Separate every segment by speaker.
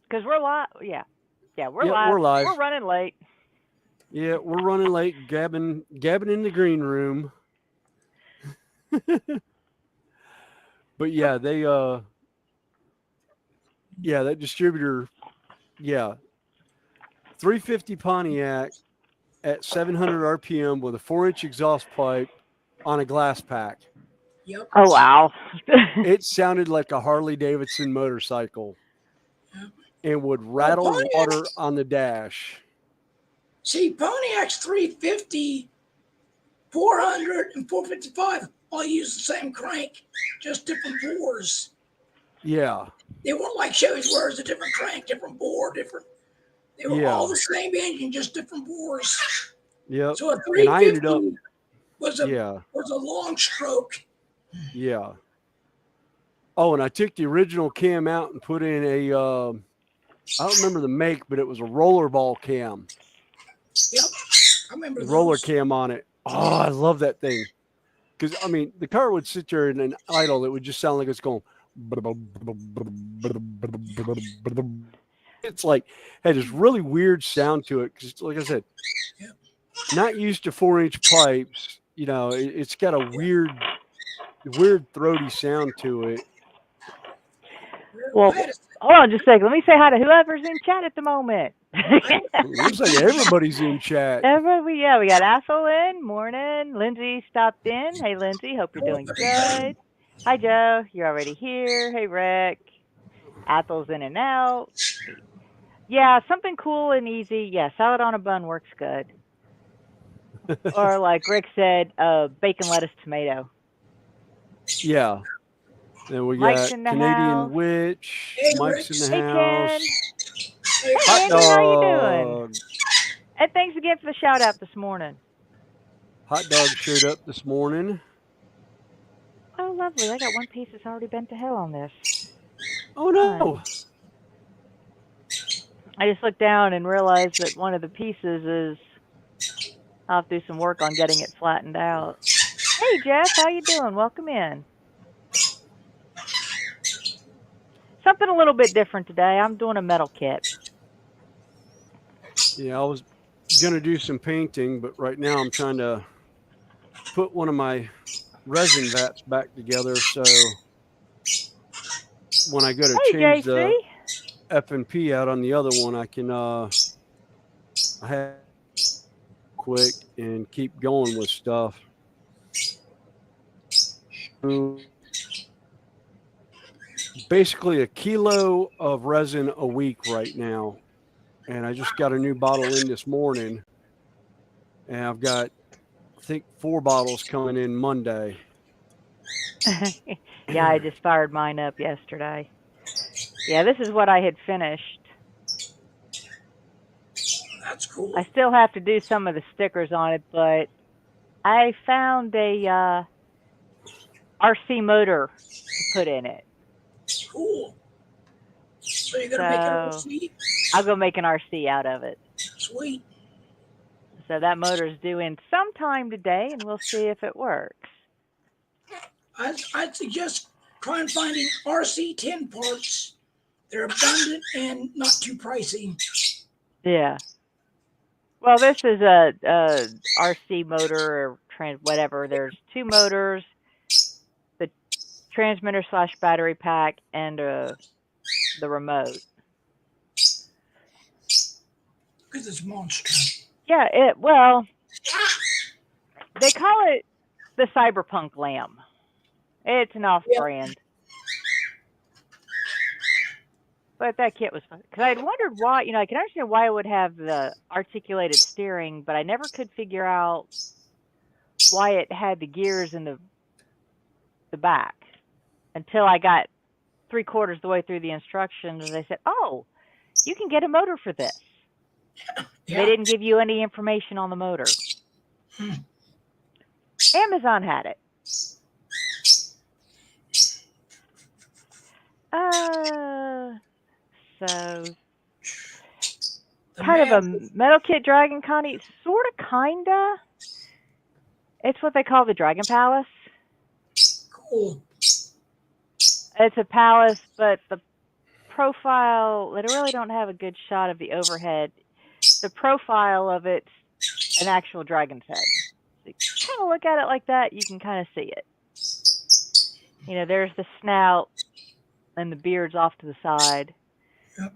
Speaker 1: Because we're live. Yeah. Yeah, we're
Speaker 2: Yep,
Speaker 1: live.
Speaker 2: we're live.
Speaker 1: We're running late.
Speaker 2: Yeah, we're running late, gabbing in the green room. But
Speaker 3: Yep.
Speaker 2: yeah, that distributor, yeah, 350 Pontiac at 700 RPM with a 4-inch exhaust pipe on a glass pack.
Speaker 3: Yep.
Speaker 1: Oh, wow.
Speaker 2: It sounded like a Harley Davidson motorcycle
Speaker 3: Yep.
Speaker 2: and would
Speaker 3: Well,
Speaker 2: rattle water
Speaker 3: Pontiac's,
Speaker 2: on the dash.
Speaker 3: see, Pontiac's 350, 400, and 455 all use the same crank, just different bores.
Speaker 2: Yeah,
Speaker 3: They weren't like Chevy's where it's a different crank, different bore, different. They were all
Speaker 2: yeah,
Speaker 3: the same engine, just different bores.
Speaker 2: yep.
Speaker 3: So a
Speaker 2: And I ended up,
Speaker 3: 350 was a
Speaker 2: yeah,
Speaker 3: was a long stroke.
Speaker 2: yeah. Oh, and I took the original cam out and put in I don't remember the make, but it was a rollerball cam.
Speaker 3: Yep, I remember
Speaker 2: Roller
Speaker 3: those.
Speaker 2: cam on it. Oh, I love that thing. Because I mean, the car would sit there in an idle. It would just sound like it's going. It's like had this really weird sound to it. Because, like I said,
Speaker 3: Yep.
Speaker 2: not used to 4-inch pipes. You know, it's got a weird throaty sound to it.
Speaker 1: Well,
Speaker 3: I had a,
Speaker 1: hold on just a second. Let me say hi to whoever's in chat at the moment.
Speaker 2: Looks like everybody's in chat.
Speaker 1: Yeah, we got Athel in. Morning. Lindsay stopped in. Hey, Lindsay. Hope you're doing good. Hi, Joe. You're already here. Hey, Rick. Athel's in and out. Yeah, something cool and easy. Yeah, salad on a bun works good. Or like Rick said, bacon, lettuce, tomato.
Speaker 2: Yeah. And we
Speaker 1: Mike's
Speaker 2: got
Speaker 1: in the
Speaker 2: Canadian
Speaker 1: house.
Speaker 2: Witch.
Speaker 3: Hey,
Speaker 2: Mike's
Speaker 3: Rick.
Speaker 2: in the
Speaker 1: Hey, Ken.
Speaker 2: house.
Speaker 1: Hey,
Speaker 2: Hot
Speaker 1: Andrew. How you doing?
Speaker 2: dog.
Speaker 1: And thanks again for the shout out this morning.
Speaker 2: Hot dog showed up this morning.
Speaker 1: Oh, lovely. I got one piece that's already been to hell on this.
Speaker 2: Oh
Speaker 1: Fun.
Speaker 2: no.
Speaker 1: I just looked down and realized that one of the pieces is I'll have to do some work on getting it flattened out. Hey Jeff, how you doing? Welcome in. Something a little bit different today. I'm doing a metal kit.
Speaker 2: Yeah, I was gonna do some painting, but right now I'm trying to put one of my resin vats back together so when I go to
Speaker 1: Hey
Speaker 2: change
Speaker 1: JC.
Speaker 2: the F&P out on the other one, I can I have quick and keep going with stuff. Basically a kilo of resin a week right now. And I just got a new bottle in this morning. And I've got I think 4 bottles coming in Monday.
Speaker 1: Yeah, I just fired mine up yesterday. Yeah, this is what I had finished.
Speaker 3: That's cool.
Speaker 1: I still have to do some of the stickers on it, but I found a RC motor to put in it.
Speaker 3: Cool. So you're gonna make it a seat?
Speaker 1: I'll go make an RC out of it.
Speaker 3: Sweet.
Speaker 1: So that motor's due in sometime today, and we'll see if it works.
Speaker 3: I'd suggest trying finding RC10 parts. They're abundant and not too pricey.
Speaker 1: Yeah. Well, this is a RC motor or whatever. There's 2 motors, the transmitter / battery pack, and the remote.
Speaker 3: Because it's monster.
Speaker 1: Yeah, they call it the Cyberpunk Lamb. It's an off-brand. But that kit was fun. Because I had wondered why, I can understand why it would have the articulated steering, but I never could figure out why it had the gears in the back until I got 3/4 of the way through the instructions, and they said, "Oh, you can get a motor for this."
Speaker 3: Yeah.
Speaker 1: They didn't give you any information on the motor. Amazon had it. So kind of a metal kit Dragon Connie, sort of, kinda. It's what they call the Dragon Palace.
Speaker 3: Cool.
Speaker 1: It's a palace, but the profile. They really don't have a good shot of the overhead. The profile of it's an actual dragon's head. So you kind of look at it like that, you can kind of see it. There's the snout and the beard's off to the side.
Speaker 3: Yep.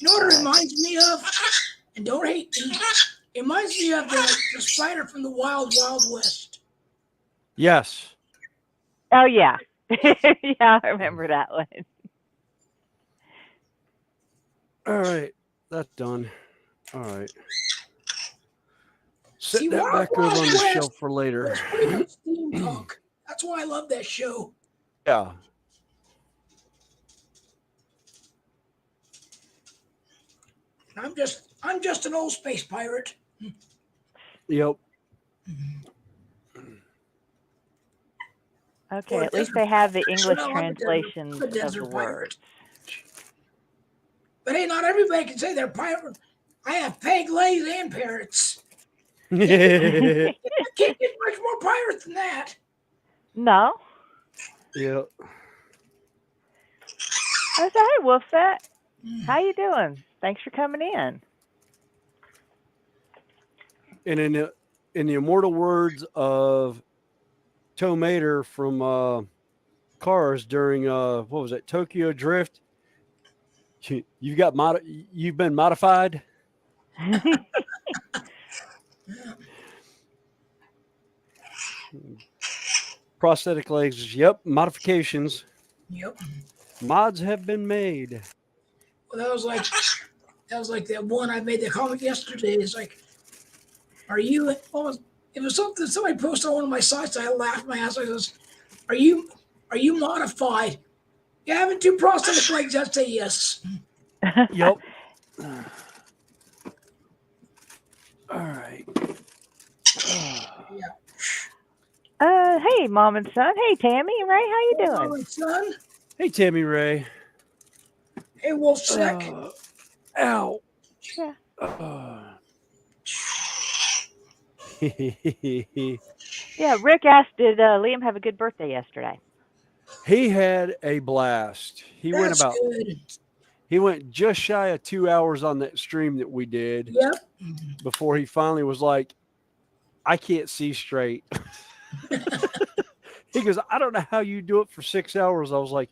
Speaker 3: You know what it reminds me of? And don't hate me. It reminds me of the spider from the Wild Wild West.
Speaker 2: Yes.
Speaker 1: Oh, yeah. Yeah, I remember that one.
Speaker 2: All right. That's done. All right. Set
Speaker 3: See,
Speaker 2: that
Speaker 3: Wild
Speaker 2: back over
Speaker 3: Wild
Speaker 2: on the
Speaker 3: West
Speaker 2: shelf for later.
Speaker 3: was pretty much steampunk. That's why I love that show.
Speaker 2: Yeah.
Speaker 3: I'm just an old space pirate.
Speaker 2: Yep.
Speaker 1: Okay,
Speaker 3: Or
Speaker 1: at least
Speaker 3: desert
Speaker 1: they have the
Speaker 3: pirate.
Speaker 1: English
Speaker 3: No, I'm a
Speaker 1: translations of the
Speaker 3: desert pirate.
Speaker 1: words.
Speaker 3: But hey, not everybody can say they're pirate. I have peg legs and parrots. I can't get much more pirate than that.
Speaker 1: No.
Speaker 2: Yep.
Speaker 1: I said, hey, Wolfette, how you doing? Thanks for coming in.
Speaker 2: And in the immortal words of Toe Mater from Cars during what was it, Tokyo Drift? You've been modified. Prosthetic legs. Yep, modifications.
Speaker 3: Yep.
Speaker 2: Mods have been made.
Speaker 3: Well, that was like that one I made the comic yesterday. It's like, are you? It was something somebody posted on one of my sites. I laughed my ass off. It was, are you modified? You having two prosthetic legs? I'd say yes.
Speaker 2: Yep. All right.
Speaker 3: Yeah.
Speaker 1: Hey, Mom and Son. Hey, Tammy. Ray, how you
Speaker 3: Hey,
Speaker 1: doing?
Speaker 3: Mom and Son.
Speaker 2: Hey, Tammy Ray.
Speaker 3: Hey, Wolf Sec.
Speaker 2: Ow.
Speaker 1: Yeah. Yeah, Rick asked, did Liam have a good birthday yesterday?
Speaker 2: He had a blast.
Speaker 3: That's good.
Speaker 2: He went just shy of 2 hours on that stream that we did.
Speaker 3: Yep.
Speaker 2: Before he finally was like, I can't see straight. He goes, I don't know how you do it for 6 hours. I was like,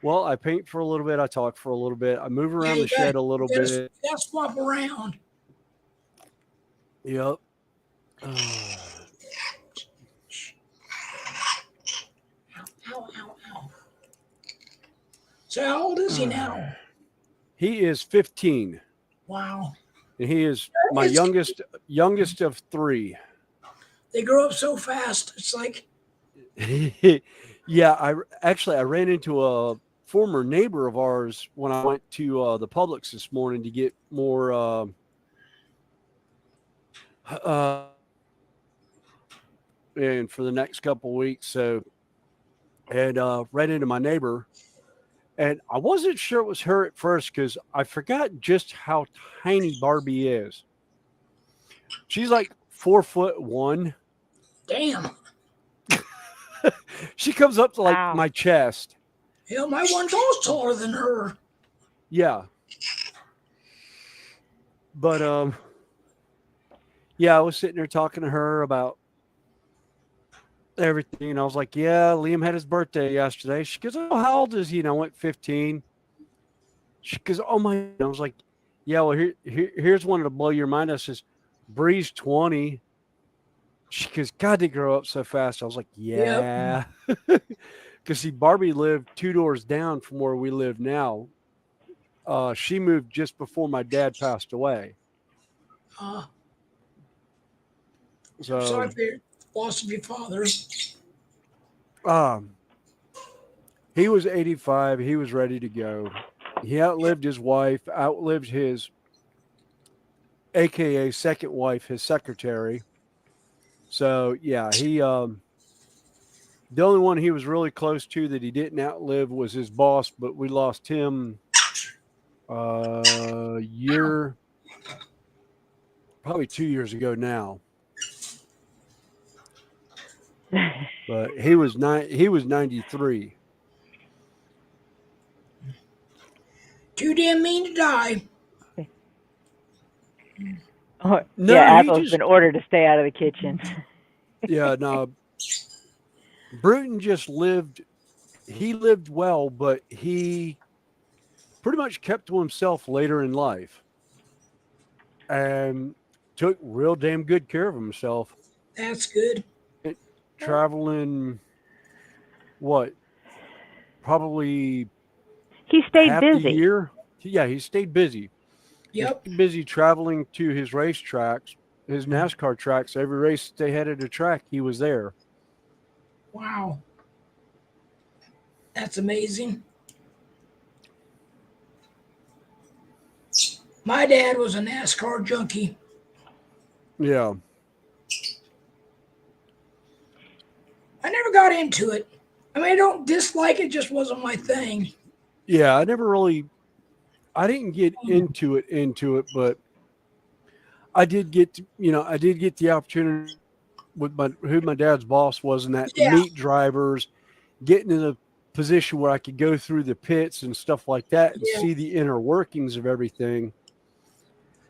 Speaker 2: well, I paint for a little bit. I talk for a little bit. I move around the shed a little bit.
Speaker 3: You gotta swap around.
Speaker 2: Yep.
Speaker 3: Ow. So how old is he now?
Speaker 2: He is 15.
Speaker 3: Wow.
Speaker 2: And he is my youngest of 3.
Speaker 3: They grow up so fast. It's like,
Speaker 2: yeah, I ran into a former neighbor of ours when I went to the Publix this morning to get more and for the next couple of weeks. So, and ran into my neighbor, and I wasn't sure it was her at first because I forgot just how tiny Barbie is. She's like 4'1".
Speaker 3: damn.
Speaker 2: She comes up to like
Speaker 1: Wow.
Speaker 2: my chest.
Speaker 3: Hell, my one's all taller than her.
Speaker 2: Yeah. But yeah, I was sitting there talking to her about everything, and I was like, yeah, Liam had his birthday yesterday. She goes, oh, how old is he? And I went 15. She goes, oh my. And I was like, yeah, well, here's one to blow your mind. I says, Bree's 20. She goes, God, they grow up so fast. I was like, yeah. Because see, Barbie lived 2 doors down from where we live now. She moved just before my dad passed away. So
Speaker 3: sorry for your loss of your father.
Speaker 2: He was 85. He was ready to go. He outlived his wife, outlived his AKA second wife, his secretary. So yeah, he the only one he was really close to that he didn't outlive was his boss, but we lost him year, probably 2 years ago now. But he was 93.
Speaker 3: Too damn mean to die.
Speaker 1: Yeah,
Speaker 2: No, he
Speaker 1: Athel's
Speaker 2: just
Speaker 1: been ordered to stay out of the kitchen.
Speaker 2: yeah, no. Bruton just lived. He lived well, but he pretty much kept to himself later in life, and took real damn good care of himself.
Speaker 3: That's good.
Speaker 2: It, traveling, what, probably
Speaker 1: He stayed
Speaker 2: half the
Speaker 1: busy.
Speaker 2: year. Yeah, he stayed busy. He
Speaker 3: Yep.
Speaker 2: stayed busy traveling to his racetracks, his NASCAR tracks. Every race they had at a track, he was there.
Speaker 3: Wow. That's amazing. My dad was a NASCAR junkie.
Speaker 2: Yeah,
Speaker 3: I never got into it. I mean, I don't dislike it, just wasn't my thing.
Speaker 2: yeah. I didn't get into it, but I did get I did get the opportunity with who my dad's boss was, and that to
Speaker 3: Yeah,
Speaker 2: meet drivers, getting in a position where I could go through the pits and stuff like that and
Speaker 3: yeah,
Speaker 2: see the inner workings of everything.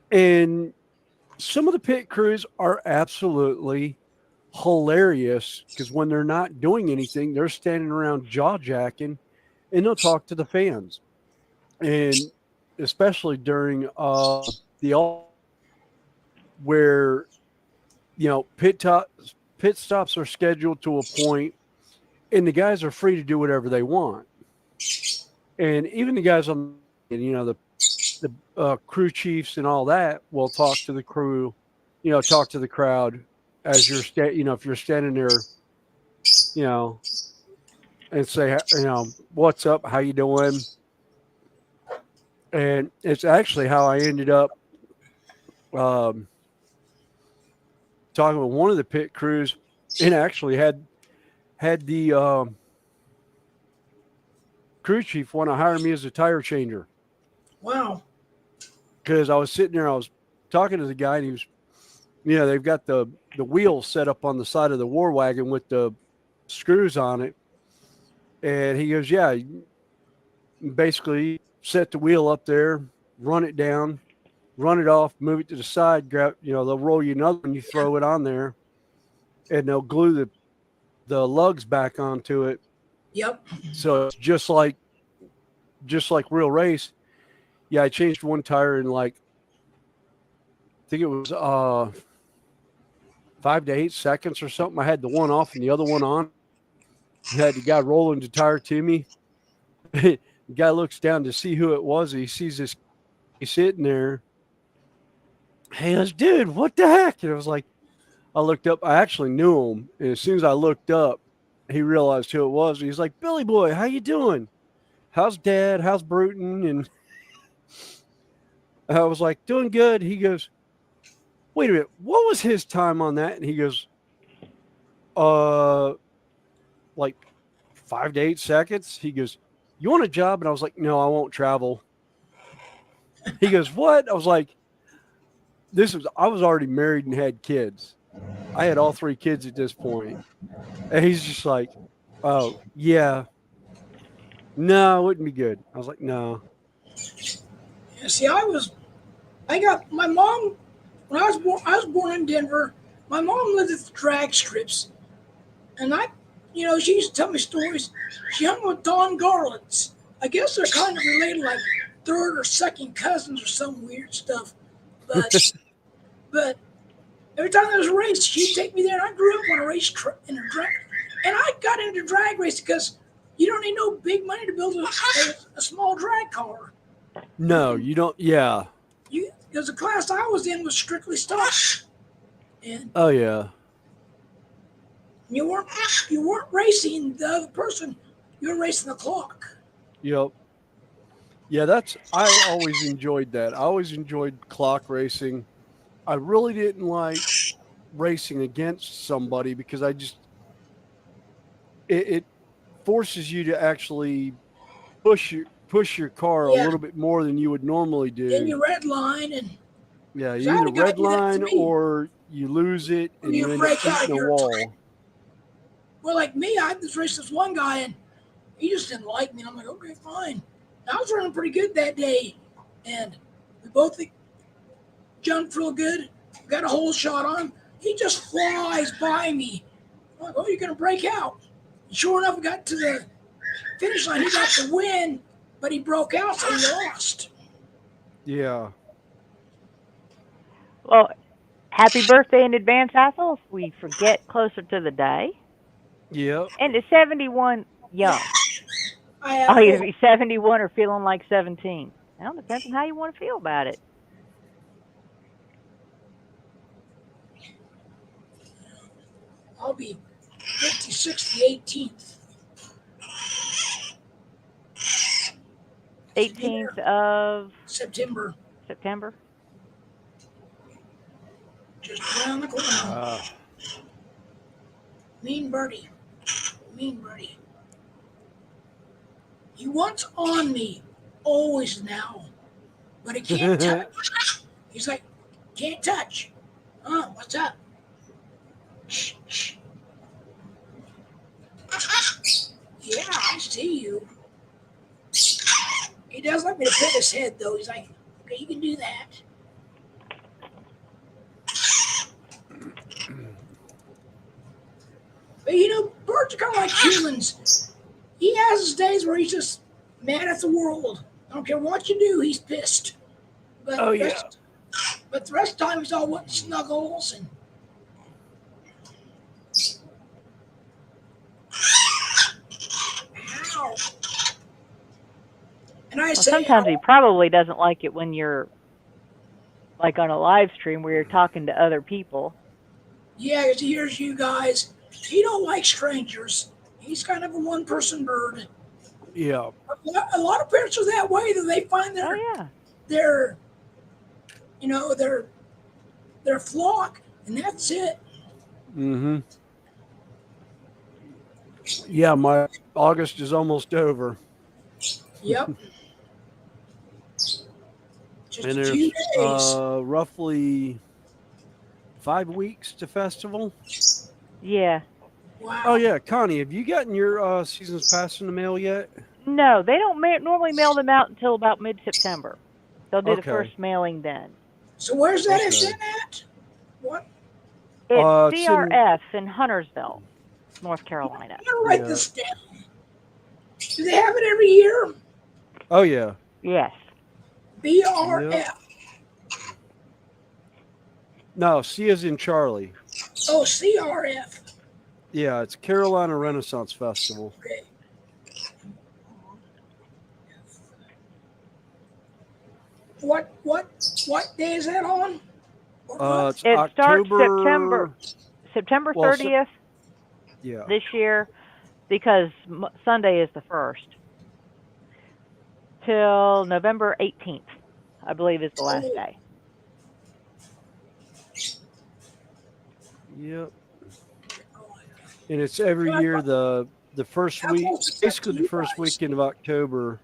Speaker 2: And some of the pit crews are absolutely hilarious because when they're not doing anything, they're standing around jaw jacking and they'll talk to the fans. And especially during the where pit stops are scheduled to a point, and the guys are free to do whatever they want. And even the guys on, the crew chiefs and all that will talk to the crew, talk to the crowd as if you're standing there, you know, and say, what's up, how you doing? And it's actually how I ended up um, talking with one of the pit crews, and actually had the crew chief want to hire me as a tire changer
Speaker 3: wow.
Speaker 2: because I was sitting there, I was talking to the guy, and he was, they've got the wheels set up on the side of the war wagon with the screws on it, and he goes, yeah, basically set the wheel up there, run it down, run it off, move it to the side, grab, they'll roll you another one, you throw it on there, and they'll glue the lugs back onto it.
Speaker 3: Yep.
Speaker 2: So it's just like real race. Yeah, I changed one tire in like I think it was 5 to 8 seconds or something. I had the one off and the other one on. I had the guy rolling the tire to me. The guy looks down to see who it was. He sees this sitting there. Hey, goes, dude, what the heck? And I was like, I looked up. I actually knew him, and as soon as I looked up, he realized who it was. He's like, Billy boy, how you doing? How's Dad? How's Bruton? And I was like, doing good. He goes, wait a minute, what was his time on that? And he goes, like 5 to 8 seconds. He goes, you want a job? And I was like, no, I won't travel. He goes, what? I was like, I was already married and had kids. I had all 3 kids at this point. And he's just like, oh, yeah, no, it wouldn't be good. I was like, no.
Speaker 3: Yeah, see, I got my mom when I was born in Denver. My mom lived at the drag strips, and she used to tell me stories. She hung with Don Garlands. I guess they're kind of related, like third or second cousins or some weird stuff. But every time there was a race, she'd take me there, and I grew up on a in a drag. And I got into drag racing because you don't need no big money to build a small drag car.
Speaker 2: No, you don't. Yeah.
Speaker 3: Because the class I was in was strictly stock, and
Speaker 2: Oh, yeah.
Speaker 3: you weren't racing the other person, you were racing the clock.
Speaker 2: Yep. Yeah, I always enjoyed that. I always enjoyed clock racing. I really didn't like racing against somebody because it forces you to actually push your car a
Speaker 3: Yeah.
Speaker 2: little bit more than you would normally do.
Speaker 3: Then you red line, and
Speaker 2: Yeah,
Speaker 3: I
Speaker 2: you
Speaker 3: had
Speaker 2: either
Speaker 3: a guy
Speaker 2: red
Speaker 3: do that to
Speaker 2: line
Speaker 3: me.
Speaker 2: or you lose it and
Speaker 3: You
Speaker 2: you end
Speaker 3: break
Speaker 2: up
Speaker 3: out
Speaker 2: hitting a
Speaker 3: your
Speaker 2: wall.
Speaker 3: Well, like me, I just raced this one guy, and he just didn't like me. And I'm like, okay, fine. I was running pretty good that day, and we both jumped real good. Got a hole shot on him. He just flies by me. I'm like, oh, you're gonna break out. And sure enough, we got to the finish line. He got the win, but he broke out, so he lost.
Speaker 2: Yeah.
Speaker 1: Well, happy birthday in advance, Ethel. If we forget closer to the day.
Speaker 2: Yep.
Speaker 1: And is 71 young?
Speaker 3: I have
Speaker 1: Oh, either be 71 or feeling like 17. Well, depends on how you want to feel about it.
Speaker 3: I'll be 56 the 18th.
Speaker 1: 18th of
Speaker 3: September,
Speaker 1: September.
Speaker 3: just around the corner. Mean birdie. Mean birdie. He wants on me, always now, but he can't touch. He's like, can't touch. Oh, what's up? Shh, shh. Yeah, I see you. He does like me to pet his head, though. He's like, okay, you can do that. But you know, birds are kind of like humans. He has his days where he's just mad at the world. I don't care what you do, he's pissed. But
Speaker 2: Oh, yeah.
Speaker 3: But the rest of the time, he's all wanting snuggles and. Ow. And I say,
Speaker 1: Sometimes he probably doesn't like it when you're like on a live stream where you're talking to other people.
Speaker 3: yeah, because he hears you guys. He don't like strangers. He's kind of a one-person bird.
Speaker 2: Yeah.
Speaker 3: A lot of parents are that way, that they find their you know, their flock, and that's it.
Speaker 2: Mm-hmm. Yeah, my August is almost over.
Speaker 3: Yep. Just
Speaker 2: And
Speaker 3: a few
Speaker 2: there's
Speaker 3: days.
Speaker 2: roughly 5 weeks to festival.
Speaker 1: Yeah.
Speaker 3: Wow.
Speaker 2: Oh yeah, Connie, have you gotten your season's pass in the mail yet?
Speaker 1: No, they don't normally mail them out until about mid-September. They'll do the
Speaker 2: Okay.
Speaker 1: first mailing then.
Speaker 3: So where's that
Speaker 2: Okay.
Speaker 3: event at? What?
Speaker 1: It's
Speaker 2: It's
Speaker 1: CRF in Huntersville, North Carolina.
Speaker 3: I'm gonna write this down. Do they have it every year?
Speaker 2: Oh yeah.
Speaker 1: Yes.
Speaker 3: BRF.
Speaker 2: Yep. No, C as in Charlie.
Speaker 3: Oh, CRF.
Speaker 2: Yeah, it's Carolina Renaissance Festival.
Speaker 3: Okay. What day is that on?
Speaker 2: It's
Speaker 1: It
Speaker 2: October.
Speaker 1: starts September
Speaker 2: Well,
Speaker 1: 30th
Speaker 2: Yeah.
Speaker 1: this year because Sunday is the 1st till November 18th, I believe is the last day.
Speaker 2: Yep. And it's every year the first week, basically the first weekend of October.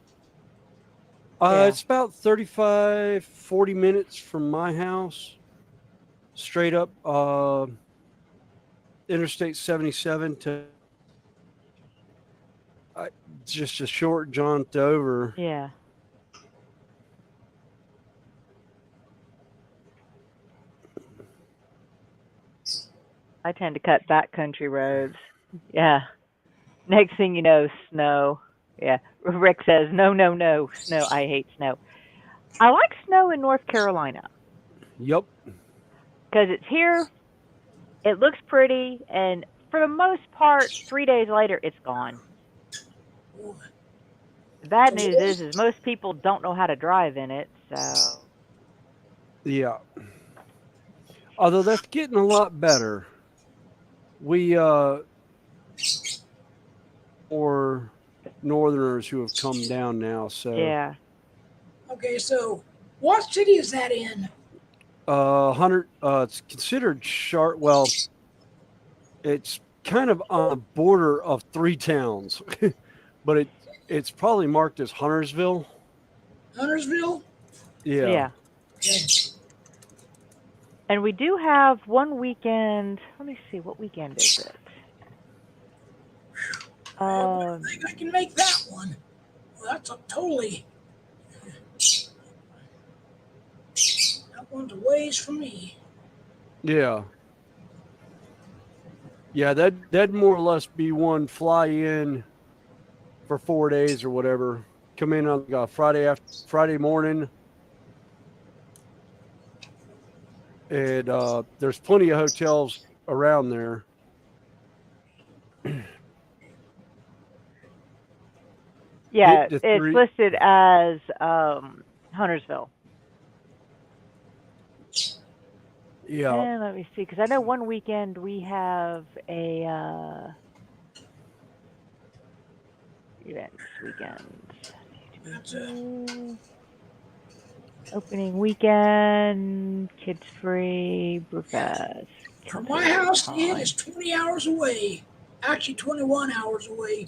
Speaker 2: It's about 35, 40 minutes from my house, straight up Interstate 77 to just a short jaunt over.
Speaker 1: Yeah. I tend to cut backcountry roads. Yeah. Next thing you know, snow. Yeah. Rick says, no, snow. I hate snow. I like snow in North Carolina.
Speaker 2: Yep.
Speaker 1: Because it's here, it looks pretty, and for the most part, 3 days later, it's gone. The bad news is most people don't know how to drive in it, so.
Speaker 2: Yeah. Although that's getting a lot better. We, or northerners who have come down now, so.
Speaker 1: Yeah.
Speaker 3: Okay, so what city is that in?
Speaker 2: It's considered sharp. Well, it's kind of on the border of 3 towns, but it's probably marked as Huntersville.
Speaker 3: Huntersville?
Speaker 2: Yeah.
Speaker 3: Okay.
Speaker 1: And we do have one weekend. Let me see, what weekend is it?
Speaker 3: I think I can make that one. Well, that's a totally one's a ways from me.
Speaker 2: Yeah. Yeah, that'd more or less be one fly in for 4 days or whatever. Come in on Friday morning, and there's plenty of hotels around there.
Speaker 1: Yeah,
Speaker 2: Get the
Speaker 1: it's
Speaker 2: three.
Speaker 1: listed as Huntersville.
Speaker 2: Yeah,
Speaker 1: And let me see, because I know one weekend we have a events weekends.
Speaker 3: That's
Speaker 1: Opening weekend, kids free, Brewfest.
Speaker 3: from my house. It is 20 hours away. Actually, 21 hours away.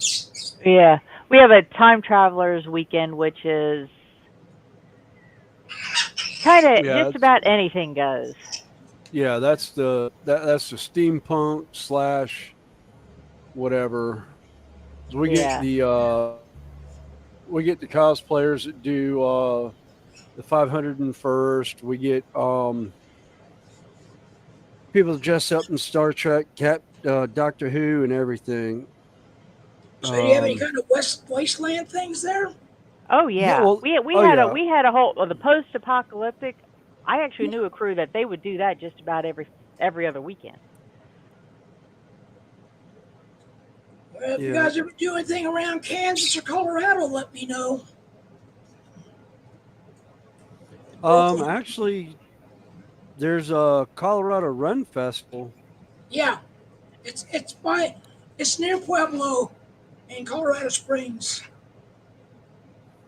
Speaker 1: Yeah, we have a time travelers weekend, which is kind of
Speaker 2: yeah,
Speaker 1: just about anything goes.
Speaker 2: yeah. That's the steampunk slash whatever. We get
Speaker 1: Yeah.
Speaker 2: the cosplayers that do the 501st. We get people dress up in Star Trek, Doctor Who, and everything.
Speaker 3: So, do you have any
Speaker 2: Um,
Speaker 3: kind of wasteland things there?
Speaker 1: Oh
Speaker 2: yeah,
Speaker 1: yeah,
Speaker 2: well,
Speaker 1: we
Speaker 2: oh
Speaker 1: had a
Speaker 2: yeah,
Speaker 1: whole the post apocalyptic. I actually knew a crew that they would do that just about every other weekend.
Speaker 3: Well, if you
Speaker 2: yeah.
Speaker 3: guys ever do anything around Kansas or Colorado, let me know. Locally.
Speaker 2: Actually, there's a Colorado Run Festival.
Speaker 3: Yeah, it's near Pueblo in Colorado Springs,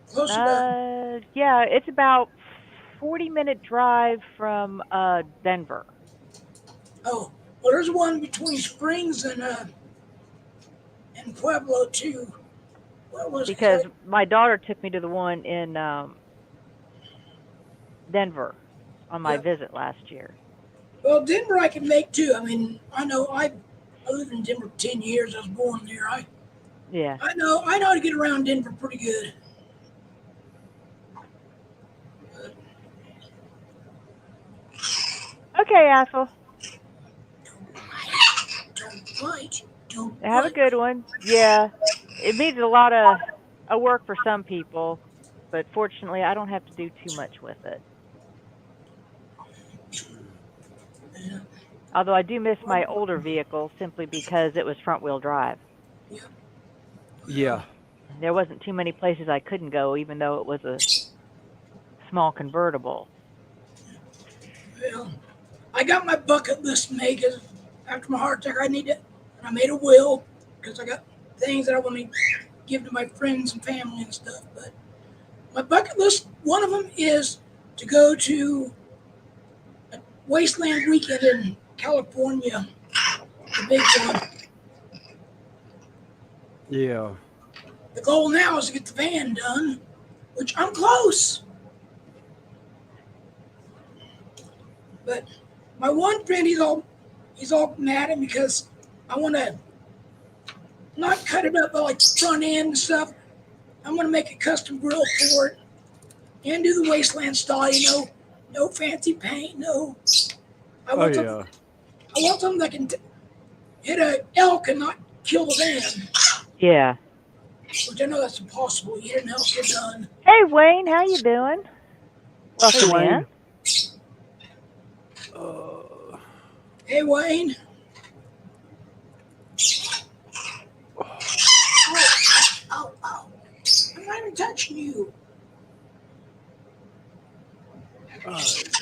Speaker 3: closer to.
Speaker 1: Yeah, it's about 40-minute drive from Denver.
Speaker 3: Oh, well, there's one between Springs and Pueblo too. What was it?
Speaker 1: Because my daughter took me to the one in Denver on my
Speaker 3: Yeah.
Speaker 1: visit last year.
Speaker 3: Well, Denver I can make too. I mean, I lived in Denver for 10 years. I was born there.
Speaker 1: Yeah.
Speaker 3: I know how to get around Denver pretty good.
Speaker 1: Okay, Asshole.
Speaker 3: Don't bite. Don't
Speaker 1: Have a
Speaker 3: bite.
Speaker 1: good one. Yeah, it needs a lot of work for some people, but fortunately, I don't have to do too much with it.
Speaker 3: Yeah.
Speaker 1: Although I do miss my older vehicle simply because it was front wheel drive.
Speaker 3: Yeah.
Speaker 2: Yeah,
Speaker 1: There wasn't too many places I couldn't go, even though it was a small convertible.
Speaker 3: Well, I got my bucket list made because after my heart attack, I made a will because I got things that I want to give to my friends and family and stuff. But my bucket list, one of them is to go to a wasteland weekend in California, the big one.
Speaker 2: yeah.
Speaker 3: The goal now is to get the van done, which I'm close. But my one friend, he's all mad at me because I want to not cut it up like the front end and stuff. I'm gonna make a custom grill for it and do the wasteland style. No fancy paint. No, I
Speaker 2: Oh
Speaker 3: want something.
Speaker 2: yeah,
Speaker 3: I want something that can hit a elk and not kill the van.
Speaker 1: Yeah.
Speaker 3: Which I know that's impossible. You hit an elk, you're done.
Speaker 1: Hey Wayne, how you doing?
Speaker 2: hey
Speaker 1: Welcome in.
Speaker 2: Wayne. Uh,
Speaker 3: Hey Wayne. Oh! I'm not even touching you.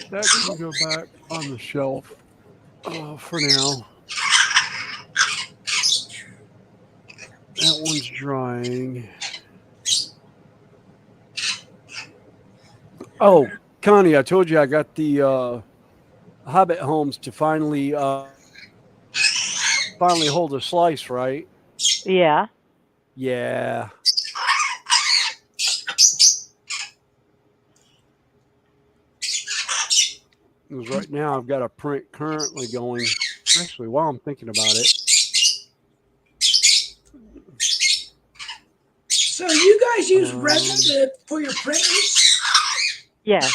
Speaker 2: that can go back on the shelf for now. That one's drying. Oh, Connie, I told you I got the Hobbit homes to finally hold a slice, right?
Speaker 1: Yeah.
Speaker 2: Yeah. Because right now I've got a print currently going. Actually, while I'm thinking about it,
Speaker 3: So you guys use resin for your printers?
Speaker 1: Yes.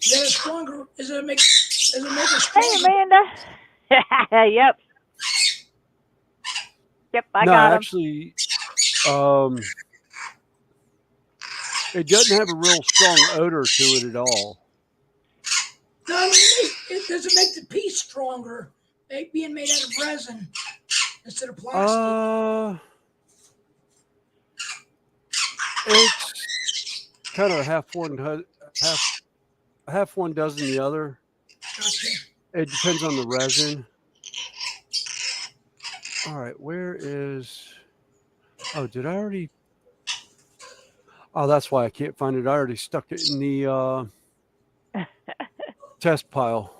Speaker 3: Is that as stronger? Does it make it stronger?
Speaker 1: Hey, Amanda. Yep. Yep, I
Speaker 2: No,
Speaker 1: got him.
Speaker 2: actually, it doesn't have a real strong odor to it at all.
Speaker 3: No, I mean, it doesn't make the piece stronger. Being made out of resin instead of plastic.
Speaker 2: It's kind of half one dozen the other.
Speaker 3: Gotcha.
Speaker 2: It depends on the resin. All right, where is? Oh, did I already? Oh, that's why I can't find it. I already stuck it in the test pile.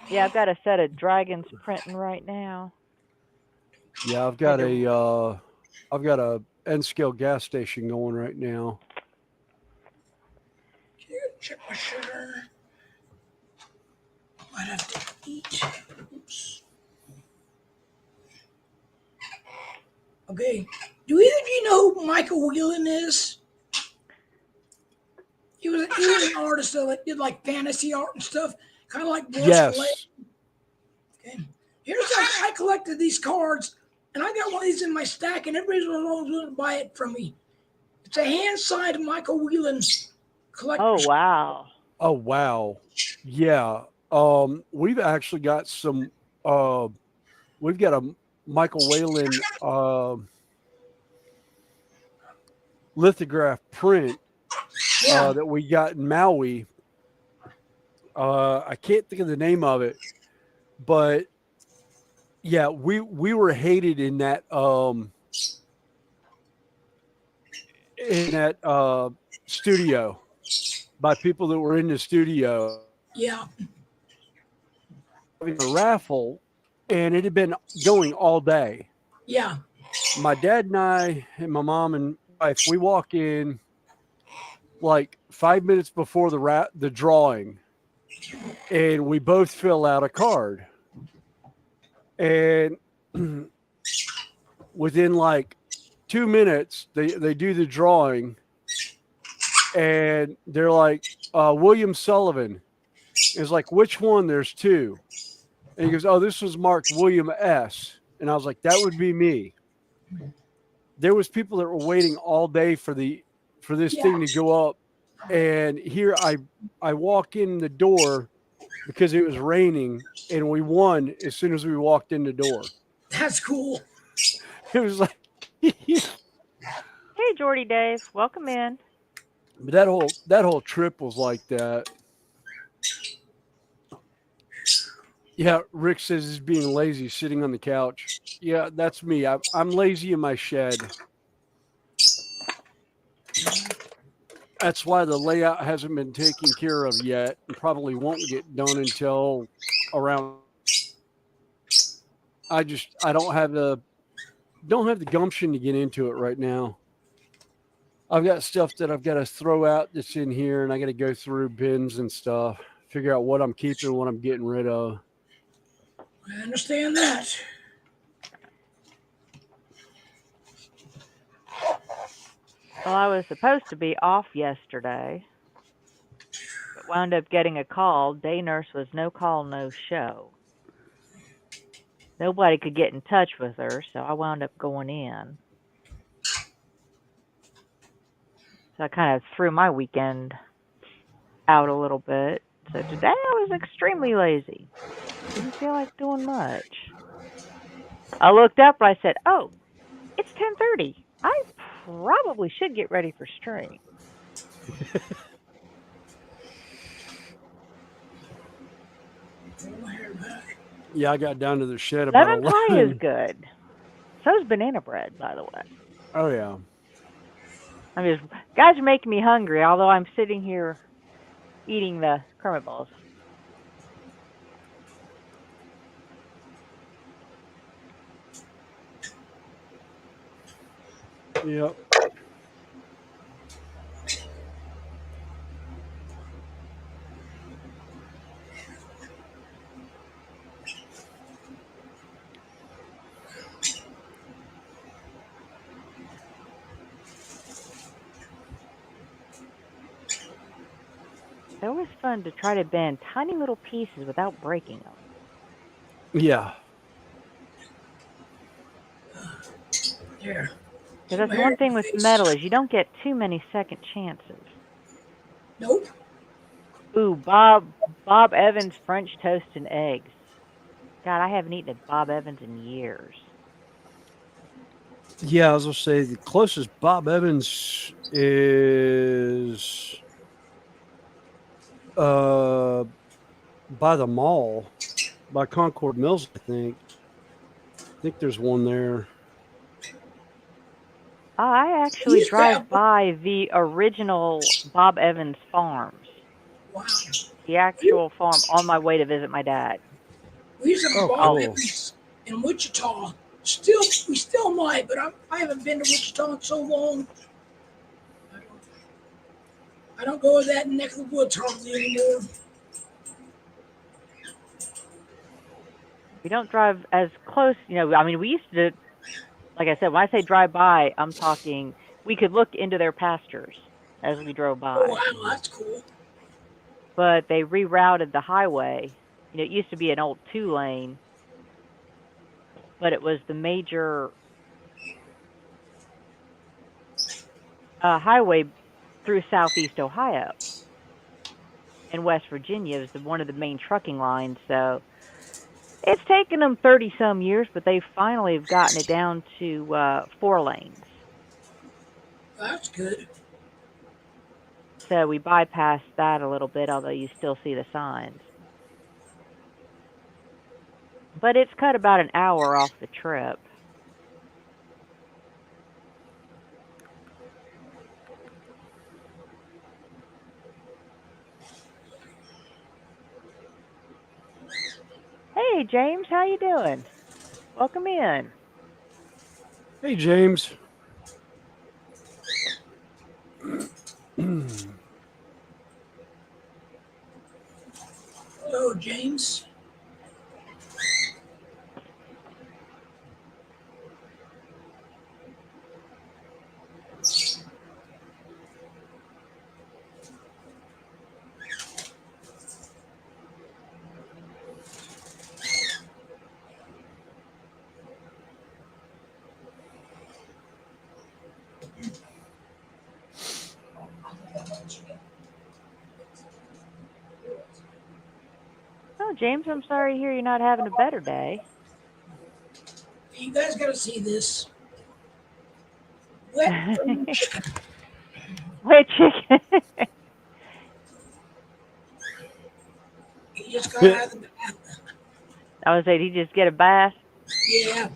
Speaker 1: Yeah, I've got a set of dragons printing right now.
Speaker 2: Yeah, I've got a N scale gas station going right now.
Speaker 3: Check my sugar. Might have to eat. Oops. Okay. Do either of you know who Michael Whelan is? He was an artist that did like fantasy art and stuff, kind of like Boris
Speaker 2: Yes.
Speaker 3: Gray. Okay. Here's how I collected these cards, and I got one of these in my stack, and everybody's always willing to buy it from me. It's a hand-signed Michael Whelan collector.
Speaker 1: Oh, wow.
Speaker 2: Oh, wow. Yeah. We've actually got some. We've got a Michael Whelan lithograph print that we got in Maui. I can't think of the name of it, but yeah, we were hated in that studio by people that were in the studio.
Speaker 3: Yeah.
Speaker 2: Having a raffle, and it had been going all day.
Speaker 3: Yeah.
Speaker 2: My dad and I and my mom and wife, we walk in like 5 minutes before the drawing, and we both fill out a card. And within like 2 minutes, they do the drawing, and they're like, William Sullivan. It's like, which one? There's two. And he goes, oh, this was marked William S. And I was like, that would be me. There was people that were waiting all day for this thing to go up. And here I walk in the door because it was raining, and we won as soon as we walked in the door.
Speaker 3: That's cool.
Speaker 2: It was like
Speaker 1: Hey, Jordy Dave, welcome in.
Speaker 2: But that whole trip was like that. Yeah, Rick says he's being lazy sitting on the couch. Yeah, that's me. I'm lazy in my shed. That's why the layout hasn't been taken care of yet, and probably won't get done until around. I don't have the gumption to get into it right now. I've got stuff that I've got to throw out that's in here, and I got to go through bins and stuff, figure out what I'm keeping and what I'm getting rid of.
Speaker 3: I understand that.
Speaker 1: Well, I was supposed to be off yesterday, but wound up getting a call. Day nurse was no call, no show. Nobody could get in touch with her, so I wound up going in. So I kind of threw my weekend out a little bit. So today I was extremely lazy. Didn't feel like doing much. I looked up and I said, oh, it's 10:30. I probably should get ready for stream.
Speaker 2: Yeah, I got down to the shed about 11.
Speaker 1: Lemon pie is good. So is banana bread, by the way.
Speaker 2: Oh, yeah.
Speaker 1: I mean, guys are making me hungry, although I'm sitting here eating the Kermit balls.
Speaker 2: Yep.
Speaker 1: They're always fun to try to bend tiny little pieces without breaking them.
Speaker 2: Yeah.
Speaker 3: There.
Speaker 1: Because
Speaker 3: Get
Speaker 1: that's
Speaker 3: my
Speaker 1: the
Speaker 3: hair
Speaker 1: one
Speaker 3: in
Speaker 1: thing
Speaker 3: your
Speaker 1: with
Speaker 3: face.
Speaker 1: metal is you don't get too many second chances.
Speaker 3: Nope.
Speaker 1: Ooh, Bob Evans French toast and eggs. God, I haven't eaten at Bob Evans in years.
Speaker 2: Yeah, I was gonna say the closest Bob Evans is uh by the mall, by Concord Mills, I think. I think there's one there.
Speaker 1: I
Speaker 3: We
Speaker 1: actually
Speaker 3: used to
Speaker 1: drive
Speaker 3: have one.
Speaker 1: by the original Bob Evans Farms,
Speaker 3: Wow.
Speaker 1: the
Speaker 3: We,
Speaker 1: actual farm, on my way to visit my dad.
Speaker 3: we used to have
Speaker 2: Oh,
Speaker 3: Bob
Speaker 1: Oh,
Speaker 2: cool.
Speaker 3: Evans in Wichita. We still might, but I haven't been to Wichita in so long. I don't, I don't go to that neck of the woods hardly anymore.
Speaker 1: we don't drive as close. I mean, we used to, like I said, when I say drive by, I'm talking we could look into their pastures as we drove
Speaker 3: Oh
Speaker 1: by.
Speaker 3: wow, that's cool.
Speaker 1: But they rerouted the highway. It used to be an old 2 lane, but it was the major highway through southeast Ohio and West Virginia. It was one of the main trucking lines. So it's taken them 30 some years, but they finally have gotten it down to 4 lanes.
Speaker 3: That's good.
Speaker 1: So we bypassed that a little bit, although you still see the signs. But it's cut about an hour off the trip. Hey James, how you doing? Welcome in.
Speaker 2: Hey, James.
Speaker 3: Hello, James.
Speaker 1: Oh, James, I'm sorry to hear you're not having a better day.
Speaker 3: You guys got to see this wet fried chicken.
Speaker 1: Wait, chicken.
Speaker 3: He just got out of the bath.
Speaker 1: I was saying, he just get a bath.
Speaker 3: Yeah,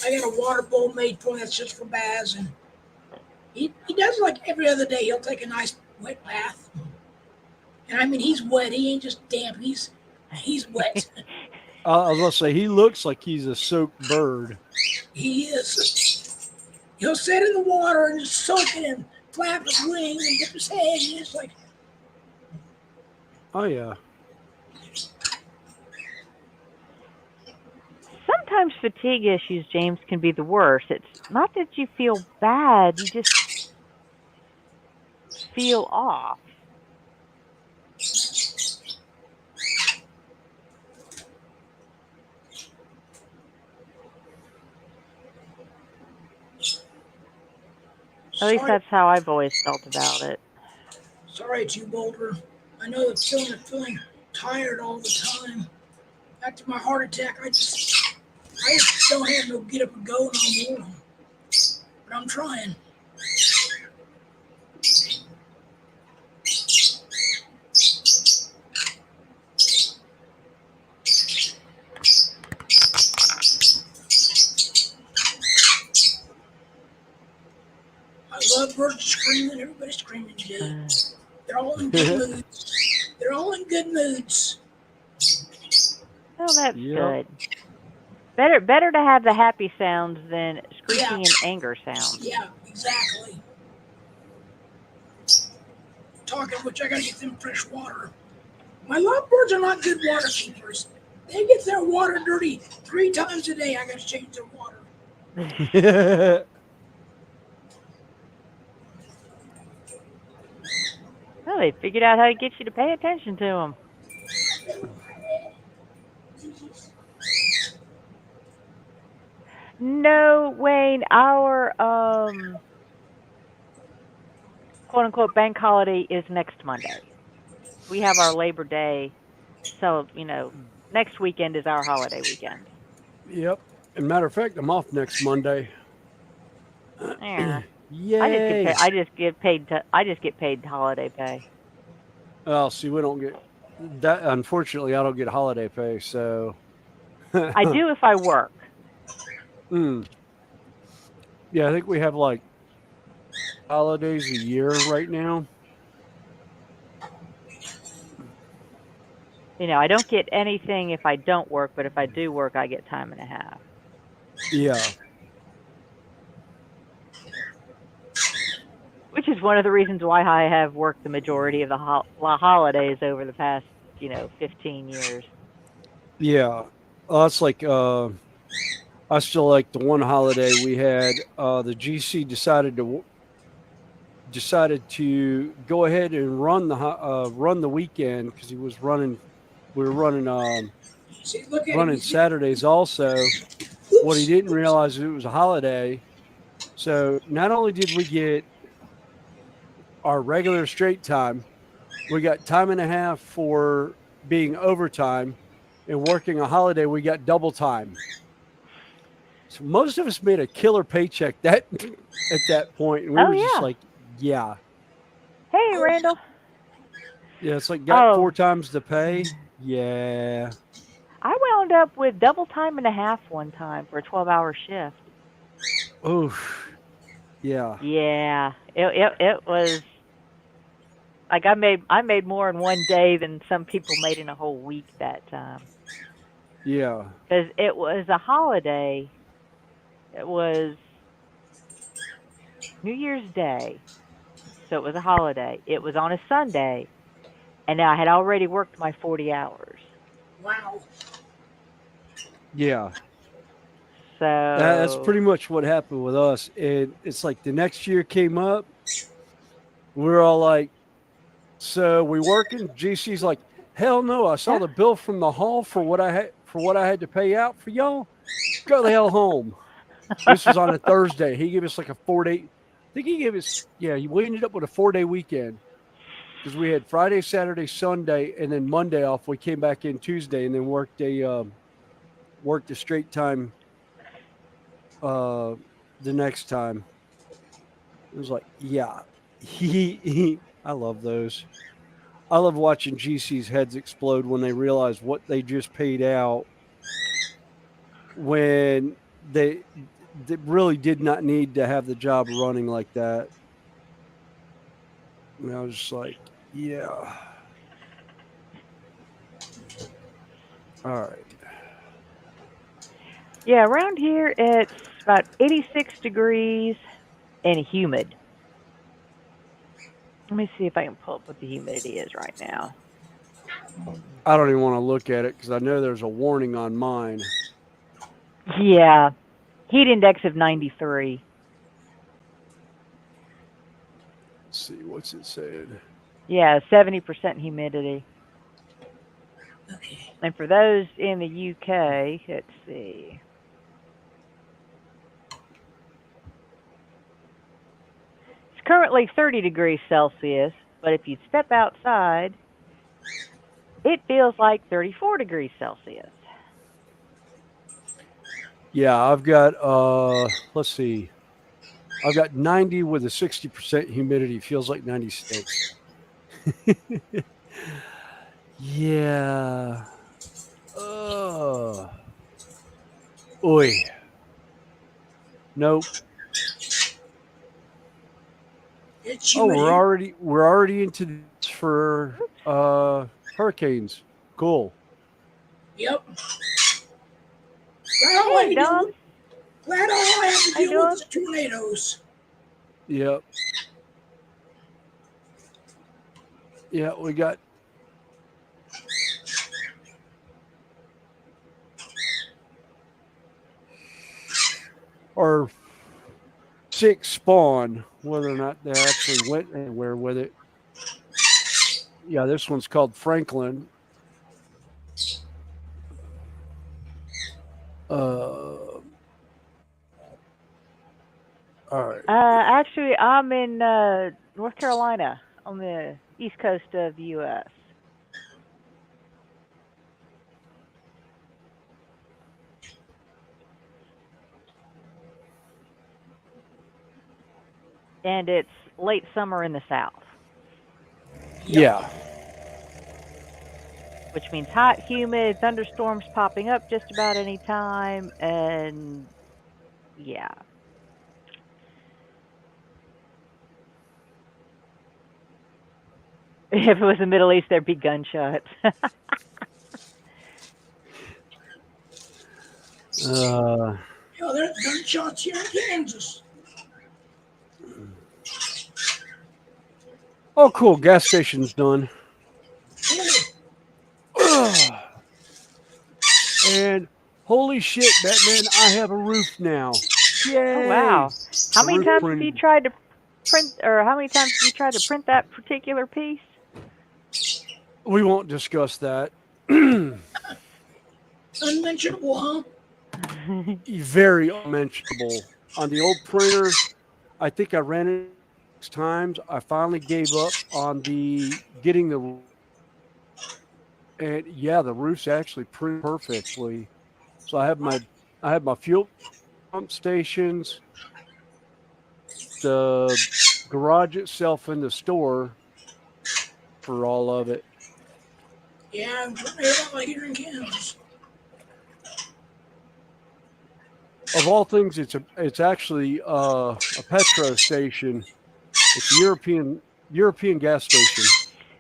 Speaker 3: I got a water bowl made for him that's just for baths, and he does like every other day. He'll take a nice wet bath, and I mean he's wet. He ain't just damp. He's wet.
Speaker 2: I was gonna say he looks like he's a soaked bird.
Speaker 3: He is. He'll sit in the water and just soak it and flap his wings and dip his head. And it's like,
Speaker 2: Oh yeah.
Speaker 1: Sometimes fatigue issues, James, can be the worst. It's not that you feel bad, you just feel off. At least
Speaker 3: sorry,
Speaker 1: that's how I've always felt about it.
Speaker 3: sorry, it's you, Boulder. I know the feeling of feeling tired all the time. After my heart attack, I just don't have no get up and go no more. But I'm trying. I love birds screaming. Everybody's screaming today. They're all in good moods. They're all in good moods.
Speaker 1: Well, that's
Speaker 2: Yep.
Speaker 1: good. Better to have the happy sounds than
Speaker 3: Yeah,
Speaker 1: screeching and anger sounds.
Speaker 3: yeah, exactly. Talking of which, I gotta get them fresh water. My lovebirds are not good water keepers. They get their water dirty 3 times a day. I gotta change their water.
Speaker 1: Well, they figured out how to get you to pay attention to them. No, Wayne, our quote unquote bank holiday is next Monday. We have our Labor Day, so next weekend is our holiday weekend.
Speaker 2: Yep. And matter of fact, I'm off next Monday.
Speaker 1: Yeah. I just get
Speaker 2: Yay.
Speaker 1: paid. I just get paid. I just get paid holiday pay.
Speaker 2: Oh, see, we don't get that. Unfortunately, I don't get holiday pay. So,
Speaker 1: I do if I work.
Speaker 2: mm, yeah, I think we have like holidays a year right now.
Speaker 1: I don't get anything if I don't work, but if I do work, I get time and a half.
Speaker 2: Yeah.
Speaker 1: Which is one of the reasons why I have worked the majority of the holidays over the past, 15 years.
Speaker 2: Yeah. That's like, I still like the one holiday we had. The GC decided to go ahead and run the weekend because he was running. We were
Speaker 3: See, look at
Speaker 2: running
Speaker 3: it.
Speaker 2: Saturdays also. What he
Speaker 3: Oops.
Speaker 2: didn't realize is it was a holiday. So not only did we get our regular straight time, we got time and a half for being overtime, and working a holiday, we got double time. So most of us made a killer paycheck that at that point, and we
Speaker 1: Oh
Speaker 2: were just
Speaker 1: yeah.
Speaker 2: like, yeah,
Speaker 1: Hey, Randall.
Speaker 2: yeah. It's like got
Speaker 1: Oh,
Speaker 2: 4 times the pay. Yeah.
Speaker 1: I wound up with double time and a half one time for a 12-hour shift.
Speaker 2: Oh, yeah,
Speaker 1: Yeah, it was like I made more in one day than some people made in a whole week that time
Speaker 2: yeah,
Speaker 1: because it was a holiday. It was New Year's Day, so it was a holiday. It was on a Sunday, and I had already worked my 40 hours.
Speaker 3: Wow.
Speaker 2: yeah. That's
Speaker 1: So,
Speaker 2: pretty much what happened with us. And it's like the next year came up, we were all like, so we working? GC's like, hell no. I saw
Speaker 1: yeah.
Speaker 2: the bill from the hall for what I had to pay out for y'all. Go the hell home. This was on a Thursday. He gave us like a 4-day. I think he gave us, yeah, we ended up with a 4-day weekend because we had Friday, Saturday, Sunday, and then Monday off. We came back in Tuesday and then worked a straight time uh, the next time. It was like, yeah, I love those. I love watching GC's heads explode when they realize what they just paid out when they really did not need to have the job running like that. And I was just like, yeah. All right.
Speaker 1: Yeah, around here it's about 86 degrees and humid. Let me see if I can pull up what the humidity is right now.
Speaker 2: I don't even want to look at it because I know there's a warning on mine.
Speaker 1: Yeah, heat index of 93.
Speaker 2: Let's see, what's it saying?
Speaker 1: Yeah, 70% humidity.
Speaker 3: Okay.
Speaker 1: And for those in the UK, let's see. It's currently 30 degrees Celsius, but if you step outside, it feels like 34 degrees Celsius.
Speaker 2: Yeah, I've got let's see. I've got 90 with a 60% humidity. Feels like 96. Yeah. Oi. Nope.
Speaker 3: It's
Speaker 2: Oh,
Speaker 3: humid.
Speaker 2: we're already into this for hurricanes. Cool.
Speaker 3: Yep. Glad all I
Speaker 1: Hey,
Speaker 3: have to deal
Speaker 1: Dom.
Speaker 3: with, glad all I have to
Speaker 1: How you
Speaker 3: deal with
Speaker 1: doing?
Speaker 3: is tornadoes.
Speaker 2: Yep. Yeah, we got our 6 spawn, whether or not they actually went anywhere with it. Yeah, this one's called Franklin. All right.
Speaker 1: Actually, I'm in North Carolina on the east coast of the U.S. And it's late summer in the South,
Speaker 3: Yep.
Speaker 2: Yeah.
Speaker 1: which means hot, humid, thunderstorms popping up just about any time, and yeah. If it was the Middle East, there'd be gunshots.
Speaker 2: Uh,
Speaker 3: Yo, there's gunshots here in Kansas.
Speaker 2: oh, cool. Gas station's done. And holy shit, Batman, I have a roof now.
Speaker 1: Oh
Speaker 2: Yay.
Speaker 1: wow! How
Speaker 2: The
Speaker 1: many
Speaker 2: roof
Speaker 1: times have you
Speaker 2: printed.
Speaker 1: tried to print, or how many times have you tried to print that particular piece?
Speaker 2: We won't discuss that.
Speaker 3: Unmentionable, huh?
Speaker 2: Very unmentionable. On the old printer, I think I ran it 6 times. I finally gave up on the getting the, and yeah, the roof's actually print perfectly. So I have my fuel pump stations, the garage itself in the store for all of it.
Speaker 3: Yeah, I'm putting it out like here in Kansas.
Speaker 2: Of all things, it's actually a petro station. It's a European gas station,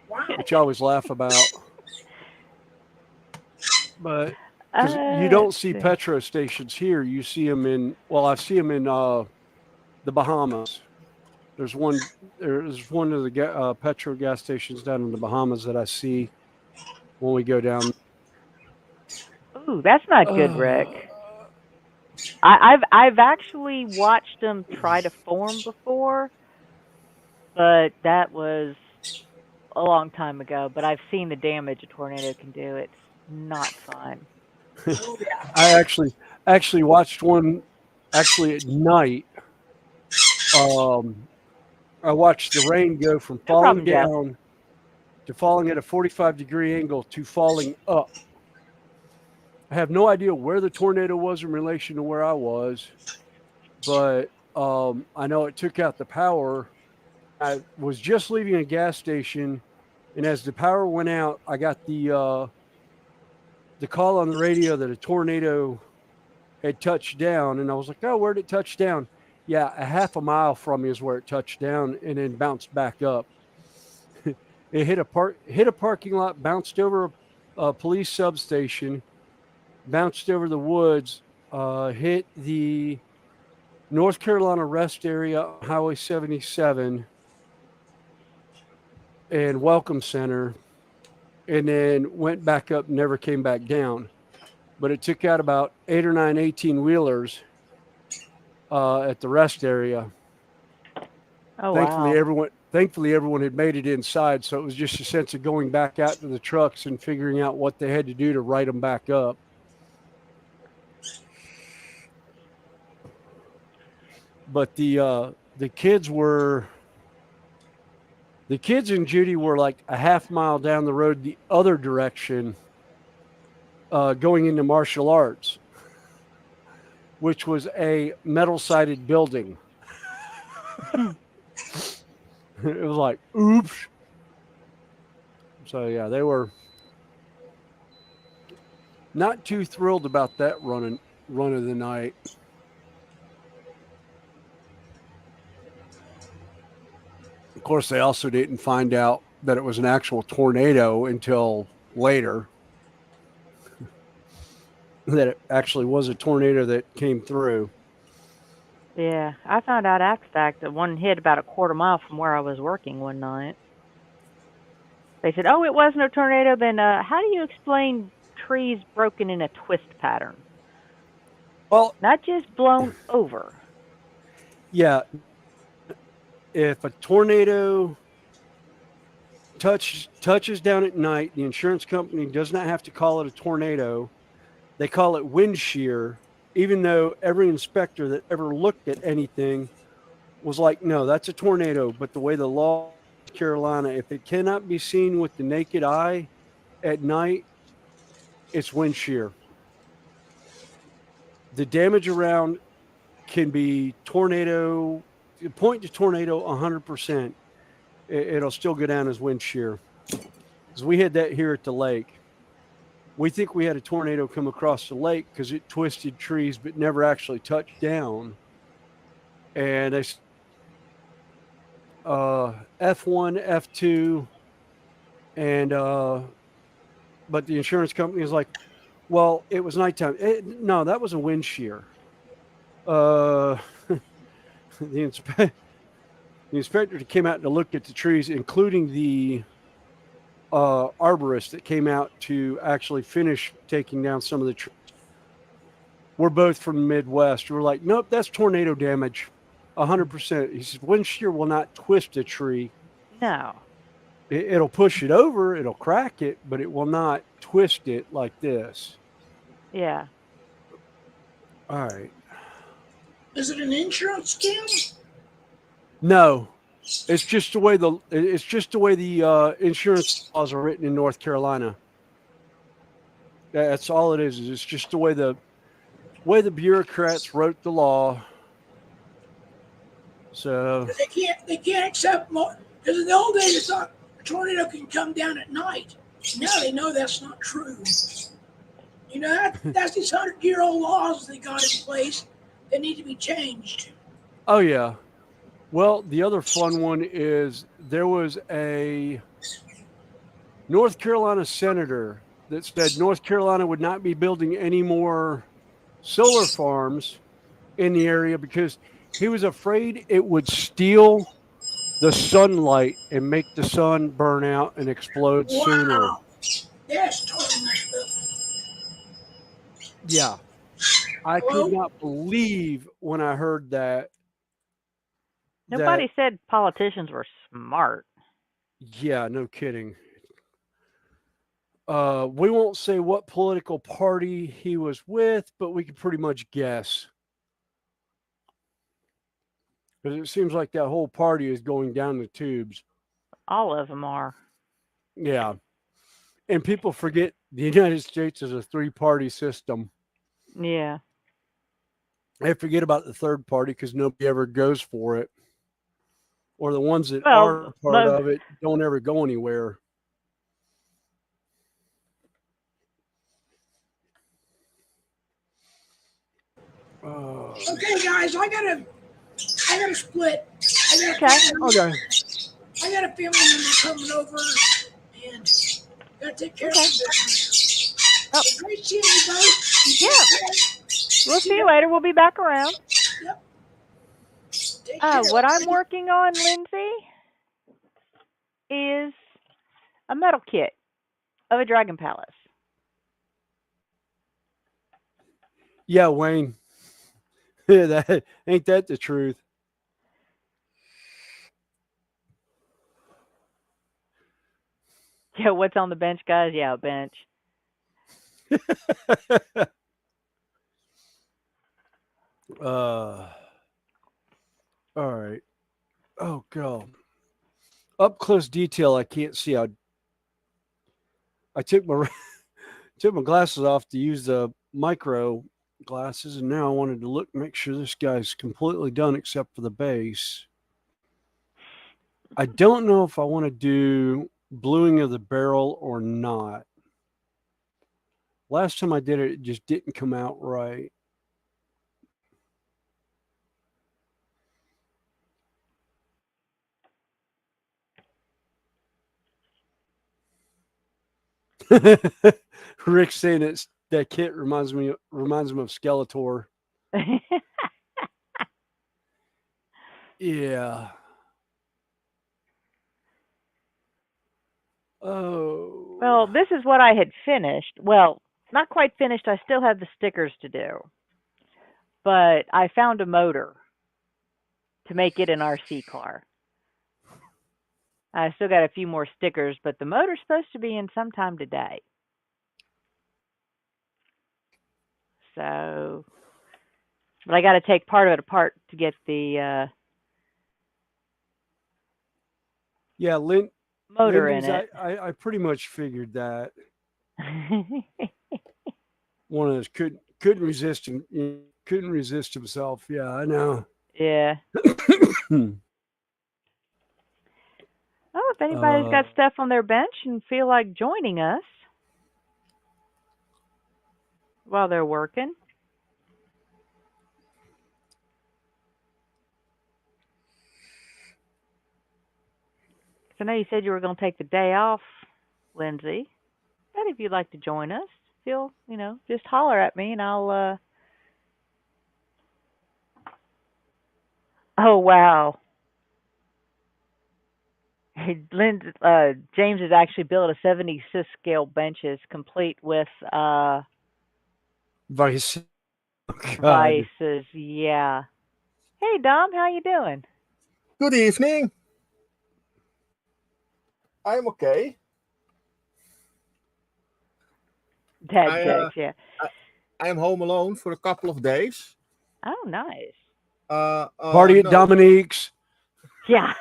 Speaker 3: Wow.
Speaker 2: which I always laugh about. But because you don't
Speaker 1: Let's
Speaker 2: see
Speaker 1: see.
Speaker 2: petro stations here, you see them in. Well, I see them in the Bahamas. There's one. There's one of the petro gas stations down in the Bahamas that I see when we go down.
Speaker 1: Ooh, that's not good, Rick.
Speaker 2: Uh,
Speaker 1: I've actually watched them try to form before, but that was a long time ago. But I've seen the damage a tornado can do. It's not fun.
Speaker 3: Oh, yeah.
Speaker 2: I actually watched one actually at night. Um, I watched the rain go from
Speaker 1: No
Speaker 2: falling
Speaker 1: problem, Joe.
Speaker 2: down to falling at a 45-degree angle to falling up. I have no idea where the tornado was in relation to where I was, but I know it took out the power. I was just leaving a gas station, and as the power went out, I got the call on the radio that a tornado had touched down, and I was like, "Oh, where'd it touch down?" Yeah, a half a mile from me is where it touched down, and then bounced back up. It hit a parking lot, bounced over a police substation, bounced over the woods, hit the North Carolina rest area on Highway 77 and Welcome Center, and then went back up, never came back down. But it took out about 8 or 9 18-wheelers at the rest area.
Speaker 1: Oh
Speaker 2: Thankfully,
Speaker 1: wow.
Speaker 2: everyone had made it inside, so it was just a sense of going back out to the trucks and figuring out what they had to do to right them back up. But the kids and Judy were like a half mile down the road the other direction, going into martial arts, which was a metal sided building. It was like, oops. So yeah, they were not too thrilled about that run of the night. Of course, they also didn't find out that it was an actual tornado until later. That it actually was a tornado that came through.
Speaker 1: Yeah, I found out after fact that one hit about a quarter mile from where I was working one night. They said, "Oh, it wasn't a tornado." Then, how do you explain trees broken in a twist pattern,
Speaker 2: Well,
Speaker 1: not just blown over?
Speaker 2: yeah, if a tornado touches down at night, the insurance company does not have to call it a tornado. They call it wind shear, even though every inspector that ever looked at anything was like, no, that's a tornado. But the way the law in Carolina, if it cannot be seen with the naked eye at night, it's wind shear. The damage around can be tornado, point to tornado 100%. It'll still go down as wind shear. Because we had that here at the lake. We think we had a tornado come across the lake because it twisted trees but never actually touched down. And I F1, F2, and but the insurance company is like, well, it was nighttime. No, that was a wind shear. The, the inspector came out to look at the trees, including the arborist that came out to actually finish taking down some of the trees. We're both from the Midwest. We're like, nope, that's tornado damage, 100%. He says, wind shear will not twist a tree.
Speaker 1: No.
Speaker 2: It'll push it over, it'll crack it, but it will not twist it like this.
Speaker 1: Yeah.
Speaker 2: All right.
Speaker 3: Is it an insurance scam?
Speaker 2: No, it's just the way the insurance laws are written in North Carolina. That's all it is. It's just the way the bureaucrats wrote the law. So
Speaker 3: they can't accept more. Because in the old days, they thought a tornado can come down at night. Now they know that's not true. You know, that's these 100-year-old laws they got in place that need to be changed.
Speaker 2: Oh yeah. Well, the other fun one is there was a North Carolina senator that said North Carolina would not be building any more solar farms in the area because he was afraid it would steal the sunlight and make the sun burn out and explode sooner.
Speaker 3: Yes, totally messed up.
Speaker 2: Yeah. I could not believe when I heard that.
Speaker 1: Nobody said politicians were smart.
Speaker 2: Yeah, no kidding. We won't say what political party he was with, but we can pretty much guess. Because it seems like that whole party is going down the tubes.
Speaker 1: All of them are.
Speaker 2: Yeah. And people forget the United States is a 3-party system.
Speaker 1: Yeah.
Speaker 2: They forget about the third party because nobody ever goes for it. Or the ones that are part of it don't ever go anywhere.
Speaker 3: Okay, guys, I gotta split.
Speaker 2: Okay.
Speaker 3: I got a family member coming over, and gotta take care of business.
Speaker 1: Oh.
Speaker 3: Great seeing you both.
Speaker 1: Yeah. We'll see you later. We'll be back around.
Speaker 3: Yep.
Speaker 1: What I'm working on, Lindsay, is a metal kit of a Dragon Palace.
Speaker 2: Yeah, Wayne. That ain't that the truth?
Speaker 1: Yeah, what's on the bench, guys? Yeah, bench.
Speaker 2: All right. Oh god. Up close detail I can't see. I took my glasses off to use the micro glasses, and now I wanted to make sure this guy's completely done except for the base. I don't know if I want to do bluing of the barrel or not. Last time I did it, it just didn't come out right. Rick saying that kit reminds him of Skeletor. Yeah. Oh.
Speaker 1: Well, this is what I had finished. Well, not quite finished. I still have the stickers to do. But I found a motor to make it an RC car. I still got a few more stickers, but the motor's supposed to be in sometime today. So, but I got to take part of it apart to get the
Speaker 2: Yeah,
Speaker 1: motor in
Speaker 2: Lindy's,
Speaker 1: it.
Speaker 2: I pretty much figured that. One of those couldn't resist him. Couldn't resist himself. Yeah, I know.
Speaker 1: Yeah. Oh, if anybody's got stuff on their bench and feel like joining us while they're working. I know you said you were going to take the day off, Lindsay. But if you'd like to join us, just holler at me and I'll. Oh wow, James has actually built a 76 scale benches complete with
Speaker 2: Vice. God.
Speaker 1: vices. Yeah. Hey Dom, how you doing?
Speaker 4: Good evening. I'm okay.
Speaker 1: Dad
Speaker 4: I,
Speaker 1: jokes, yeah.
Speaker 4: I am home alone for a couple of days.
Speaker 1: Oh, nice.
Speaker 2: Party at
Speaker 4: no.
Speaker 2: Dominique's.
Speaker 1: Yeah.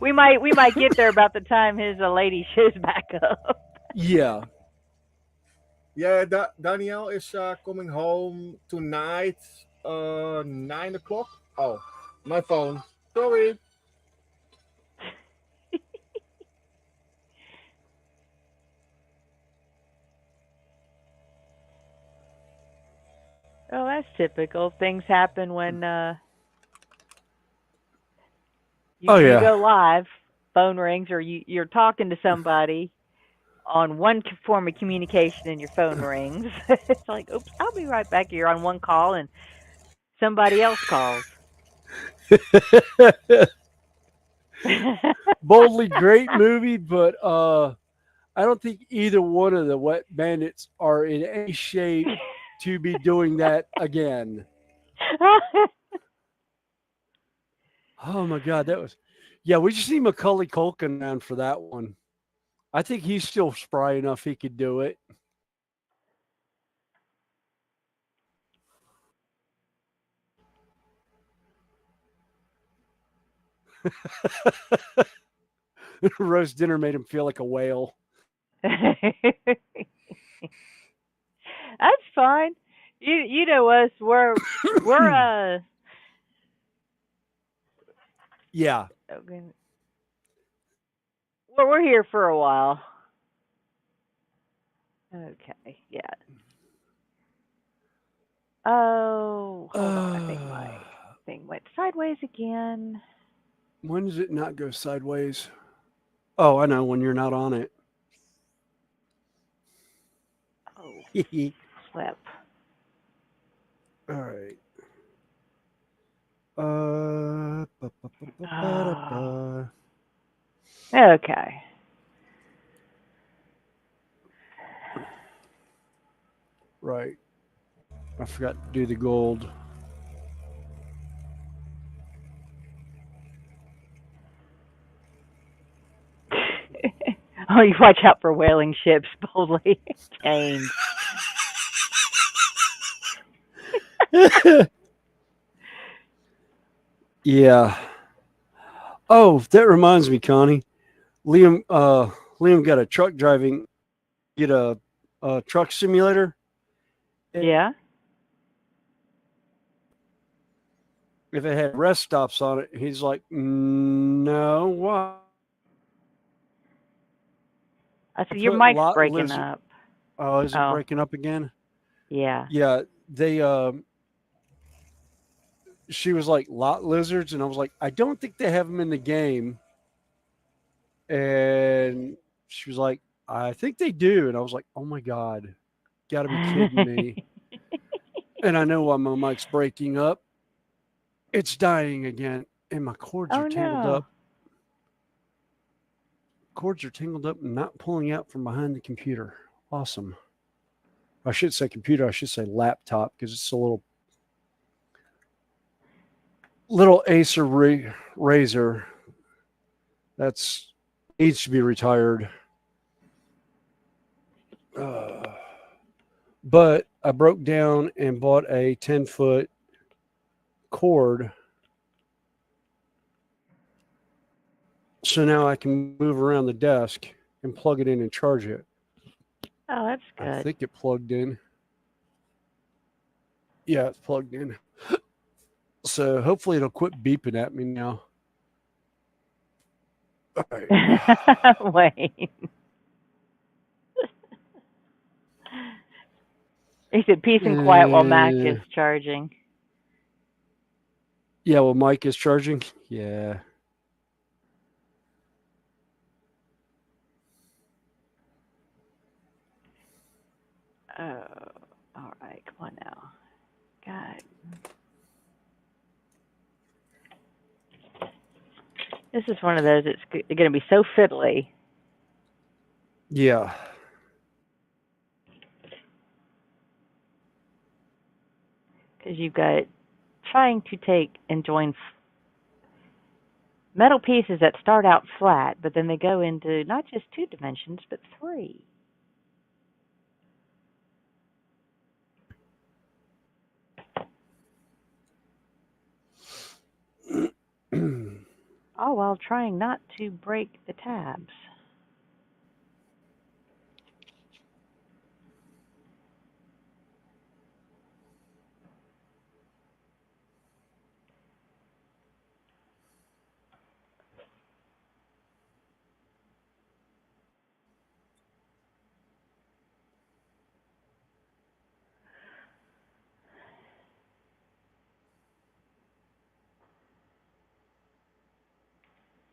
Speaker 1: we might get there about the time his lady shows back up.
Speaker 2: Yeah.
Speaker 4: Yeah, Danielle is coming home tonight, 9 o'clock. Oh, my phone. Sorry.
Speaker 1: Oh, that's typical. Things happen when you go live, phone rings, or you're talking to somebody on one form of communication and your phone rings. It's like, oops, I'll be right back. You're on one call and somebody else calls.
Speaker 2: Boldly great movie, but I don't think either one of the Wet Bandits are in any shape to be doing that again. Oh my God, that was, yeah. We just need Macaulay Culkin around for that one. I think he's still spry enough he could do it. Roast dinner made him feel like a whale.
Speaker 1: That's fine. You know us. We're
Speaker 2: Yeah.
Speaker 1: okay. Well, we're here for a while. Okay, yeah. Oh, hold on. I think my thing went sideways again.
Speaker 2: When does it not go sideways? Oh, I know, when you're not on it.
Speaker 1: Oh, slip.
Speaker 2: All right.
Speaker 1: Okay.
Speaker 2: Right. I forgot to do the gold.
Speaker 1: Oh, you watch out for whaling ships, boldly, James.
Speaker 2: Yeah. Oh, that reminds me, Connie. Liam got a truck driving, get a truck simulator.
Speaker 1: Yeah.
Speaker 2: If it had rest stops on it, he's like, no, why?
Speaker 1: I see your mic's breaking up.
Speaker 2: Oh, is it breaking up again?
Speaker 1: Yeah.
Speaker 2: Yeah. They she was like lot lizards, and I was like, I don't think they have them in the game. And she was like, I think they do. And I was like, oh my God, gotta be kidding me. And I know why my mic's breaking up. It's dying again. And my cords are tangled up. Cords are tangled up and not pulling out from behind the computer. Awesome. I should say computer. I should say laptop because it's a little Acer Razor That's needs to be retired. But I broke down and bought a 10-foot cord. So now I can move around the desk and plug it in and charge it.
Speaker 1: Oh, that's
Speaker 2: I
Speaker 1: good.
Speaker 2: think it plugged in. Yeah, it's plugged in. So hopefully it'll quit beeping at me now. All right.
Speaker 1: Wayne. He said peace and quiet while Mac is charging.
Speaker 2: Yeah, well, Mike is charging. Yeah.
Speaker 1: Oh, all right. Come on now. God. This is one of those, it's going to be so fiddly.
Speaker 2: Yeah.
Speaker 1: Because you've got trying to take and join metal pieces that start out flat, but then they go into not just 2 dimensions, but 3. All while trying not to break the tabs.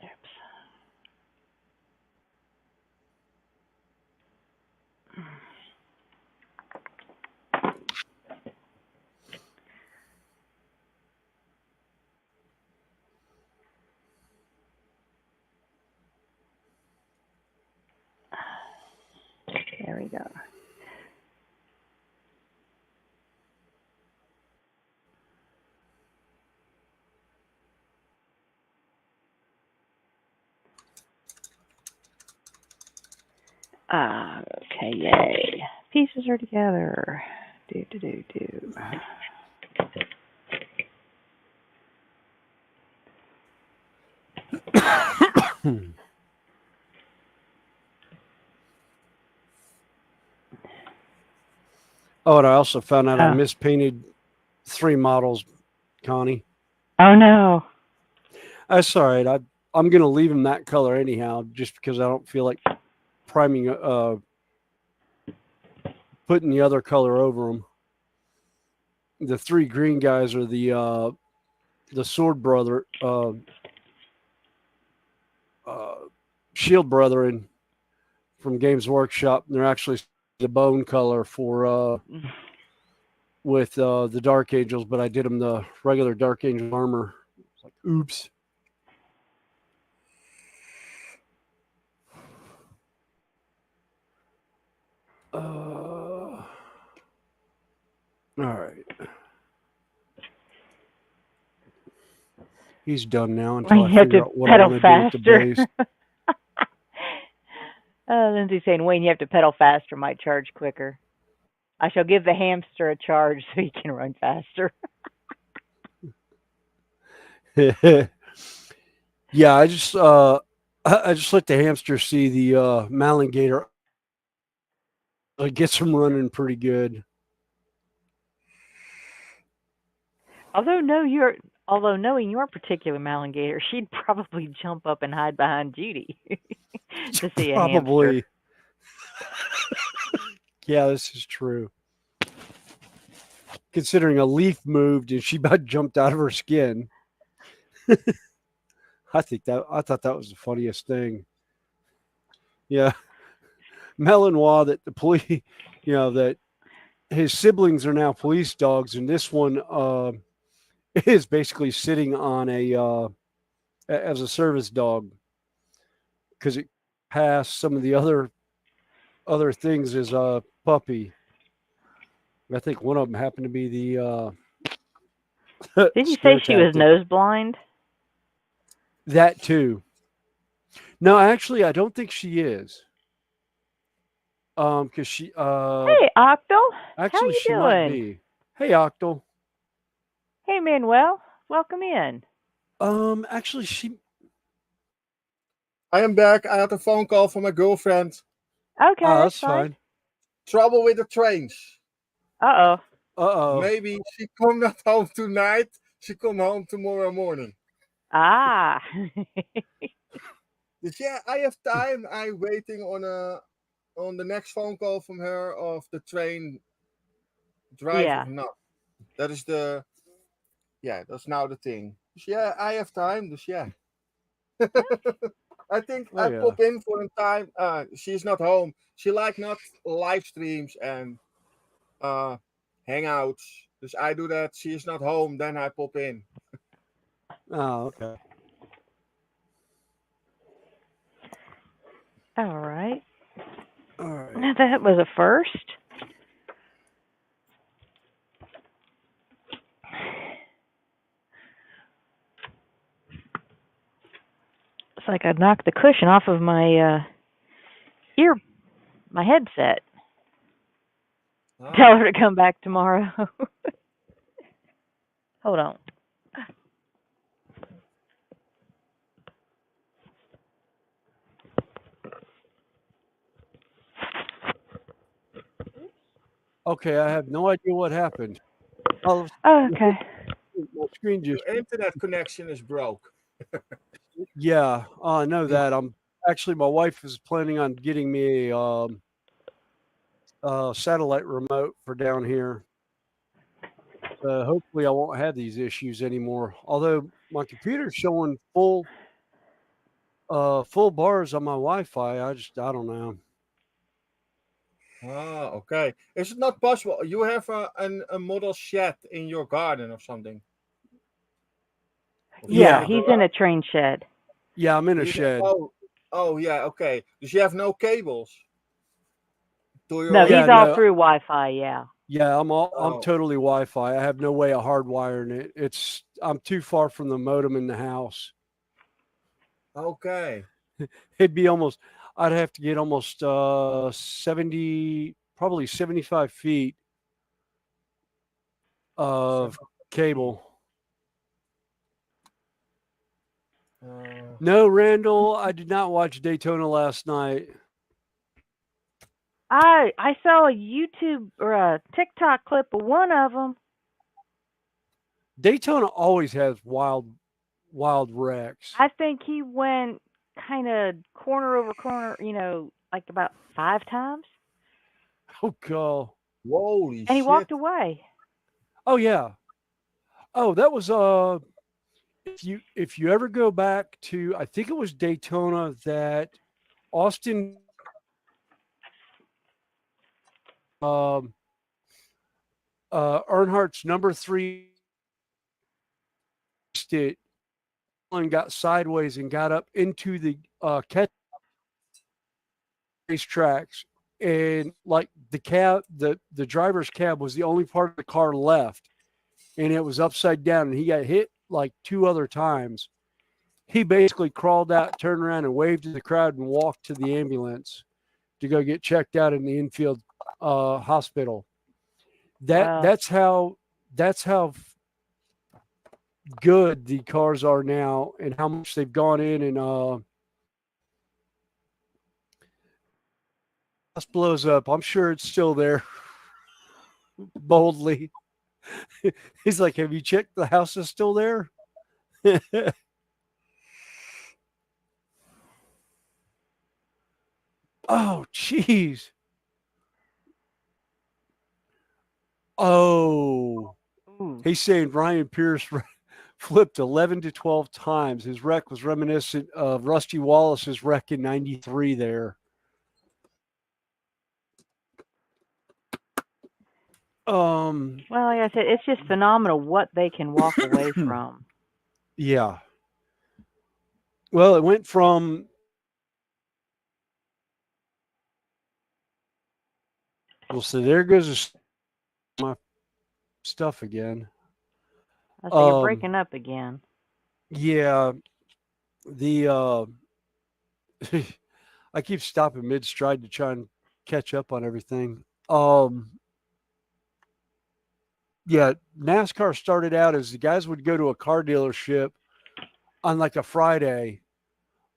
Speaker 1: Oops. There we go. Okay, yay. Pieces are together. Do.
Speaker 2: Oh, and I also found out I mispainted 3 models, Connie.
Speaker 1: Oh, no.
Speaker 2: That's all right. I'm going to leave them that color anyhow, just because I don't feel like priming, putting the other color over them. The 3 green guys are the Sword Brother, Shield Brethren from Games Workshop. And they're actually the bone color for with the Dark Angels, but I did them the regular Dark Angel armor. It's like, oops. All right. He's done now until I figure out what I want to do with the base.
Speaker 1: Lindsay's saying, Wayne, you have to pedal faster, might charge quicker. I shall give the hamster a charge so he can run faster.
Speaker 2: Yeah, I just let the hamster see the Malingator. It gets him running pretty good.
Speaker 1: Although knowing your particular Malingator, she'd probably jump up and hide behind Judy to see a hamster.
Speaker 2: Yeah, this is true. Considering a leaf moved and she about jumped out of her skin. I thought that was the funniest thing. Yeah. Malinois, that the police, that his siblings are now police dogs, and this one is basically sitting on as a service dog because it passed some of the other things as a puppy. I think one of them happened to be the.
Speaker 1: Did you say she was nose blind?
Speaker 2: That too. No, actually, I don't think she is. Because she
Speaker 1: Hey, Octal. How
Speaker 2: actually
Speaker 1: you
Speaker 2: she might
Speaker 1: doing?
Speaker 2: be. Hey, Octal.
Speaker 1: Hey, Manuel. Welcome in.
Speaker 2: Actually, she.
Speaker 4: I am back. I had a phone call from my girlfriend.
Speaker 1: Okay,
Speaker 2: Ah,
Speaker 1: that's
Speaker 2: that's
Speaker 1: fine.
Speaker 2: fine.
Speaker 4: Trouble with the trains.
Speaker 1: Uh-oh.
Speaker 2: Uh-oh.
Speaker 4: Maybe she come not home tonight. She come home tomorrow morning.
Speaker 1: Ah.
Speaker 4: But yeah, I have time. I'm waiting on the next phone call from her of the train drive or
Speaker 1: Yeah.
Speaker 4: not. That is the that's now the thing. Dus yeah, I have time. Dus yeah. I think
Speaker 2: Oh
Speaker 4: I
Speaker 2: yeah.
Speaker 4: pop in for a time. She's not home. She like not live streams and uh hangouts. Dus I do that. She is not home, then I pop in.
Speaker 2: Oh, okay.
Speaker 1: All right.
Speaker 2: All right.
Speaker 1: Now that was a first. It's like I knocked the cushion off of my ear, my headset. Tell her to come back tomorrow. Hold on.
Speaker 2: Okay, I have no idea what happened. Oh,
Speaker 1: Oh, okay.
Speaker 2: my screen just.
Speaker 4: Your internet connection is broke.
Speaker 2: Yeah, I know that. I'm actually my wife is planning on getting me a satellite remote for down here. Hopefully, I won't have these issues anymore. Although my computer's showing full bars on my Wi-Fi, I don't know.
Speaker 4: Okay. Is it not possible? You have a model shed in your garden or something? Of
Speaker 1: Yeah,
Speaker 2: Yeah,
Speaker 1: he's in a train shed.
Speaker 2: yeah, I'm in a
Speaker 4: He's
Speaker 2: shed.
Speaker 4: oh yeah, okay. Dus you have no cables to
Speaker 1: No,
Speaker 4: your
Speaker 2: Yeah,
Speaker 1: he's all
Speaker 2: no,
Speaker 1: through Wi-Fi. Yeah.
Speaker 2: yeah, I'm
Speaker 4: oh
Speaker 2: totally Wi-Fi. I have no way of hardwiring it. I'm too far from the modem in the house.
Speaker 4: okay.
Speaker 2: It'd be almost. I'd have to get almost 70, probably 75 feet of cable. No, Randall, I did not watch Daytona last night.
Speaker 1: I saw a YouTube or a TikTok clip of one of them.
Speaker 2: Daytona always has wild wrecks.
Speaker 1: I think he went kind of corner over corner, like about 5 times,
Speaker 2: Oh god.
Speaker 4: Holy
Speaker 1: and he
Speaker 4: shit.
Speaker 1: walked away.
Speaker 2: Oh yeah. Oh, that was if you ever go back to I think it was Daytona that Austin um Earnhardt's number 3 it and got sideways and got up into the catch tracks and like the driver's cab was the only part of the car left and it was upside down and he got hit like 2 other times. He basically crawled out, turned around and waved to the crowd and walked to the ambulance to go get checked out in the infield hospital.
Speaker 1: Well,
Speaker 2: That's how good the cars are now and how much they've gone in and house blows up. I'm sure it's still there boldly. He's like, have you checked the house is still there? Oh, jeez. Oh,
Speaker 1: ooh.
Speaker 2: he's saying Ryan Pierce flipped 11 to 12 times. His wreck was reminiscent of Rusty Wallace's wreck in 93 there.
Speaker 1: Well, like I said, it's just phenomenal what they can walk away from.
Speaker 2: Yeah. Well, it went from so there goes my stuff again.
Speaker 1: I say you're
Speaker 2: Um
Speaker 1: breaking up again.
Speaker 2: yeah, the I keep stopping mid stride to try and catch up on everything. Um, yeah, NASCAR started out as the guys would go to a car dealership on like a Friday,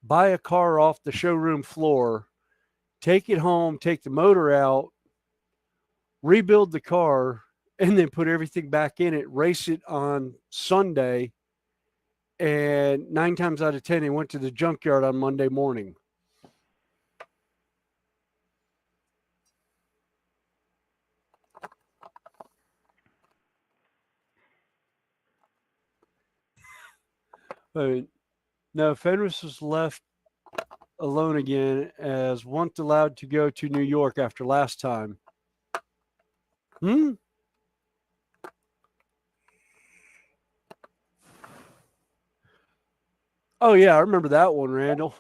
Speaker 2: buy a car off the showroom floor, take it home, take the motor out, rebuild the car, and then put everything back in it, race it on Sunday. And 9 times out of 10, they went to the junkyard on Monday morning. No, Fenris was left alone again as once allowed to go to New York after last time. Hmm? Oh, yeah, I remember that one, Randall.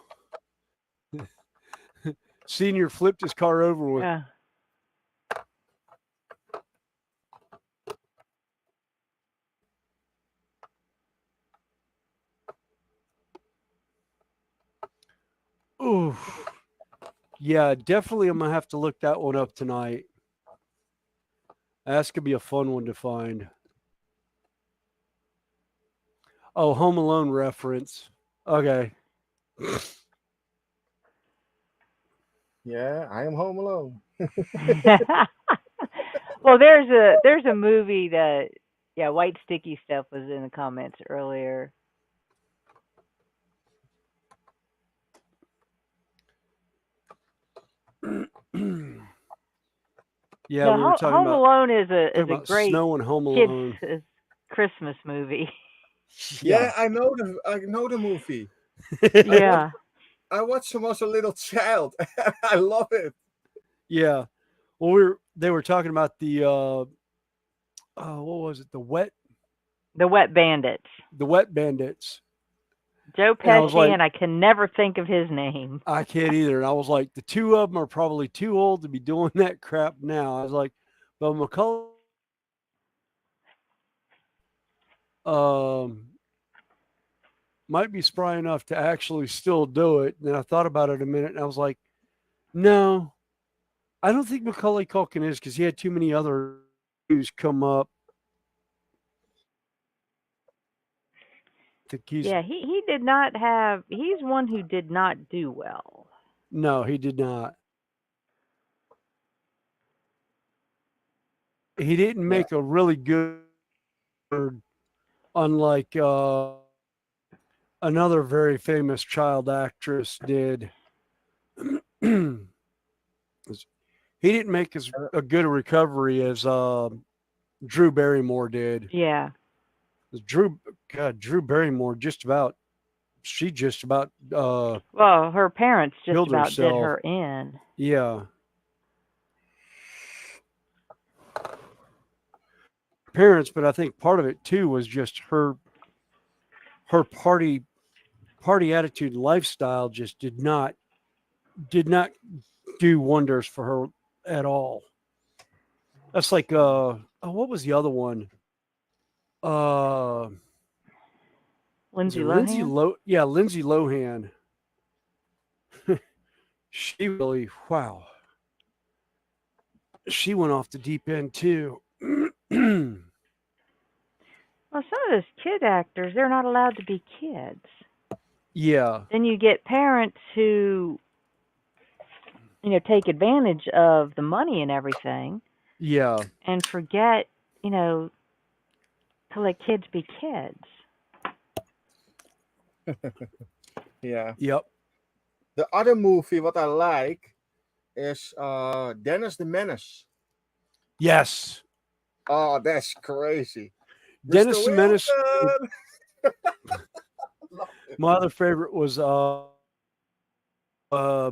Speaker 2: Senior flipped his car over with.
Speaker 1: Yeah.
Speaker 2: Ooh. Yeah, definitely I'm going to have to look that one up tonight. That's going to be a fun one to find. Oh, Home Alone reference. Okay.
Speaker 4: Yeah, I am home alone.
Speaker 1: Well, there's a movie that White Sticky Stuff was in the comments earlier.
Speaker 2: Yeah, we were talking
Speaker 1: Home
Speaker 2: about
Speaker 1: Alone is a great
Speaker 2: snow and Home
Speaker 1: kids
Speaker 2: Alone.
Speaker 1: Christmas movie.
Speaker 4: Yeah, I know the movie.
Speaker 1: Yeah.
Speaker 4: I watched him as a little child. I love it.
Speaker 2: Yeah. Well, they were talking about the what was it?
Speaker 1: The Wet Bandits.
Speaker 2: The Wet Bandits.
Speaker 1: Joe
Speaker 2: And I was
Speaker 1: Pesci,
Speaker 2: like,
Speaker 1: and I can never think of his name.
Speaker 2: I can't either. And I was like, the two of them are probably too old to be doing that crap now. I was like, but McCullough might be spry enough to actually still do it. And then I thought about it a minute, and I was like, no, I don't think Macaulay Culkin is, because he had too many other news come up.
Speaker 1: Yeah, he did not have. He's one who did not do well.
Speaker 2: No, he did not. He didn't make a really good, unlike another very famous child actress did. He didn't make as a good a recovery as Drew Barrymore did.
Speaker 1: Yeah.
Speaker 2: Drew Barrymore just about
Speaker 1: well, her parents just
Speaker 2: killed
Speaker 1: about
Speaker 2: herself.
Speaker 1: did her in.
Speaker 2: Yeah. Parents, but I think part of it too was just her party attitude and lifestyle just did not do wonders for her at all. That's like what was the other one?
Speaker 1: Lindsay Lohan.
Speaker 2: Lindsay Lohan. She really, wow. She went off the deep end too.
Speaker 1: Well, some of those kid actors, they're not allowed to be kids.
Speaker 2: Yeah.
Speaker 1: Then you get parents who, take advantage of the money and everything.
Speaker 2: Yeah.
Speaker 1: And forget, to let kids be kids.
Speaker 4: Yeah.
Speaker 2: Yep.
Speaker 4: The other movie what I like is Dennis the Menace.
Speaker 2: Yes.
Speaker 4: Oh, that's crazy.
Speaker 2: Dennis the Menace. My other favorite was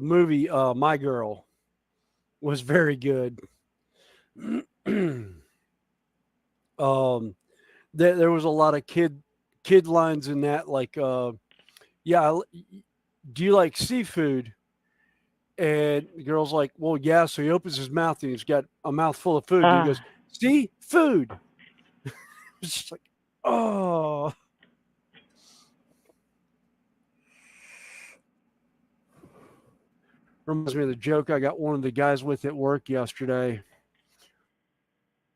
Speaker 2: movie My Girl. Was very good. There was a lot of kid lines in that, like yeah, do you like seafood? And the girl's like, well, yeah. So he opens his mouth and he's got a mouthful of food. And he goes, see, food. It's just like, oh. Reminds me of the joke I got one of the guys with at work yesterday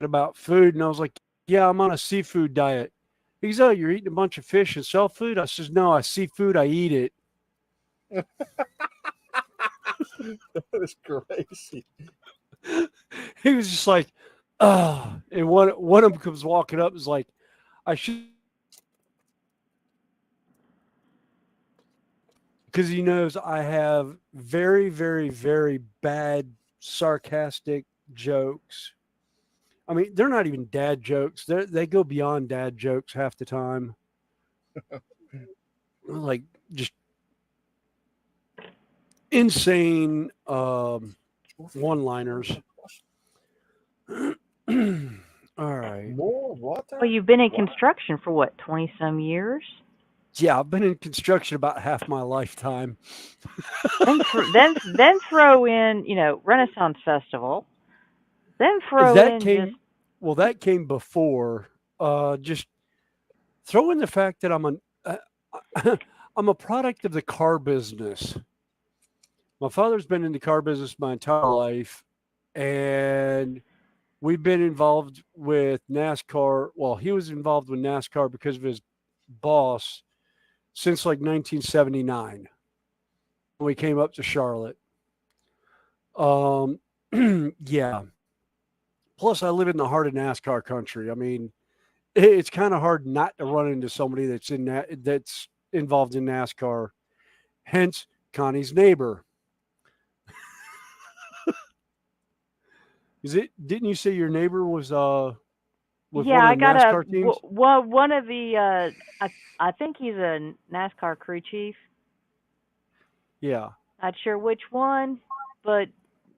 Speaker 2: about food, and I was like, "Yeah, I'm on a seafood diet." He goes, "Oh, you're eating a bunch of fish and cell food?" I says, "No, I see food, I eat it."
Speaker 4: That is crazy.
Speaker 2: He was just like, "Ah," and one of them comes walking up, is like, "I should," because he knows I have very, very, very bad sarcastic jokes. I mean, they're not even dad jokes. They go beyond dad jokes half the time. Like just insane one-liners. All right.
Speaker 4: More water?
Speaker 1: Well, you've been in
Speaker 4: Wow.
Speaker 1: construction for what, 20 some years?
Speaker 2: Yeah, I've been in construction about half my lifetime.
Speaker 1: Then throw in, Renaissance Festival. Then throw
Speaker 2: That
Speaker 1: in just
Speaker 2: came that came before. Just throw in the fact that I'm a product of the car business. My father's been in the car business my entire life, and we've been involved with NASCAR. Well, he was involved with NASCAR because of his boss since like 1979 when we came up to Charlotte. Um, yeah. Plus, I live in the heart of NASCAR country. I mean, it's kind of hard not to run into somebody that's involved in NASCAR. Hence, Connie's neighbor. Is it? Didn't you say your neighbor was with
Speaker 1: yeah.
Speaker 2: one
Speaker 1: I
Speaker 2: of the
Speaker 1: got
Speaker 2: NASCAR teams?
Speaker 1: one of the. I think he's a NASCAR crew chief.
Speaker 2: Yeah.
Speaker 1: Not sure which one, but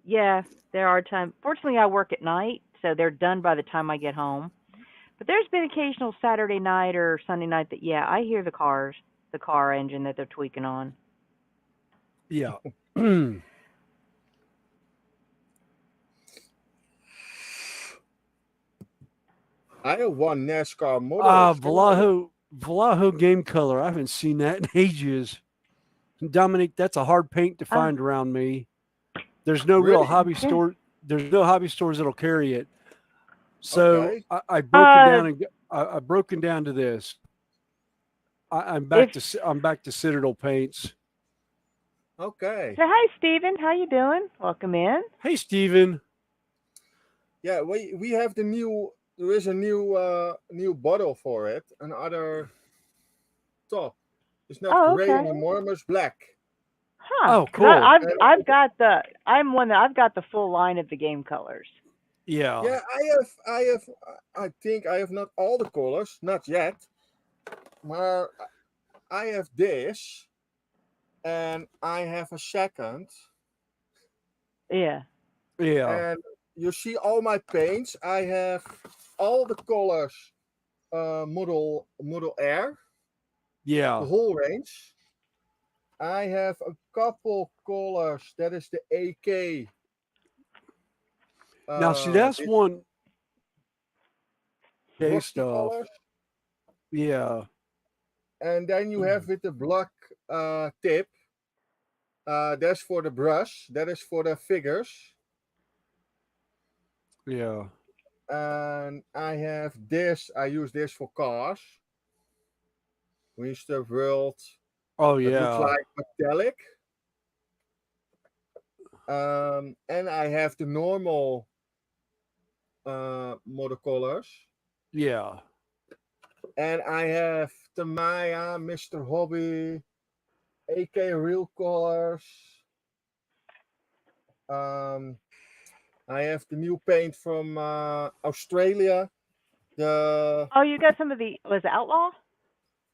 Speaker 1: yeah, there are times. Fortunately, I work at night, so they're done by the time I get home. But there's been occasional Saturday night or Sunday night that, yeah, I hear the car engine that they're tweaking on.
Speaker 2: Yeah.
Speaker 4: I have one NASCAR model.
Speaker 2: Vallejo game color. I haven't seen that in ages. Dominic, that's a hard paint to
Speaker 1: Uh,
Speaker 2: find around me. There's no real
Speaker 4: Really?
Speaker 2: hobby
Speaker 1: yeah.
Speaker 2: store. There's no hobby stores that'll carry it. So
Speaker 4: Okay.
Speaker 2: I
Speaker 1: Uh,
Speaker 2: broken down to this. I'm
Speaker 1: if
Speaker 2: back to Citadel paints.
Speaker 4: Okay.
Speaker 1: so, hi Stephen, how you doing? Welcome in.
Speaker 2: Hey, Steven.
Speaker 4: Yeah, we have the new. There is a new bottle for it. Another top. It's not
Speaker 1: Oh,
Speaker 4: gray
Speaker 1: okay.
Speaker 4: anymore, but it's black.
Speaker 1: Huh?
Speaker 2: Oh,
Speaker 1: Because
Speaker 2: cool.
Speaker 1: I'm one that I've got the full line of the game colors.
Speaker 2: Yeah.
Speaker 4: Yeah, I think I have not all the colors, not yet. But I have this, and I have a second,
Speaker 1: Yeah.
Speaker 2: Yeah.
Speaker 4: and you see all my paints. I have all the colors, model air, the
Speaker 2: Yeah.
Speaker 4: whole range. I have a couple colors. That is the AK.
Speaker 2: Now, see, that's
Speaker 4: This
Speaker 2: one K
Speaker 4: rusty
Speaker 2: stuff.
Speaker 4: colors,
Speaker 2: Yeah.
Speaker 4: and then you have with the black tip. That's for the brush. That is for the figures.
Speaker 2: Yeah.
Speaker 4: And I have this. I use this for cars. Winster World.
Speaker 2: Oh,
Speaker 4: It looks
Speaker 2: yeah.
Speaker 4: like metallic. And I have the normal watercolors.
Speaker 2: Yeah.
Speaker 4: And I have the Maya, Mr. Hobby, AK Real Colors. Um, I have the new paint from Australia. The
Speaker 1: Oh, you got some of the was it Outlaw?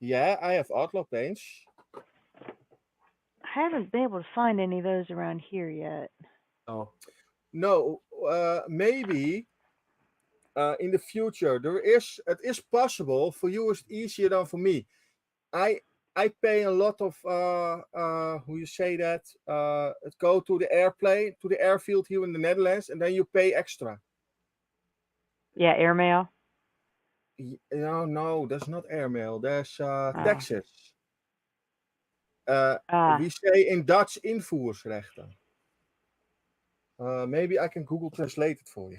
Speaker 4: Yeah, I have Outlaw paints.
Speaker 1: I haven't been able to find any of those around here yet.
Speaker 2: Oh.
Speaker 4: No, maybe in the future it is possible for you. It's easier than for me. I I pay a lot of who you say that it go to the airplane to the airfield here in the Netherlands, and then you pay extra.
Speaker 1: Yeah, airmail.
Speaker 4: No, that's not airmail. That's
Speaker 1: Oh.
Speaker 4: taxes.
Speaker 1: Ah.
Speaker 4: We say in Dutch invoersrechten. Maybe I can Google Translate it for you.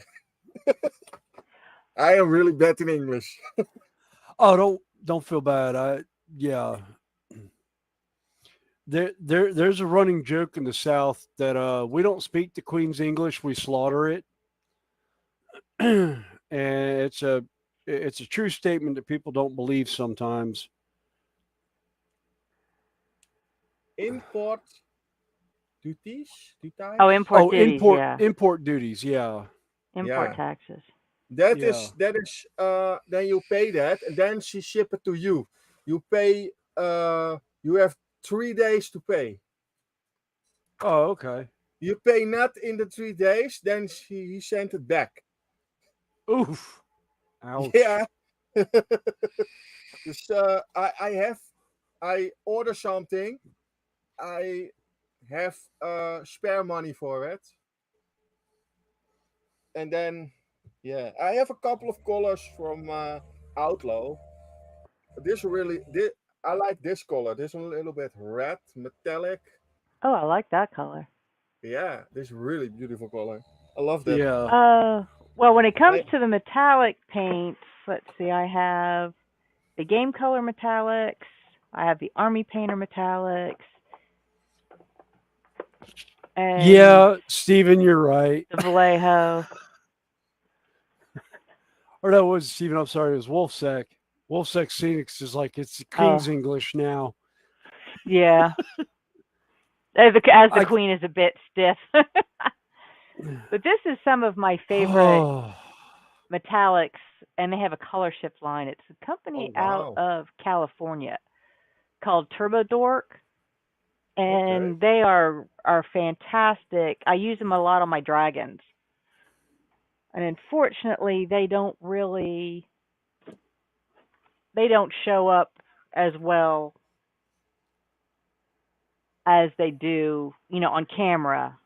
Speaker 4: I am really bad in English.
Speaker 2: Oh, don't feel bad. Yeah. There's a running joke in the South that we don't speak the Queen's English, we slaughter it. And it's a true statement that people don't believe sometimes.
Speaker 4: Import
Speaker 1: Oh,
Speaker 4: duties.
Speaker 1: import
Speaker 2: Oh,
Speaker 1: duties,
Speaker 2: import
Speaker 1: yeah.
Speaker 2: import duties, yeah.
Speaker 1: Import
Speaker 4: Yeah,
Speaker 1: taxes.
Speaker 2: Yeah.
Speaker 4: that is. Then you pay that, and then she ship it to you. You pay. You have 3 days to pay.
Speaker 2: Oh, okay.
Speaker 4: You pay not in the 3 days, then he sent it back.
Speaker 2: Oof. Ouch.
Speaker 4: Yeah. Dus I order something. I have spare money for it, and then yeah, I have a couple of colors from Outlaw. This really, I like this color. This one a little bit red, metallic.
Speaker 1: Oh, I like that color.
Speaker 4: Yeah, this really beautiful color. I love that.
Speaker 2: Yeah.
Speaker 1: Uh, well, when it comes
Speaker 4: I
Speaker 1: to the metallic paints, let's see, I have the game color metallics, I have the army painter metallics, and
Speaker 2: Yeah, Steven, you're right.
Speaker 1: the Vallejo.
Speaker 2: Or no, it was Steven, I'm sorry, it was Wolfsec. Wolfsec Scenics is like it's the Queen's
Speaker 1: Oh,
Speaker 2: English now.
Speaker 1: yeah. As the
Speaker 2: I
Speaker 1: queen is a bit stiff. But this is some of my favorite
Speaker 2: oh
Speaker 1: metallics, and they have a color shift line. It's a
Speaker 4: oh
Speaker 1: company out
Speaker 4: wow.
Speaker 1: of California called Turbo Dork,
Speaker 4: Okay.
Speaker 1: and they are fantastic. I use them a lot on my dragons, and unfortunately, they don't show up as well as they do, on camera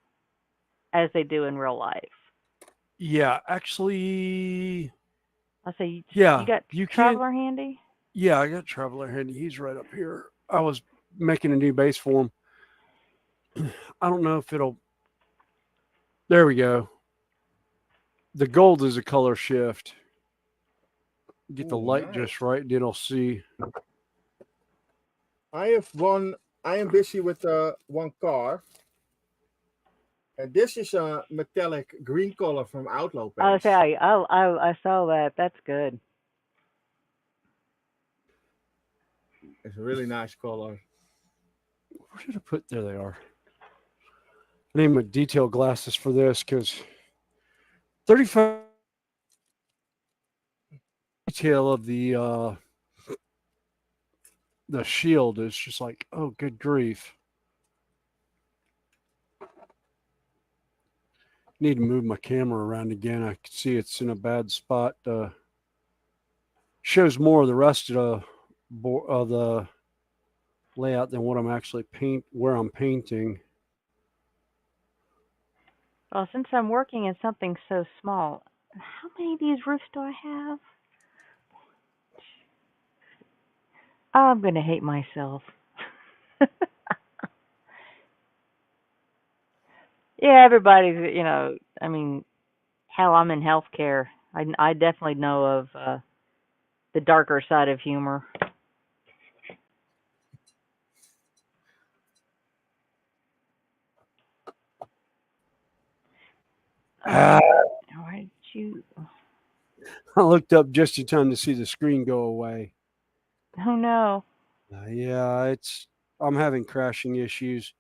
Speaker 1: as they do in real life.
Speaker 2: yeah, actually
Speaker 1: I'll say you
Speaker 2: yeah,
Speaker 1: got
Speaker 2: you can
Speaker 1: Traveler handy.
Speaker 2: yeah, I got Traveler Handy. He's right up here. I was making a new base for him. I don't know if it'll there we go. The gold is a color shift. Get the
Speaker 4: Oh,
Speaker 2: light
Speaker 4: nice.
Speaker 2: just right, and it'll see.
Speaker 4: I have one. I am busy with one car, and this is a metallic green color from Outlaw
Speaker 1: I'll say
Speaker 4: Paints.
Speaker 1: I saw that. That's good.
Speaker 4: It's a really nice color.
Speaker 2: Where did I put there they are? I need my detail glasses for this because 35 detail of the shield is just like, oh good grief. Need to move my camera around again. I can see it's in a bad spot. Shows more of the rest of the layout than what I'm actually where I'm painting.
Speaker 1: Well, since I'm working in something so small, how many of these roofs do I have? I'm gonna hate myself. Yeah, everybody's, I mean, hell, I'm in healthcare. I definitely know of the darker side of humor.
Speaker 2: Ah,
Speaker 1: Why did you?
Speaker 2: I looked up just in time to see the screen go away.
Speaker 1: Oh no.
Speaker 2: Yeah, I'm having crashing issues.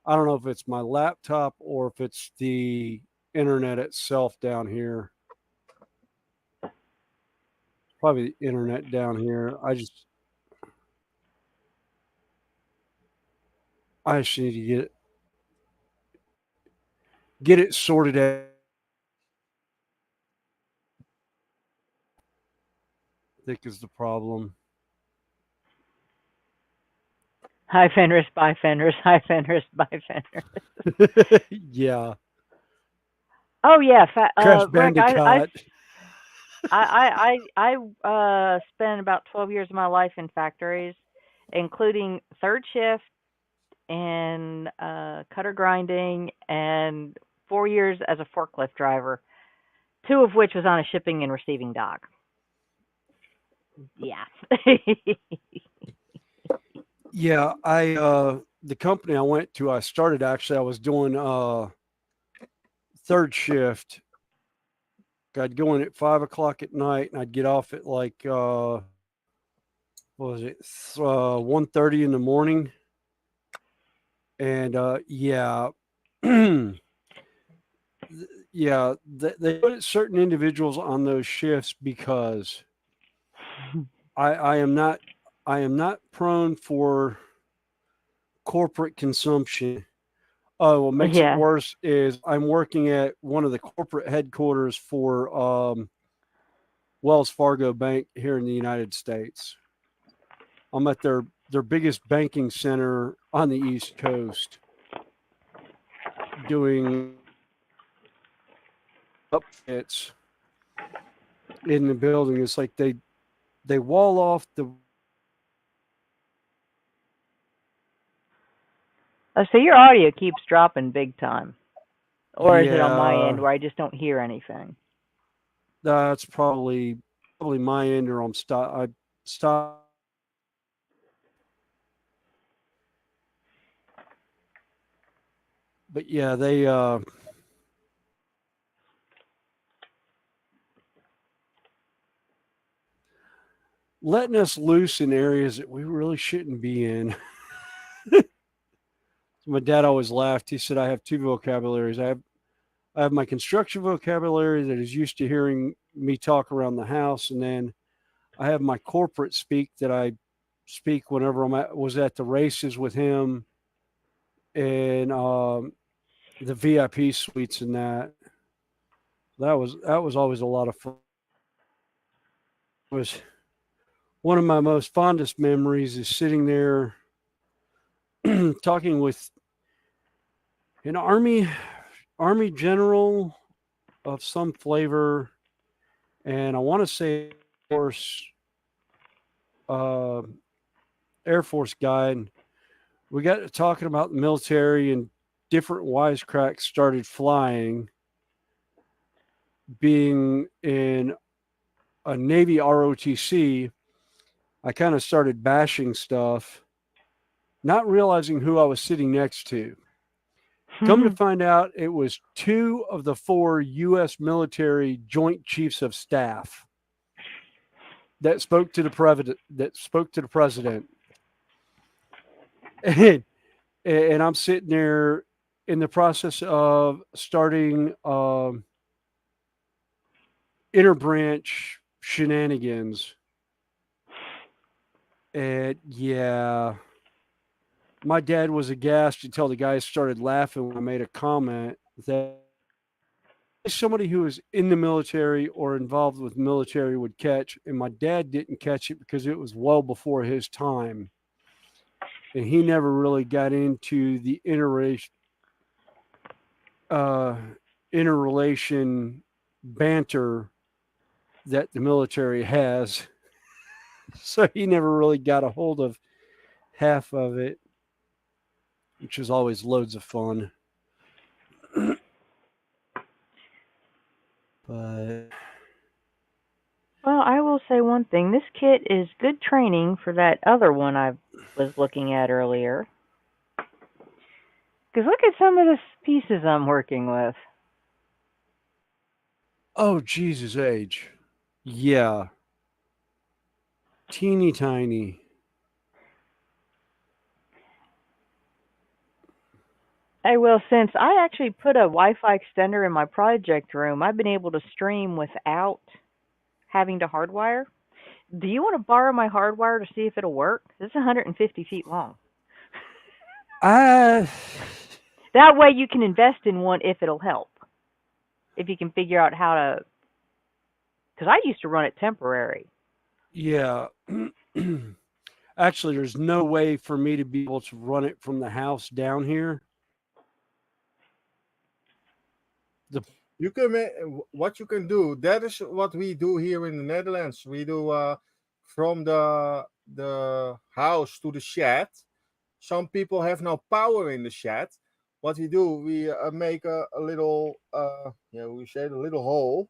Speaker 2: I don't know if it's my laptop or if it's the internet itself down here. Probably the internet down here. I just need to get it sorted out. I think is the problem.
Speaker 1: Hi Fenris, bye Fenris, hi Fenris, bye Fenris.
Speaker 2: Yeah,
Speaker 1: Oh yeah,
Speaker 2: Crash
Speaker 1: Rick,
Speaker 2: Bandicoot.
Speaker 1: spent about 12 years of my life in factories, including third shift and cutter grinding and 4 years as a forklift driver, two of which was on a shipping and receiving dock. Yeah.
Speaker 2: Yeah, the company I went to, I started actually. I was doing third shift. I'd go in at 5 o'clock at night, and I'd get off at like what was it 1:30 in the morning, and yeah, yeah, they put certain individuals on those shifts because I am not prone for corporate consumption. Oh, what makes it
Speaker 1: Yeah.
Speaker 2: worse is I'm working at one of the corporate headquarters for Wells Fargo Bank here in the United States. I'm at their biggest banking center on the East Coast doing upfits in the building. It's like they wall off the.
Speaker 1: Oh, so your audio keeps dropping big time. Or is it on my end
Speaker 2: Yeah,
Speaker 1: where I just don't hear anything?
Speaker 2: that's probably my end, or I stop. But yeah, they letting us loose in areas that we really shouldn't be in. My dad always laughed. He said, "I have two vocabularies. I have my construction vocabulary that is used to hearing me talk around the house, and then I have my corporate speak that I speak whenever was at the races with him and the VIP suites and that. That was always a lot of fun. It was one of my most fondest memories is sitting there talking with an army general of some flavor, and I want to say Force uh, Air Force guy, and we got to talking about the military, and different wisecracks started flying. Being in a Navy ROTC, I kind of started bashing stuff, not realizing who I was sitting next to. Come to find out, it was two of the four U.S. military Joint Chiefs of Staff that spoke to the president. And, and I'm sitting there in the process of starting interbranch shenanigans. And yeah, my dad was aghast until the guys started laughing when I made a comment that somebody who was in the military or involved with military would catch, and my dad didn't catch it because it was well before his time, and he never really got into the uh, interrelation banter that the military has. So he never really got a hold of half of it, which is always loads of fun. But
Speaker 1: Well, I will say one thing. This kit is good training for that other one I was looking at earlier. Because look at some of the pieces I'm working with.
Speaker 2: oh Jesus age. Yeah. Teeny tiny.
Speaker 1: I will, since I actually put a Wi-Fi extender in my project room, I've been able to stream without having to hardwire. Do you want to borrow my hardwire to see if it'll work? It's 150 feet long.
Speaker 2: I
Speaker 1: That way you can invest in one if it'll help. If you can figure out how to, because I used to run it temporary.
Speaker 2: yeah. Actually, there's no way for me to be able to run it from the house down here. The
Speaker 4: You can what you can do. That is what we do here in the Netherlands. We do from the house to the shed. Some people have no power in the shed, what we do, we make a little, we say a little hole,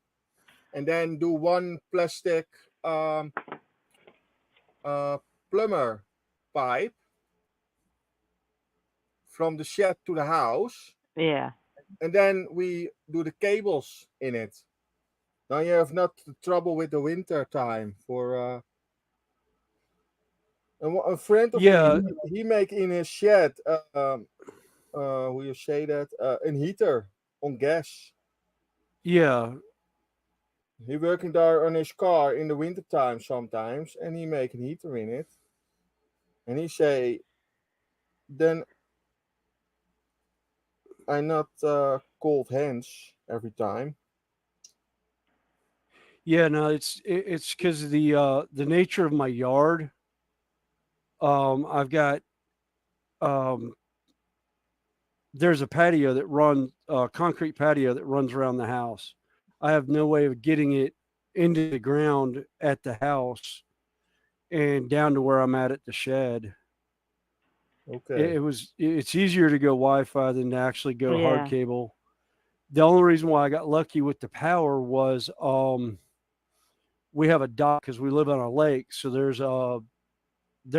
Speaker 4: and then do one plastic um, uh, plumber pipe from the shed to the house,
Speaker 1: Yeah.
Speaker 4: and then we do the cables in it. Now you have not the trouble with the winter time. A friend of me,
Speaker 2: Yeah,
Speaker 4: he make in his shed, how you say that, a heater on gas.
Speaker 2: yeah,
Speaker 4: He working there on his car in the winter time sometimes, and he make a heater in it. And he say, then I not cold hands every time.
Speaker 2: yeah. No, it's because of the nature of my yard. I've got um, there's a patio that runs concrete patio that runs around the house. I have no way of getting it into the ground at the house and down to where I'm at the shed.
Speaker 4: Okay.
Speaker 2: It's easier to go Wi-Fi than to actually go hard
Speaker 1: Yeah.
Speaker 2: cable. The only reason why I got lucky with the power was we have a dock because we live on a lake, so there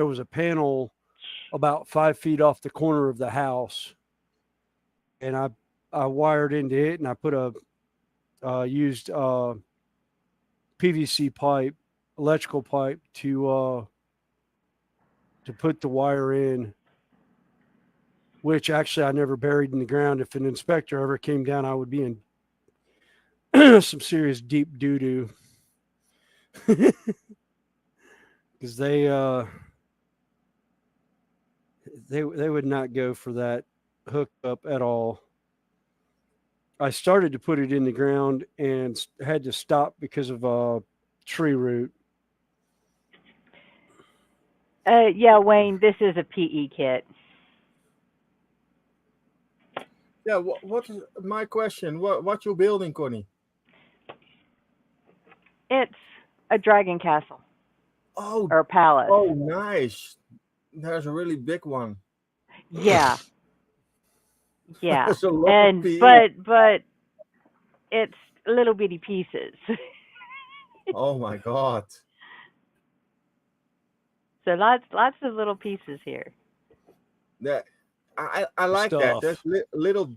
Speaker 2: was a panel about 5 feet off the corner of the house, and I wired into it, and I put a used PVC pipe, electrical pipe to put the wire in, which actually I never buried in the ground. If an inspector ever came down, I would be in some serious deep doo doo because they would not go for that hookup at all. I started to put it in the ground and had to stop because of tree root.
Speaker 1: Yeah, Wayne, this is a PE kit.
Speaker 4: Yeah. What is my question? What you building, Connie?
Speaker 1: It's a dragon castle
Speaker 4: Oh,
Speaker 1: or a palace.
Speaker 4: oh, nice. There's a really big one.
Speaker 1: Yeah, yeah.
Speaker 4: There's a lot of
Speaker 1: And
Speaker 4: PE.
Speaker 1: but it's little bitty pieces.
Speaker 4: Oh my God.
Speaker 1: So lots of little pieces here.
Speaker 4: That I like that. There's
Speaker 2: Stuff.
Speaker 4: little,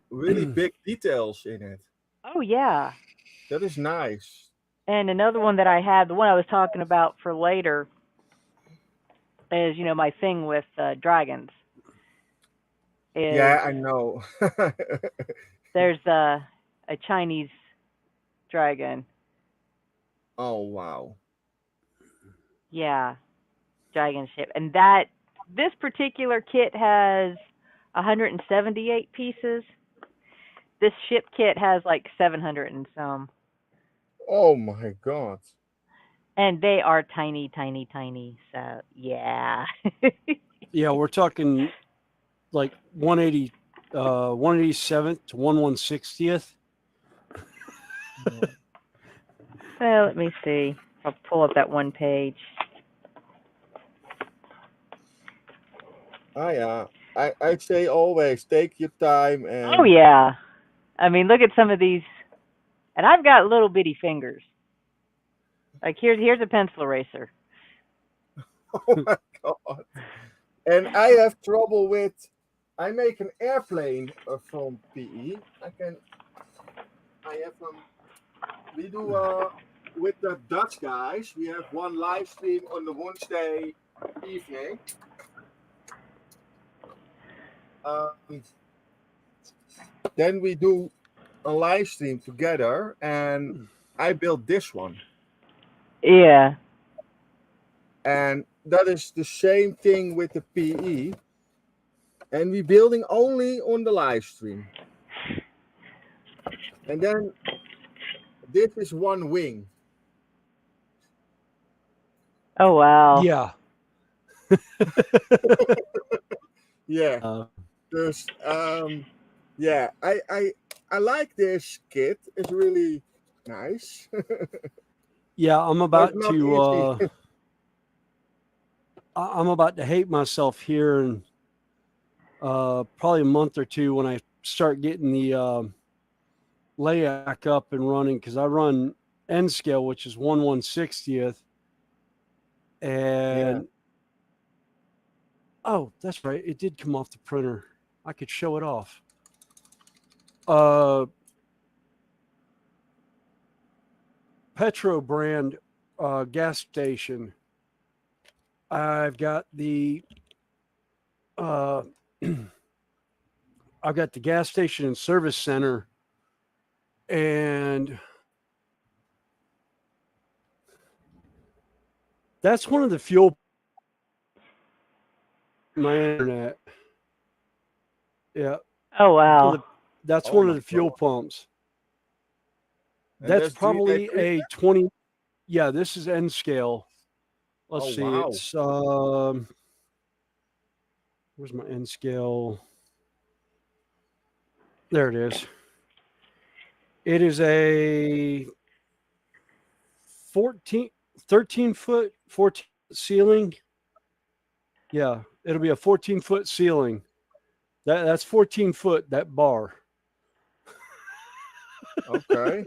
Speaker 4: really big details in it.
Speaker 1: Oh yeah.
Speaker 4: That is nice.
Speaker 1: And another one that I had, the one I was talking about for later, is my thing with dragons. Is
Speaker 4: Yeah, I know.
Speaker 1: there's a Chinese dragon.
Speaker 4: Oh wow.
Speaker 1: Yeah, dragon ship, and this particular kit has 178 pieces. This ship kit has like 700 and some,
Speaker 4: Oh my God.
Speaker 1: and they are tiny, tiny, tiny. So yeah.
Speaker 2: Yeah, we're talking like 187th to 1/160th.
Speaker 1: Well, let me see. I'll pull up that one page.
Speaker 4: Yeah. I say always take your time
Speaker 1: Oh
Speaker 4: and
Speaker 1: yeah. I mean, look at some of these, and I've got little bitty fingers. Like here's a pencil eraser.
Speaker 4: oh my God. And I have trouble with. I make an airplane from PE. I have we do with the Dutch guys. We have one live stream on the Wednesday evening. Um, then we do a live stream together, and I built this one,
Speaker 1: Yeah.
Speaker 4: and that is the same thing with the PE. And we building only on the live stream. And then this is one wing.
Speaker 1: Oh wow.
Speaker 2: Yeah.
Speaker 4: Yeah.
Speaker 2: Uh,
Speaker 4: There's yeah, I like this kit. It's really nice.
Speaker 2: yeah,
Speaker 4: But it's not easy.
Speaker 2: I'm about to hate myself here and probably a month or two when I start getting the layout up and running, because I run N scale, which is 1/160th,
Speaker 4: Yeah.
Speaker 2: and oh, that's right, it did come off the printer. I could show it off. Petro brand gas station. I've got the I've got the gas station and service center, and that's one of the fuel. My internet. Yeah.
Speaker 1: Oh wow.
Speaker 2: That's
Speaker 4: Oh
Speaker 2: one
Speaker 4: my
Speaker 2: of the fuel
Speaker 4: God.
Speaker 2: pumps.
Speaker 4: And
Speaker 2: That's
Speaker 4: that's GNA
Speaker 2: probably a 20. Yeah, this is N scale. Let's
Speaker 4: Oh
Speaker 2: see.
Speaker 4: wow.
Speaker 2: It's where's my N scale? There it is. It is a 13 foot, 14 ceiling. Yeah, it'll be a 14-foot ceiling. That's 14 foot, that bar.
Speaker 4: Okay.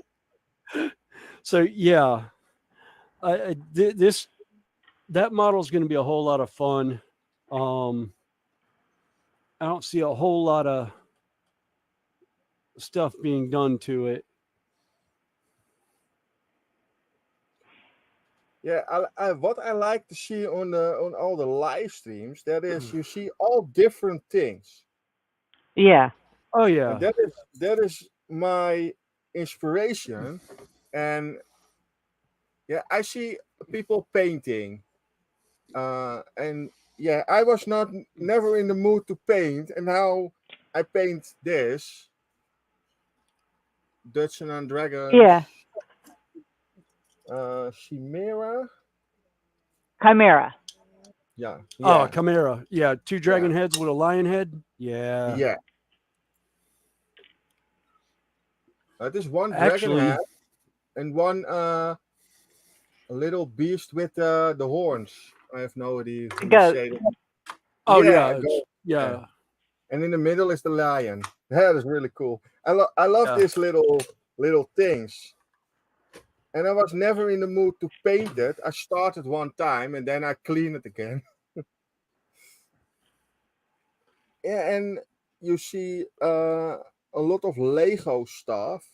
Speaker 2: So yeah, this that model is going to be a whole lot of fun. I don't see a whole lot of stuff being done to it.
Speaker 4: Yeah, what I like to see on all the live streams, that is you see all different things.
Speaker 1: Yeah.
Speaker 2: Oh
Speaker 4: And
Speaker 2: yeah,
Speaker 4: that is my inspiration. And yeah, I see people painting. And yeah, I was never in the mood to paint, and now I paint this Dungeons and Dragons
Speaker 1: Yeah.
Speaker 4: Chimera.
Speaker 1: Chimera.
Speaker 4: Yeah,
Speaker 2: oh
Speaker 4: yeah,
Speaker 2: Chimera. Yeah, 2
Speaker 4: yeah,
Speaker 2: dragon heads with a lion head. Yeah,
Speaker 4: yeah. This one dragon
Speaker 2: actually,
Speaker 4: head and one little beast with the horns. I have no idea how you
Speaker 1: Goat.
Speaker 4: say that.
Speaker 2: oh
Speaker 4: Yeah,
Speaker 2: yeah,
Speaker 4: go. Yeah.
Speaker 2: yeah,
Speaker 4: And in the middle is the lion. That is really cool. I love
Speaker 2: yeah.
Speaker 4: these little things. And I was never in the mood to paint it. I started one time and then I clean it again. Yeah, and you see a lot of Lego stuff.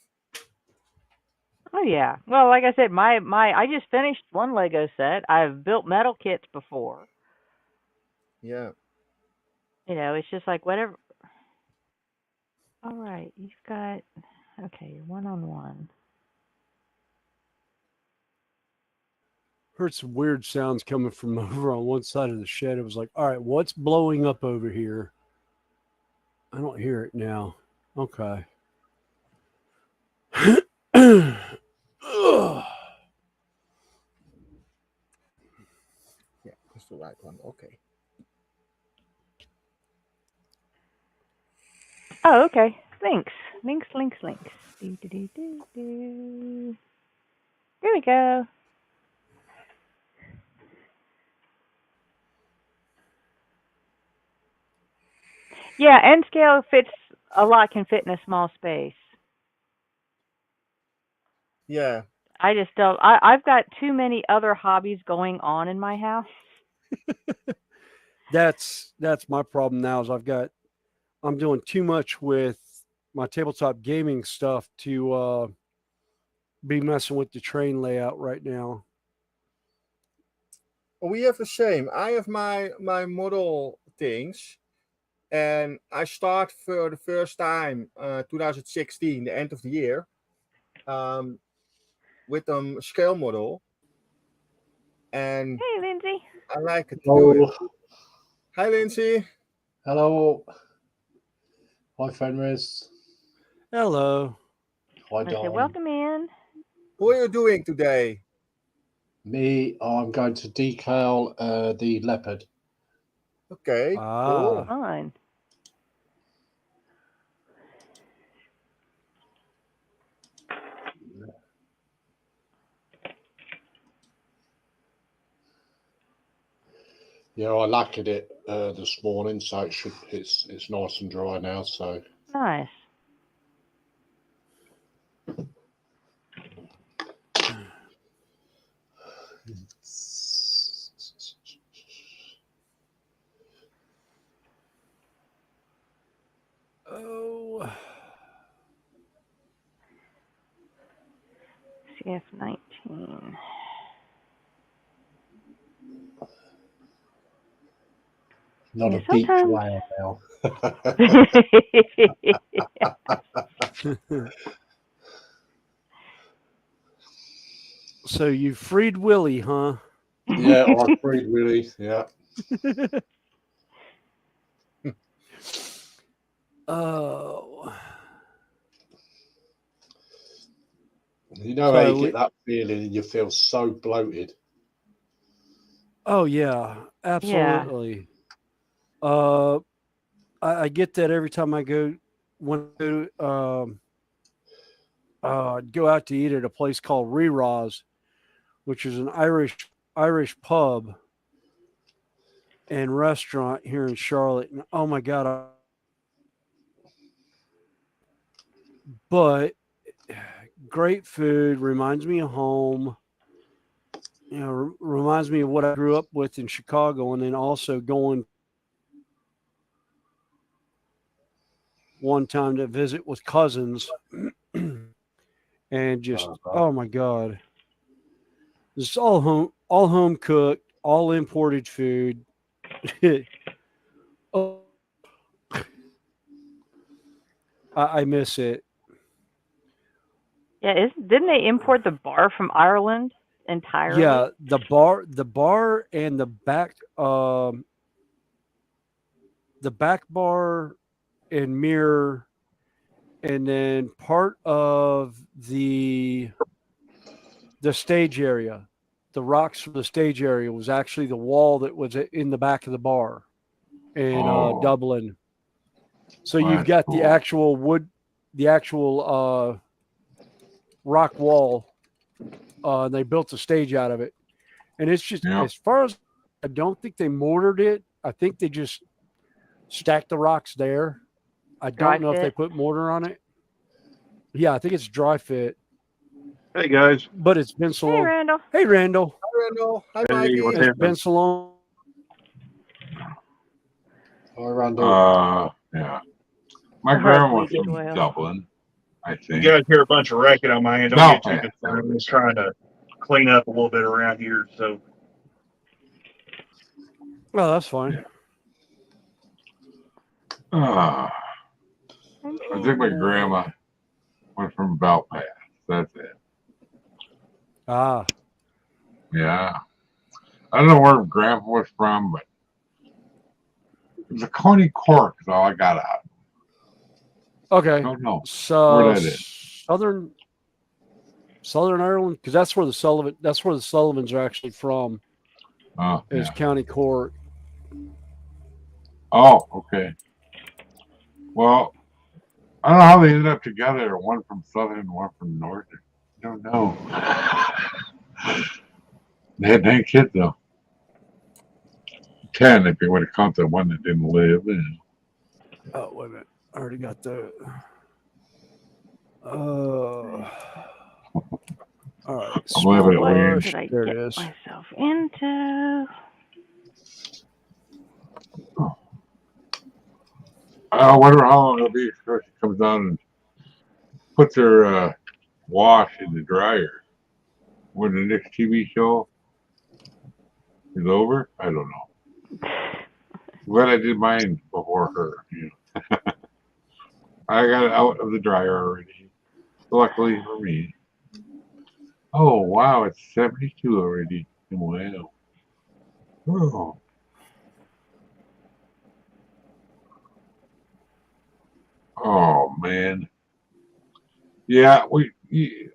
Speaker 1: Oh yeah. Well, like I said, my I just finished one Lego set. I've built metal kits before.
Speaker 4: Yeah.
Speaker 1: It's just like whatever. All right, you've got okay, you're 1-on-1.
Speaker 2: Heard some weird sounds coming from over on one side of the shed. It was like, all right, what's blowing up over here? I don't hear it now. Okay. Ugh.
Speaker 4: Yeah, that's the right one. Okay.
Speaker 1: Oh, okay. Links. Links. Do, do, do, do, do. Here we go. Yeah, N scale fits a lot can fit in a small space.
Speaker 4: Yeah.
Speaker 1: I just don't I've got too many other hobbies going on in my house.
Speaker 2: That's my problem now. Is I'm doing too much with my tabletop gaming stuff to be messing with the train layout right now.
Speaker 4: We have the same. I have my model things, and I start for the first time 2016, the end of the year, um, with a scale model, and
Speaker 1: Hey, Lindsay.
Speaker 4: I like it to do it.
Speaker 5: Hello.
Speaker 4: Hi, Lindsay.
Speaker 5: Hello. Hi, Fenris.
Speaker 2: Hello.
Speaker 5: Hi,
Speaker 1: I said,
Speaker 5: Don.
Speaker 1: welcome in.
Speaker 4: What are you doing today?
Speaker 5: Me, I'm going to decal the leopard.
Speaker 4: Okay, cool.
Speaker 1: Fun.
Speaker 5: Yeah, I lacquered it this morning, so it's nice and dry now. So
Speaker 1: Nice.
Speaker 2: Oh.
Speaker 1: CF19.
Speaker 5: not
Speaker 1: Yeah,
Speaker 5: a beach
Speaker 1: sometimes.
Speaker 5: whale now.
Speaker 2: So you freed Willie, huh?
Speaker 5: Yeah, I agreed, really. Yeah.
Speaker 2: Oh.
Speaker 5: You know how you get that feeling and you feel so bloated.
Speaker 2: Oh yeah, absolutely. Yeah. I get that every time I go go out to eat at a place called Rera's, which is an Irish pub and restaurant here in Charlotte. And oh my god, but great food, reminds me of home. You know, reminds me of what I grew up with in Chicago, and then also going one time to visit with cousins, and just oh my god, it's all home cooked, all imported food. Oh, I miss it.
Speaker 1: Yeah, didn't they import the bar from Ireland entirely?
Speaker 2: Yeah, the bar, and the back bar and mirror, and then part of the stage area, the rocks for the stage area was actually the wall that was in the back of the bar in Dublin. So you've got the actual wood, the actual rock wall. And they built a stage out of it, and it's just as far as I don't think they mortared it. I think they just stacked the rocks there. I don't know if they put mortar on it. Yeah, I think it's dry fit.
Speaker 6: Hey guys.
Speaker 2: But it's been so long.
Speaker 1: Hey Randall.
Speaker 2: Hey Randall.
Speaker 4: Hi Randall. Hi
Speaker 6: Hey,
Speaker 4: Mikey.
Speaker 6: what's
Speaker 2: It's
Speaker 6: happening?
Speaker 2: been so long.
Speaker 5: Hi Randall.
Speaker 6: Yeah. My grandma was from Dublin, I
Speaker 7: You
Speaker 6: think.
Speaker 7: guys hear a bunch of racket on my end. Don't
Speaker 6: No,
Speaker 7: get too concerned. I'm just trying to clean up a little bit around here. So
Speaker 2: Oh, that's fine.
Speaker 6: I think my grandma was from Belfast. That's it.
Speaker 2: Ah.
Speaker 6: Yeah. I don't know where grandpa was from, but it was a Coney Cork is all I got out.
Speaker 2: Okay.
Speaker 6: I don't know
Speaker 2: So
Speaker 6: where that is.
Speaker 2: Southern Ireland, because that's where the Sullivans are actually from.
Speaker 6: Oh,
Speaker 2: is
Speaker 6: yeah.
Speaker 2: County Cork.
Speaker 6: Oh, okay. Well, I don't know how they ended up together. One from Southern and one from Northern. I don't know. They had 9 kids, though. 10 if you would have counted the one that didn't live.
Speaker 2: Oh, wait a minute. I already got the. All right.
Speaker 1: What did I
Speaker 2: there
Speaker 1: get
Speaker 2: it is.
Speaker 1: myself into?
Speaker 6: I wonder how long it'll be before she comes down and puts her wash in the dryer. When the next TV show is over, I don't know. But I did mine before her. You know. I got it out of the dryer already. Luckily for me. Oh wow, it's 72 already. Wow. Oh. Oh man. Yeah, we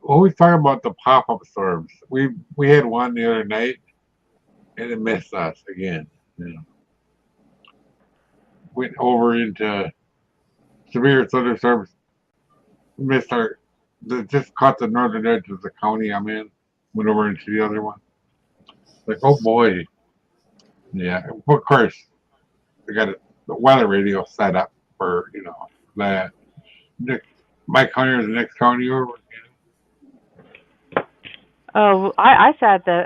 Speaker 6: always talk about the pop-up storms. We had one the other night, and it missed us again. You know. Went over into severe thunderstorms. Missed our. Just caught the northern edge of the county I'm in. Went over into the other one. Like, oh boy. Yeah, of course. I got the weather radio set up for that. My county is the next county over.
Speaker 1: Oh, I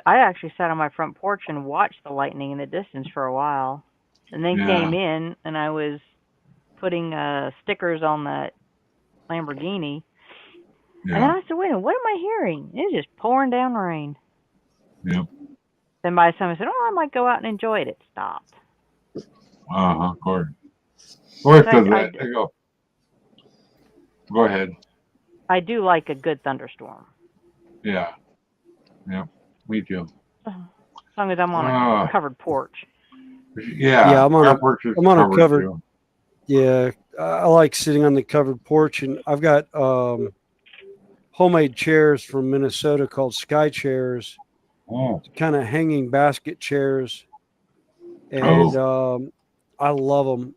Speaker 1: actually sat on my front porch and watched the lightning in the distance for a while, and then came
Speaker 6: Yeah,
Speaker 1: in and I was putting stickers on that Lamborghini, and then
Speaker 6: yeah,
Speaker 1: I said, "Wait a minute, what am I hearing? It's just pouring down rain."
Speaker 6: yeah.
Speaker 1: Then by the time I said, "Oh, I might go out and enjoy it," it stopped.
Speaker 6: Of course. Always
Speaker 1: But
Speaker 6: does that. I go ahead.
Speaker 1: I do like a good thunderstorm,
Speaker 6: Yeah, yeah. Me too.
Speaker 1: as long as I'm on a
Speaker 6: Uh,
Speaker 1: covered porch.
Speaker 2: Yeah,
Speaker 6: yeah.
Speaker 2: I'm on
Speaker 6: Our
Speaker 2: a
Speaker 6: porch is
Speaker 2: I'm on a
Speaker 6: covered
Speaker 2: covered.
Speaker 6: too.
Speaker 2: Yeah, I like sitting on the covered porch, and I've got homemade chairs from Minnesota called Sky Chairs,
Speaker 6: Oh,
Speaker 2: kind of hanging basket chairs, and
Speaker 6: oh,
Speaker 2: I love them.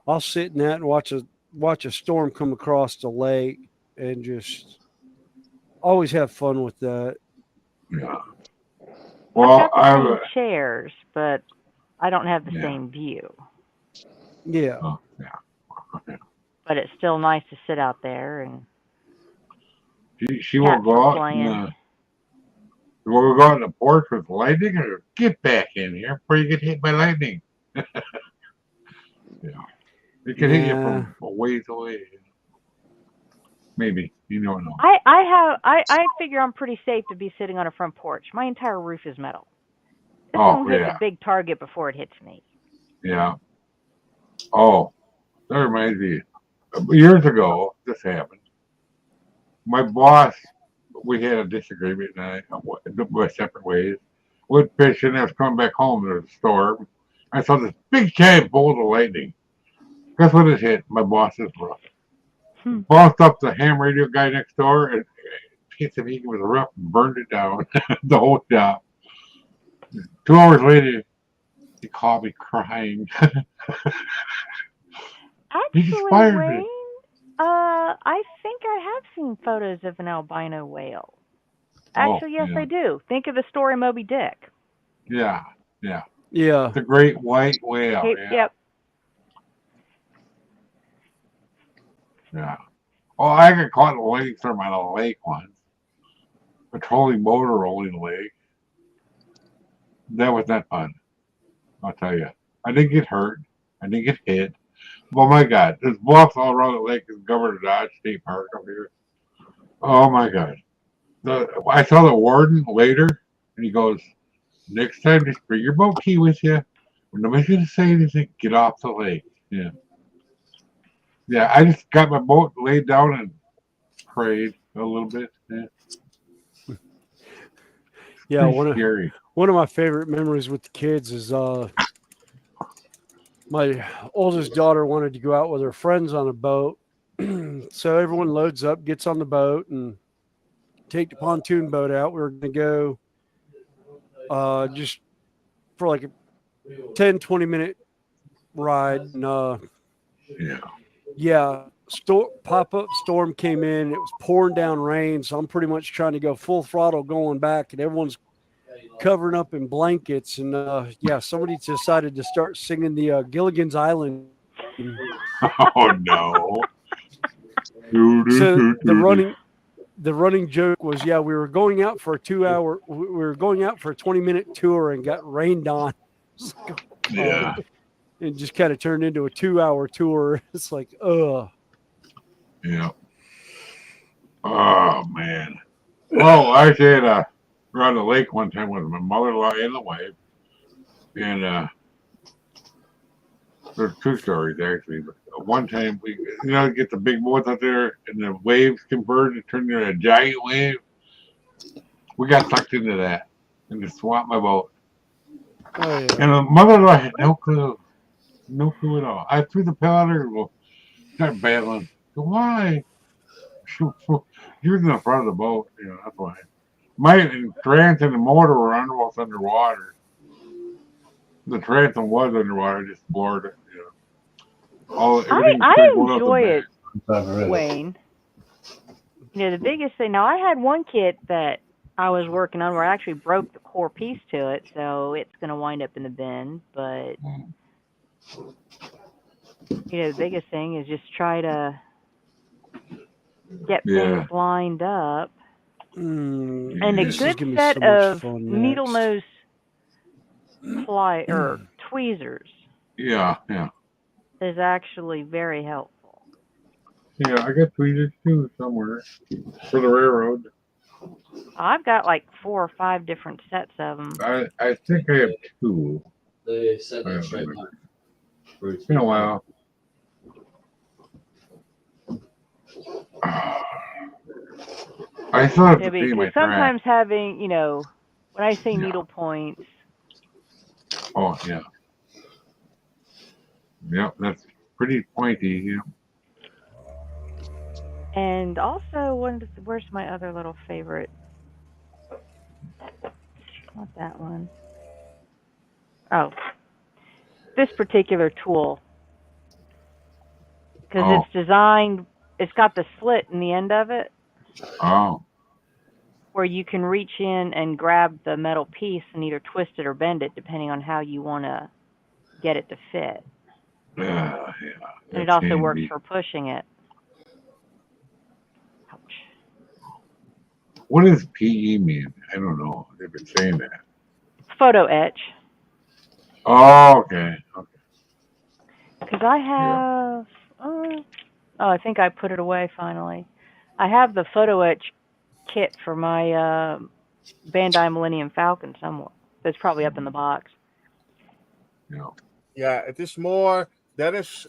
Speaker 2: I'll sit in that and watch a storm come across the lake, and just always have fun with that.
Speaker 6: yeah.
Speaker 1: I've
Speaker 6: Well,
Speaker 1: got the same chairs, but I don't have the
Speaker 6: yeah.
Speaker 1: same view.
Speaker 2: Yeah,
Speaker 6: Oh, yeah.
Speaker 1: But it's still nice to sit out there, and
Speaker 6: She won't
Speaker 1: cats
Speaker 6: go
Speaker 1: were
Speaker 6: out
Speaker 1: playing.
Speaker 6: we'll go out in the porch with lightning, or get back in here before you get hit by lightning. Yeah, it can hit you
Speaker 2: nah,
Speaker 6: from a ways away. Maybe you don't know.
Speaker 1: I figure I'm pretty safe to be sitting on a front porch. My entire roof is metal. This
Speaker 6: Oh
Speaker 1: thing hit the
Speaker 6: yeah,
Speaker 1: big target before it hits me.
Speaker 6: yeah. Oh, that reminds me. Years ago, this happened. My boss, we had a disagreement, and I went separate ways. Went fishing. I was coming back home. There was a storm. I saw this big giant bolt of lightning. Guess what it hit? My boss's roof.
Speaker 1: Hmm.
Speaker 6: Bounced up the ham radio guy next door and hit him. He was rough and burned it down. The whole job. 2 hours later, he called me crying. He just
Speaker 1: Actually,
Speaker 6: fired
Speaker 1: Wayne,
Speaker 6: me.
Speaker 1: I think I have seen photos of an albino whale.
Speaker 6: Oh,
Speaker 1: Actually, yes,
Speaker 6: yeah.
Speaker 1: I do. Think of the story Moby Dick.
Speaker 6: Yeah, yeah.
Speaker 2: yeah,
Speaker 6: The great white whale.
Speaker 1: Okay,
Speaker 6: Yeah,
Speaker 1: yep.
Speaker 6: yeah. Oh, I got caught in a lake storm on a lake once. A trolling motor rolling the lake. That was not fun. I'll tell you. I didn't get hurt. I didn't get hit. Oh my God. There's bluffs all around the lake in Governor Dodge State Park up here. Oh my God. I saw the warden later, and he goes, "Next time, just bring your boat key with you. When nobody's going to say anything, get off the lake." Yeah. Yeah, I just got my boat laid down and prayed a little bit. Yeah.
Speaker 2: yeah.
Speaker 6: Pretty scary.
Speaker 2: One of my favorite memories with the kids is my oldest daughter wanted to go out with her friends on a boat. So everyone loads up, gets on the boat, and take the pontoon boat out. We were going to go just for like a 10-20 minute ride. And
Speaker 6: Yeah.
Speaker 2: yeah, pop-up storm came in. It was pouring down rain. So I'm pretty much trying to go full throttle going back, and everyone's covering up in blankets. And yeah, somebody decided to start singing the Gilligan's Island.
Speaker 6: Oh no.
Speaker 2: So the running joke was, yeah, we were going out for a 20-minute tour and got rained on.
Speaker 6: Yeah.
Speaker 2: It just kind of turned into a 2-hour tour. It's like,
Speaker 6: Yeah. Oh man. Well, I actually had around the lake one time with my mother-in-law and the wife, and there's two stories actually. But one time we, get the big boats out there, and the waves converge and turn into a giant wave. We got sucked into that and just swamped my boat.
Speaker 2: oh yeah.
Speaker 6: And the mother-in-law had no clue at all. I threw the pail at her and go, start battling. Why? You was in the front of the boat, that's why. My transom and the motor were almost underwater. The transom was underwater, I just floored it, everything
Speaker 1: I
Speaker 6: trickled out the
Speaker 1: enjoy
Speaker 6: back.
Speaker 1: it, Wayne. The biggest thing. Now, I had one kit that I was working on where I actually broke the core piece to it, so it's going to wind up in the bin. But The biggest thing is just try to get
Speaker 6: Yeah.
Speaker 1: things lined up. And a
Speaker 2: This is
Speaker 1: good
Speaker 2: gonna be
Speaker 1: set
Speaker 2: so much
Speaker 1: of
Speaker 2: fun
Speaker 1: needle
Speaker 2: next.
Speaker 1: nose or tweezers
Speaker 6: Yeah. Yeah.
Speaker 1: is actually very helpful.
Speaker 6: Yeah. I got tweezers too somewhere for the railroad.
Speaker 1: I've got like 4 or 5 different sets of them.
Speaker 6: I think I have 2.
Speaker 5: They sent
Speaker 6: I
Speaker 5: it
Speaker 6: don't
Speaker 5: straight
Speaker 6: remember.
Speaker 5: back.
Speaker 6: It's been a while. I still have to pay my
Speaker 1: Because
Speaker 6: track.
Speaker 1: sometimes having, when I say
Speaker 6: Yeah.
Speaker 1: needle points,
Speaker 6: Oh yeah. Yep, that's pretty pointy. Yeah.
Speaker 1: and also where's my other little favorite? Not that one. Oh, this particular tool, because
Speaker 6: Oh.
Speaker 1: it's designed. It's got the slit in the end of it
Speaker 6: Oh.
Speaker 1: where you can reach in and grab the metal piece and either twist it or bend it depending on how you want to get it to fit.
Speaker 6: Yeah.
Speaker 1: And it
Speaker 6: That's
Speaker 1: also works
Speaker 6: handy.
Speaker 1: for pushing it. Ouch.
Speaker 6: What does PE mean? I don't know. They've been saying that.
Speaker 1: Photo etch.
Speaker 6: Oh, okay. Okay.
Speaker 1: Because I have. Oh, I think I put it away finally. I have the photo etch kit for my Bandai Millennium Falcon somewhere. That's probably up in the box.
Speaker 6: Yeah.
Speaker 4: Yeah, it is more. That is,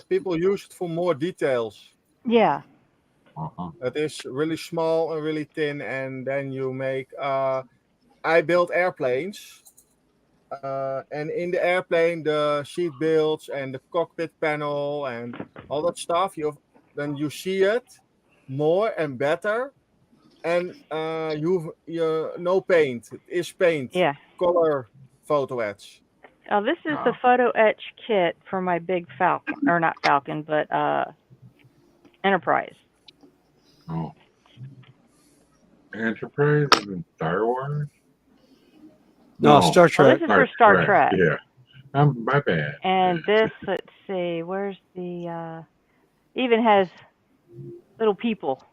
Speaker 4: people use it for more details.
Speaker 1: Yeah.
Speaker 6: Uh-huh.
Speaker 4: It is really small and really thin, and then you make. I build airplanes, and in the airplane, the seat belts and the cockpit panel and all that stuff. Then you see it more and better, and you no paint. It is paint,
Speaker 1: Yeah.
Speaker 4: color photo etch.
Speaker 1: Oh, this is the
Speaker 6: Oh.
Speaker 1: photo etch kit for my big Falcon, or not Falcon, but Enterprise.
Speaker 6: Oh. Enterprise is in Star Wars?
Speaker 2: No, Star
Speaker 1: Oh,
Speaker 2: Trek.
Speaker 1: this is for Star Trek.
Speaker 6: Yeah. My bad.
Speaker 1: And this, let's see, where's the? Even has little people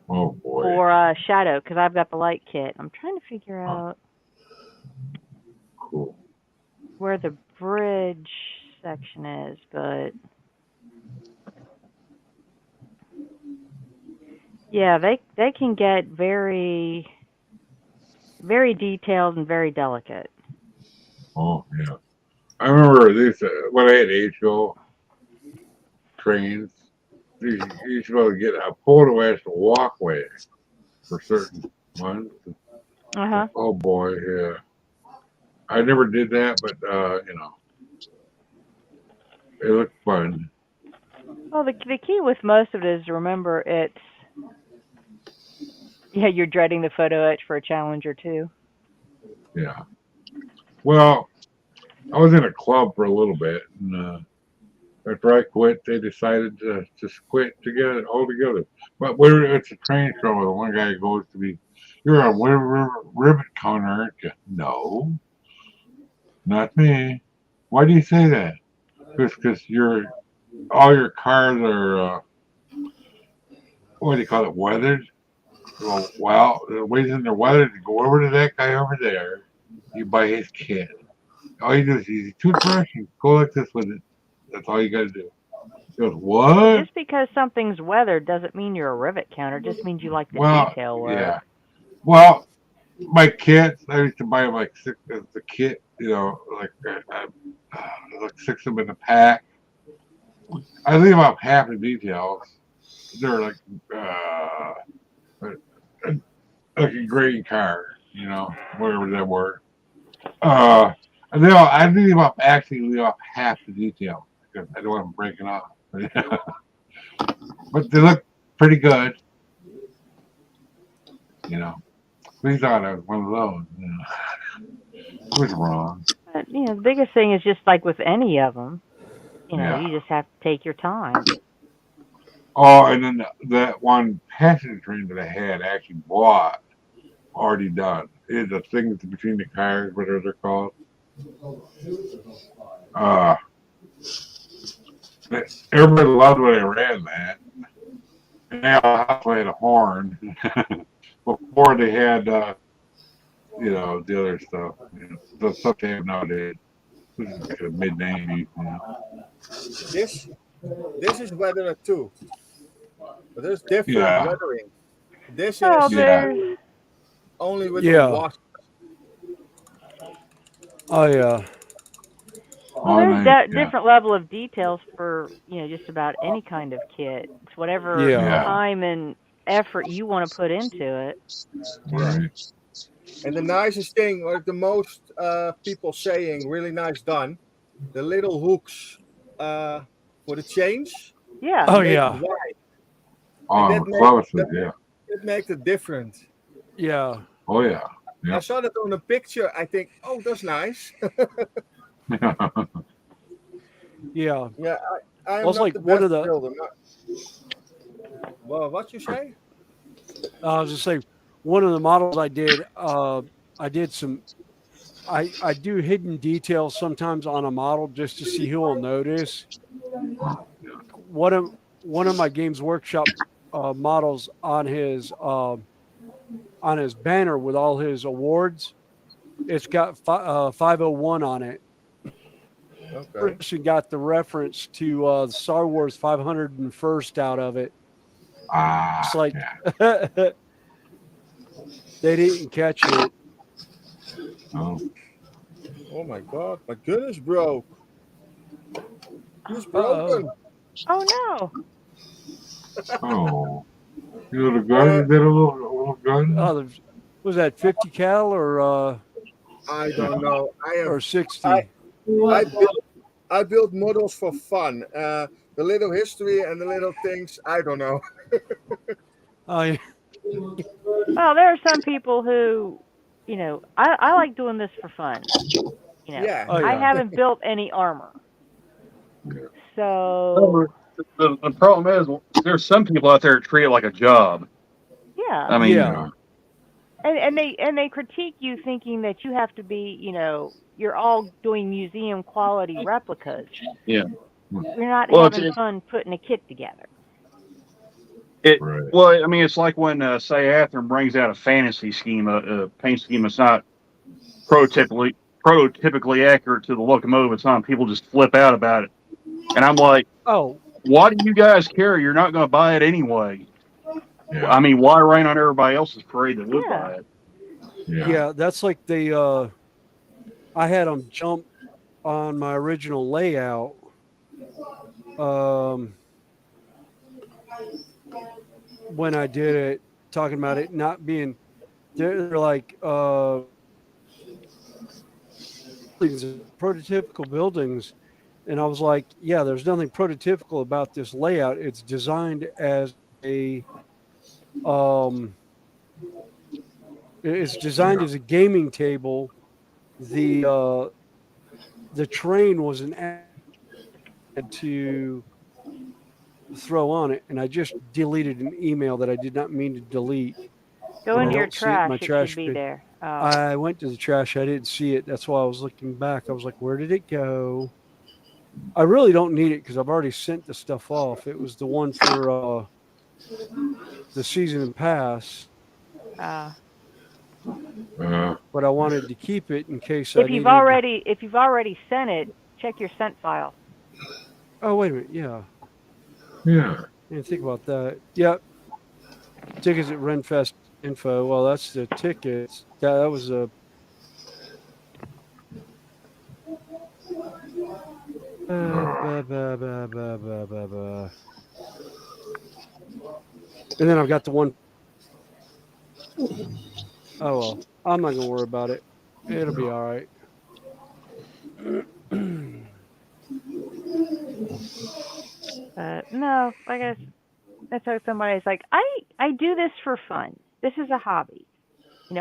Speaker 6: Oh boy.
Speaker 1: for shadow because I've got the light kit. I'm trying to figure out
Speaker 6: Cool.
Speaker 1: where the bridge section is, but yeah, they can get very very detailed and very delicate.
Speaker 6: Oh yeah. I remember this when I had HO trains. You used to be able to get a photo etched walkway for certain ones.
Speaker 1: Uh-huh.
Speaker 6: Oh boy, yeah. I never did that, but it looked fun.
Speaker 1: Well, the key with most of it is to remember you're dreading the photo etch for a Challenger too.
Speaker 6: Yeah. Well, I was in a club for a little bit, and after I quit, they decided to just quit together altogether. But it's a train show. The one guy goes to me, "You're a ribbon counter, aren't you?" No, not me. Why do you say that? Because all your cars are what do you call it? Weathered. Well, the reason they're weathered, you go over to that guy over there. You buy his kit. All you do is use a toothbrush and go like this with it. That's all you got to do. He goes, what?
Speaker 1: Just because something's weathered doesn't mean you're a rivet counter. It just means you like the detail work.
Speaker 6: Yeah. Well, my kits, I used to buy like 6 as the kit, like 6 of them in a pack. I leave off half the details. They're like like a grading car, whatever they were. I leave off half the detail because I don't want them breaking off. But they look pretty good, We thought I was one of those, It was wrong.
Speaker 1: But, the biggest thing is just like with any of them,
Speaker 6: Yeah.
Speaker 1: you just have to take your time.
Speaker 6: Oh, and then that one passenger train that I had actually bought, already done. The things between the cars, whatever they're called. Everybody loved when I ran that. Now I played a horn. Before they had, you know, the other stuff. You know, the stuff they have nowadays. This is like the mid-90s, you know.
Speaker 4: This is weathered too, but there's different
Speaker 6: Yeah.
Speaker 4: weathering. This
Speaker 1: Well,
Speaker 4: is
Speaker 6: Yeah.
Speaker 1: there's
Speaker 4: only with the
Speaker 2: Yeah.
Speaker 4: wash.
Speaker 2: Oh yeah.
Speaker 1: well, there's
Speaker 6: Yeah.
Speaker 1: different level of details for just about any kind of kit. It's whatever
Speaker 2: Yeah.
Speaker 6: Yeah.
Speaker 1: time and effort you want to put into it.
Speaker 6: Right.
Speaker 4: And the nicest thing, like the most people saying, really nice done. The little hooks for the chains,
Speaker 1: Yeah.
Speaker 2: Oh
Speaker 4: make it
Speaker 2: yeah.
Speaker 4: wide, and
Speaker 6: Oh, clevises, yeah.
Speaker 4: that makes it different.
Speaker 2: Yeah.
Speaker 6: Oh, yeah.
Speaker 4: I
Speaker 6: Yep.
Speaker 4: saw that on a picture. I think, oh, that's nice.
Speaker 2: Yeah.
Speaker 4: Yeah, I am
Speaker 2: Well, it's
Speaker 4: not
Speaker 2: like
Speaker 4: the
Speaker 2: one
Speaker 4: best
Speaker 2: of the.
Speaker 4: builder. Well, what you say?
Speaker 2: I was just saying, one of the models I did. I did some. I do hidden details sometimes on a model just to see who will notice. One of my Games Workshop models on his banner with all his awards. It's got 501 on it.
Speaker 4: Okay.
Speaker 2: Person got the reference to Star Wars 501st out of it. It's like
Speaker 6: yeah.
Speaker 2: they didn't catch it.
Speaker 6: Oh.
Speaker 4: Oh my God, my goodness, broke. He's
Speaker 2: Uh-oh.
Speaker 4: broken.
Speaker 1: Oh no.
Speaker 6: Oh. You know the gun? Is that a little gun?
Speaker 2: Was that 50 cal or
Speaker 4: I don't know.
Speaker 2: or 60?
Speaker 4: I build models for fun. The little history and the little things, I don't know.
Speaker 2: Oh yeah.
Speaker 1: Well, there are some people who, I like doing this for fun.
Speaker 4: Yeah.
Speaker 2: Oh
Speaker 1: I
Speaker 2: yeah.
Speaker 1: haven't built any armor. So,
Speaker 7: The problem is, there's some people out there who treat it like a job.
Speaker 1: yeah.
Speaker 7: I mean,
Speaker 2: Yeah.
Speaker 1: And they critique you thinking that you have to be, you're all doing museum quality replicas.
Speaker 7: Yeah.
Speaker 1: You're not
Speaker 7: Well,
Speaker 1: having fun putting a kit together.
Speaker 6: Right.
Speaker 7: Well, I mean, it's like when, say, Atherin brings out a fantasy scheme, a paint scheme that's not prototypically accurate to the locomotive it's on. People just flip out about it, and I'm like,
Speaker 2: Oh.
Speaker 7: why do you guys care? You're not going to buy it anyway.
Speaker 6: Yeah.
Speaker 7: I mean, why rain on everybody else's parade that would
Speaker 1: Yeah.
Speaker 7: buy it?
Speaker 2: Yeah, that's like they I had them jump on my original layout. When I did it, talking about it not being, they're like prototypical buildings, and I was like, yeah, there's nothing prototypical about this layout. It's designed as a it's designed as a gaming table. The train was an ad to throw on it, and I just deleted an email that I did not mean to delete.
Speaker 1: Go
Speaker 2: I
Speaker 1: into your
Speaker 2: don't see it in
Speaker 1: trash.
Speaker 2: my
Speaker 1: It
Speaker 2: trash
Speaker 1: should be
Speaker 2: bin.
Speaker 1: there. Oh.
Speaker 2: I went to the trash. I didn't see it. That's why I was looking back. I was like, where did it go? I really don't need it because I've already sent the stuff off. It was the one for the season pass. But I wanted to keep it in case
Speaker 1: if you've already sent it, check your sent file.
Speaker 2: Oh, wait a minute. Yeah.
Speaker 6: Yeah.
Speaker 2: I didn't think about that. Yep. Tickets at Renfest info. Well, that's the tickets. That was a. And then I've got the one. Oh, well. I'm not going to worry about it. It'll be all right.
Speaker 1: No, I guess that's how somebody's like, I do this for fun. This is a hobby.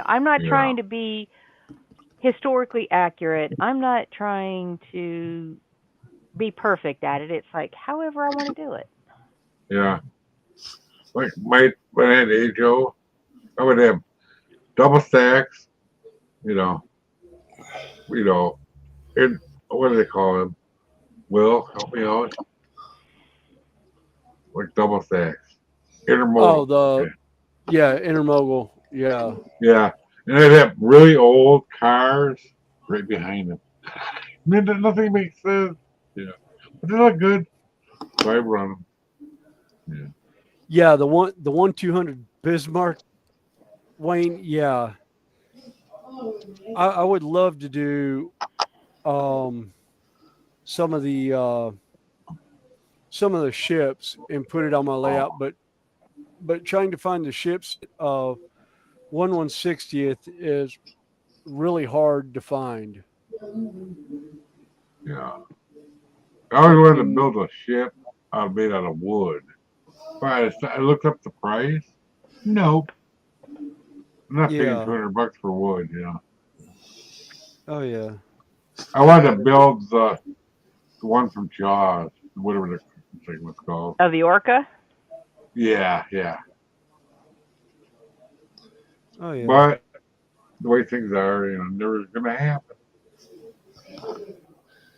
Speaker 1: I'm not trying to be historically accurate. I'm not trying to be perfect at it. It's like however I want to do it.
Speaker 6: Yeah. Like when I had HO, I would have double stacks, and what do they call them? Will, help me out. Like double stacks.
Speaker 2: Oh,
Speaker 6: Intermodal.
Speaker 2: the intermodal. Yeah.
Speaker 6: Yeah. And they'd have really old cars right behind them. Nothing makes sense. Yeah. But they look good. So I run them. Yeah.
Speaker 2: Yeah, the one 200 Bismarck, Wayne. Yeah, I would love to do some of the ships and put it on my layout, but trying to find the ships of 1/160th is really hard to find.
Speaker 6: Yeah. I always wanted to
Speaker 2: And
Speaker 6: build a ship made out of wood. But I looked up the price. Nope. I'm not paying
Speaker 2: yeah,
Speaker 6: $200 for wood, you know.
Speaker 2: oh yeah,
Speaker 6: I wanted to build the one from Jaws, whatever the thing was called.
Speaker 1: Oh, the Orca?
Speaker 6: Yeah, yeah.
Speaker 2: oh yeah,
Speaker 6: But the way things are, you know, never gonna happen.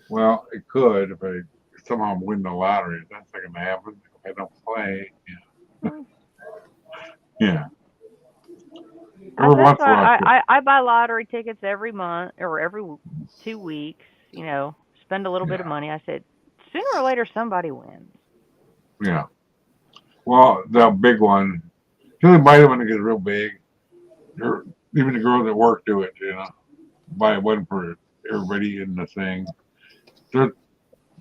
Speaker 6: Well, it could if I somehow win the lottery. That's not gonna happen if I don't play.
Speaker 1: Hmm.
Speaker 6: Yeah. Every
Speaker 1: That's
Speaker 6: once in a
Speaker 1: why
Speaker 6: while.
Speaker 1: I buy lottery tickets every month or every 2 weeks. You know, spend a little bit of
Speaker 6: Yeah.
Speaker 1: money. I said sooner or later somebody wins.
Speaker 6: Yeah. Well, the big one. Usually buy it when it gets real big. Even the girls at work do it, you know. Buy one for everybody in the thing. The,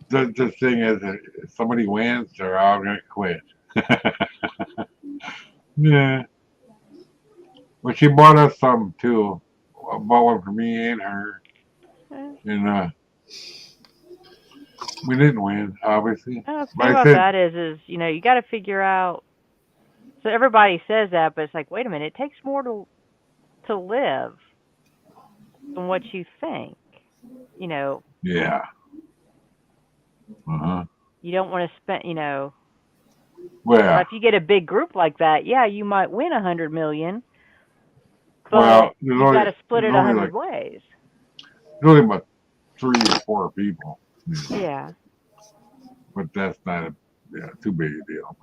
Speaker 6: the thing is, if somebody wins, they're all going to quit. Yeah. But she bought us some too. Bought one for me and her.
Speaker 1: Eh,
Speaker 6: And we didn't win, obviously.
Speaker 1: the
Speaker 6: But
Speaker 1: thing
Speaker 6: I
Speaker 1: about
Speaker 6: said,
Speaker 1: that is you know you got to figure out. So everybody says that, but it's like, wait a minute, it takes more to live than what you think. You know,
Speaker 6: yeah. Uh-huh.
Speaker 1: you don't want to spend. You know,
Speaker 6: Well,
Speaker 1: if you get a big group like that, yeah, you might win 100 million, but you got to split
Speaker 6: there's
Speaker 1: it
Speaker 6: only
Speaker 1: 100
Speaker 6: like,
Speaker 1: ways.
Speaker 6: there's only about 3 or 4 people.
Speaker 1: Yeah.
Speaker 6: But that's not too big a deal.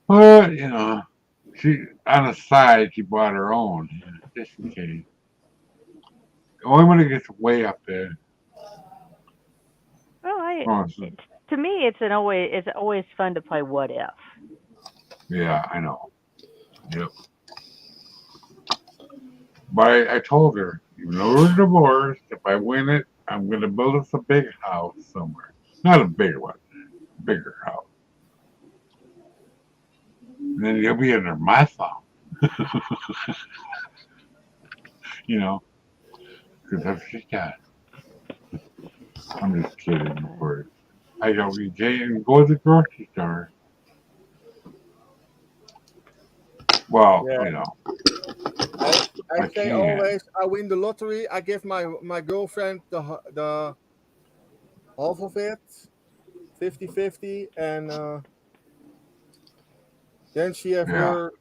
Speaker 6: But, you know, she, on the side, she bought her own, just in case. Only when it gets way up there.
Speaker 1: Well,
Speaker 6: Oh, so,
Speaker 1: to me, it's always fun to play what if.
Speaker 6: yeah, I know. Yep. But I told her, even though we're divorced, if I win it, I'm going to build us a big house somewhere. Not a bigger one, bigger house. And then you'll be under my thumb. You know, because that's what she got. I'm just kidding, of course. I go, you can't go to the grocery store. Well,
Speaker 4: Yeah.
Speaker 6: you know,
Speaker 4: I
Speaker 6: I
Speaker 4: say
Speaker 6: can't.
Speaker 4: always, I win the lottery. I give my girlfriend the half of it, 50-50, and then she have
Speaker 6: Yeah.
Speaker 4: her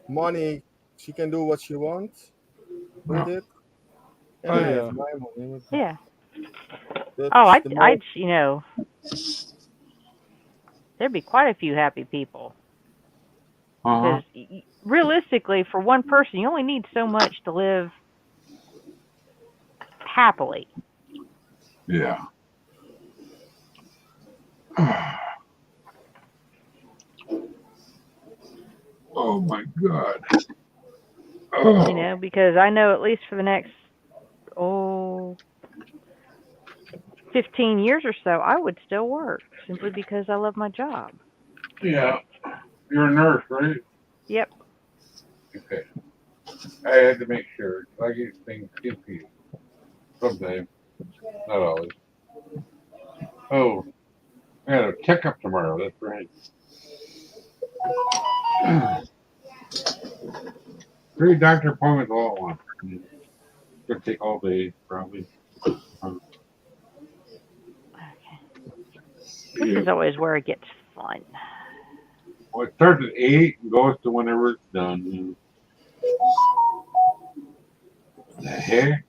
Speaker 4: money. She can do what she wants with
Speaker 6: Yeah.
Speaker 4: it, and
Speaker 2: oh
Speaker 4: I have
Speaker 2: yeah.
Speaker 4: my money.
Speaker 1: Yeah.
Speaker 4: That's
Speaker 1: Oh,
Speaker 4: the
Speaker 1: I'd,
Speaker 4: most.
Speaker 1: you know, there'd be quite a few happy people
Speaker 6: Uh-huh.
Speaker 1: because realistically, for one person, you only need so much to live happily.
Speaker 6: Yeah. Oh my God.
Speaker 1: You know, because I know at least for the next oh 15 years or so, I would still work simply because I love my job.
Speaker 6: Yeah. You're a nurse, right?
Speaker 1: Yep.
Speaker 6: Okay. I had to make sure. I get things confused. Sometimes. Not always. Oh, I got a checkup tomorrow. That's right. 3 doctor appointments all at once. Could take all day, probably.
Speaker 1: Okay. This
Speaker 6: Yeah.
Speaker 1: is always where it gets fun.
Speaker 6: Well, it starts at 8 and goes to whenever it's done. The heck?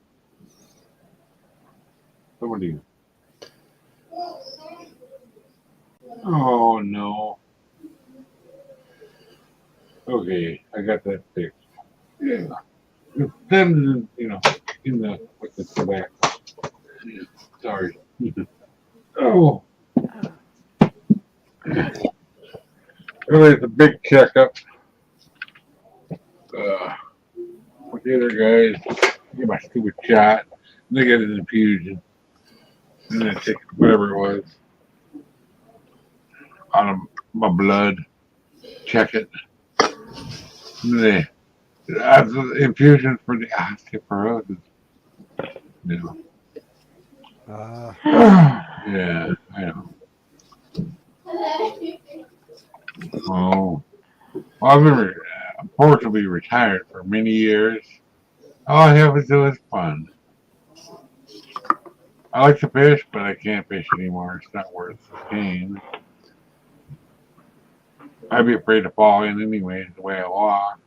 Speaker 6: Somebody. Oh no. Okay, I got that fixed. Yeah. Then in the with the tobacco. Sorry. Oh. Really, it's a big checkup. With the other guys, get my stupid shot. They get an infusion. And then take whatever it was out of my blood. Check it. And they after the infusion for the osteoporosis. You know. Yeah, I know. Oh. Well, I've been unfortunately retired for many years. All I have to do is fun. I like to fish, but I can't fish anymore. It's not worth the pain. I'd be afraid to fall in anyway, the way I walk.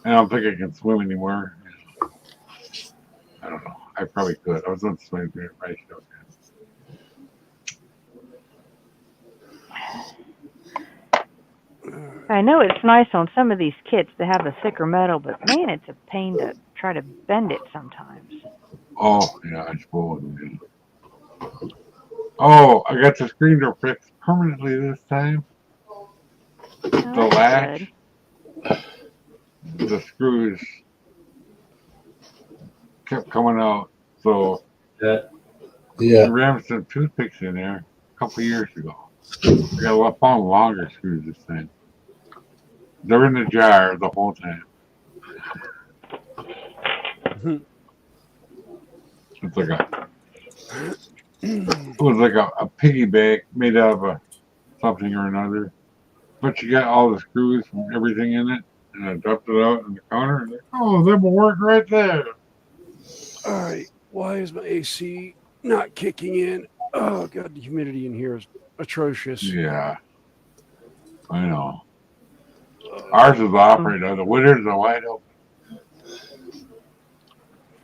Speaker 6: I don't think I can swim anymore. I don't know. I probably could. I was on swim through it right now.
Speaker 1: I know it's nice on some of these kits to have the thicker metal, but man, it's a pain to try to bend it sometimes.
Speaker 6: Oh, yeah, I suppose. Yeah. Oh, I got the screen door fixed permanently this time. The latch, the screws kept coming out. So,
Speaker 5: Yeah.
Speaker 6: I rammed some toothpicks in there a couple years ago. I got found longer screws this time. They're in the jar the whole time. It's like a piggy bank made out of something or another. But you got all the screws and everything in it, and I dumped it out on the counter. And oh, that will work right there.
Speaker 2: All right. Why is my AC not kicking in? Oh god, the humidity in here is atrocious.
Speaker 6: Yeah, I know. Ours is off right now. The windows are wide open.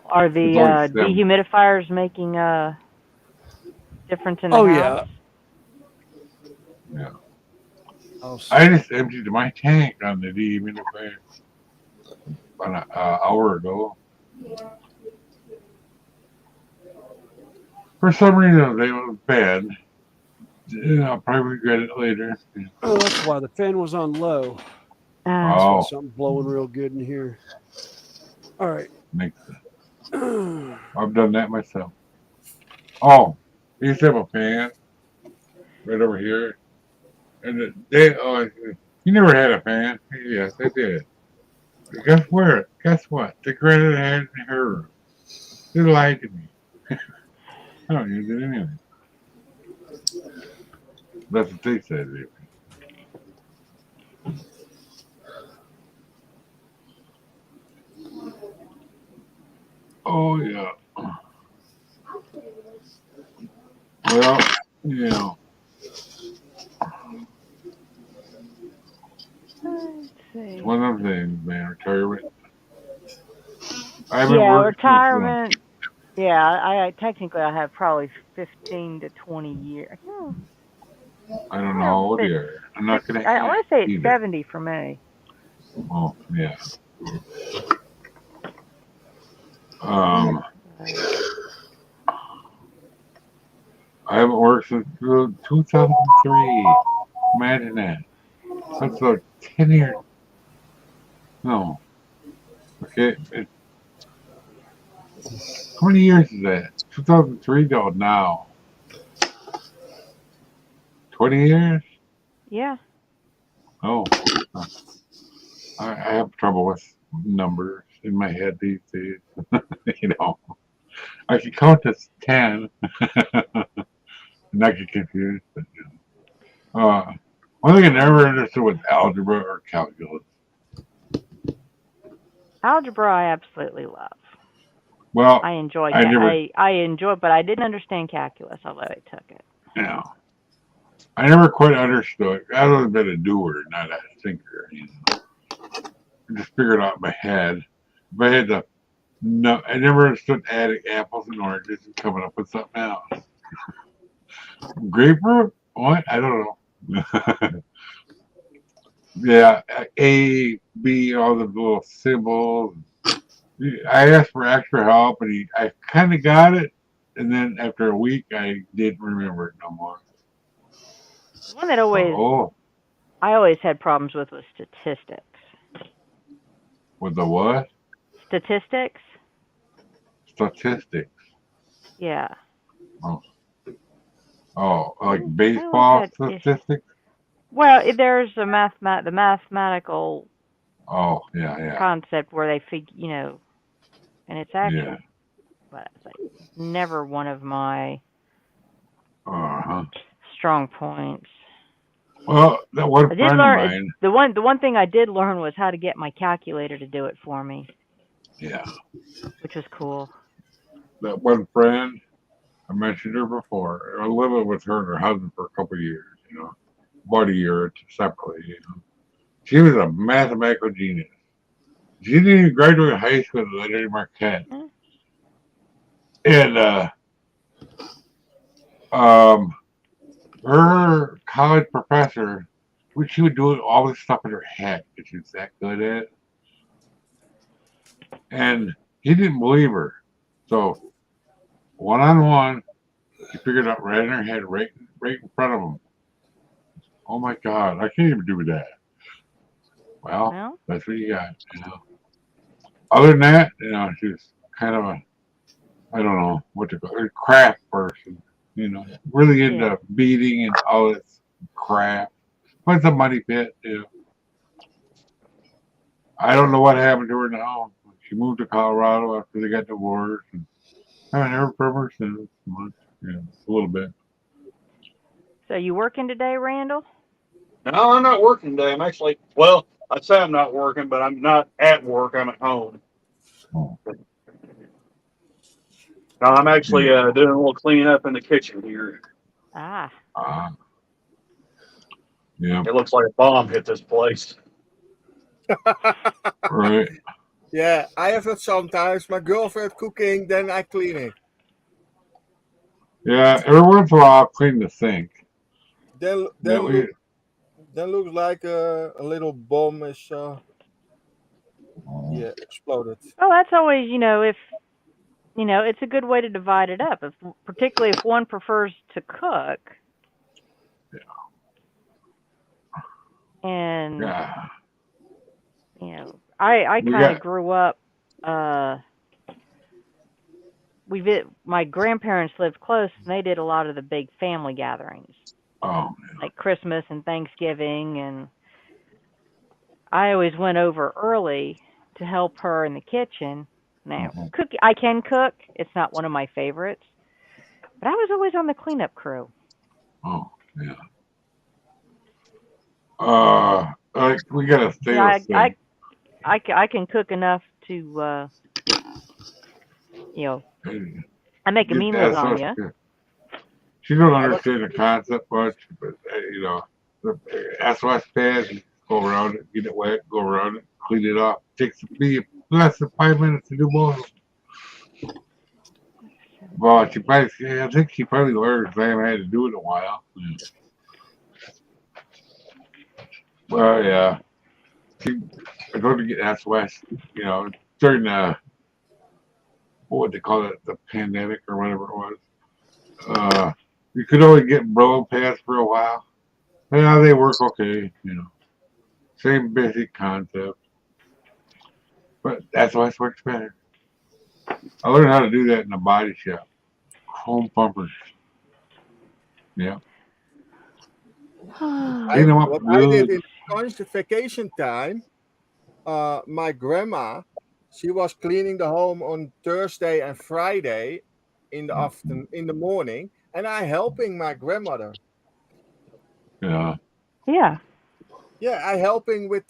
Speaker 1: Are the dehumidifiers making a difference in the house?
Speaker 6: Yeah. I just emptied my tank on the dehumidifier about an hour ago. For some reason, they was bad. I'll probably regret it later.
Speaker 2: Oh, that's why the fan was on low. That's why something's blowing real good in here. All right.
Speaker 6: Makes sense. I've done that myself. Oh, you used to have a fan right over here. And you never had a fan? Yes, I did. Guess where? Guess what? The granted had in her room. They lied to me. I don't use it anyway. That's what they said, baby. Oh, yeah. Well, you know. It's one of them things, man. Retirement.
Speaker 1: Retirement. Yeah, I technically I have probably 15 to 20 years.
Speaker 6: I don't know how old you are. I'm not going to.
Speaker 1: I want to say it's 70 for me.
Speaker 6: Oh, yeah. I haven't worked since 2003. Imagine that. That's like 10 years. No. Okay. How many years is that? 2003 to now. 20 years?
Speaker 1: Yeah.
Speaker 6: Oh. I have trouble with numbers in my head these days. You know. I can count to 10. And I get confused. But, one thing I never understood was algebra or calculus.
Speaker 1: Algebra I absolutely love.
Speaker 6: Well,
Speaker 1: I enjoyed it. I enjoyed it, but I didn't understand calculus, although I took it.
Speaker 6: Yeah. I never quite understood. I've always been a doer, not a thinker. You know. I just figured out in my head. If I had to No, I never understood adding apples and oranges and coming up with something else. Grapefruit? What? I don't know. Yeah, A, B, all the little symbols. I asked for extra help, and I kind of got it, and then after a week, I didn't remember it no more.
Speaker 1: The one that
Speaker 6: So,
Speaker 1: I always had problems with was statistics.
Speaker 6: with the what?
Speaker 1: Statistics?
Speaker 6: Statistics.
Speaker 1: Yeah.
Speaker 6: Like
Speaker 1: I always
Speaker 6: baseball
Speaker 1: had
Speaker 6: statistics?
Speaker 1: Well, there's the mathematical
Speaker 6: Oh, yeah,
Speaker 1: concept where they and it's actual,
Speaker 6: yeah.
Speaker 1: but it's like never one of my
Speaker 6: Uh-huh.
Speaker 1: strong points.
Speaker 6: Well, that one
Speaker 1: I did
Speaker 6: friend of
Speaker 1: learn
Speaker 6: mine,
Speaker 1: the one thing I did learn was how to get my calculator to do it for me,
Speaker 6: yeah,
Speaker 1: which was cool.
Speaker 6: that one friend, I mentioned her before. I lived with her and her husband for a couple of years, about a year separately. She was a mathematical genius. She didn't even graduate high school at Lady Marquette.
Speaker 1: Mm.
Speaker 6: And um, her college professor, which she would do all this stuff in her head because she was that good at it. And he didn't believe her. So, one on one, he figured out right in her head, right in front of him. Oh my God, I can't even do that. Well,
Speaker 1: Well,
Speaker 6: that's what you got. Other than that, she's kind of I don't know what to call her, a craft person, really
Speaker 1: yeah.
Speaker 6: into beating and all this crap. But it's a money pit. I don't know what happened to her now. She moved to Colorado after they got divorced. And I haven't heard from her since much. Yeah, a little bit.
Speaker 1: So you working today, Randall?
Speaker 7: No, I'm not working today. I'm actually, well, I'd say I'm not working, but I'm not at work. I'm at home.
Speaker 6: Oh,
Speaker 7: No, I'm actually
Speaker 6: yeah.
Speaker 7: doing a little cleaning up in the kitchen here.
Speaker 1: Ah.
Speaker 6: Uh, yeah.
Speaker 7: It looks like a bomb hit this place.
Speaker 6: Right.
Speaker 4: Yeah, I have it sometimes. My girlfriend cooking, then I cleaning.
Speaker 6: Yeah. Every once in a while, I'll clean the sink.
Speaker 4: Then
Speaker 6: Yeah.
Speaker 4: looks like a little bomb is
Speaker 6: Oh,
Speaker 4: exploded.
Speaker 1: Well, that's always, if it's a good way to divide it up. Particularly if one prefers to cook, and
Speaker 6: yeah.
Speaker 1: I
Speaker 6: We
Speaker 1: kind of
Speaker 6: got.
Speaker 1: grew up. Uh, my grandparents lived close, and they did a lot of the big family gatherings,
Speaker 6: Oh,
Speaker 1: like Christmas and Thanksgiving, and I always went over early to help her in the kitchen. Now,
Speaker 6: mhm.
Speaker 1: I can cook. It's not one of my favorites, but I was always on the cleanup crew.
Speaker 6: Oh, yeah. Like we got a
Speaker 1: You know,
Speaker 6: stainless thing.
Speaker 1: I can cook enough to, you know, I make a
Speaker 6: Get
Speaker 1: mean
Speaker 6: that sauce.
Speaker 1: lasagna.
Speaker 6: She don't
Speaker 4: I was
Speaker 6: understand the concept much, but the SOS pad, you go around it, get it wet, go around it, clean it off. Takes me less than 5 minutes to do both. Well, I think she probably learned 'cause I haven't had to do it in a while. Well, yeah, she, I go to get SOS, during what would they call it, the pandemic or whatever it was. Uh, you could only get Brillo pads for a while. Yeah, they work okay. Same basic concept, but that's why it works better. I learned how to do that in a body shop. Home pumpers. Yeah. Clean them up
Speaker 4: what I did
Speaker 6: good.
Speaker 4: in constant vacation time. My grandma, she was cleaning the home on Thursday and Friday in the morning, and I helping my grandmother.
Speaker 6: Yeah.
Speaker 1: Yeah.
Speaker 4: Yeah, I helping with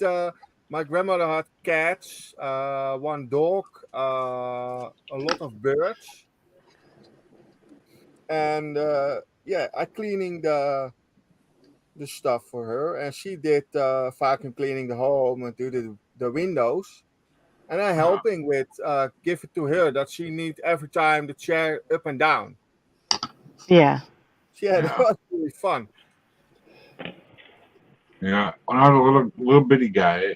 Speaker 4: my grandmother had cats, one dog, a lot of birds, and yeah, I cleaning the stuff for her, and she did vacuum cleaning the home and do the windows. and I'm helping with give it to her that she needs every time the chair up and down.
Speaker 1: Yeah.
Speaker 4: Yeah,
Speaker 6: Yeah.
Speaker 4: that was really fun.
Speaker 6: Yeah, when I was a little bitty guy,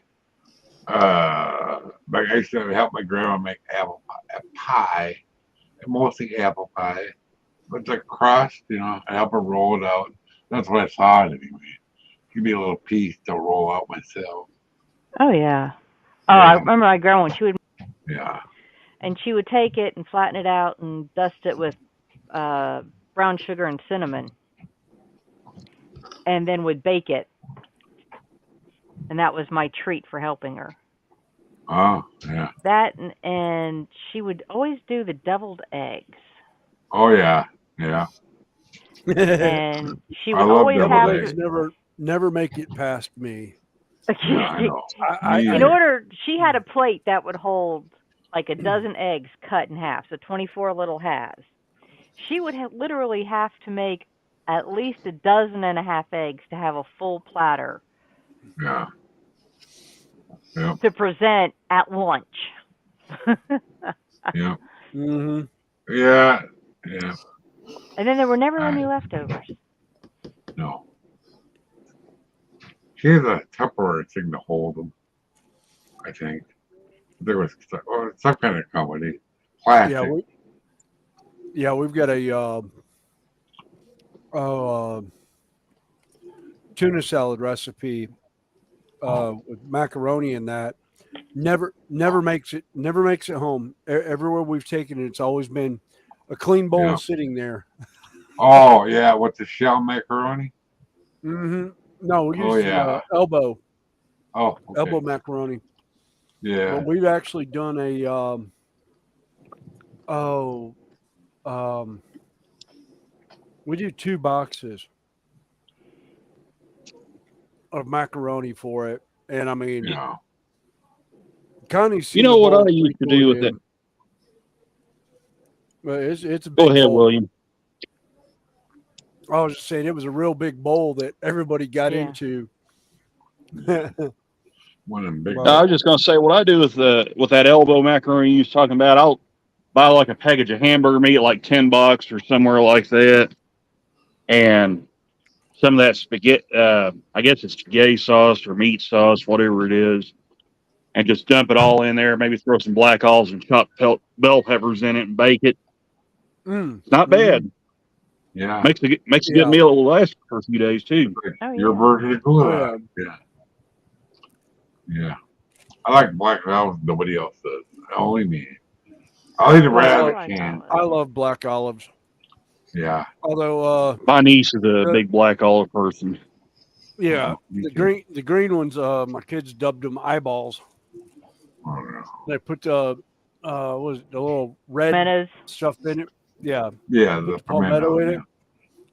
Speaker 6: back I used to help my grandma make apple pie, mostly apple pie. But the crust, I help her roll it out. That's what I thought anyway. Give me a little piece to roll out myself.
Speaker 1: Oh yeah. Oh, I
Speaker 6: Yeah,
Speaker 1: remember my grandma when
Speaker 6: yeah,
Speaker 1: she would take it and flatten it out and dust it with uh brown sugar and cinnamon, and then would bake it, and that was my treat for helping her.
Speaker 6: oh, yeah,
Speaker 1: That and she would always do the deviled eggs,
Speaker 6: oh yeah, yeah.
Speaker 1: and she
Speaker 6: I
Speaker 1: would
Speaker 6: love
Speaker 1: always
Speaker 6: deviled
Speaker 1: have
Speaker 2: Deviled
Speaker 6: eggs.
Speaker 2: eggs never make it past me.
Speaker 6: Yeah, I know.
Speaker 2: I
Speaker 6: Me
Speaker 1: in
Speaker 6: either.
Speaker 1: order, she had a plate that would hold like a dozen eggs cut in half, so 24 little halves. She would literally have to make at least a dozen and a half eggs to have a full platter
Speaker 6: Yeah, yeah,
Speaker 1: to present at lunch.
Speaker 6: yeah,
Speaker 2: Mm-hmm.
Speaker 6: yeah, yeah.
Speaker 1: And then there were never
Speaker 6: I
Speaker 1: any leftovers.
Speaker 6: know. She has a Tupperware thing to hold them. I think there was some kind of company,
Speaker 2: Yeah,
Speaker 6: plastic.
Speaker 2: we've got a tuna salad recipe with macaroni in that. Never makes it home. Everywhere we've taken it, it's always been a clean bowl
Speaker 6: Yeah.
Speaker 2: sitting there.
Speaker 6: Oh yeah, with the shell macaroni.
Speaker 2: Mm-hmm. No, we
Speaker 6: Oh
Speaker 2: use the
Speaker 6: yeah.
Speaker 2: elbow
Speaker 6: Oh okay.
Speaker 2: macaroni.
Speaker 6: Yeah.
Speaker 2: But we've actually done a oh um, we do 2 boxes of macaroni for it, and I mean,
Speaker 6: Yeah.
Speaker 2: Connie's
Speaker 7: You
Speaker 2: seen the
Speaker 7: know what I
Speaker 2: bowl
Speaker 7: used to
Speaker 2: we
Speaker 7: do
Speaker 2: put
Speaker 7: with it?
Speaker 2: in, but it's a
Speaker 7: Go
Speaker 2: big
Speaker 7: ahead,
Speaker 2: bowl.
Speaker 7: William.
Speaker 2: I was just saying it was a real big bowl that everybody got
Speaker 1: Yeah.
Speaker 2: into.
Speaker 6: One of them big.
Speaker 2: Well,
Speaker 7: I was just gonna say what I do with that elbow macaroni you was talking about. I'll buy like a package of hamburger meat, like $10 or somewhere like that, and some of that spaghetti. I guess it's spaghetti sauce or meat sauce, whatever it is, and just dump it all in there. Maybe throw some black olives and chopped bell peppers in it and bake it. It's not bad.
Speaker 6: Yeah.
Speaker 7: Makes a good
Speaker 2: Yeah.
Speaker 7: meal. It will last for a few days too.
Speaker 1: Oh
Speaker 6: Your
Speaker 1: yeah.
Speaker 6: version of
Speaker 2: Oh,
Speaker 6: goulash. Yeah. Yeah. I like black olives. Nobody else does. Only me. I'll eat a
Speaker 1: Oh, I
Speaker 6: rat
Speaker 1: love
Speaker 6: out of
Speaker 1: black
Speaker 6: can.
Speaker 2: I
Speaker 1: olives.
Speaker 2: love black olives.
Speaker 6: Yeah.
Speaker 2: Although,
Speaker 7: My niece is a
Speaker 2: the,
Speaker 7: big black olive person.
Speaker 2: yeah,
Speaker 6: Me
Speaker 2: the
Speaker 6: too.
Speaker 2: green ones. My kids dubbed them eyeballs.
Speaker 6: Oh, no.
Speaker 2: They put what was it, the little red
Speaker 1: Meadows.
Speaker 2: stuff in it. Yeah,
Speaker 6: Yeah,
Speaker 2: put
Speaker 6: the
Speaker 2: the palmetto
Speaker 6: pimento.
Speaker 2: in
Speaker 6: Yeah.
Speaker 2: it.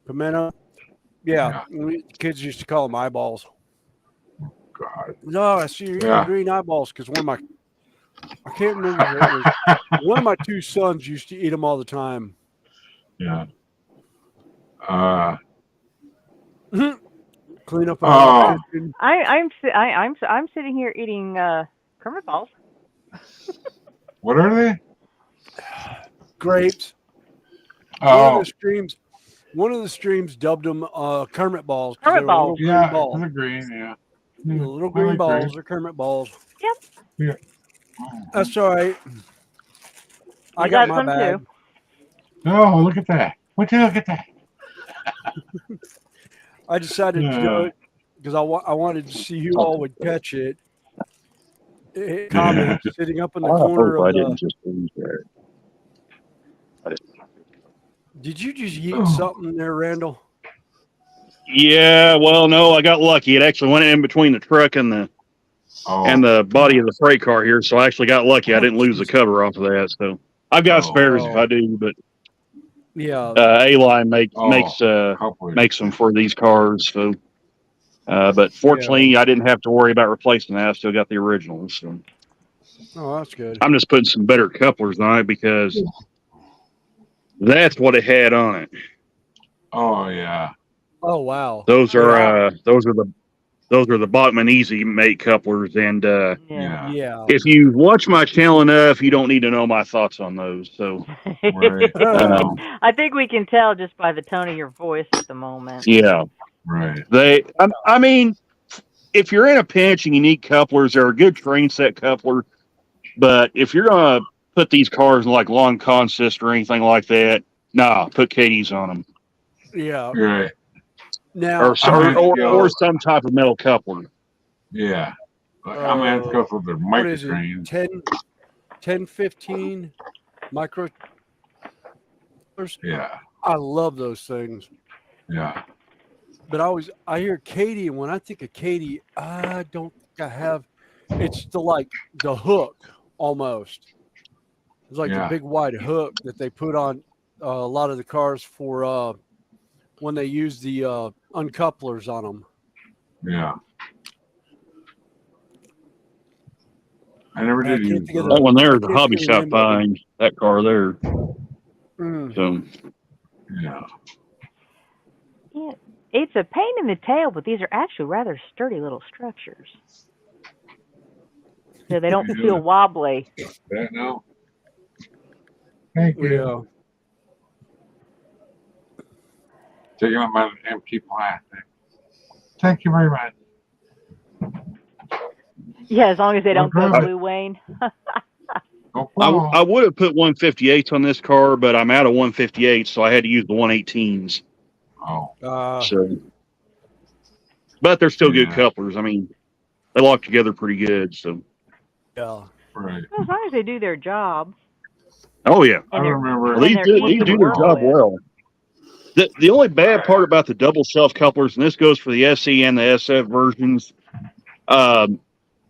Speaker 2: Pimento. Yeah,
Speaker 6: Yeah.
Speaker 2: kids used to call them eyeballs.
Speaker 6: God.
Speaker 2: No, I see you're eating
Speaker 6: Yeah.
Speaker 2: green eyeballs because I can't remember if it was one of my 2 sons used to eat them all the time.
Speaker 6: Yeah.
Speaker 2: Clean up
Speaker 6: Oh.
Speaker 2: the kitchen.
Speaker 1: I'm sitting here eating Kermit balls.
Speaker 6: What are they?
Speaker 2: Grapes.
Speaker 6: Oh.
Speaker 2: One of the streams dubbed them Kermit balls because they
Speaker 1: Kermit
Speaker 2: were
Speaker 1: balls.
Speaker 2: little green
Speaker 6: Yeah.
Speaker 2: balls.
Speaker 6: The green. Yeah.
Speaker 2: The
Speaker 6: Yeah,
Speaker 2: little
Speaker 6: I
Speaker 2: green
Speaker 6: like
Speaker 2: balls
Speaker 6: grapes.
Speaker 2: are Kermit balls.
Speaker 1: Yep.
Speaker 6: Yeah.
Speaker 2: That's all right. I
Speaker 1: You
Speaker 2: got
Speaker 1: got
Speaker 2: my
Speaker 1: some
Speaker 2: bag.
Speaker 1: too.
Speaker 6: Oh, look at that. Would you look at that?
Speaker 2: I decided to do it because I wanted to see who all would catch it. Comment sitting up in the
Speaker 7: I
Speaker 2: corner
Speaker 7: hope
Speaker 2: of
Speaker 7: I
Speaker 2: the.
Speaker 7: didn't just lose that.
Speaker 2: Did you just yeet something there, Randall?
Speaker 7: Yeah, well, no, I got lucky. It actually went in between the truck and the body of the freight car here, so I actually got lucky. I didn't lose the cover off of that. So I've got spares if I do, but
Speaker 2: Yeah.
Speaker 7: A-Line makes
Speaker 6: hopefully.
Speaker 7: makes them for these cars. So, but fortunately, I didn't have to worry about replacing that. I still got the originals. So
Speaker 2: Oh, that's good.
Speaker 7: I'm just putting some better couplers on it because that's what it had on it.
Speaker 6: Oh yeah.
Speaker 2: Oh wow.
Speaker 7: Those are the Those are the Bachman Easy mate couplers. And
Speaker 1: Yeah.
Speaker 2: Yeah.
Speaker 7: if you watch my channel enough, you don't need to know my thoughts on those. So,
Speaker 6: Right.
Speaker 1: I think we can tell just by the tone of your voice at the moment.
Speaker 7: yeah,
Speaker 6: Right.
Speaker 7: I mean, if you're in a pinch and you need couplers, they're a good train set coupler. But if you're gonna put these cars in like long consist or anything like that, nah, put Katie's on them
Speaker 2: Yeah.
Speaker 6: Right.
Speaker 2: Now,
Speaker 7: or some type of metal coupler.
Speaker 6: Yeah. Like, I'm asking because of their
Speaker 2: what is it?
Speaker 6: microtrains.
Speaker 2: 10, 15 micro.
Speaker 6: Yeah.
Speaker 2: I love those things.
Speaker 6: Yeah.
Speaker 2: But I hear Katie, and when I think of Katie, I don't think I have. It's the hook almost. It's like the
Speaker 6: Yeah.
Speaker 2: big wide hook that they put on a lot of the cars for when they use the uncouplers on them.
Speaker 6: Yeah. I never
Speaker 2: I
Speaker 6: did
Speaker 2: can't
Speaker 6: use
Speaker 2: think of
Speaker 6: those.
Speaker 7: That one there is a
Speaker 2: can't
Speaker 7: hobby
Speaker 2: think of the
Speaker 7: shop
Speaker 2: name of it.
Speaker 7: find. That car there.
Speaker 2: Mm.
Speaker 7: So
Speaker 6: Yeah.
Speaker 1: Yeah. It's a pain in the tail, but these are actually rather sturdy little structures. So they don't feel wobbly.
Speaker 6: That now? Thank you.
Speaker 2: Yeah.
Speaker 6: Taking up my empty plastic. Thank you very much.
Speaker 1: Yeah, as long as they don't go
Speaker 6: Okay.
Speaker 1: blue, Wayne.
Speaker 6: Go
Speaker 7: I
Speaker 6: fall.
Speaker 7: would have put 158s on this car, but I'm out of 158s, so I had to use the 118s.
Speaker 6: Oh.
Speaker 7: So, but they're still good
Speaker 6: Yeah.
Speaker 7: couplers. I mean, they lock together pretty good. So,
Speaker 2: Yeah.
Speaker 6: Right.
Speaker 1: Well, as long as they do their job.
Speaker 7: oh yeah,
Speaker 6: I
Speaker 1: And they're,
Speaker 6: remember.
Speaker 7: well, these
Speaker 1: and they're
Speaker 7: do, these
Speaker 1: easy to
Speaker 7: do their
Speaker 1: work
Speaker 7: job
Speaker 1: with.
Speaker 7: well. The only bad part about the double self couplers, and this goes for the SE and the SF versions,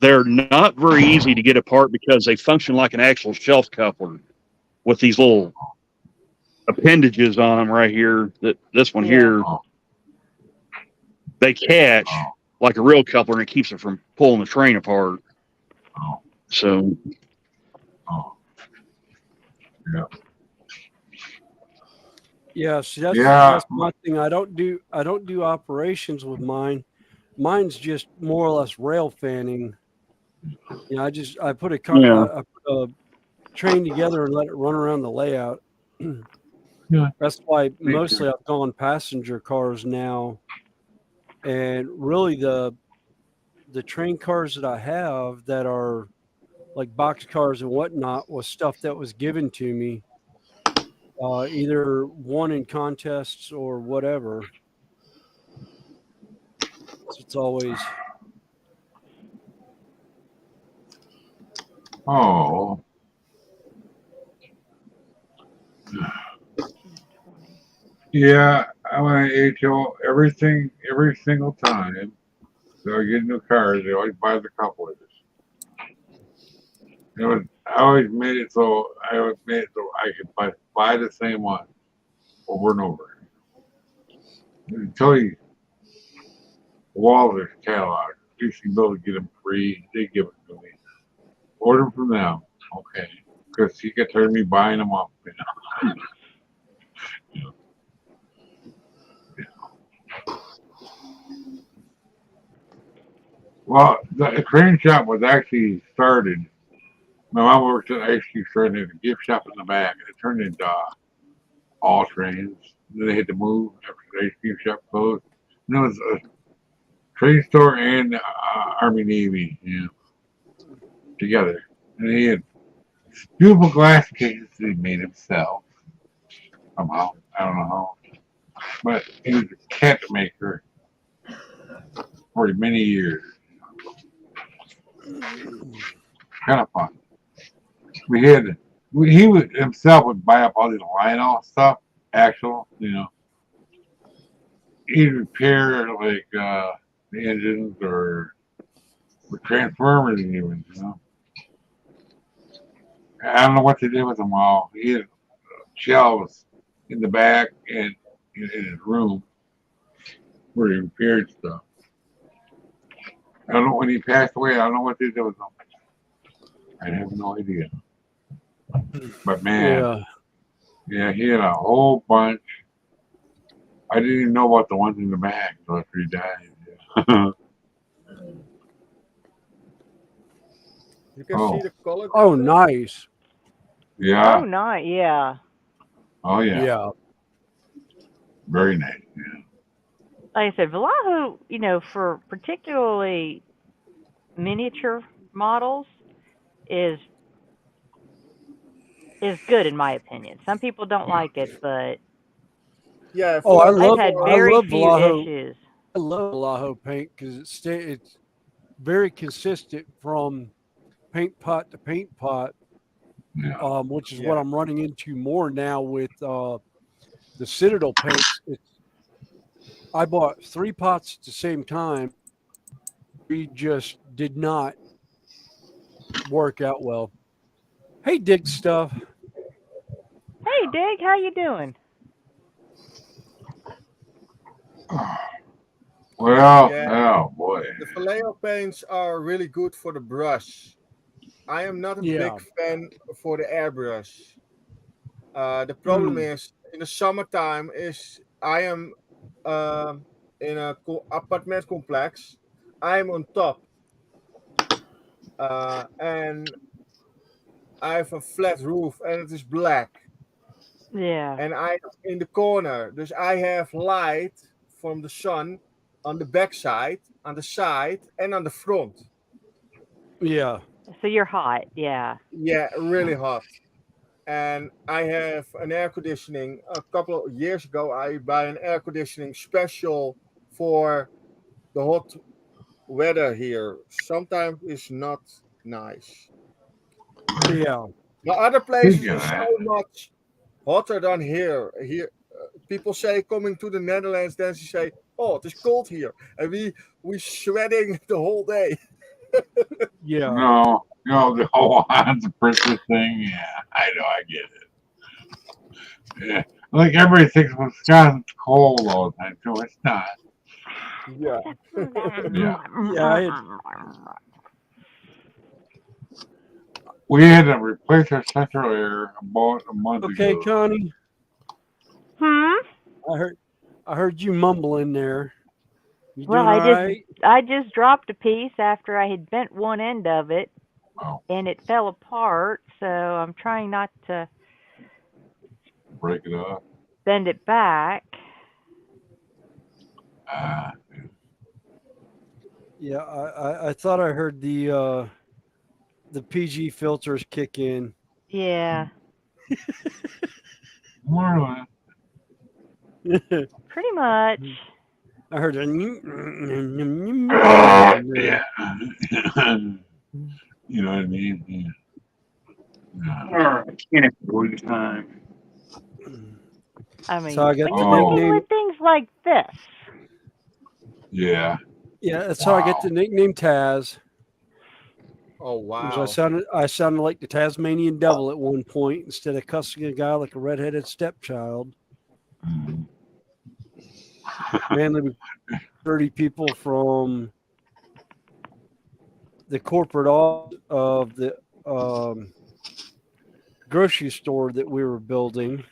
Speaker 7: they're not very easy to get apart because they function like an actual shelf coupler with these little appendages on them right here. That this one
Speaker 1: Yeah.
Speaker 7: here,
Speaker 6: Oh.
Speaker 7: they catch
Speaker 6: Oh.
Speaker 7: like a real coupler, and it keeps it from pulling the train apart.
Speaker 6: Oh.
Speaker 7: So,
Speaker 6: Oh. Yeah.
Speaker 2: Yeah, see that's
Speaker 6: Yeah.
Speaker 2: my thing. I don't do operations with mine. Mine's just more or less rail fanning. You know, I put
Speaker 7: Yeah.
Speaker 2: I put a train together and let it run around the layout.
Speaker 6: Yeah.
Speaker 2: That's why
Speaker 6: Me
Speaker 2: mostly
Speaker 6: too.
Speaker 2: I've gone passenger cars now. And really the train cars that I have that are like box cars and whatnot was stuff that was given to me. Either won in contests or whatever. So it's always
Speaker 6: Oh. Yeah. I went to HO everything every single time. So I get new cars. They always buy the couplers. I always made it so I could buy the same one over and over. Until you Walter's catalog. You should be able to get them free. They give it to me. Order them from them. Okay. Because he got tired of me buying them up. You know. Well, the crane shop was actually started. My mom worked at actually started in a gift shop in the back. It turned into all trains. Then they had to move after the ice cream shop closed. And it was a train store and Army Navy, together. And he had beautiful glass cases that he made himself. Somehow. I don't know how. But he was a cat maker for many years. Kind of fun. He would himself would buy up all these Lionel stuff, actual, He'd repair like the engines or the transformers even. I don't know what they did with them all. He had shelves in the back and in his room where he repaired stuff. I don't know when he passed away. I don't know what they did with them. I have no idea. But man, yeah, he had a whole bunch. I didn't even know about the ones in the back until after he died.
Speaker 4: You can
Speaker 6: Oh.
Speaker 4: see the color.
Speaker 2: Oh,
Speaker 4: difference.
Speaker 2: nice.
Speaker 6: Yeah.
Speaker 1: Oh, nice. Yeah.
Speaker 6: Oh yeah.
Speaker 2: Yeah.
Speaker 6: Very nice.
Speaker 1: Like I said, Vallejo, for particularly miniature models is good in my opinion. Some people don't like it, but
Speaker 4: Yeah,
Speaker 2: Oh,
Speaker 1: I've
Speaker 4: for
Speaker 1: had
Speaker 2: I
Speaker 1: very
Speaker 2: love
Speaker 1: few
Speaker 2: Vallejo.
Speaker 1: issues.
Speaker 2: I love Vallejo paint because it's very consistent from paint pot to paint pot,
Speaker 6: Yeah.
Speaker 2: which is what
Speaker 4: yeah.
Speaker 2: I'm running into more now with the Citadel paints. I bought 3 pots at the same time. We just did not work out well. Hey, Dig Stuff.
Speaker 1: Hey, Dig, how you doing?
Speaker 6: Well,
Speaker 4: Yeah,
Speaker 6: oh boy.
Speaker 4: the Vallejo paints are really good for the brush. I am not a big
Speaker 2: Yeah.
Speaker 4: fan for the airbrush. The problem
Speaker 2: Mm,
Speaker 4: is in the summertime is I am in a apartment complex. I am on top, and I have a flat roof, and it is black.
Speaker 1: Yeah.
Speaker 4: And I in the corner, dus I have light from the sun on the back side, on the side, and on the front.
Speaker 2: yeah.
Speaker 1: So you're hot. Yeah.
Speaker 4: Yeah, really hot. And I have an air conditioning. A couple of years ago, I buy an air conditioning special for the hot weather here. Sometimes it's not nice.
Speaker 2: Yeah.
Speaker 4: The other places
Speaker 6: Speaking of
Speaker 4: is so
Speaker 6: that,
Speaker 4: much hotter than here. Here, people say coming to the Netherlands, then they say, "Oh, it is cold here," and we sweating the whole day.
Speaker 2: Yeah.
Speaker 6: no, the whole Hansa Princess thing. Yeah, I know, I get it. Yeah, like everybody thinks Wisconsin's cold all the time, so it's not.
Speaker 4: Yeah,
Speaker 6: Yeah,
Speaker 2: Yeah.
Speaker 6: we had to replace our central air about a month
Speaker 2: Okay,
Speaker 6: ago.
Speaker 2: Connie.
Speaker 1: Hmm.
Speaker 2: I heard you mumbling there. You
Speaker 1: Well,
Speaker 2: doing all right?
Speaker 1: I just dropped a piece after I had bent one end of it
Speaker 6: Oh,
Speaker 1: and it fell apart. So I'm trying not to
Speaker 6: break it off.
Speaker 1: bend it back.
Speaker 6: Ah,
Speaker 2: Yeah. I thought I heard the PG filters kick in.
Speaker 1: Yeah.
Speaker 6: more or less.
Speaker 2: I
Speaker 1: Pretty much.
Speaker 2: heard a
Speaker 6: Yeah. You know what I mean? Yeah.
Speaker 7: All right, can't avoid the time.
Speaker 1: I
Speaker 2: So
Speaker 1: mean,
Speaker 2: I got
Speaker 1: when
Speaker 2: the
Speaker 1: you're working
Speaker 2: nickname.
Speaker 1: with things like this,
Speaker 6: Yeah.
Speaker 2: Yeah, that's how I get
Speaker 6: Wow.
Speaker 2: the nickname Taz.
Speaker 4: oh
Speaker 2: Because
Speaker 4: wow.
Speaker 2: I sounded like the Tasmanian devil at one point instead of cussing a guy like a redheaded stepchild.
Speaker 6: Mhm.
Speaker 2: Man, there were 30 people from the corporate office of the grocery store that we were building,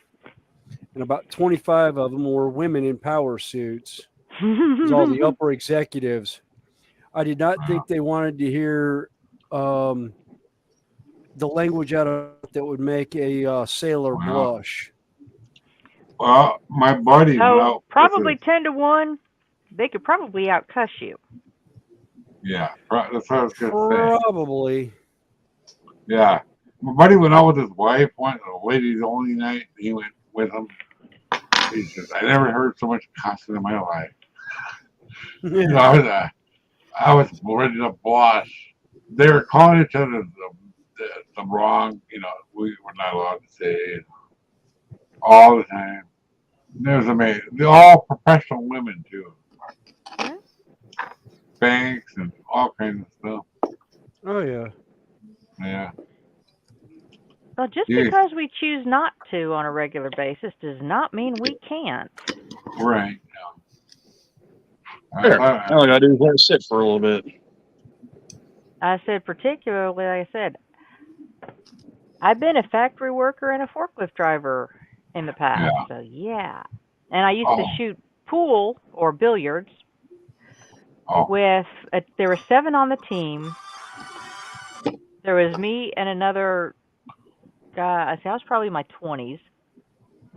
Speaker 2: and about 25 of them were women in power suits. It was all the upper executives. I did not
Speaker 6: Wow.
Speaker 2: think they wanted to hear um, the language out of it that would make a sailor
Speaker 6: Wow.
Speaker 2: blush.
Speaker 6: Well, my buddy went
Speaker 1: so
Speaker 6: out with
Speaker 1: probably
Speaker 6: his
Speaker 1: 10 to 1, they could probably outcuss you.
Speaker 6: yeah. That's what I was gonna say.
Speaker 2: Probably.
Speaker 6: Yeah. My buddy went out with his wife one ladies only night. He went with him. He says, I never heard so much cussing in my life. You know, I was ready to blush. They were calling each other the wrong, we were not allowed to say it all the time. There's amazing. They're all professional women too.
Speaker 1: Hmm?
Speaker 6: Banks and all kinds of stuff.
Speaker 2: Oh yeah.
Speaker 6: Yeah.
Speaker 1: Well, just
Speaker 6: Yes.
Speaker 1: because we choose not to on a regular basis does not mean we can't.
Speaker 6: Right.
Speaker 7: There.
Speaker 6: I,
Speaker 7: All I gotta do is let it sit for a little bit.
Speaker 1: I said, particularly, like I said, I've been a factory worker and a forklift driver in the past.
Speaker 6: yeah.
Speaker 1: So, yeah. And I used to
Speaker 6: Oh.
Speaker 1: shoot pool or billiards
Speaker 6: Oh.
Speaker 1: with, there were 7 on the team. There was me and another guy. I was probably in my 20s,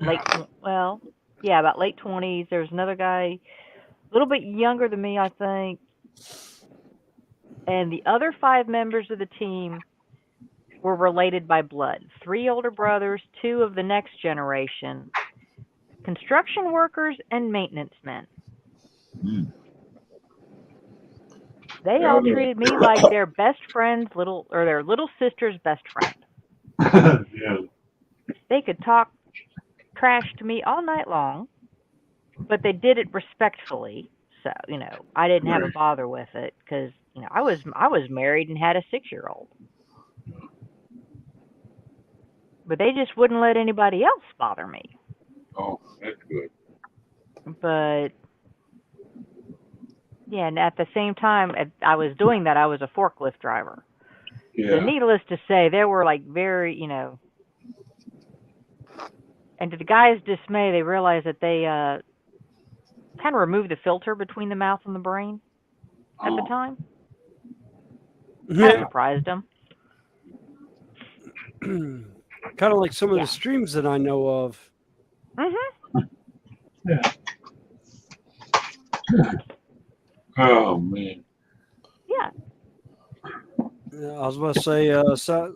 Speaker 1: about late 20s. There was another guy, a little bit younger than me, I think, and the other 5 members of the team were related by blood. 3 older brothers, 2 of the next generation, construction workers, and maintenance men. They all treated me like their best friend's their little sister's best friend.
Speaker 6: Yeah.
Speaker 1: They could talk trash to me all night long, but they did it respectfully. So, I didn't have a bother with it because, I was married and had a 6-year-old. But they just wouldn't let anybody else bother me.
Speaker 6: Oh, that's good.
Speaker 1: But yeah, and at the same time I was doing that, I was a forklift driver.
Speaker 6: Yeah.
Speaker 1: So needless to say, they were like very, and to the guys' dismay, they realized that they kind of removed the filter between the mouth and the brain at the time. That surprised them.
Speaker 2: Kind of like some of the streams that I know of.
Speaker 6: Yeah. Oh man.
Speaker 1: Yeah.
Speaker 2: I was about to say,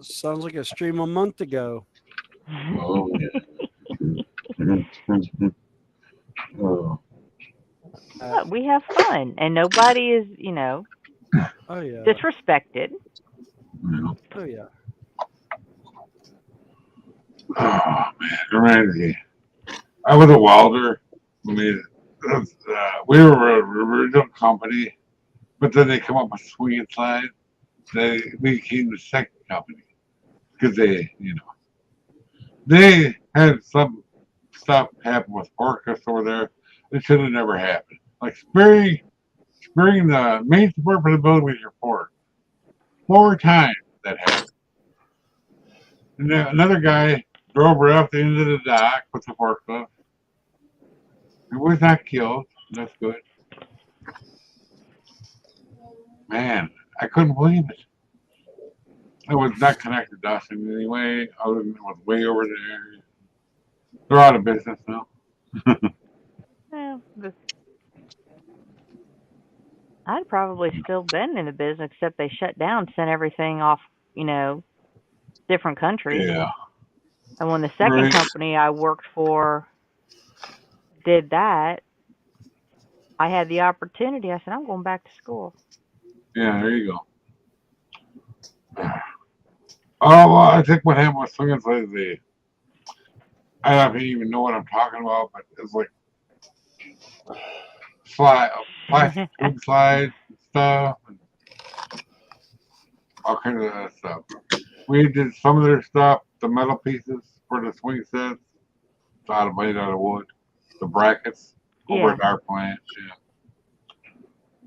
Speaker 2: sounds like a stream a month ago.
Speaker 6: Oh yeah. Oh.
Speaker 1: But we have fun, and nobody is,
Speaker 2: Oh yeah.
Speaker 1: disrespected.
Speaker 2: Oh yeah.
Speaker 6: Oh man, it reminds me. I was a welder. We were a original company, but then they come up with Swing Inside. We became the second company because they had some stuff happen with forklifts over there that should have never happened. Like sparing the main support for the building with your fork. 4 times that happened. And then another guy drove right off the end of the dock with the forklift. He was not killed. That's good. Man, I couldn't believe it. It was not connected to us in any way. Other than it was way over there. They're out of business now.
Speaker 1: Well, I'd probably still been in the business, except they shut down, sent everything off, different countries.
Speaker 6: Yeah.
Speaker 1: And when the second company I worked for did that, I had the opportunity. I said, I'm going back to school.
Speaker 6: Yeah, there you go. Oh, well, I think what happened with Swing Inside is I don't even know what I'm talking about, but it's like plastic swing slides and stuff, and all kinds of that stuff. We did some of their stuff, the metal pieces for the swing sets, made out of wood, the brackets over at our plant,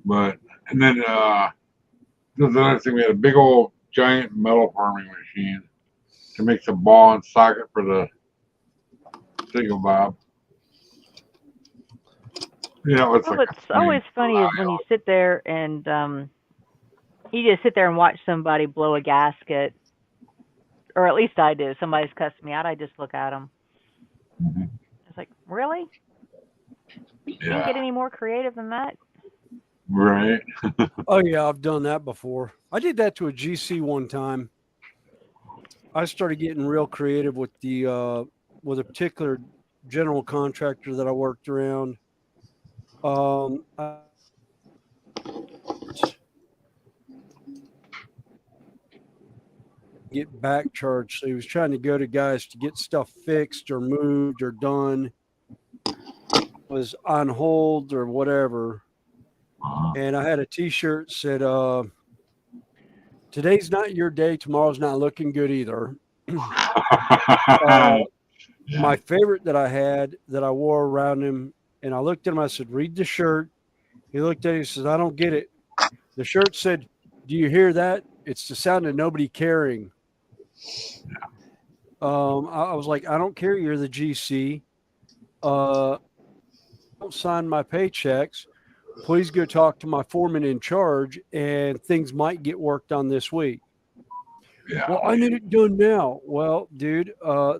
Speaker 6: But and then there's another thing. We had a big old giant metal forming machine to make the ball and socket for the single bob. It's like
Speaker 1: what's always funny is when you sit there and you just sit there and watch somebody blow a gasket, or at least I do. Somebody's cussing me out. I just look at them. It's like, really? You can't get any more creative than that?
Speaker 6: Right.
Speaker 2: Oh yeah, I've done that before. I did that to a GC one time. I started getting real creative with with a particular general contractor that I worked around. Get back charged, so he was trying to go to guys to get stuff fixed or moved or done, was on hold or whatever. And I had a t-shirt said, today's not your day, tomorrow's not looking good either. My favorite that I had that I wore around him, and I looked at him, I said, read the shirt. He looked at it, he says, I don't get it. The shirt said, do you hear that? It's the sound of nobody caring. I was like, I don't care, you're the GC. Don't sign my paychecks. Please go talk to my foreman in charge, and things might get worked on this week.
Speaker 6: Yeah.
Speaker 2: Well, I need it done now. Well, dude,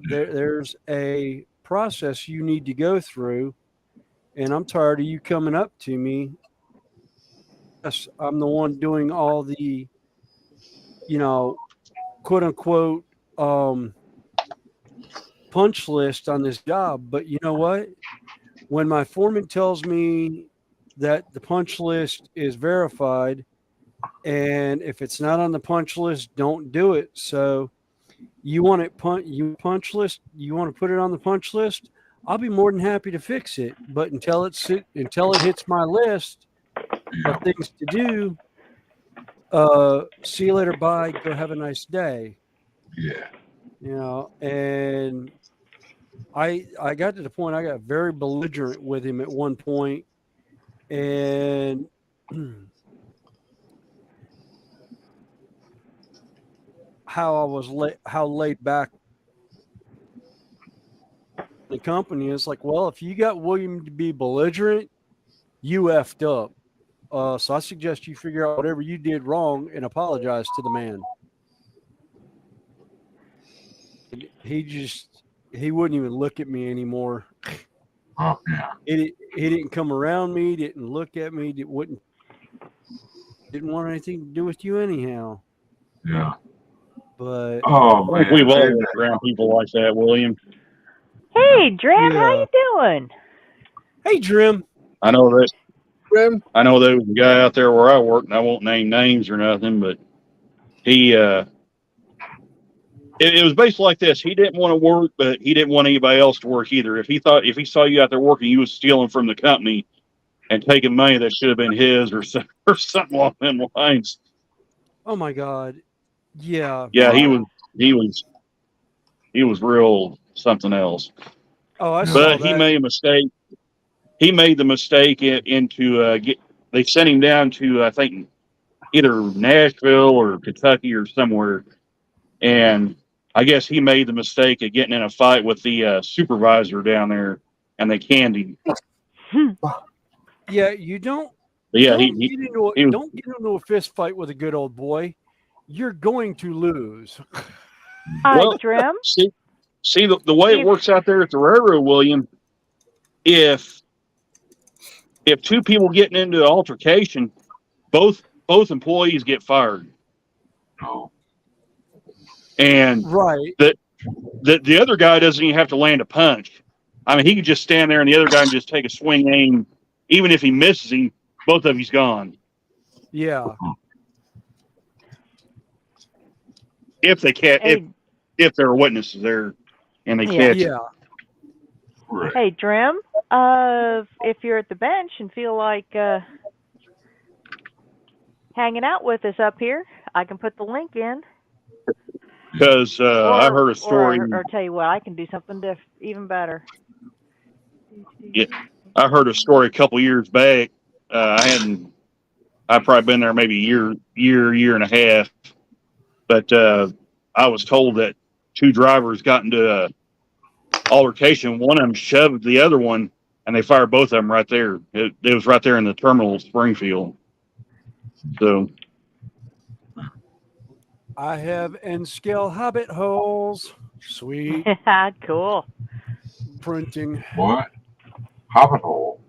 Speaker 2: there's a process you need to go through, and I'm tired of you coming up to me. Yes, I'm the one doing all the, quote unquote, punch list on this job. But you know what? When my foreman tells me that the punch list is verified, and if it's not on the punch list, don't do it. So you want it punch list, you want to put it on the punch list, I'll be more than happy to fix it. But until it hits my list of things to do, see you later, bye, go have a nice day.
Speaker 6: Yeah.
Speaker 2: And I got to the point I got very belligerent with him at one point, and how laid back the company is. Like, well, if you got William to be belligerent, you effed up. So I suggest you figure out whatever you did wrong and apologize to the man. He wouldn't even look at me anymore.
Speaker 6: Oh, yeah.
Speaker 2: He didn't come around me, didn't look at me, didn't want anything to do with you anyhow.
Speaker 6: Yeah.
Speaker 2: But
Speaker 6: Oh, man.
Speaker 7: We've all been around people like that, William.
Speaker 1: Hey, Dram, how
Speaker 2: Yeah.
Speaker 1: you doing?
Speaker 2: Hey, Drim.
Speaker 7: I know that.
Speaker 4: Grim,
Speaker 7: I know there was a guy out there where I work, and I won't name names or nothing, but he, it was basically like this. He didn't want to work, but he didn't want anybody else to work either. If he saw you out there working, you was stealing from the company and taking money that should have been his or something along them lines.
Speaker 2: Oh my God. Yeah.
Speaker 7: Yeah, he was real something else.
Speaker 2: Oh, I saw
Speaker 7: But
Speaker 2: that.
Speaker 7: he made a mistake. He made the mistake they sent him down to, I think, either Nashville or Kentucky or somewhere. And I guess he made the mistake of getting in a fight with the supervisor down there, and they canned him.
Speaker 2: Yeah, you don't.
Speaker 7: But yeah,
Speaker 2: Don't get into a fist fight with a good old boy. You're going to lose.
Speaker 1: Hi,
Speaker 7: well,
Speaker 1: Dram.
Speaker 7: see the way it works out there at the railroad, William. If two people getting into an altercation, both employees get fired.
Speaker 6: Oh.
Speaker 7: And
Speaker 2: Right.
Speaker 7: the other guy doesn't even have to land a punch. I mean, he could just stand there and the other guy can just take a swing aim. Even if he misses him, both of he's gone.
Speaker 2: Yeah.
Speaker 7: If they can't, if there are witnesses there and they catch it.
Speaker 2: Yeah.
Speaker 6: Right.
Speaker 1: Hey, Dram. If you're at the bench and feel like hanging out with us up here, I can put the link in.
Speaker 7: Because I heard a story.
Speaker 1: Or tell you what, I can do something even better.
Speaker 7: Yeah, I heard a story a couple years back. I'd probably been there maybe a year and a half. But I was told that two drivers got into a altercation. One of them shoved the other one, and they fired both of them right there. It was right there in the terminal of Springfield. So
Speaker 2: I have N-scale hobbit holes. Sweet.
Speaker 1: Cool.
Speaker 2: Printing.
Speaker 6: What? Hobbit hole.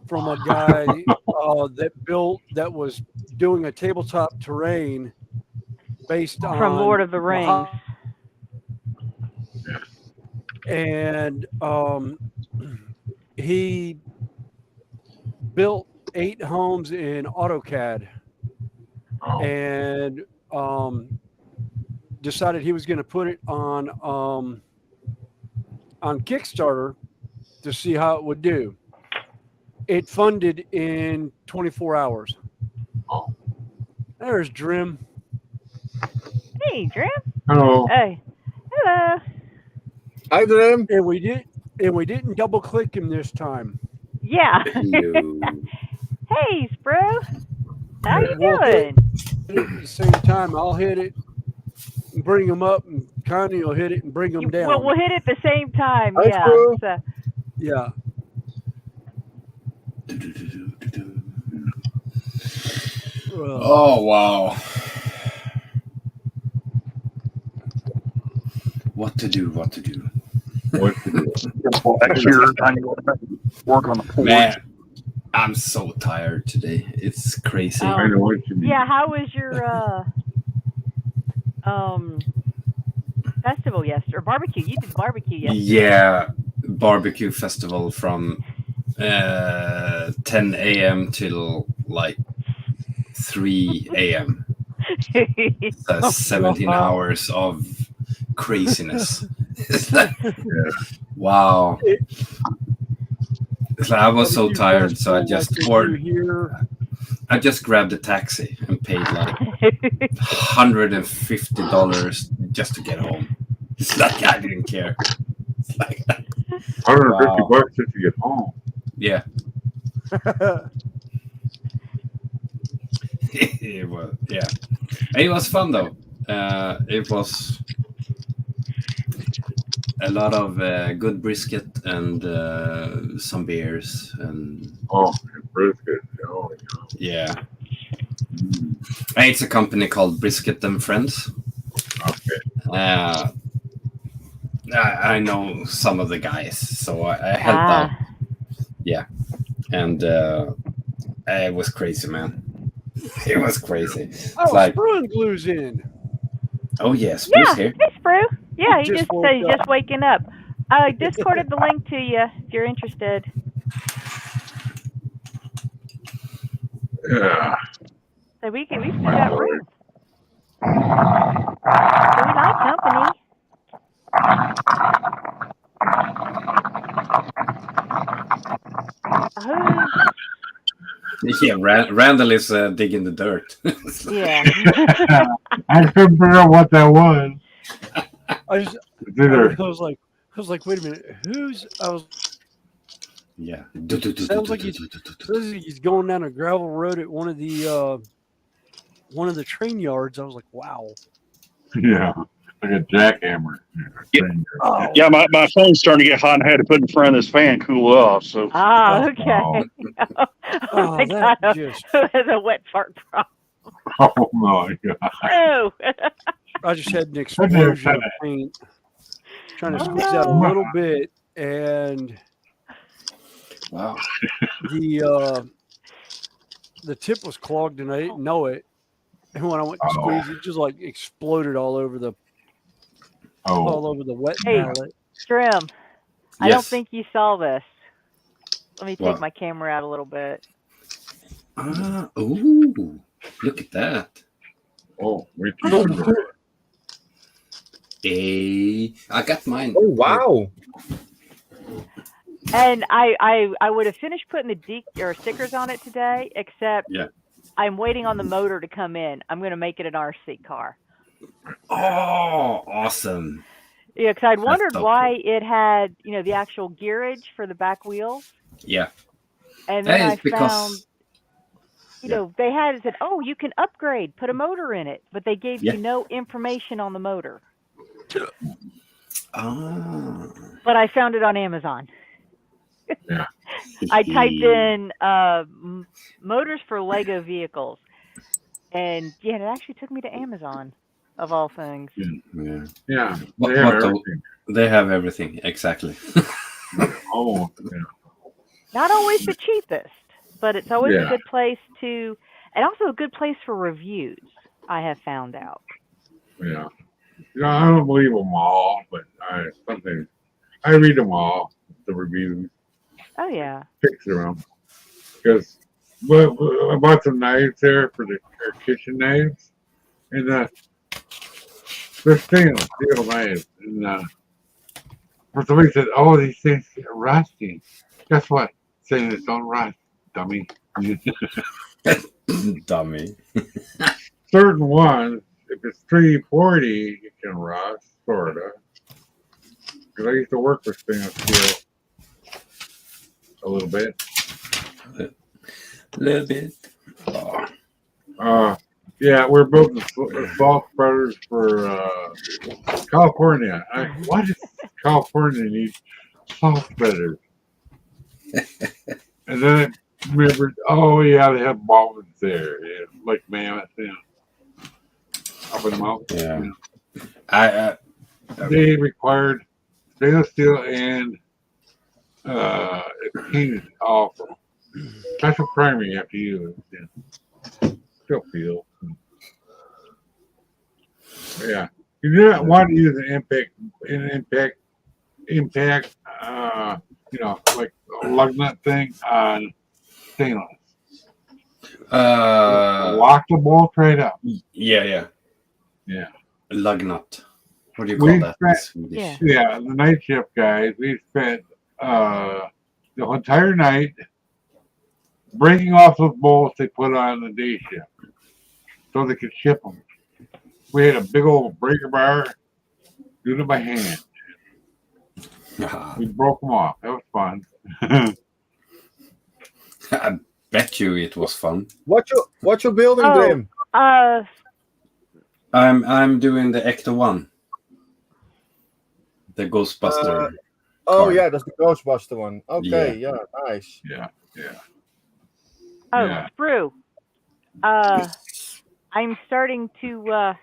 Speaker 2: From a guy that was doing a tabletop terrain based on
Speaker 1: From Lord of the Rings.
Speaker 2: And he built 8 homes in AutoCAD and decided he was going to put it on Kickstarter to see how it would do. It funded in 24 hours.
Speaker 6: Oh.
Speaker 2: There's Drim.
Speaker 1: Hey, Dram.
Speaker 6: Hello.
Speaker 1: Hey. Hello.
Speaker 4: Hi, Grim.
Speaker 2: And we didn't double click him this time.
Speaker 1: Yeah. Hey, Spro. How you doing?
Speaker 2: At the same time, I'll hit it and bring him up, and Connie will hit it and bring him down.
Speaker 1: Well, we'll hit it at the same time.
Speaker 4: Hi,
Speaker 1: Yeah.
Speaker 4: Spro.
Speaker 1: So,
Speaker 2: Yeah.
Speaker 8: Oh wow. What to do?
Speaker 6: What to do?
Speaker 7: Next year, I need to work on the porch.
Speaker 8: Man, I'm so tired today. It's crazy.
Speaker 6: I know what you mean.
Speaker 1: Yeah, how was your festival yesterday or barbecue? You did barbecue yesterday.
Speaker 8: Yeah, barbecue festival from 10 a.m. till like 3 a.m. So 17 hours of craziness. Wow. So I was so tired, so I just I just grabbed a taxi and paid like $150 just to get home. It's like I didn't care. It's like,
Speaker 6: $150 just to get home.
Speaker 8: yeah. It was, yeah. It was fun though. It was a lot of good brisket and some beers and
Speaker 6: Brisket. Oh,
Speaker 8: yeah. It's a company called Brisket and Friends.
Speaker 6: okay.
Speaker 8: I know some of the guys, so I helped out. Yeah, and it was crazy, man. It was crazy. It's like,
Speaker 2: Sprue's in.
Speaker 8: oh yes, Sprue's
Speaker 1: Yeah,
Speaker 8: here.
Speaker 1: hey, Sprue. Yeah, he just
Speaker 2: woke
Speaker 1: said he's
Speaker 2: up.
Speaker 1: just waking up. I discorded the link to you if you're interested.
Speaker 6: Yeah.
Speaker 1: So we still got room. So we like company.
Speaker 8: Yeah, Randall is digging the dirt.
Speaker 1: Yeah.
Speaker 6: I couldn't figure out what that was.
Speaker 2: I was like, wait a minute,
Speaker 8: Yeah.
Speaker 2: Sounds like he's going down a gravel road at one of the train yards. I was like, wow.
Speaker 6: Yeah, like a jackhammer.
Speaker 7: Yeah, my phone's starting to get hot and I had to put it in front of this fan to cool off. So
Speaker 1: Okay.
Speaker 2: Oh,
Speaker 1: my
Speaker 2: that
Speaker 1: God.
Speaker 2: just-
Speaker 1: Has a wet fart problem.
Speaker 6: Oh my god.
Speaker 1: Oh.
Speaker 2: I just had an explosion of paint, trying to squeeze out a little bit, and
Speaker 8: wow,
Speaker 2: the tip was clogged, and I didn't know it. And when I went to squeeze, it just like exploded all over the wet pallet.
Speaker 1: Trim. I
Speaker 8: Yes.
Speaker 1: don't think you saw this. Let me take
Speaker 8: What?
Speaker 1: my camera out a little bit.
Speaker 8: Ooh, look at that.
Speaker 6: Oh, wait.
Speaker 8: Hey, I got mine.
Speaker 4: Oh wow.
Speaker 1: And I would have finished putting the stickers on it today, except I'm waiting on the motor to come in. I'm going to make it an RC car.
Speaker 8: Oh, awesome.
Speaker 1: Yeah, because I'd wondered
Speaker 8: so
Speaker 1: why it had, the actual gearage for the back wheels.
Speaker 8: Yeah.
Speaker 1: And then I
Speaker 8: because
Speaker 1: found, they had said, oh, you can upgrade, put a motor in it, but they gave you no information on the motor. But I found it on Amazon.
Speaker 6: Yeah.
Speaker 1: I typed in motors for Lego vehicles, and it actually took me to Amazon, of all things.
Speaker 6: Yeah.
Speaker 8: They have everything, exactly.
Speaker 6: Oh, yeah.
Speaker 1: Not always the cheapest, but it's always a good place to, and also a good place for reviews, I have found out.
Speaker 6: Yeah. I don't believe them all, but I read them all, the reviews.
Speaker 1: Oh, yeah.
Speaker 6: Picture them. Because I bought some knives there for the kitchen knives. And they're stainless steel knives. And somebody said, oh, these things are rusty. Guess what? Stainless don't rust, dummy.
Speaker 8: Dummy.
Speaker 6: Certain ones, if it's 340, it can rust, sort of. Because I used to work with stainless steel a little bit. Yeah, we're building salt spreaders for California. Why does California need salt spreaders? And then remember. Oh yeah, they have mountains there. Yeah, like Mammoth. Yeah, up in the mountains.
Speaker 8: Yeah.
Speaker 6: Yeah.
Speaker 8: I
Speaker 6: They required stainless steel and it's painted awful. Special primer you have to use. Yeah. Still feel. Yeah. You do not want to use impact, like a lug nut thing on stainless. Lock the bolt right up.
Speaker 8: yeah.
Speaker 6: Yeah.
Speaker 8: Lug nut. What do you call that in Swedish?
Speaker 6: Yeah, the night shift guys, we spent the entire night breaking off those bolts they put on the day shift so they could ship them. We had a big old breaker bar, doing it by hand. We broke them off. That was fun.
Speaker 8: I bet you it was fun.
Speaker 4: What you building, Grim?
Speaker 8: I'm doing the Ecto 1. The Ghostbuster.
Speaker 4: Yeah, that's the Ghostbuster one. Okay, yeah, nice.
Speaker 6: Yeah.
Speaker 1: Oh,
Speaker 6: Yeah.
Speaker 1: Sprue. I'm starting to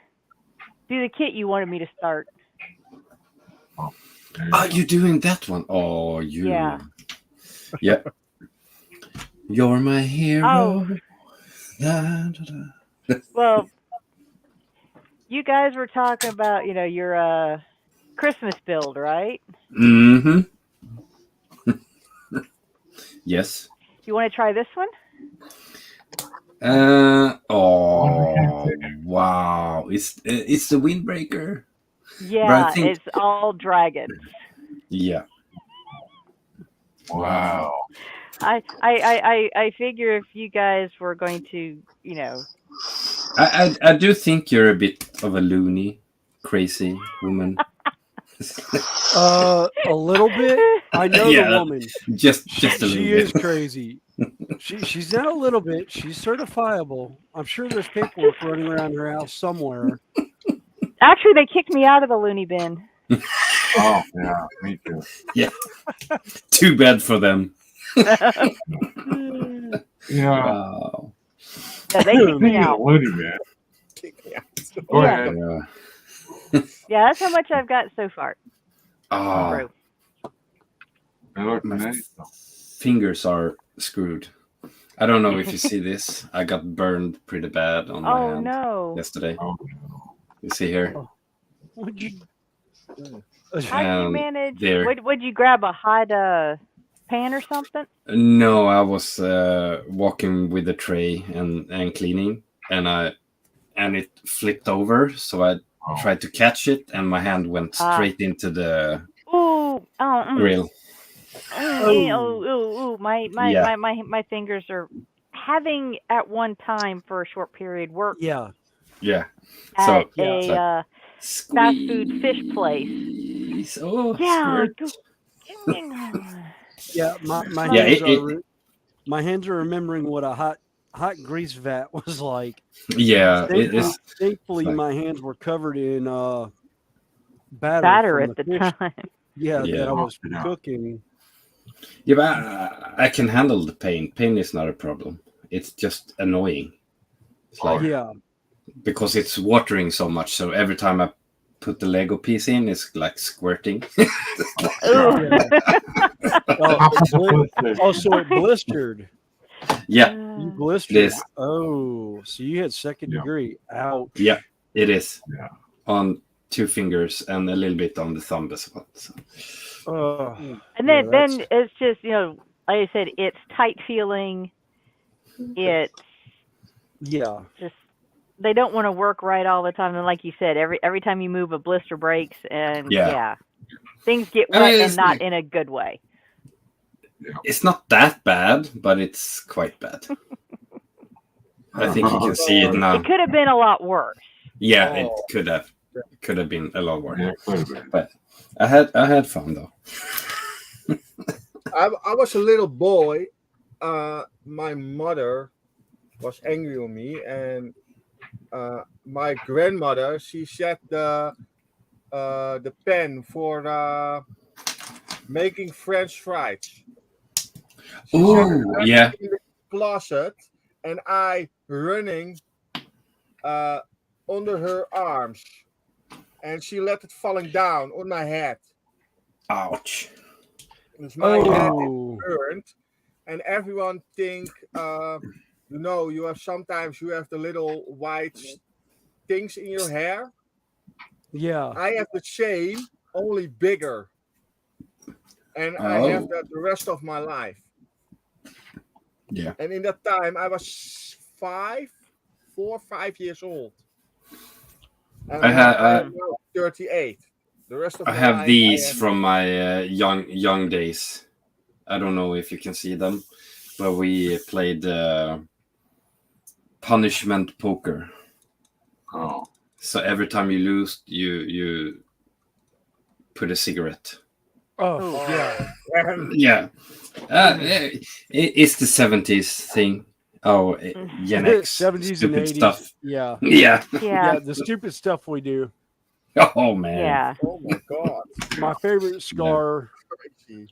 Speaker 1: do the kit you wanted me to start.
Speaker 8: You're doing that one. Oh, you.
Speaker 1: Yeah.
Speaker 8: Yeah. You're my hero.
Speaker 1: Oh.
Speaker 8: Da, da, da.
Speaker 1: Well, you guys were talking about, your Christmas build, right?
Speaker 8: Mm-hmm. Yes.
Speaker 1: You want to try this one?
Speaker 8: Oh, wow. It's the windbreaker.
Speaker 1: Yeah, it's all dragons.
Speaker 8: Yeah.
Speaker 6: Wow.
Speaker 1: I figure if you guys were going to,
Speaker 8: I do think you're a bit of a loony, crazy woman.
Speaker 2: A little bit. I know
Speaker 8: Yeah,
Speaker 2: the woman.
Speaker 8: Just a little
Speaker 2: She
Speaker 8: bit.
Speaker 2: is crazy. She's not a little bit. She's certifiable. I'm sure there's paperwork running around her house somewhere.
Speaker 1: Actually, they kicked me out of the loony bin.
Speaker 6: Oh, yeah, me too.
Speaker 8: Yeah. Too bad for them.
Speaker 6: Yeah.
Speaker 8: Wow.
Speaker 1: Yeah, they kicked me out.
Speaker 6: Woody, man. Go ahead.
Speaker 1: Yeah, that's how much I've got so far.
Speaker 8: Oh,
Speaker 6: That looks
Speaker 8: my
Speaker 6: nice.
Speaker 8: fingers are screwed. I don't know if you see this. I got burned pretty bad on my hand yesterday.
Speaker 6: Oh,
Speaker 8: You see here?
Speaker 2: What'd you?
Speaker 1: How you manage?
Speaker 8: There.
Speaker 1: Would you grab a hot pan or something?
Speaker 8: No, I was walking with the tray and cleaning, and it flipped over. So I tried to catch it, and my hand went straight into the grill.
Speaker 1: My fingers are having at one time for a short period worked.
Speaker 2: Yeah.
Speaker 1: At a fast food fish place.
Speaker 8: Oh,
Speaker 1: yeah.
Speaker 2: Yeah, my hands are remembering what a hot grease vat was like.
Speaker 8: Yeah,
Speaker 2: thankfully my hands were covered in
Speaker 1: batter at the time.
Speaker 2: Yeah, that I was cooking.
Speaker 8: Yeah, but I can handle the pain. Pain is not a problem. It's just annoying. It's like, because it's watering so much. So every time I put the Lego piece in, it's like squirting.
Speaker 2: So it blistered.
Speaker 8: Yeah.
Speaker 2: You blistered.
Speaker 8: It is.
Speaker 2: Oh, so you had second degree. Ouch.
Speaker 8: Yeah, it is.
Speaker 6: Yeah.
Speaker 8: On 2 fingers and a little bit on the thumb as well. So.
Speaker 1: And then it's just, like I said, it's tight feeling. It's just they don't want to work right all the time. And like you said, every time you move, a blister breaks, and things get wet and not in a good way.
Speaker 8: It's not that bad, but it's quite bad. I think you can see it now.
Speaker 1: It could have been a lot worse.
Speaker 8: Yeah, it could have. It could have been a lot worse. But I had fun though.
Speaker 4: I was a little boy. My mother was angry with me, and my grandmother, she set the pan for making French fries.
Speaker 8: Oh, yeah.
Speaker 4: closet, and I running under her arms, and she let it falling down on my head.
Speaker 8: Ouch.
Speaker 4: Because my head is
Speaker 2: Oh,
Speaker 4: burned, and everyone think, you have sometimes you have the little white things in your hair.
Speaker 2: yeah.
Speaker 4: I have the same, only bigger, and I have
Speaker 8: Oh,
Speaker 4: that the rest of my life.
Speaker 8: yeah.
Speaker 4: And in that time, I was 5 years old, and
Speaker 8: I have
Speaker 4: I am now 38. The rest of
Speaker 8: I
Speaker 4: my
Speaker 8: have
Speaker 4: life, I
Speaker 8: these
Speaker 4: have.
Speaker 8: from my young days. I don't know if you can see them, but we played punishment poker.
Speaker 6: Oh.
Speaker 8: So every time you lose, you put a cigarette.
Speaker 2: Oh, yeah.
Speaker 4: And
Speaker 8: Yeah, it's the 70s thing. Oh, Gen X,
Speaker 2: 70s and
Speaker 8: stupid
Speaker 2: 80s.
Speaker 8: stuff.
Speaker 2: Yeah.
Speaker 8: Yeah.
Speaker 1: Yeah.
Speaker 2: Yeah. The stupid stuff we do.
Speaker 8: Oh man.
Speaker 1: Yeah.
Speaker 4: oh my god,
Speaker 2: My favorite scar.
Speaker 4: crazy.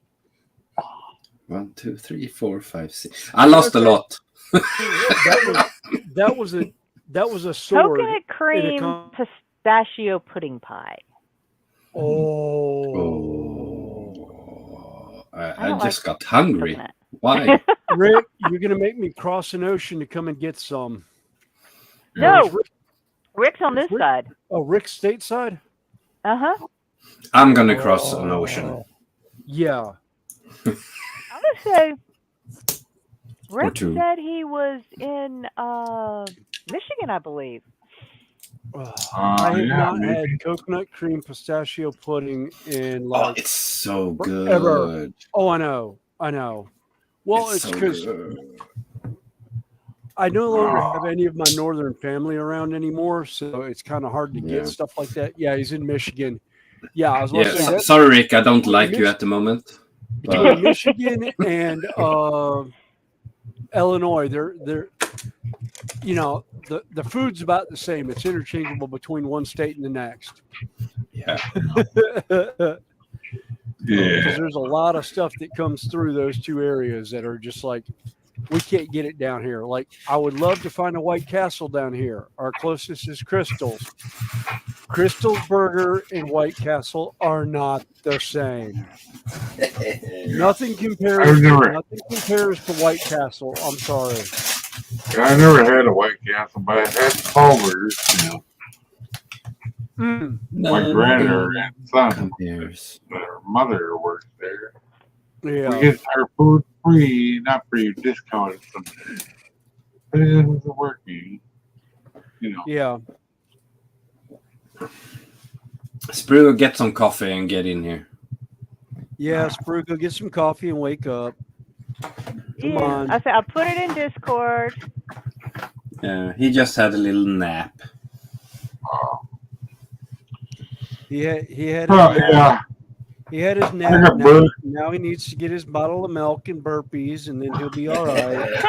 Speaker 8: 1, 2, 3, 4, 5, 6. I lost a lot.
Speaker 2: That was a sword.
Speaker 1: Coconut cream pistachio pudding pie.
Speaker 2: Oh.
Speaker 8: I
Speaker 1: don't
Speaker 8: just
Speaker 1: like
Speaker 8: got hungry.
Speaker 1: Coconut.
Speaker 8: Why?
Speaker 2: Rick, you're gonna make me cross an ocean to come and get some.
Speaker 1: No,
Speaker 2: Rick,
Speaker 1: Rick's on this
Speaker 2: Rick-
Speaker 1: side.
Speaker 2: oh, Rick's stateside?
Speaker 1: Uh-huh.
Speaker 8: I'm gonna cross an ocean.
Speaker 2: Yeah.
Speaker 1: I'm gonna say Rick
Speaker 8: two.
Speaker 1: said he was in Michigan, I believe.
Speaker 2: I have
Speaker 6: yeah,
Speaker 2: not
Speaker 6: maybe.
Speaker 2: had coconut cream pistachio pudding in
Speaker 8: Oh,
Speaker 2: like
Speaker 8: it's so
Speaker 2: forever.
Speaker 8: good.
Speaker 2: Oh, I know. Well, it's
Speaker 8: so
Speaker 2: because
Speaker 8: good.
Speaker 2: I no longer have any of my northern family around anymore, so it's kind of hard to get
Speaker 8: Yeah.
Speaker 2: stuff like that. Yeah, he's in Michigan. Yeah, I was about
Speaker 8: Yeah,
Speaker 2: to say that
Speaker 8: sorry, Rick. I don't
Speaker 2: between
Speaker 8: like you at the moment.
Speaker 2: between Michigan and Illinois, they're the food's about the same. It's interchangeable between one state and the next.
Speaker 8: Yeah.
Speaker 6: Yeah.
Speaker 2: Because there's a lot of stuff that comes through those two areas that are just like, we can't get it down here. Like, I would love to find a White Castle down here. Our closest is Crystal's. Crystal's Burger and White Castle are not the same. Nothing compares. Nothing compares to White Castle. I'm sorry.
Speaker 6: I never had a White Castle, but I had Culver's. My grandson, their mother works there.
Speaker 2: Yeah.
Speaker 6: We get our food free, not free, discounted sometimes. But it isn't working,
Speaker 2: Yeah.
Speaker 8: Sprue, get some coffee and get in here.
Speaker 2: Yeah, Sprue, go get some coffee and wake up. Come on.
Speaker 1: I said I'll put it in Discord.
Speaker 8: He just had a little nap.
Speaker 2: He had he had his nap. Now he needs to get his bottle of milk and burpees, and then he'll be all right.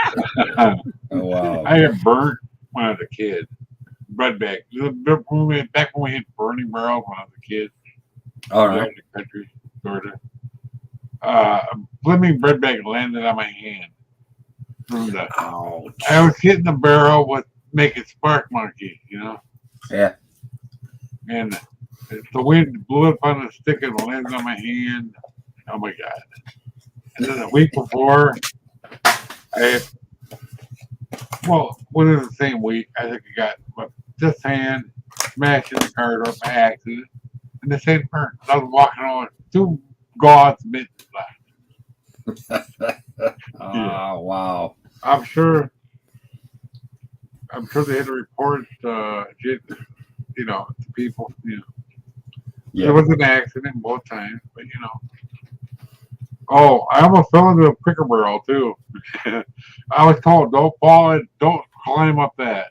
Speaker 8: Oh, wow.
Speaker 6: I got burnt when I was a kid. Bread bag. Back when we had burning barrels when I was a kid.
Speaker 8: All right.
Speaker 6: In the country, Georgia. A flaming bread bag landed on my hand.
Speaker 8: Ouch.
Speaker 6: I was hitting the barrel with making spark monkey,
Speaker 8: Yeah.
Speaker 6: And the wind blew up on the stick and landed on my hand. Oh my God. And then the week before, within the same week, I think I got this hand smashing the car up by accident. And the same person. I was walking on 2 gauze mittens left.
Speaker 8: Oh, wow.
Speaker 6: I'm sure they had to report, to people.
Speaker 8: Yeah.
Speaker 6: It was an accident both times, but Oh, I almost fell into a picker barrel too. I was told, don't fall in, don't climb up that.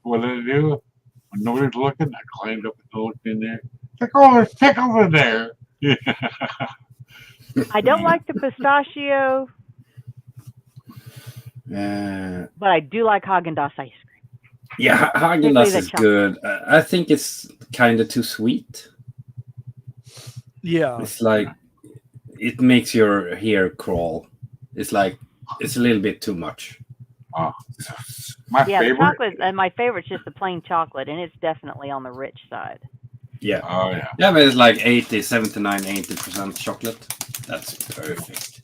Speaker 6: What did I do? When nobody's looking, I climbed up and looked in there. It's like, oh, there's pickles in there.
Speaker 1: I don't like the pistachio, but I do like Haagen-Dazs ice cream.
Speaker 8: Yeah, Haagen-Dazs is good. I think it's kind of too sweet.
Speaker 2: Yeah.
Speaker 8: It's like, it makes your hair crawl. It's like, it's a little bit too much.
Speaker 6: My
Speaker 1: Yeah, the
Speaker 6: favorite.
Speaker 1: chocolate. My favorite's just the plain chocolate, and it's definitely on the rich side.
Speaker 8: Yeah.
Speaker 6: Oh yeah.
Speaker 8: Yeah, but it's like 80% chocolate. That's perfect.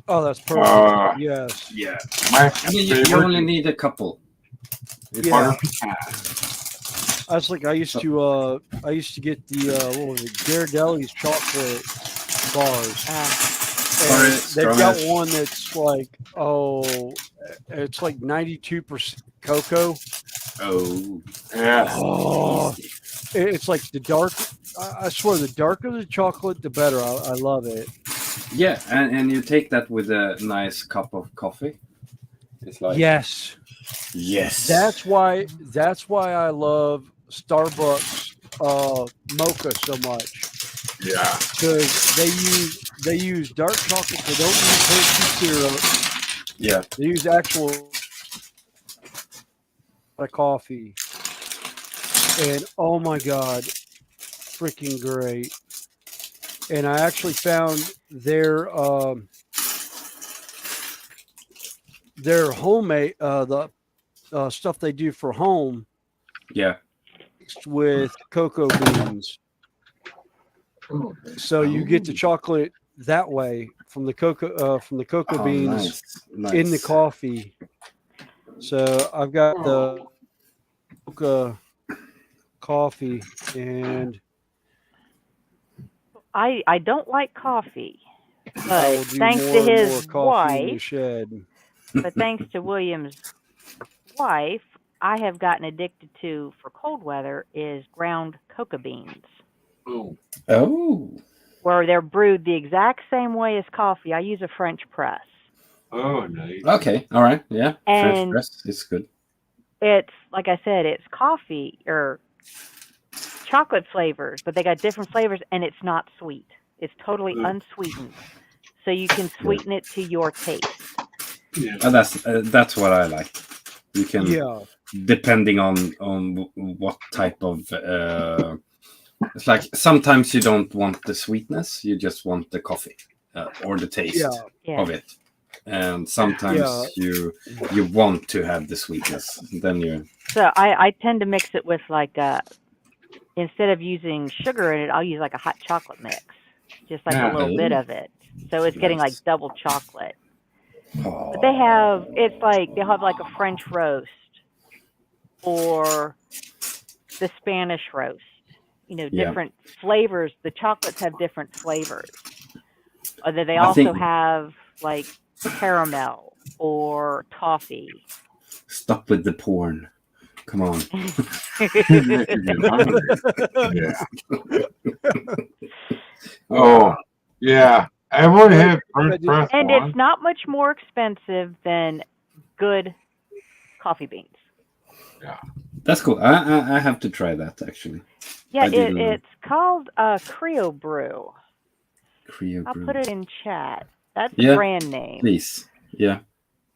Speaker 2: Oh, that's perfect. Yes.
Speaker 8: Yeah.
Speaker 6: My
Speaker 8: I mean,
Speaker 6: favorite
Speaker 8: you only
Speaker 6: is
Speaker 8: need a couple.
Speaker 2: Yeah.
Speaker 6: butter pecan.
Speaker 2: That's like I used to get the what was it, Ghirardelli's chocolate bars. And they've got one that's like it's like 92% cocoa.
Speaker 8: Oh.
Speaker 6: Yeah.
Speaker 2: Oh, it's like the dark. I swear, the darker the chocolate, the better. I love it.
Speaker 8: Yeah, and you take that with a nice cup of coffee. It's like
Speaker 2: Yes. That's why I love Starbucks mocha so much.
Speaker 6: Yeah.
Speaker 2: Because they use dark chocolate. They don't use Hershey syrup.
Speaker 8: Yeah.
Speaker 2: They use actual coffee. And oh my god, freaking great. And I actually found their homemade the stuff they do for home.
Speaker 8: Yeah.
Speaker 2: Mixed with cocoa beans. So you get the chocolate that way from the cocoa beans
Speaker 8: nice.
Speaker 2: in the coffee. So I've got the mocha coffee, and
Speaker 1: I don't like coffee,
Speaker 2: I
Speaker 1: but
Speaker 2: will do
Speaker 1: thanks
Speaker 2: more
Speaker 1: to
Speaker 2: and more
Speaker 1: his
Speaker 2: coffee in the
Speaker 1: wife,
Speaker 2: shed.
Speaker 1: but thanks to William's wife, I have gotten addicted to for cold weather is ground cocoa beans.
Speaker 8: Oh.
Speaker 1: Where they're brewed the exact same way as coffee. I use a French press.
Speaker 6: Oh, nice.
Speaker 8: Okay. All right. Yeah. French
Speaker 1: And
Speaker 8: press is good.
Speaker 1: it's like I said, it's coffee or chocolate flavors, but they got different flavors, and it's not sweet. It's totally unsweetened, so you can sweeten it to your taste.
Speaker 6: Yeah.
Speaker 8: That's what I like. You can, depending on what type of. It's like sometimes you don't want the sweetness; you just want the coffee or the taste of it. And sometimes you want to have the sweetness. Then you.
Speaker 1: So I tend to mix it with like instead of using sugar in it, I'll use like a hot chocolate mix, just like a little bit of it. So it's getting like double chocolate.
Speaker 8: Oh.
Speaker 1: But they'll have like a French roast or the Spanish roast. You know, different flavors. The chocolates have different flavors. They also have like caramel or toffee.
Speaker 8: Stop with the porn. Come on.
Speaker 6: Oh, yeah. I've only had French press
Speaker 1: and
Speaker 6: one.
Speaker 1: It's not much more expensive than good coffee beans.
Speaker 8: Yeah. That's cool. I have to try that actually.
Speaker 1: Yeah, it's called Creo Brew. I'll put it in chat. That's the brand name.
Speaker 8: Please. Yeah.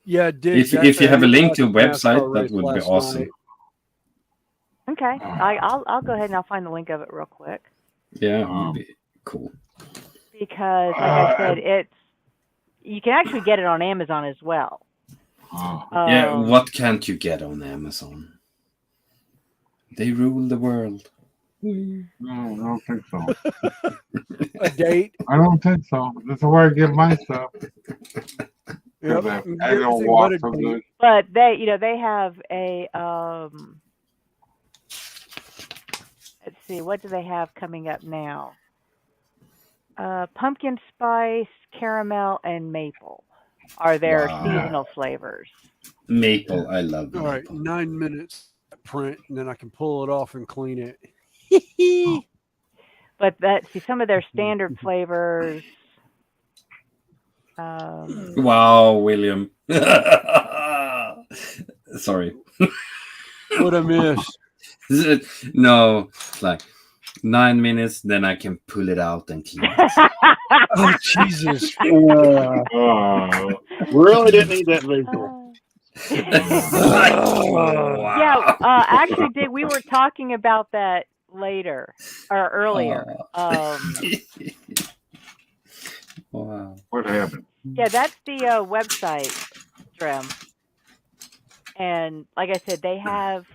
Speaker 2: Yeah,
Speaker 8: if you have a link to a website, that would be awesome.
Speaker 2: Night.
Speaker 1: Okay, I'll go ahead and I'll find the link of it real quick.
Speaker 8: Yeah, it would be cool.
Speaker 1: Because, like I said, you can actually get it on Amazon as well.
Speaker 8: Yeah, what can't you get on Amazon? They rule the world.
Speaker 6: No, I don't think so.
Speaker 2: A date?
Speaker 6: I don't think so. That's where I get my stuff.
Speaker 2: Yep.
Speaker 6: I don't walk so good.
Speaker 1: But they have a let's see, what do they have coming up now? Pumpkin spice, caramel, and maple are their seasonal flavors.
Speaker 8: Maple, I love maple.
Speaker 2: All right, 9 minutes print, and then I can pull it off and clean it.
Speaker 1: But some of their standard flavors.
Speaker 8: Wow, William. Sorry.
Speaker 2: What I missed?
Speaker 8: No, like 9 minutes, then I can pull it out and clean it.
Speaker 2: Oh, Jesus.
Speaker 7: Really didn't need that visual.
Speaker 1: Yeah, actually, we were talking about that later or earlier.
Speaker 8: Wow.
Speaker 6: What happened?
Speaker 1: Yeah, that's the website, Trim. And like I said, they have,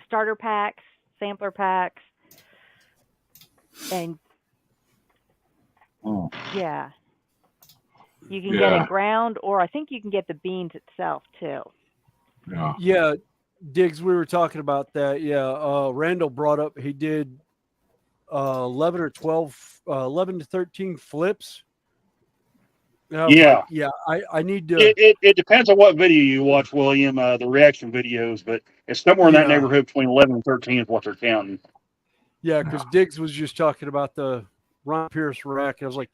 Speaker 1: starter packs, sampler packs, and
Speaker 6: Oh,
Speaker 1: yeah, you can get
Speaker 6: yeah,
Speaker 1: it ground, or I think you can get the beans itself too.
Speaker 6: yeah.
Speaker 2: Yeah, Diggs, we were talking about that. Yeah, Randall brought up he did 11 or 12, 11 to 13 flips. And I was
Speaker 7: Yeah.
Speaker 2: like, yeah, I need to.
Speaker 7: It depends on what video you watch, William, the reaction videos, but it's somewhere in that
Speaker 2: Yeah.
Speaker 7: neighborhood between 11 and 13 is what they're counting.
Speaker 2: Yeah, because Diggs was just talking about the Ron Pierce rack. I was like,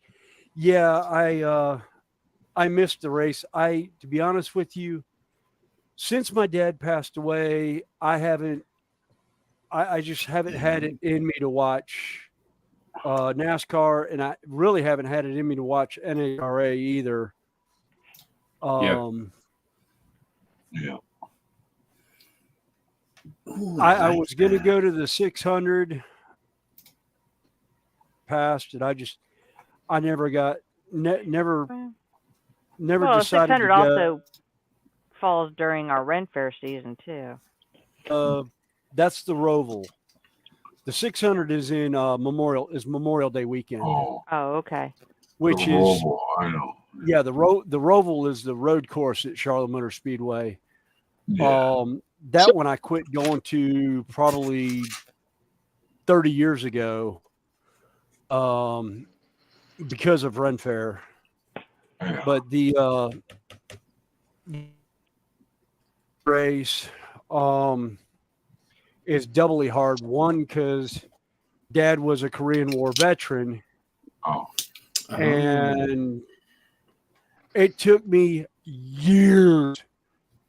Speaker 2: yeah, I missed the race. To be honest with you, since my dad passed away, I just haven't had it in me to watch NASCAR, and I really haven't had it in me to watch NHRA either.
Speaker 6: Yeah.
Speaker 8: Ooh,
Speaker 2: I
Speaker 8: like
Speaker 2: was going to
Speaker 8: that.
Speaker 2: go to the 600 past, and I never got, never
Speaker 1: Well,
Speaker 2: decided
Speaker 1: 600
Speaker 2: to
Speaker 1: also falls during our Ren Fair season too.
Speaker 2: go. That's the Roval. The 600 is in Memorial Day weekend,
Speaker 6: Oh,
Speaker 1: Oh, okay.
Speaker 2: which
Speaker 6: the
Speaker 2: is
Speaker 6: Roval, I know.
Speaker 2: yeah, the Roval is the road course at Charlotte Motor Speedway.
Speaker 6: Yeah.
Speaker 2: That one I quit going to probably 30 years ago, because of Ren Fair.
Speaker 6: Yeah.
Speaker 2: But the race is doubly hard. One, because Dad was a Korean War veteran,
Speaker 6: Oh,
Speaker 2: and it took me years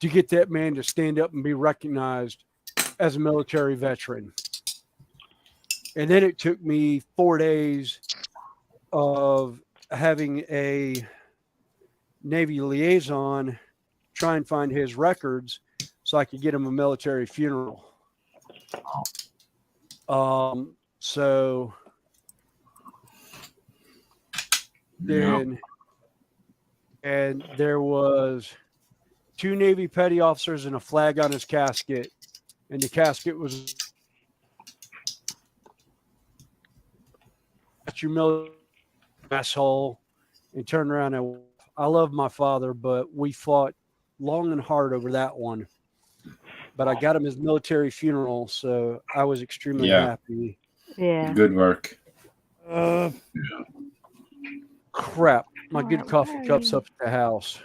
Speaker 2: to get that man to stand up and be recognized as a military veteran. And then it took me 4 days of having a Navy liaison try and find his records so I could get him a military funeral. So then, and there was 2 Navy petty officers and a flag on his casket, and the casket was at your military asshole, and turned around and I love my father, but we fought long and hard over that one. But I got him his military funeral, so I was extremely happy.
Speaker 1: Yeah.
Speaker 8: Good work.
Speaker 2: Crap. My
Speaker 1: All
Speaker 2: good
Speaker 1: right,
Speaker 2: coffee
Speaker 1: where are
Speaker 2: cup's
Speaker 1: you?
Speaker 2: up at the house.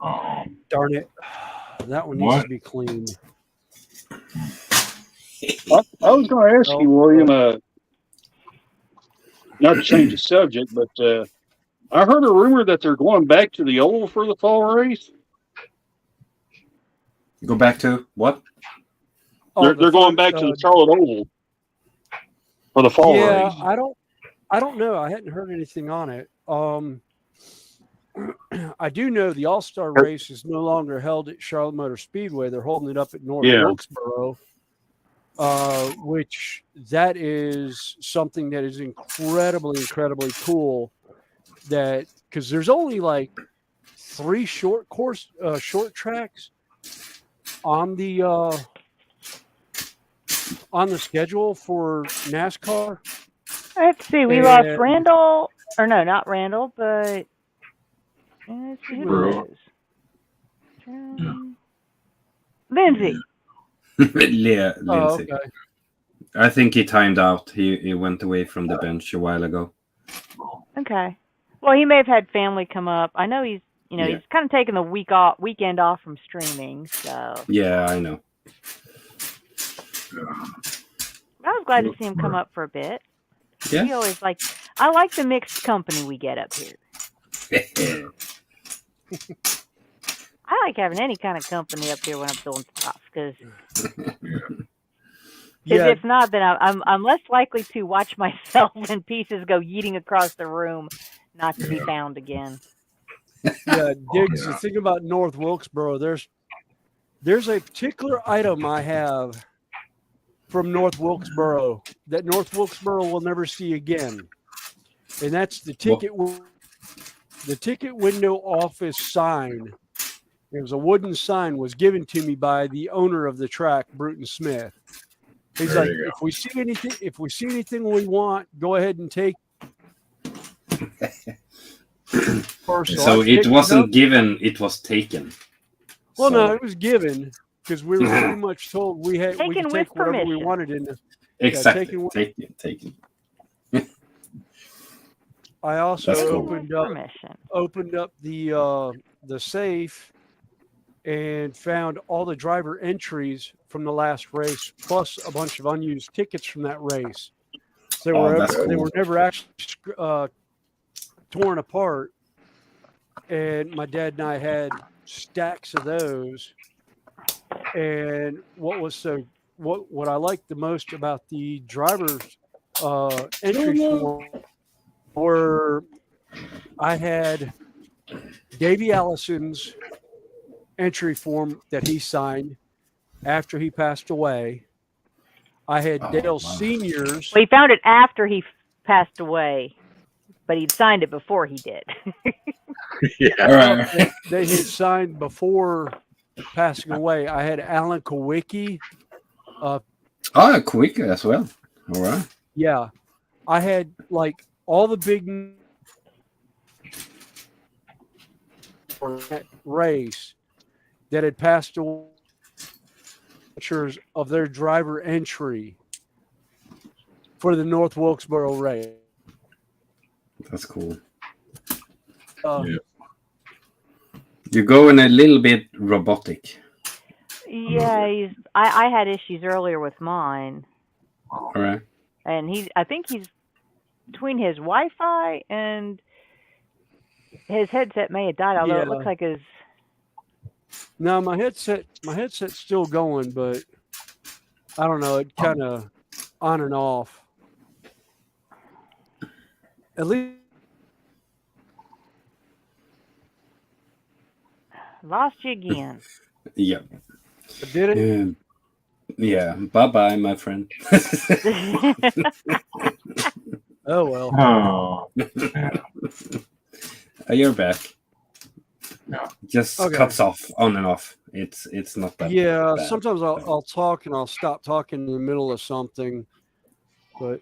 Speaker 6: oh,
Speaker 2: Darn it. That one needs to be cleaned.
Speaker 7: I was going to ask you, William, not to change the subject, but I heard a rumor that they're going back to the oval for the fall race.
Speaker 8: Go back to what?
Speaker 7: They're going back to the Charlotte Oval for the fall race.
Speaker 2: I don't know. I hadn't heard anything on it. I do know the All-Star race is no longer held at Charlotte Motor Speedway. They're holding it up at North Wilkesboro, which that is something that is incredibly cool. That because there's only like 3 short tracks on the schedule for NASCAR.
Speaker 1: Let's see. We lost Randall, or no, not Randall, but let's see who it is. Lindsay.
Speaker 8: Lindsay.
Speaker 2: Okay.
Speaker 8: I think he timed out. He went away from the bench a while ago.
Speaker 1: Okay. Well, he may have had family come up. I know he's he's kind of taking the weekend off from streaming. So
Speaker 8: yeah, I know.
Speaker 1: I was glad to see him come up for a bit.
Speaker 8: Yeah.
Speaker 1: We always I like the mixed company we get up here. I like having any kind of company up here when I'm doing stuff because if not, then I'm less likely to watch myself and pieces go yeeting across the room, not to be found again.
Speaker 2: Yeah, Diggs. The thing about North Wilkesboro, there's a particular item I have from North Wilkesboro that North Wilkesboro will never see again, and that's the ticket window office sign. It was a wooden sign was given to me by the owner of the track, Bruton Smith. He's
Speaker 6: There
Speaker 2: like,
Speaker 6: you go.
Speaker 2: if we see anything we want, go ahead and take.
Speaker 8: So it wasn't given; it was taken.
Speaker 2: Well,
Speaker 8: So-
Speaker 2: no, it was given because we were pretty much told we could
Speaker 1: Taken with
Speaker 2: take whatever we
Speaker 1: permission.
Speaker 2: wanted in the.
Speaker 8: Exactly.
Speaker 2: Yeah,
Speaker 8: taken.
Speaker 2: I also
Speaker 8: That's cool.
Speaker 2: opened up the safe and found all the driver entries from the last race, plus a bunch of unused tickets from that race. They were never actually torn apart, and my dad and I had stacks of those. And what I liked the most about the driver's entry form were I had Davey Allison's entry form that he signed after he passed away. I had Dale Sr.'s.
Speaker 1: Well, he found it after he passed away, but he'd signed it before he did.
Speaker 6: Yeah.
Speaker 2: They had signed before passing away. I had Alan Kowicki.
Speaker 8: Kowicki as well. All right.
Speaker 2: Yeah. I had like all the big race that had passed away pictures of their driver entry for the North Wilkesboro race.
Speaker 8: That's cool.
Speaker 2: Yeah.
Speaker 8: You're going a little bit robotic.
Speaker 1: Yeah, I had issues earlier with mine.
Speaker 8: All right.
Speaker 1: And I think he's between his Wi-Fi and his headset may have died, although it looks like his.
Speaker 2: No, my headset's still going, but I don't know. It kind of on and off. At least
Speaker 1: Lost you again.
Speaker 8: Yeah.
Speaker 2: Did it?
Speaker 8: Yeah. Bye-bye, my friend.
Speaker 2: Oh, well.
Speaker 6: Oh.
Speaker 8: You're back.
Speaker 6: Yeah.
Speaker 8: Just cuts off on and off. It's not that bad.
Speaker 2: Sometimes I'll talk and I'll stop talking in the middle of something. But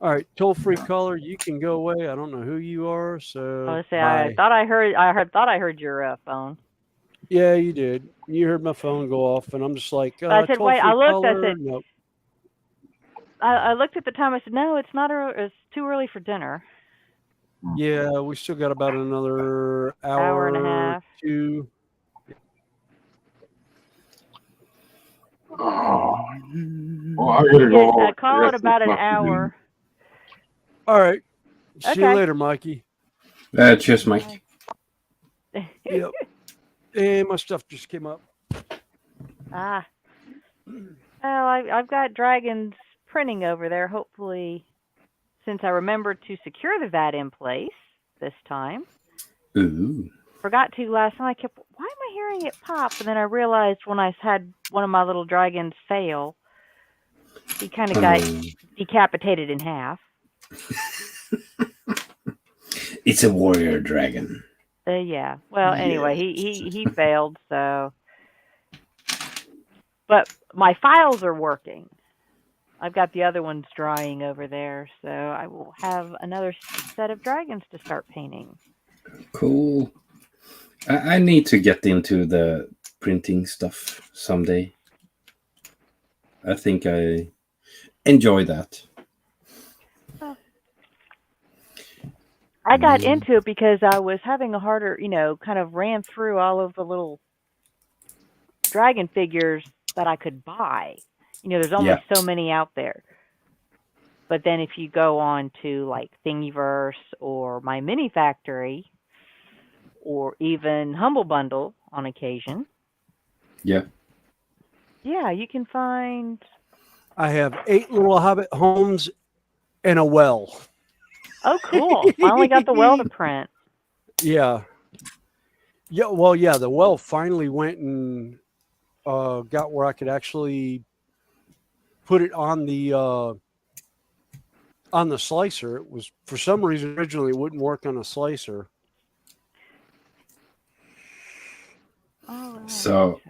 Speaker 2: all right, toll-free caller, you can go away. I don't know who you are, so
Speaker 1: Let's say I thought I heard your phone.
Speaker 2: Yeah, you did. You heard my phone go off, and I'm just like,
Speaker 1: I said, wait. I looked.
Speaker 2: Caller?
Speaker 1: I said,
Speaker 2: nope.
Speaker 1: I looked at the time. I said, no, it's not. It's too early for dinner.
Speaker 2: Yeah, we still got about another
Speaker 1: hour and a half.
Speaker 2: 2.
Speaker 6: Oh. Well, I gotta go.
Speaker 1: Call it about an hour.
Speaker 2: All right. See
Speaker 1: Okay.
Speaker 2: you later, Mikey.
Speaker 8: Cheers, Mike.
Speaker 2: Yep. And my stuff just came up.
Speaker 1: Well, I've got Dragons printing over there. Hopefully, since I remembered to secure the VAT in place this time.
Speaker 8: Ooh.
Speaker 1: Forgot to last night. I kept, why am I hearing it pop? And then I realized when I had one of my little dragons fail, he kind of got decapitated in half.
Speaker 8: It's a warrior dragon.
Speaker 1: Yeah. Well, anyway, he failed. So, but my files are working. I've got the other ones drying over there, so I will have another set of dragons to start painting.
Speaker 8: Cool. I need to get into the printing stuff someday. I think I enjoy that.
Speaker 1: I got into it because I was having a harder, kind of ran through all of the little dragon figures that I could buy. There's only so many out there. But then if you go on to like Thingiverse or My Mini Factory or even Humble Bundle on occasion.
Speaker 8: Yeah.
Speaker 1: Yeah, you can find.
Speaker 2: I have 8 little hobbit homes and a well.
Speaker 1: Oh, cool. Finally got the well to print.
Speaker 2: Yeah. Yeah. Well, yeah, the well finally went and got where I could actually put it on the slicer. It was, for some reason, originally it wouldn't work on a slicer.
Speaker 8: So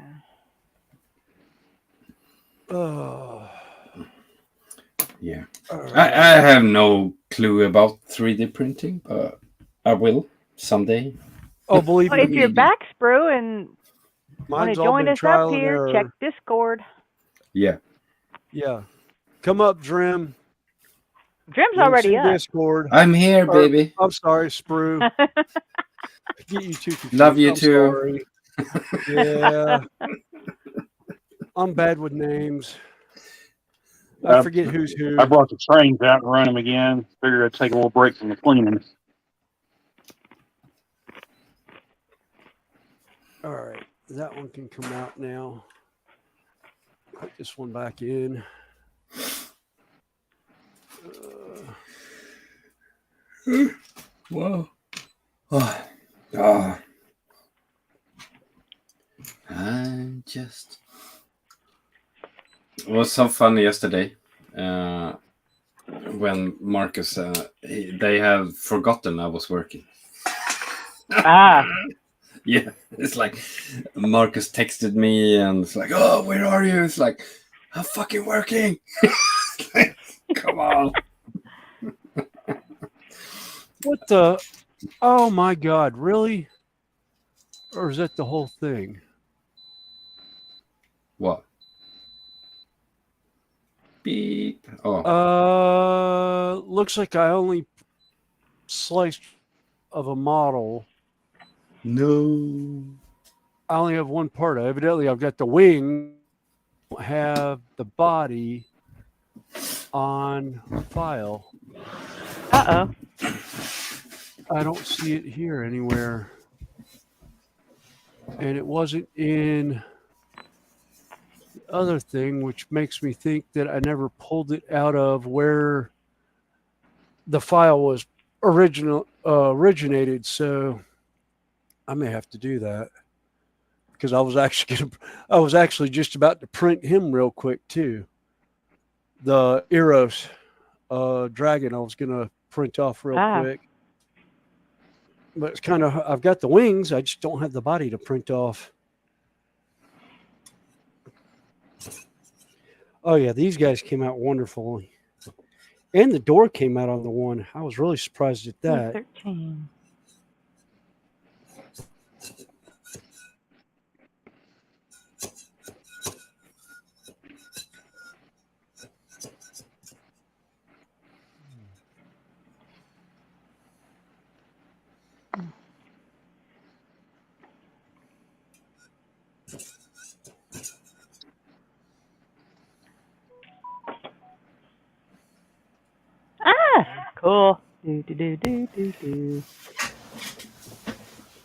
Speaker 8: yeah, I have no clue about 3D printing, but I will someday.
Speaker 2: Oh, believe
Speaker 1: Well,
Speaker 2: me,
Speaker 1: if you're back, Sprue, and want to
Speaker 2: mine's all
Speaker 1: join
Speaker 2: been
Speaker 1: us up
Speaker 2: trial and
Speaker 1: here,
Speaker 2: error.
Speaker 1: check Discord.
Speaker 8: Yeah.
Speaker 2: Yeah, come up, Drim.
Speaker 1: Drim's
Speaker 2: Links
Speaker 1: already
Speaker 2: in
Speaker 1: up.
Speaker 2: Discord.
Speaker 8: I'm here, baby.
Speaker 2: I'm sorry, Sprue. Get you too confused.
Speaker 8: Love you
Speaker 2: I'm
Speaker 8: too.
Speaker 2: Sorry. Yeah, I'm bad with names. I forget who's who.
Speaker 7: I brought the trains out and run them again. Figured I'd take a little break from the cleaning.
Speaker 2: All right, that one can come out now. Put this one back in.
Speaker 8: Whoa. Oh. I just. It was so funny yesterday when Marcus, they have forgotten I was working. Yeah, it's like Marcus texted me and it's like, oh, where are you? It's like, I'm fucking working. Come on.
Speaker 2: What the? Oh my God, really? Or is that the whole thing?
Speaker 8: What? Beep. Oh.
Speaker 2: Looks like I only sliced of a model.
Speaker 8: No.
Speaker 2: I only have one part. Evidently, I've got the wing. Have the body on file.
Speaker 1: Uh-oh.
Speaker 2: I don't see it here anywhere. And it wasn't in the other thing, which makes me think that I never pulled it out of where the file was originated. So I may have to do that because I was actually just about to print him real quick too. The Eros dragon I was gonna print off real quick. But it's kind of, I've got the wings, I just don't have the body to print off. Oh yeah, these guys came out wonderfully. And the door came out on the one. I was really surprised at that.
Speaker 1: 13. Cool. Do.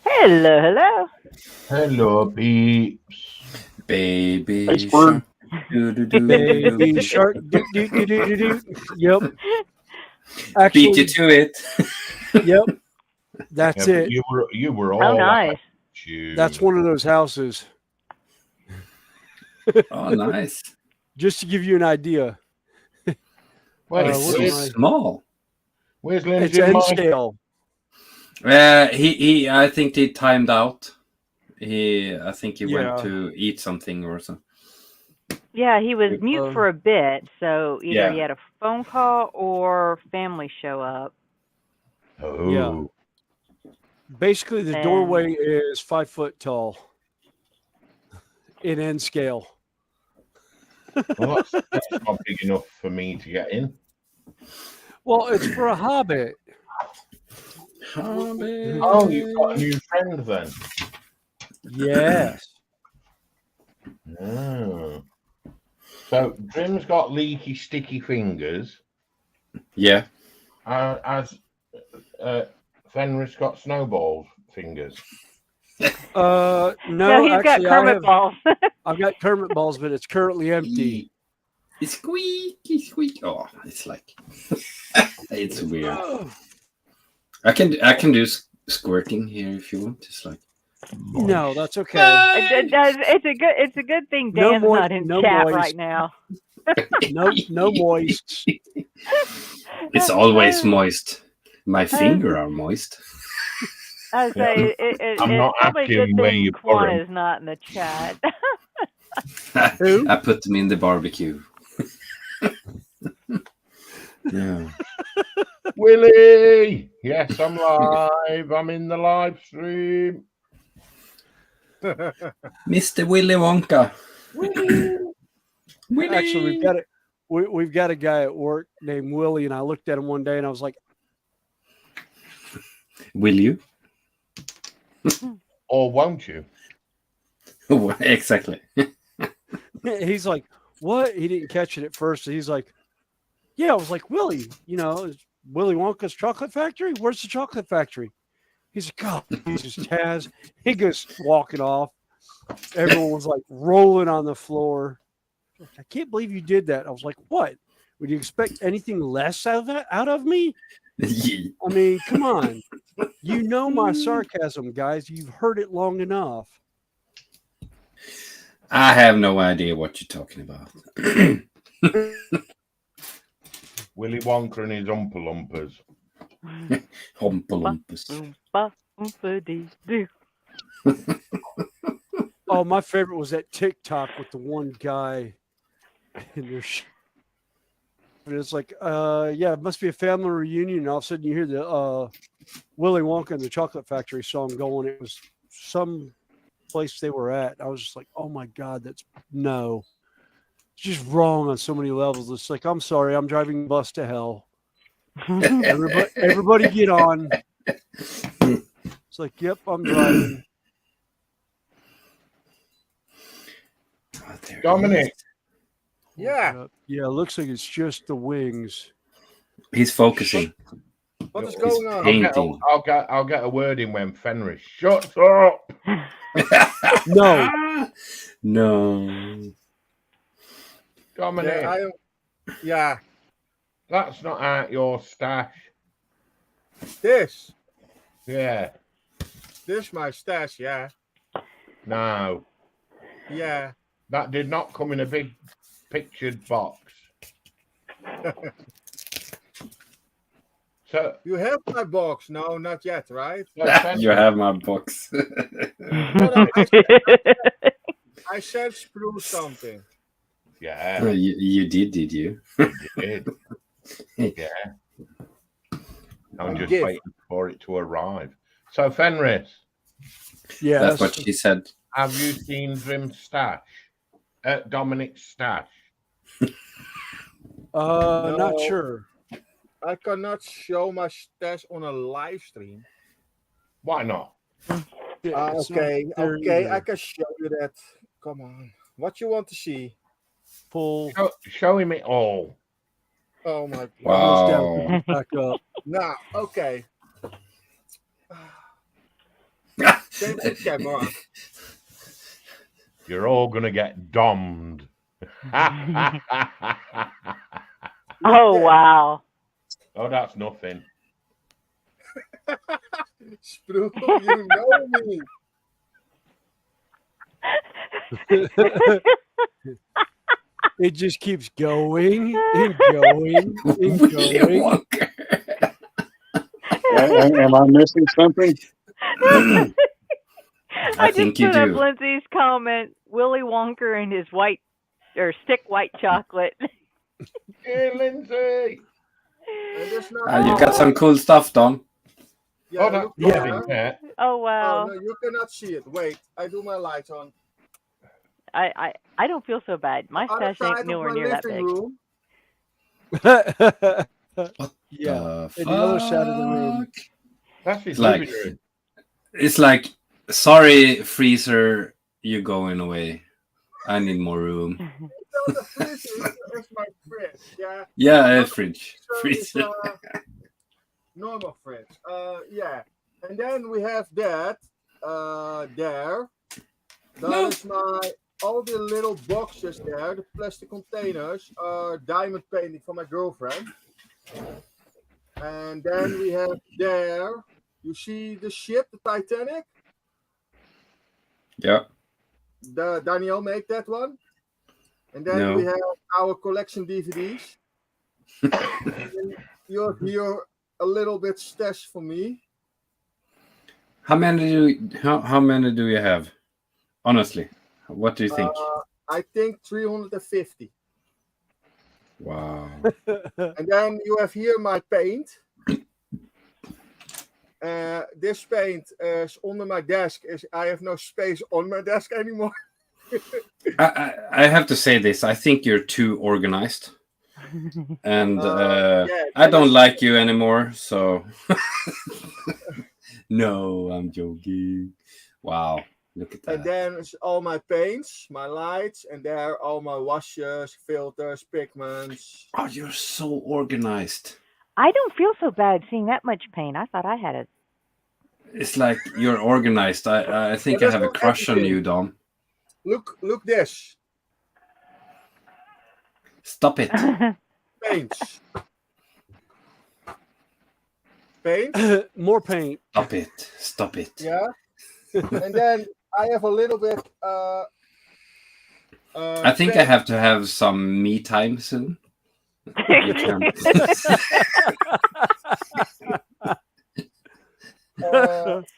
Speaker 1: Hello.
Speaker 9: Hello, peeps.
Speaker 8: Baby
Speaker 7: shark.
Speaker 2: Baby shark. Yep. Actually,
Speaker 8: beat you to it.
Speaker 2: Yep. That's
Speaker 9: Yeah,
Speaker 2: it.
Speaker 9: You were all
Speaker 1: Oh, nice.
Speaker 2: That's one of those houses.
Speaker 8: Oh, nice.
Speaker 2: Just to give you an idea.
Speaker 8: It's so small.
Speaker 9: Where's Lindsay?
Speaker 2: It's end scale.
Speaker 8: He I think he timed out. I think he went to eat something or something.
Speaker 1: Yeah, he was mute for a bit, so either he had a phone call or family show up.
Speaker 9: Oh.
Speaker 2: Yeah. Basically, the doorway is 5 foot tall in end scale.
Speaker 9: Well, that's not big enough for me to get in.
Speaker 2: Well, it's for a hobbit.
Speaker 9: Oh, you've got a new friend then?
Speaker 2: Yes.
Speaker 9: Oh. So, Drim's got leaky, sticky fingers.
Speaker 8: Yeah.
Speaker 9: Has Fenris got snowball fingers?
Speaker 2: No,
Speaker 1: he's
Speaker 2: actually,
Speaker 1: got Kermit balls.
Speaker 2: I've got Kermit balls, but it's currently empty.
Speaker 8: It's squeaky. Oh, it's like it's weird. I can do squirting here if you want. Just like
Speaker 2: no, that's okay.
Speaker 1: It's a good thing Dan's not in chat right now.
Speaker 2: No moist.
Speaker 8: It's always moist. My finger are moist.
Speaker 1: I would say
Speaker 9: I'm
Speaker 1: it's
Speaker 9: not
Speaker 1: probably a good
Speaker 9: asking where
Speaker 1: thing
Speaker 9: you put
Speaker 1: Quan
Speaker 9: 'em.
Speaker 1: is not in the chat.
Speaker 2: Who?
Speaker 8: I put them in the barbecue. Yeah.
Speaker 9: Willie! Yes, I'm live. I'm in the live stream.
Speaker 8: Mr. Willy Wonka. Willy.
Speaker 2: Actually, we've got a guy at work named Willie, and I looked at him one day and I was like,
Speaker 8: Will you?
Speaker 9: Or won't you?
Speaker 8: Exactly.
Speaker 2: he's like, what? He didn't catch it at first. He's like, yeah. I was like, Willie, is Willy Wonka's chocolate factory? Where's the chocolate factory? He's like, oh, Jesus, Taz. He goes walking off. Everyone was like rolling on the floor. I can't believe you did that. I was like, what? Would you expect anything less out of me? I mean, come on. You know my sarcasm, guys. You've heard it long enough.
Speaker 8: I have no idea what you're talking about.
Speaker 9: Willy Wonka and his Oompa Loompas.
Speaker 2: Oh, my favorite was that TikTok with the one guy in their and it's like, yeah, it must be a family reunion. And all of a sudden you hear the Willy Wonka and the Chocolate Factory song going. It was some place they were at. I was just like, oh my God, it's just wrong on so many levels. It's like, I'm sorry, I'm driving the bus to hell. Everybody get on. It's like, yep, I'm driving.
Speaker 9: Dominic.
Speaker 4: Yeah.
Speaker 2: Yeah, it looks like it's just the wings.
Speaker 8: He's focusing.
Speaker 4: What is going on?
Speaker 8: Painting.
Speaker 9: I'll get a word in when Fenris shuts up.
Speaker 2: No.
Speaker 8: No.
Speaker 9: Dominic.
Speaker 4: Yeah.
Speaker 9: That's not out your stash.
Speaker 4: This.
Speaker 9: Yeah.
Speaker 4: This my stash, yeah.
Speaker 9: No.
Speaker 4: Yeah.
Speaker 9: That did not come in a big pictured box. So
Speaker 4: you have my box? No, not yet, right?
Speaker 8: You have my box.
Speaker 4: I said screw something.
Speaker 9: Yeah.
Speaker 8: You did you?
Speaker 9: You did. Yeah. I'm just waiting for it to arrive. So Fenris.
Speaker 2: Yeah.
Speaker 8: That's what she said.
Speaker 9: Have you seen Drim's stash? Dominic's stash?
Speaker 2: No, not sure.
Speaker 4: I cannot show my stash on a live stream.
Speaker 9: Why not?
Speaker 4: Okay, I can show you that. Come on. What you want to see?
Speaker 2: Full.
Speaker 9: Show him it all.
Speaker 4: Oh my God.
Speaker 8: Wow.
Speaker 2: Back up.
Speaker 4: Nah, okay. Same camera.
Speaker 9: You're all gonna get dommed.
Speaker 1: Oh wow.
Speaker 9: Oh, that's nothing.
Speaker 4: Sprue, you know me.
Speaker 2: It just keeps going and going and going.
Speaker 7: Am I missing something?
Speaker 1: I
Speaker 8: think
Speaker 1: just
Speaker 8: you
Speaker 1: put up
Speaker 8: do.
Speaker 1: Lindsay's comment, Willy Wonka and his stick white chocolate.
Speaker 9: Hey, Lindsay.
Speaker 8: You got some cool stuff, Dom.
Speaker 4: Yeah,
Speaker 9: Yeah.
Speaker 1: Oh wow.
Speaker 4: Oh, no, you cannot see it. Wait, I do my lights on.
Speaker 1: I don't feel so bad. My stash ain't nowhere near that big.
Speaker 4: Room.
Speaker 2: Yeah, in the other side of the room.
Speaker 9: That's his
Speaker 8: Like-
Speaker 9: living room.
Speaker 8: It's like, sorry, freezer, you're going away. I need more room.
Speaker 4: So the fridge is my fridge, yeah.
Speaker 8: Yeah, fridge.
Speaker 4: So it's,
Speaker 8: Freezer.
Speaker 4: normal fridge. Yeah. And then we have that there. That is all the little boxes there, the plastic containers are diamond painting for my girlfriend. And then we have there, you see the ship, the Titanic?
Speaker 8: Yeah.
Speaker 4: Daniel made that one. And then we have our collection DVDs. And you have here a little bit stash for me.
Speaker 8: How many do you have? Honestly, what do you think?
Speaker 4: I think 350.
Speaker 8: Wow.
Speaker 4: And then you have here my paint. This paint is under my desk. I have no space on my desk anymore.
Speaker 8: I have to say this. I think you're too organized, and
Speaker 4: Yeah,
Speaker 8: I don't like you anymore. So no, I'm joking. Wow, look at
Speaker 4: and
Speaker 8: that.
Speaker 4: then it's all my paints, my lights, and there are all my washes, filters, pigments.
Speaker 8: Oh, you're so organized.
Speaker 1: I don't feel so bad seeing that much paint. I thought I had it.
Speaker 8: It's like you're organized. I think
Speaker 4: But
Speaker 8: I
Speaker 4: that's
Speaker 8: have a
Speaker 4: not
Speaker 8: crush on
Speaker 4: everything.
Speaker 8: you, Dom.
Speaker 4: Look this.
Speaker 8: Stop it.
Speaker 4: Paints. Paint.
Speaker 2: More paint.
Speaker 8: Stop it. Stop it.
Speaker 4: Yeah. And then I have a little bit
Speaker 8: I think I
Speaker 4: paint.
Speaker 8: have to have some me time soon. You can.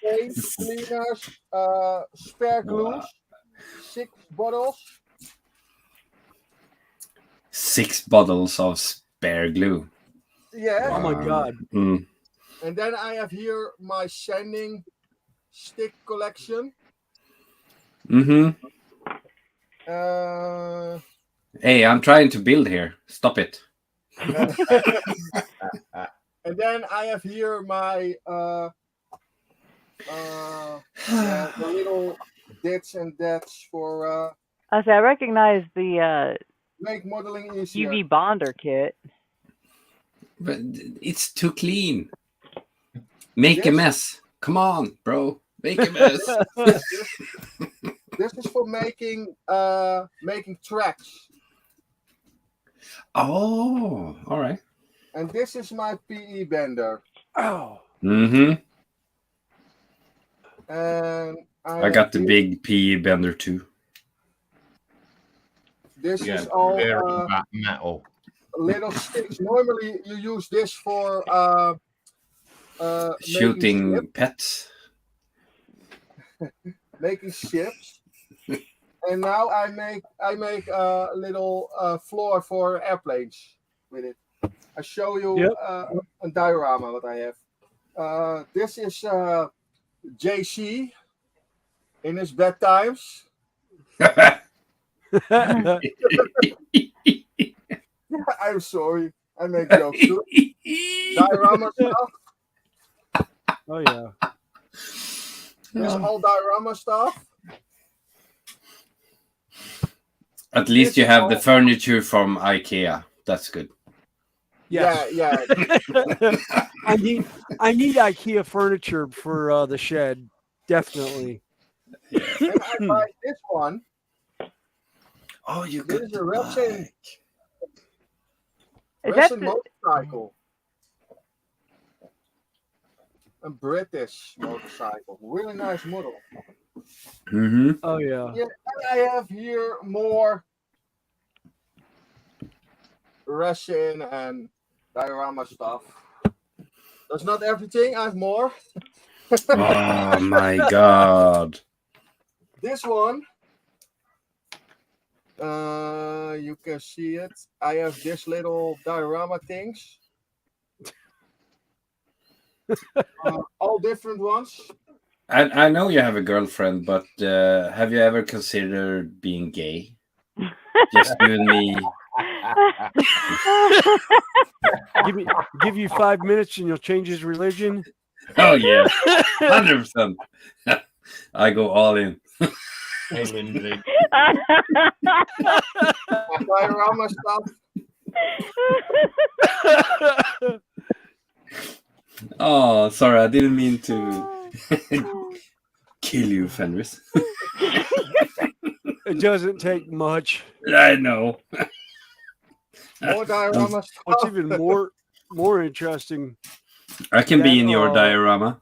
Speaker 4: Paint cleaners, spare glues,
Speaker 8: Wow.
Speaker 4: 6 bottles.
Speaker 8: 6 bottles of spare glue.
Speaker 4: Yeah.
Speaker 2: Oh my God.
Speaker 8: Mm.
Speaker 4: And then I have here my sanding stick collection.
Speaker 8: Mm-hmm.
Speaker 4: Uh,
Speaker 8: Hey, I'm trying to build here. Stop it.
Speaker 4: and then I have here my the little dits and dats for
Speaker 1: I say I recognize the
Speaker 4: make modeling easier.
Speaker 1: UV bonder kit.
Speaker 8: But it's too clean. Make a
Speaker 4: Yes.
Speaker 8: mess. Come on, bro. Make a mess.
Speaker 4: This is for making tracks.
Speaker 8: Oh, all right.
Speaker 4: And this is my PE bender.
Speaker 2: Oh.
Speaker 8: Mm-hmm.
Speaker 4: And
Speaker 8: I got the big PE bender too.
Speaker 4: This
Speaker 9: Yeah,
Speaker 4: is all
Speaker 9: very metal.
Speaker 4: little sticks. Normally you use this for
Speaker 8: Shooting pets.
Speaker 4: making ships. And now I make a little floor for airplanes with it. I show you a diorama what I have. This is JC in his bad times. I'm sorry, I make jokes too. Diorama stuff.
Speaker 2: Oh yeah.
Speaker 4: This all diorama stuff.
Speaker 8: At least you have the furniture from IKEA. That's good.
Speaker 2: Yes.
Speaker 4: Yeah.
Speaker 2: I need IKEA furniture for the shed. Definitely.
Speaker 4: And I buy this one.
Speaker 8: Oh, you
Speaker 4: This
Speaker 8: got
Speaker 4: is a
Speaker 8: the
Speaker 4: resin
Speaker 1: Is that
Speaker 4: motorcycle. A British motorcycle. Really nice model.
Speaker 8: Mm-hmm.
Speaker 2: Oh yeah.
Speaker 4: Yeah, and I have here more resin and diorama stuff. That's not everything. I have more.
Speaker 8: Oh my God.
Speaker 4: This one, you can see it. I have this little diorama things. All different ones.
Speaker 8: I know you have a girlfriend, but have you ever considered being gay? Just you and me.
Speaker 2: Give you 5 minutes and you'll change his religion.
Speaker 8: Oh yeah, 100%. I go all in.
Speaker 9: Hey, Lindsay.
Speaker 4: Diorama stuff.
Speaker 8: Oh, sorry, I didn't mean to kill you, Fenris.
Speaker 2: It doesn't take much.
Speaker 8: I know.
Speaker 4: More diorama stuff.
Speaker 2: What's even more interesting.
Speaker 8: I can be in your diorama.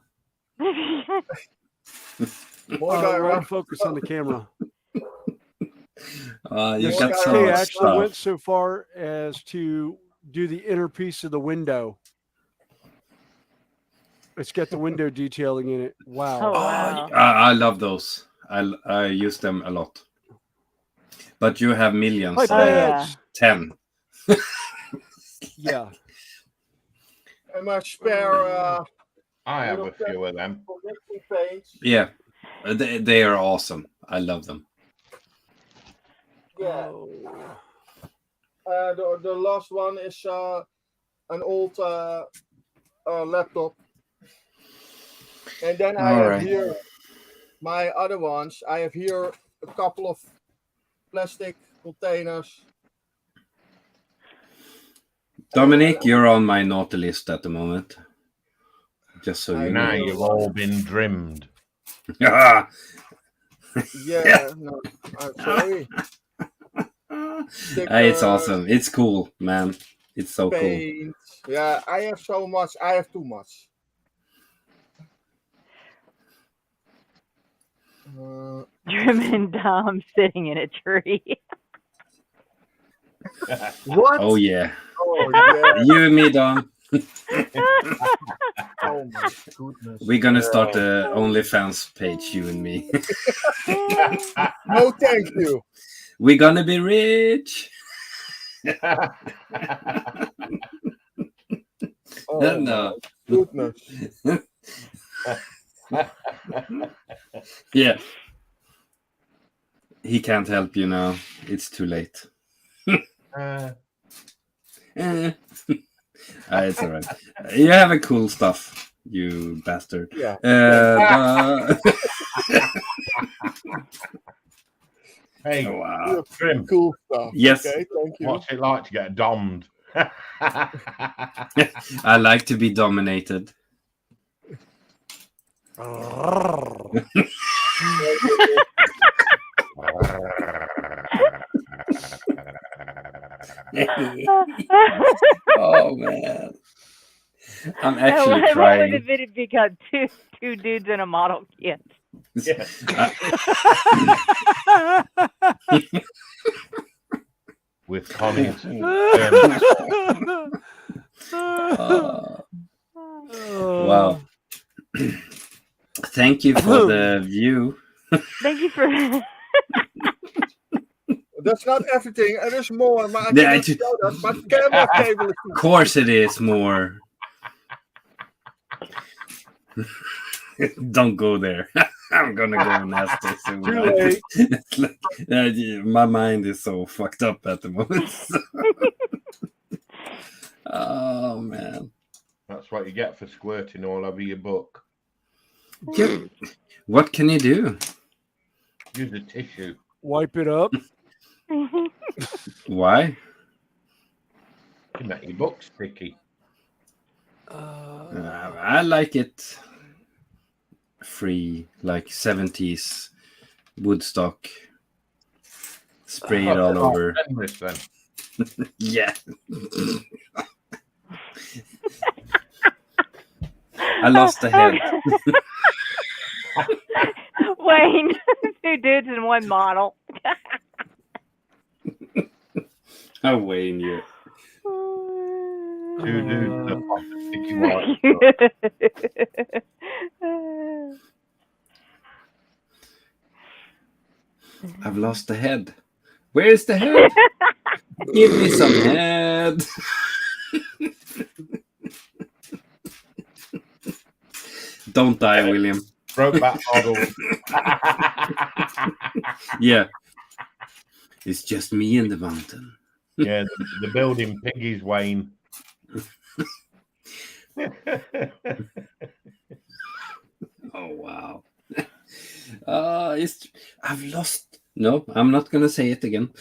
Speaker 4: More
Speaker 2: I
Speaker 4: diorama.
Speaker 2: want to focus on the camera.
Speaker 8: You
Speaker 4: More
Speaker 8: got so
Speaker 2: They
Speaker 8: much
Speaker 2: actually
Speaker 8: stuff.
Speaker 2: went so far as to do the inner piece of the window. It's got the window detailing in it. Wow.
Speaker 1: Oh, wow.
Speaker 8: I love those. I use them a lot. But you have millions.
Speaker 2: Hi,
Speaker 1: Oh, yeah.
Speaker 8: 10.
Speaker 2: Yeah.
Speaker 4: And my spare
Speaker 9: I have
Speaker 4: little
Speaker 9: a few of them.
Speaker 4: for mixing paints.
Speaker 8: Yeah. They are awesome. I love them.
Speaker 4: Yeah.
Speaker 2: Oh.
Speaker 4: The last one is an old laptop. And then I
Speaker 8: All
Speaker 4: have
Speaker 8: right.
Speaker 4: here my other ones. I have here a couple of plastic containers.
Speaker 8: Dominic, you're on my naughty list at the moment. Just so you
Speaker 9: Now
Speaker 8: know.
Speaker 9: you've all been trimmed.
Speaker 8: Ah!
Speaker 4: Yeah, no, I'm sorry.
Speaker 8: It's awesome. It's cool, man. It's so cool.
Speaker 4: Paint. Yeah, I have so much. I have too much.
Speaker 1: Trimming Dom sitting in a tree.
Speaker 4: What?
Speaker 8: Oh, yeah.
Speaker 4: Oh, yeah.
Speaker 8: You and me, Dom.
Speaker 4: Oh my goodness.
Speaker 8: We're going to start the OnlyFans page, you and me.
Speaker 4: No, thank you.
Speaker 8: We're going to be rich.
Speaker 4: Oh
Speaker 8: No.
Speaker 4: my goodness.
Speaker 8: Yeah. He can't help you now. It's too late. It's all right. You have a cool stuff, you bastard.
Speaker 4: Yeah.
Speaker 9: Hey,
Speaker 8: Wow.
Speaker 9: Trim,
Speaker 4: Cool stuff.
Speaker 8: Yes.
Speaker 4: Okay, thank you.
Speaker 9: what's it like to get dommed?
Speaker 8: I like to be dominated. Oh man, I'm actually
Speaker 1: What
Speaker 8: trying.
Speaker 1: would it become? Two dudes in a model kit.
Speaker 9: Yeah. With Connie's.
Speaker 8: Wow. Thank you for the view.
Speaker 1: Thank you for.
Speaker 4: That's not everything. Er is more, maar I
Speaker 8: Yeah,
Speaker 4: cannot show that. My camera cable is too.
Speaker 8: Of course it is more. Don't go there. I'm gonna go nasty soon.
Speaker 4: Too late.
Speaker 8: My mind is so fucked up at the moment. Oh man.
Speaker 9: That's what you get for squirting all over your book.
Speaker 8: Yeah. What can you do?
Speaker 9: Use a tissue.
Speaker 2: Wipe it up.
Speaker 8: Why?
Speaker 9: You make your book sticky.
Speaker 8: I like it free, like 70s Woodstock. Spray it all over.
Speaker 9: This, then.
Speaker 8: Yeah. I lost the head.
Speaker 1: Wayne, 2 dudes in one model.
Speaker 8: Oh, Wayne, you.
Speaker 9: 2 dudes that pop the sticky white.
Speaker 8: I've lost the head. Where's the head? Give me some head. Don't die, William.
Speaker 9: Brokeback model.
Speaker 8: Yeah. It's just me and the mountain.
Speaker 9: Yeah, the building piggies, Wayne.
Speaker 8: Oh, wow. I've lost. No, I'm not going to say it again.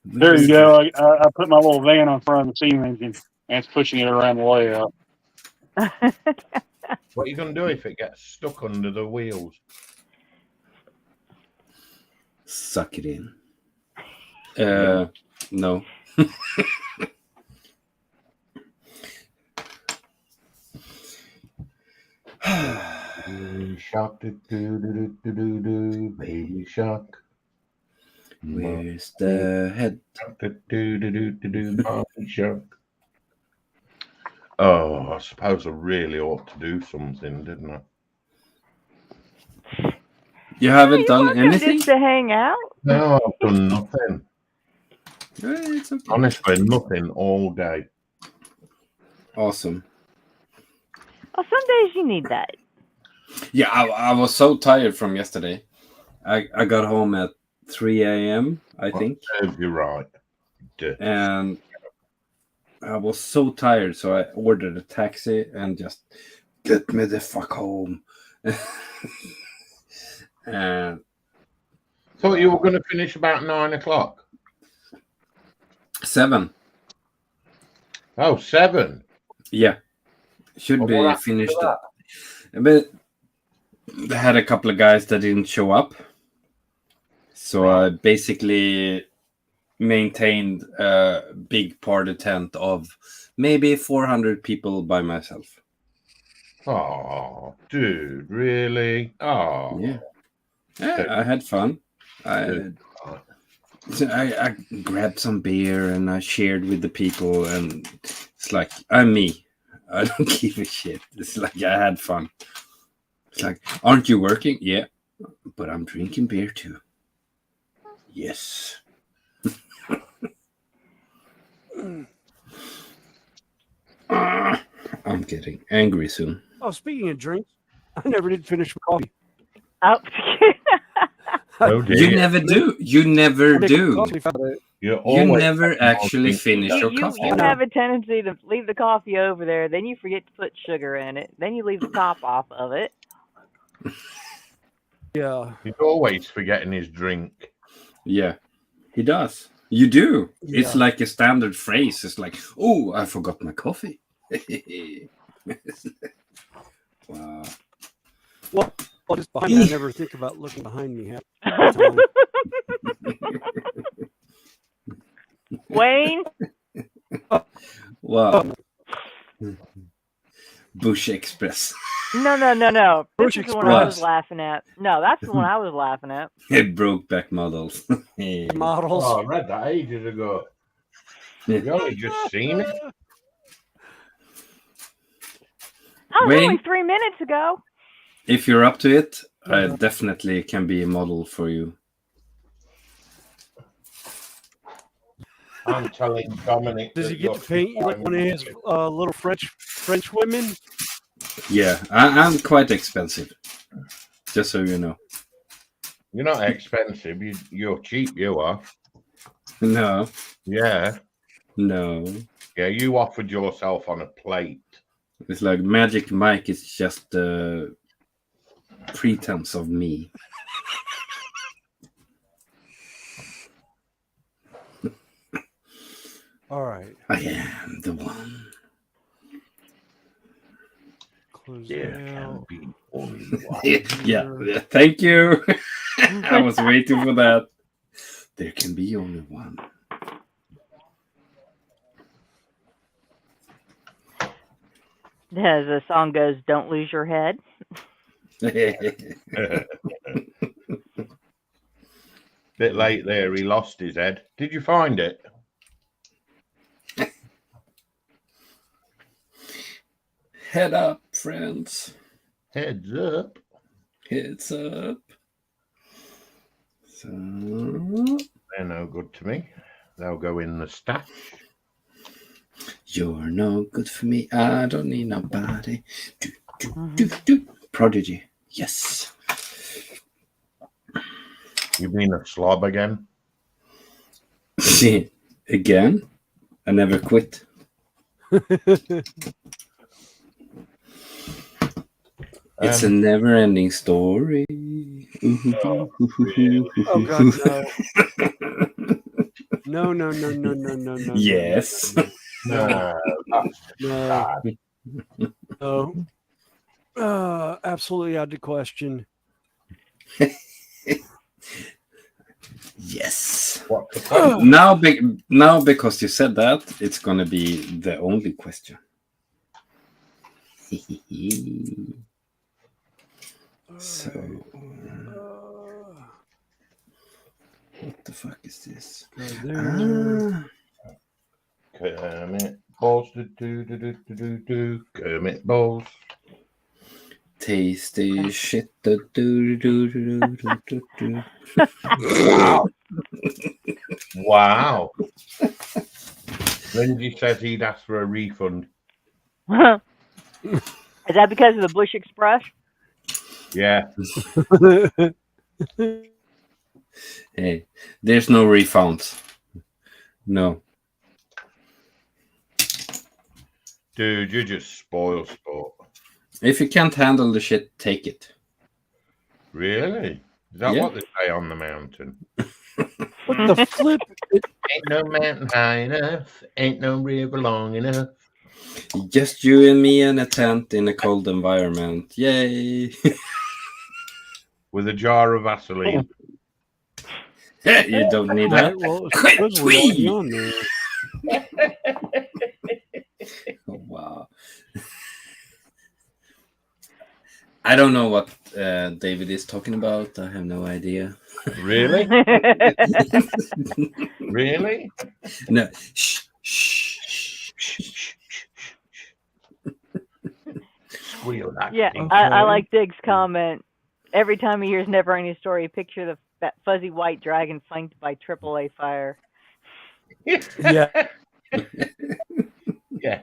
Speaker 7: There you go. I put my little van on front of the steam engine and it's pushing it around the layout.
Speaker 9: What are you going to do if it gets stuck under the wheels?
Speaker 8: Suck it in. No.
Speaker 9: Baby shark, do do do do do do, baby shark.
Speaker 8: Where's the head?
Speaker 9: Do do do do do, baby shark. Oh, I suppose I really ought to do something, didn't I?
Speaker 8: You haven't done
Speaker 1: Welcome
Speaker 8: anything?
Speaker 1: just to hang out.
Speaker 9: No, I've done nothing.
Speaker 8: It's okay.
Speaker 9: Honestly, nothing all day.
Speaker 8: Awesome.
Speaker 1: Well, some days you need that.
Speaker 8: Yeah, I was so tired from yesterday. I got home at 3 a.m., I think.
Speaker 9: You're right.
Speaker 8: And I was so tired, so I ordered a taxi and just get me the fuck home. And
Speaker 9: Thought you were going to finish about 9 o'clock.
Speaker 8: 7.
Speaker 9: Oh, 7.
Speaker 8: Yeah. Should
Speaker 9: Well,
Speaker 8: be
Speaker 9: what happened to
Speaker 8: finished
Speaker 9: that?
Speaker 8: up. But they had a couple of guys that didn't show up. So I basically maintained a big party tent of maybe 400 people by myself.
Speaker 9: Oh, dude, really? Oh,
Speaker 8: Yeah, I had fun. I grabbed some beer and I shared with the people, and it's like, I'm me. I don't give a shit. It's like I had fun. It's like, aren't you working? Yeah, but I'm drinking beer too. Yes. I'm getting angry soon.
Speaker 2: Oh, speaking of drinks, I never did finish my coffee.
Speaker 1: Oh.
Speaker 9: oh dear.
Speaker 8: You never do. You never do.
Speaker 9: You're
Speaker 8: You
Speaker 9: always
Speaker 8: never actually finish your coffee.
Speaker 1: You have a tendency to leave the coffee over there, then you forget to put sugar in it, then you leave the top off of it.
Speaker 2: Yeah.
Speaker 9: He's always forgetting his drink.
Speaker 8: Yeah, he does. You do.
Speaker 2: Yeah.
Speaker 8: It's like a standard phrase. It's like, oh, I forgot my coffee. Wow.
Speaker 2: Well, just behind me, I never think about looking behind me half the time.
Speaker 1: Wayne?
Speaker 8: Wow. Bush Express.
Speaker 1: No. This
Speaker 2: Bush
Speaker 1: is the one I was
Speaker 2: Express.
Speaker 1: laughing at. No, that's the one I was laughing at.
Speaker 8: Brokeback models.
Speaker 2: Models.
Speaker 9: Oh, I read that ages ago. You only just seen it.
Speaker 1: That was
Speaker 8: Wayne?
Speaker 1: only 3 minutes ago.
Speaker 8: If you're up to it, I definitely can be a model for you.
Speaker 9: I'm telling Dominic.
Speaker 2: Does
Speaker 9: that
Speaker 2: he get to paint you like one of his little French women?
Speaker 8: Yeah, I'm quite expensive. Just so you know.
Speaker 9: You're not expensive. You're cheap. You are.
Speaker 8: No.
Speaker 9: Yeah.
Speaker 8: No.
Speaker 9: Yeah. You offered yourself on a plate.
Speaker 8: It's like Magic Mike is just a pretense of me.
Speaker 2: All right.
Speaker 8: I am the one.
Speaker 2: Close
Speaker 9: There
Speaker 2: that
Speaker 9: can
Speaker 2: out.
Speaker 9: be only one.
Speaker 8: Yeah, thank you. I was waiting for that. There can be only one.
Speaker 1: As the song goes, don't lose your head.
Speaker 9: Bit late there. He lost his head. Did you find it?
Speaker 8: Head up, friends.
Speaker 9: Heads up.
Speaker 8: Heads up. So
Speaker 9: They're no good to me. They'll go in the stash.
Speaker 8: you're no good for me. I don't need nobody. Do. Prodigy. Yes.
Speaker 9: You mean a slob again?
Speaker 8: Again? I never quit. It's a never-ending story.
Speaker 2: Oh God, no. No.
Speaker 8: Yes.
Speaker 9: No.
Speaker 2: No. Absolutely out of question.
Speaker 8: Yes.
Speaker 9: What the fuck?
Speaker 8: Now, because you said that, it's gonna be the only question. So, what the fuck is this?
Speaker 2: There.
Speaker 9: Kermit meatballs. Do. Kermit balls.
Speaker 8: Tasty shit. Do.
Speaker 9: Wow. Wow. Lindsay says he'd ask for a refund.
Speaker 1: Is that because of the Bush Express?
Speaker 9: Yeah.
Speaker 8: Hey, there's no refunds. No.
Speaker 9: Dude, you just spoil sport.
Speaker 8: If you can't handle the shit, take it.
Speaker 9: Really? Is that
Speaker 8: Yeah.
Speaker 9: what they say on the mountain?
Speaker 2: What the flip?
Speaker 9: Ain't no mountain high enough. Ain't no river long enough.
Speaker 8: Just you and me in a tent in a cold environment. Yay!
Speaker 9: With a jar of Vaseline.
Speaker 8: You don't need that.
Speaker 2: Right, well, it's supposedly already on there.
Speaker 8: Oh, wow. I don't know what David is talking about. I have no idea.
Speaker 9: Really? Really?
Speaker 8: No. Shh.
Speaker 9: Squeal that.
Speaker 1: Yeah,
Speaker 9: thing.
Speaker 1: I like Dig's comment. Every time he hears Never Ending Story, picture that fuzzy white dragon flanked by AAA fire.
Speaker 2: Yeah.
Speaker 9: Yeah.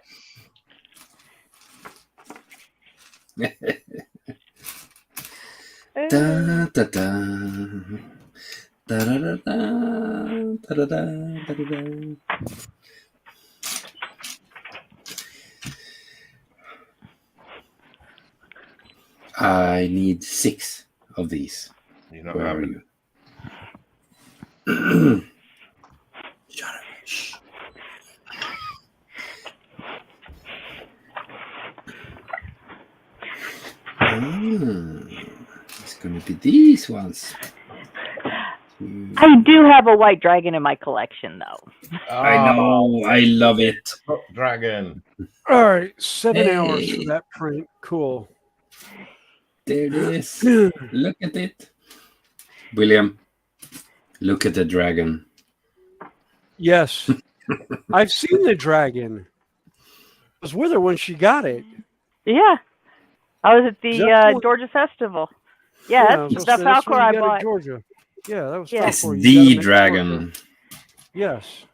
Speaker 8: Da, da, da. Da, da, da, da. Da, da, da, da, da. I need 6 of these.
Speaker 9: You're not
Speaker 8: Where are
Speaker 9: having
Speaker 8: you? Shut up. Shh. It's gonna be these ones.
Speaker 1: I do have a white dragon in my collection, though.
Speaker 8: I know. I love it.
Speaker 9: Dragon.
Speaker 2: All right, 7
Speaker 8: Hey.
Speaker 2: hours for that print. Cool.
Speaker 8: There it is. Look at it. William, look at the dragon.
Speaker 2: Yes. I've seen the dragon. I was with her when she got it.
Speaker 1: Yeah. I was at
Speaker 2: Is
Speaker 1: the
Speaker 2: that the one-
Speaker 1: Georgia Festival. Yeah,
Speaker 2: I was
Speaker 1: that's
Speaker 2: gonna
Speaker 1: the
Speaker 2: say, that's
Speaker 1: Falcor
Speaker 2: what
Speaker 1: I
Speaker 2: you got in
Speaker 1: bought.
Speaker 2: Georgia. Yeah, that was
Speaker 1: Yeah.
Speaker 8: It's
Speaker 2: Falcor. You got
Speaker 8: the
Speaker 2: him in
Speaker 8: dragon.
Speaker 2: Georgia. Yes.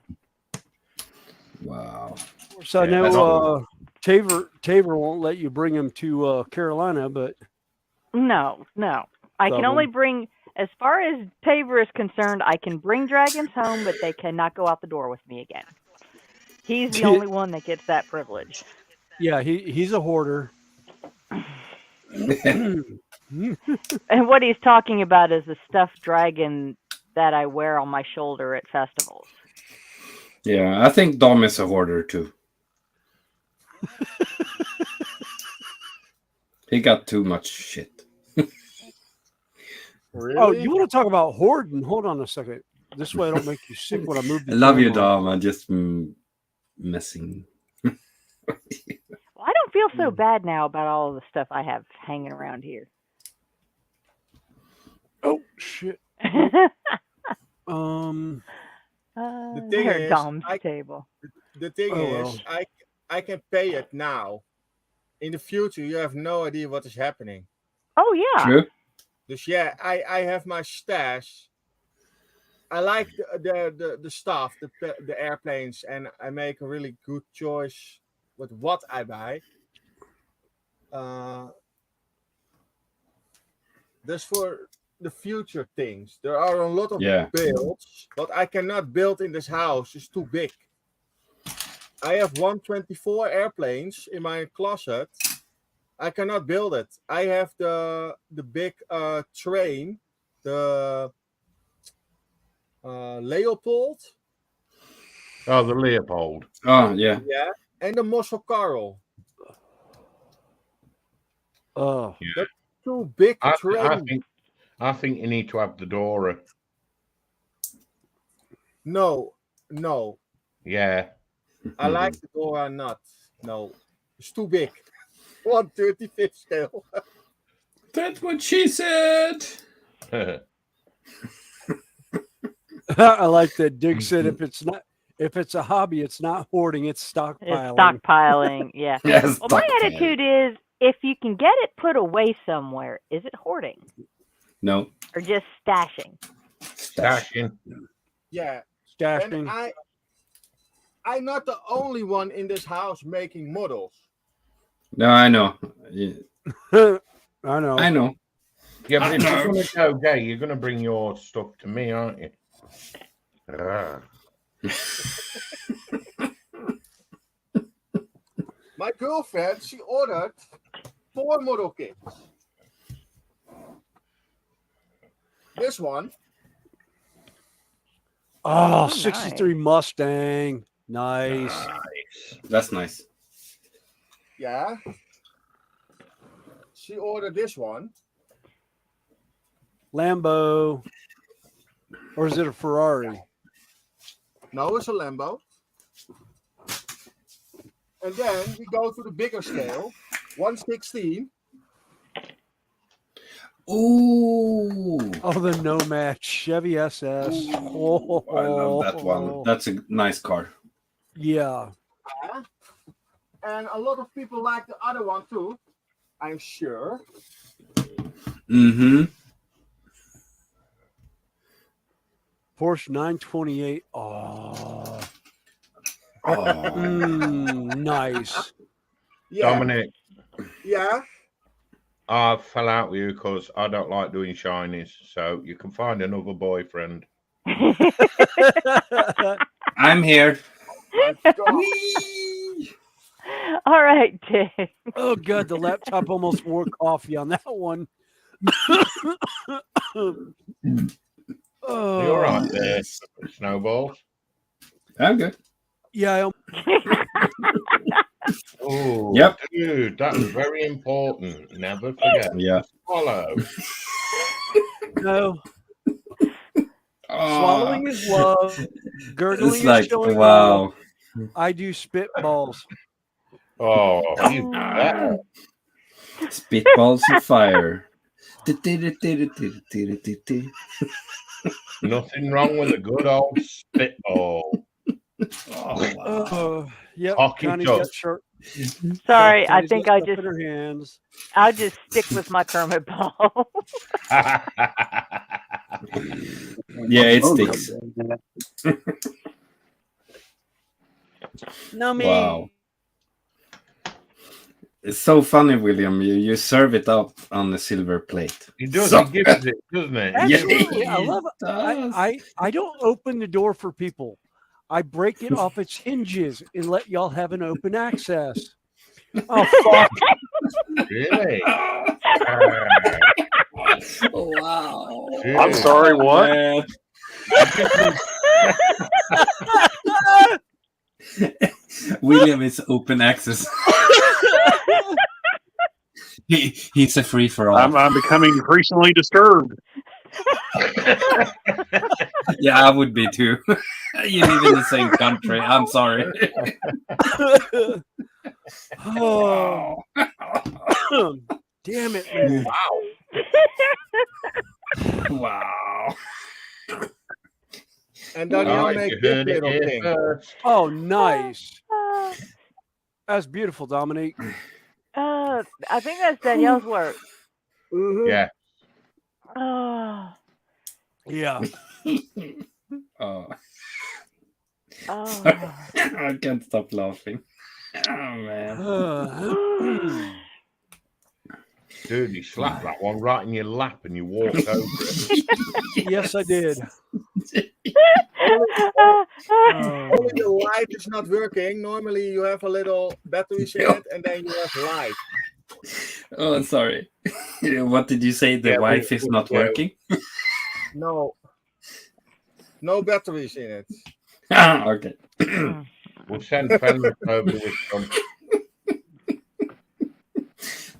Speaker 8: Wow.
Speaker 2: Of course, I
Speaker 9: Yeah, that's
Speaker 2: know Tabor won't let you bring him to Carolina, but
Speaker 1: No. I can only bring, as far as Tabor is concerned, I can bring dragons home, but they cannot go out the door with me again. He's the only one that gets that privilege.
Speaker 2: yeah, he's a hoarder.
Speaker 1: And what he's talking about is the stuffed dragon that I wear on my shoulder at festivals.
Speaker 8: Yeah, I think Dom is a hoarder too. He got too much shit.
Speaker 9: Really?
Speaker 2: Oh, you want to talk about hoarding? Hold on a second. This way I don't make you sick when I move the
Speaker 8: I love you,
Speaker 2: camera.
Speaker 8: Dom. I'm just messing.
Speaker 1: Well, I don't feel so bad now about all of the stuff I have hanging around here.
Speaker 2: Oh shit.
Speaker 3: The thing
Speaker 1: Here,
Speaker 3: is,
Speaker 1: Dom's table.
Speaker 3: The thing is, I can pay it now. In the future, you have no idea what is happening.
Speaker 1: Oh yeah.
Speaker 8: True.
Speaker 3: Dus yeah, I have my stash. I like the stuff, the airplanes, and I make a really good choice with what I buy. That's for the future things. There are a lot of builds, but I cannot build in this house. It's too big. I have 124 airplanes in my closet. I cannot build it. I have the big train, the Leopold.
Speaker 9: Oh, the Leopold.
Speaker 8: Oh, yeah.
Speaker 3: Yeah, and the Mossel Carl.
Speaker 2: Oh,
Speaker 3: that's too big train.
Speaker 9: I think you need to have the Dora.
Speaker 3: No.
Speaker 9: Yeah.
Speaker 3: I like the Dora not. No, it's too big. 135th scale.
Speaker 8: That's what she said.
Speaker 2: I like that Dig said if If it's a hobby, it's not hoarding, it's
Speaker 1: It's
Speaker 2: stockpiling.
Speaker 1: stockpiling. Yeah.
Speaker 8: Yes,
Speaker 1: Well, my
Speaker 8: stockpile.
Speaker 1: attitude is if you can get it put away somewhere, is it hoarding
Speaker 8: No.
Speaker 1: or just stashing?
Speaker 9: Stashing.
Speaker 4: Yeah.
Speaker 2: Stashing.
Speaker 4: And I'm not the only one in this house making models.
Speaker 8: No, I know. Yeah,
Speaker 2: I know.
Speaker 8: I know.
Speaker 9: Yeah, but
Speaker 8: I
Speaker 9: if
Speaker 8: know.
Speaker 9: you're going to go gay, you're going to bring your stuff to me, aren't you? Ah.
Speaker 4: My girlfriend, she ordered 4 model kits. This one.
Speaker 2: Oh,
Speaker 1: Oh,
Speaker 2: 63 Mustang. Nice.
Speaker 8: That's nice.
Speaker 4: Yeah. She ordered this one.
Speaker 2: Lambo. Or is it a Ferrari?
Speaker 4: No, it's a Lambo. And then we go to the bigger scale, 1/16.
Speaker 8: Ooh.
Speaker 2: Oh, the Nomad Chevy SS. Oh,
Speaker 8: I love that one. That's a nice car.
Speaker 2: Yeah.
Speaker 4: And a lot of people like the other one too, I'm sure.
Speaker 8: Mm-hmm.
Speaker 2: Porsche 928. Oh.
Speaker 8: Oh.
Speaker 2: Nice.
Speaker 4: Yeah.
Speaker 9: Dominic,
Speaker 4: Yeah.
Speaker 9: I fell out with you because I don't like doing shinies, so you can find another boyfriend.
Speaker 8: I'm here.
Speaker 4: My God.
Speaker 1: All right, Dick.
Speaker 2: Oh, God. The laptop almost wore coffee on that one.
Speaker 4: Oh.
Speaker 9: You're right there, Snowballs.
Speaker 8: I'm good.
Speaker 2: Yeah.
Speaker 9: Oh,
Speaker 8: Yep.
Speaker 9: dude, that's very important. Never forget.
Speaker 8: Yeah.
Speaker 9: Swallow.
Speaker 2: No.
Speaker 8: Oh.
Speaker 2: Swallowing is love. Gurgling
Speaker 8: It's
Speaker 2: is
Speaker 8: like,
Speaker 2: showing
Speaker 8: wow.
Speaker 2: off. I do spitballs.
Speaker 9: Oh, you better.
Speaker 8: Spitballs of fire.
Speaker 9: Nothing wrong with a good old spitball.
Speaker 8: Oh, wow.
Speaker 2: Yep.
Speaker 9: Cocky
Speaker 2: Connie's
Speaker 9: duck.
Speaker 2: got shirt.
Speaker 1: Sorry, I
Speaker 2: Connie's
Speaker 1: think
Speaker 2: got
Speaker 1: I
Speaker 2: stuff
Speaker 1: just
Speaker 2: in her hands.
Speaker 1: I'll just stick with my Kermit ball.
Speaker 8: Yeah, it sticks.
Speaker 2: No, me.
Speaker 8: Wow. It's so funny, William. You serve it up on the silver plate.
Speaker 9: He does.
Speaker 8: So-
Speaker 9: He gives it, doesn't it?
Speaker 2: Absolutely. I
Speaker 8: Yeah,
Speaker 2: love it.
Speaker 8: does.
Speaker 2: I don't open the door for people. I break it off its hinges and let y'all have an open access. Oh, fuck.
Speaker 9: Really?
Speaker 8: Wow.
Speaker 7: I'm sorry, what?
Speaker 8: Man. William is open access. He's a free for all.
Speaker 7: I'm becoming increasingly disturbed.
Speaker 8: Yeah, I would be too. You live in the same country. I'm sorry.
Speaker 2: Oh. Damn it, man.
Speaker 8: Wow.
Speaker 4: And then
Speaker 9: Right,
Speaker 4: you make
Speaker 9: you
Speaker 4: this
Speaker 9: heard it
Speaker 4: little
Speaker 9: here
Speaker 4: thing.
Speaker 9: first.
Speaker 2: Oh, nice. That's beautiful, Dominique.
Speaker 1: I think that's Danielle's work.
Speaker 2: Mhm.
Speaker 9: Yeah.
Speaker 1: Oh,
Speaker 2: Yeah.
Speaker 8: Oh.
Speaker 1: oh.
Speaker 8: I can't stop laughing. Oh man.
Speaker 9: Dude, you slapped that one right in your lap and you walked over it.
Speaker 2: Yes, I did.
Speaker 4: Only the light is not working. Normally you have a little batteries in it and then you have light.
Speaker 8: Oh, sorry. What did you say? The
Speaker 9: Yeah,
Speaker 8: wife is not working?
Speaker 4: No. No batteries in it.
Speaker 8: Okay.
Speaker 9: We'll send Fenris over with some.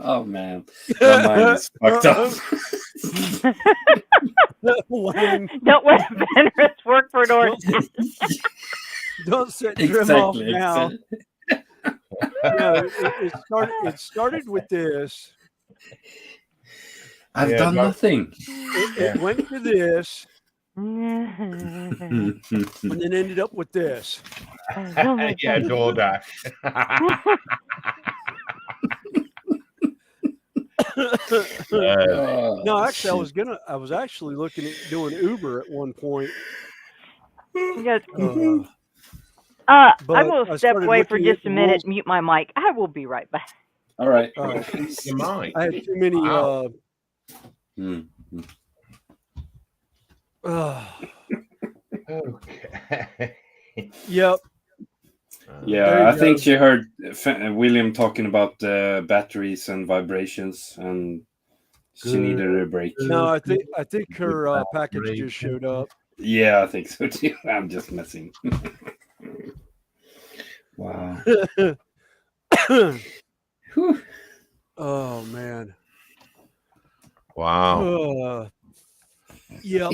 Speaker 8: Oh man, my mind is fucked up.
Speaker 2: When,
Speaker 1: Don't let Fenris work for DoorDash.
Speaker 2: don't set trim off
Speaker 8: Exactly.
Speaker 2: now. No, it started with this.
Speaker 8: I've
Speaker 9: Yeah,
Speaker 8: done
Speaker 9: no.
Speaker 8: nothing.
Speaker 2: It went to this. and then ended up with this.
Speaker 9: Yeah, DoorDash.
Speaker 2: No, actually, I was actually looking at doing Uber at one point.
Speaker 1: Yes.
Speaker 2: But
Speaker 1: I will
Speaker 2: I
Speaker 1: step
Speaker 2: started
Speaker 1: away for
Speaker 2: looking at
Speaker 1: just
Speaker 2: the
Speaker 1: a minute,
Speaker 2: rules.
Speaker 1: mute my mic. I will be right back.
Speaker 8: All right.
Speaker 9: You might.
Speaker 2: I had too many.
Speaker 9: Wow. Okay.
Speaker 2: Yep.
Speaker 8: Yeah, I think she heard William talking about batteries and vibrations, and she needed a break.
Speaker 2: No, I think her package just showed up.
Speaker 8: Yeah, I think so too. I'm just messing. Wow.
Speaker 2: Oh man.
Speaker 9: Wow.
Speaker 2: Yep.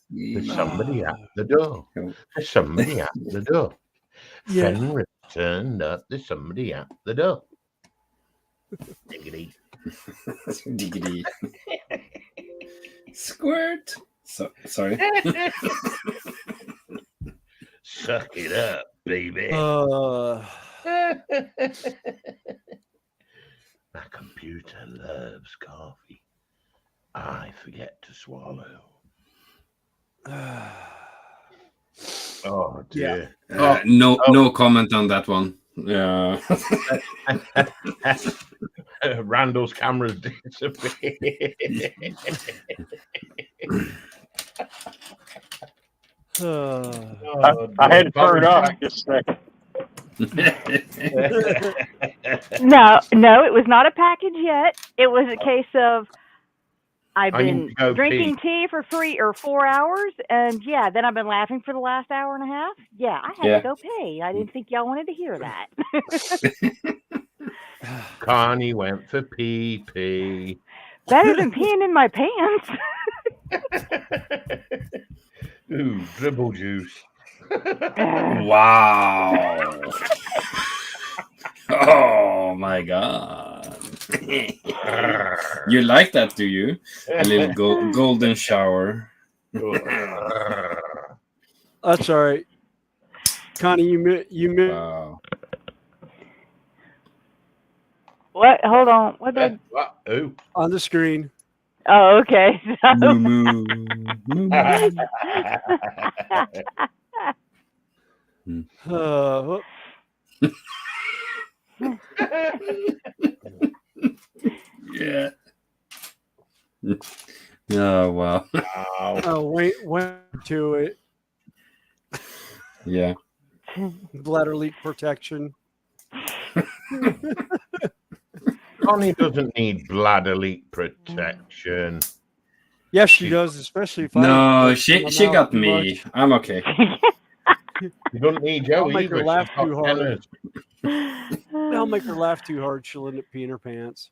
Speaker 9: There's somebody at the door. There's somebody at the door.
Speaker 2: Yeah.
Speaker 9: Fenris turned up. There's somebody at the door. Diggity.
Speaker 8: Diggity. Squirt. Sorry.
Speaker 9: Suck it up, baby. My computer loves coffee. I forget to swallow. Oh dear.
Speaker 2: Yeah.
Speaker 8: No comment on that one. Yeah.
Speaker 9: Randall's camera's disappeared.
Speaker 7: I had to turn it off just a second.
Speaker 1: No, it was not a package yet. It was a case of I've been drinking tea for 3 or 4 hours, and yeah, then I've been laughing for the last hour and a half. Yeah, I had to go pay. I didn't think y'all wanted to hear that.
Speaker 9: Connie went for pee.
Speaker 1: Better than peeing in my pants.
Speaker 9: Ooh, dribble juice.
Speaker 8: Wow. Oh my god. You like that, do you? A little golden shower.
Speaker 2: That's all right. Connie, you
Speaker 8: Wow.
Speaker 1: What? Hold on. What did
Speaker 9: Ooh.
Speaker 2: On the screen.
Speaker 1: Oh, okay.
Speaker 8: Yeah. Oh wow.
Speaker 2: Oh, went to it.
Speaker 8: Yeah.
Speaker 2: Bladder leak protection.
Speaker 9: Connie doesn't need bladder leak protection.
Speaker 2: Yes, she does, especially if
Speaker 8: No, she got me. I'm okay.
Speaker 9: You don't need Joe
Speaker 2: I'll make
Speaker 9: either.
Speaker 2: her laugh
Speaker 9: She's got
Speaker 2: too hard.
Speaker 9: tenors.
Speaker 2: I'll make her laugh too hard. She'll end up peeing her pants.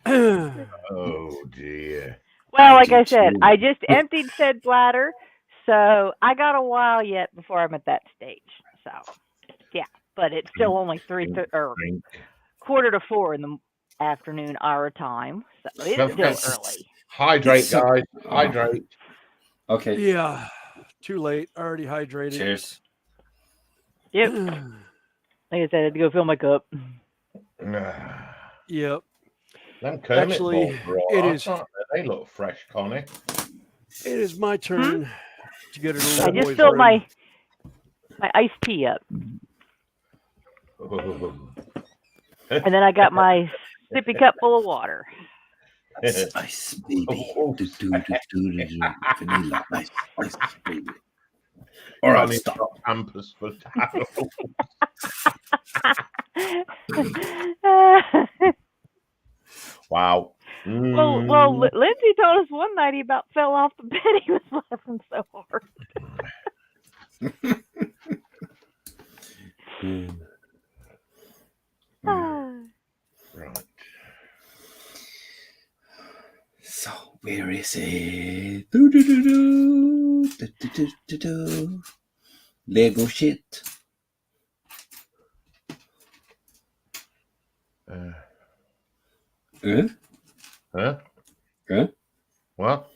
Speaker 9: Oh dear.
Speaker 1: Well, like I said, I just emptied said bladder, so I got a while yet before I'm at that stage. So, yeah, but it's still only 3:45 in the afternoon our time, so it's still early.
Speaker 9: Hydrate, guys. Hydrate.
Speaker 8: Okay.
Speaker 2: Yeah. Too late. Already hydrated.
Speaker 8: Cheers.
Speaker 1: Yep. Like I said, I had to go fill my cup.
Speaker 2: Yep.
Speaker 9: Them Kermit
Speaker 2: Actually,
Speaker 9: balls are all
Speaker 2: it
Speaker 9: right,
Speaker 2: is.
Speaker 9: aren't they? They look fresh, Connie.
Speaker 2: It is my turn to get it.
Speaker 1: I just filled my iced tea up, and then I got my sippy cup full of water.
Speaker 8: Ice baby. Vanilla ice baby. All right, stop.
Speaker 9: Pampers for towels. Wow.
Speaker 1: Well, Lindsay told us one night he about fell off the bed. He was laughing so hard.
Speaker 9: Right.
Speaker 8: So where is it? Lego shit.
Speaker 9: Huh?
Speaker 8: Huh?
Speaker 9: What?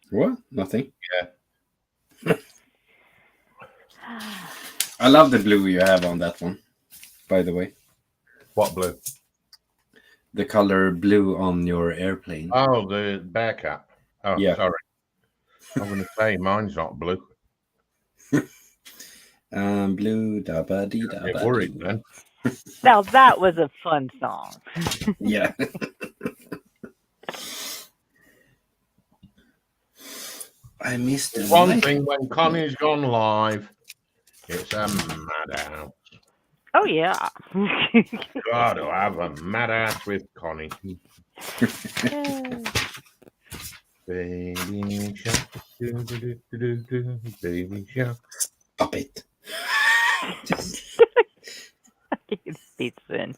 Speaker 8: What? Nothing.
Speaker 9: Yeah.
Speaker 8: I love the blue you have on that one, by the way.
Speaker 9: What blue?
Speaker 8: The color blue on your airplane.
Speaker 9: Oh, the bear cap. Oh,
Speaker 8: Yeah.
Speaker 9: sorry. I'm going to say mine's not blue.
Speaker 8: Blue da ba dee da
Speaker 9: Get
Speaker 8: ba
Speaker 9: worried
Speaker 8: dee.
Speaker 9: then.
Speaker 1: Now that was a fun song.
Speaker 8: Yeah. I missed the
Speaker 9: One
Speaker 8: light.
Speaker 9: thing when Connie's gone live, it's a madhouse.
Speaker 1: Oh yeah.
Speaker 9: Got to have a madhouse with Connie. Baby shark, do do do do do, baby shark.
Speaker 8: Stop it.
Speaker 1: Beats in.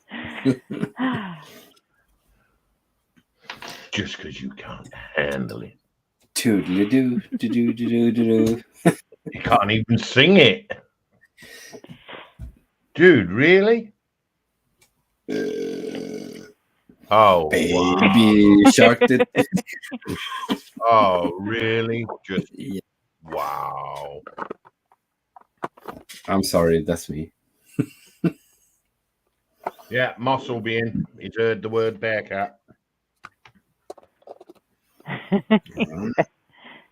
Speaker 9: Just because you can't handle it.
Speaker 8: Toodly doo doo doo doo doo.
Speaker 9: You can't even sing it. Dude, really? Oh,
Speaker 8: Baby shark.
Speaker 9: oh, really? Just
Speaker 8: Yeah.
Speaker 9: wow.
Speaker 8: I'm sorry, that's me.
Speaker 9: Yeah, Moss will be in. He's heard the word bear cat.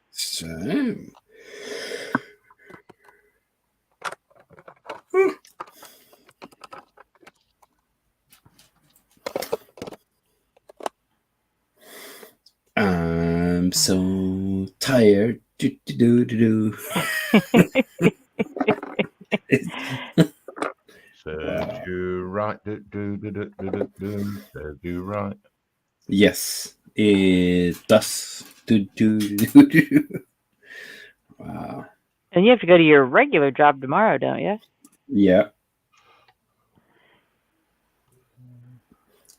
Speaker 8: So. I'm so tired. Do, do, do, do, do.
Speaker 9: Serves you right. Do, do, do, do, do, do, do. Serves you right.
Speaker 8: Yes, it does. Do, do, do, do. Wow.
Speaker 1: And you have to go to your regular job tomorrow, don't you?
Speaker 8: Yeah.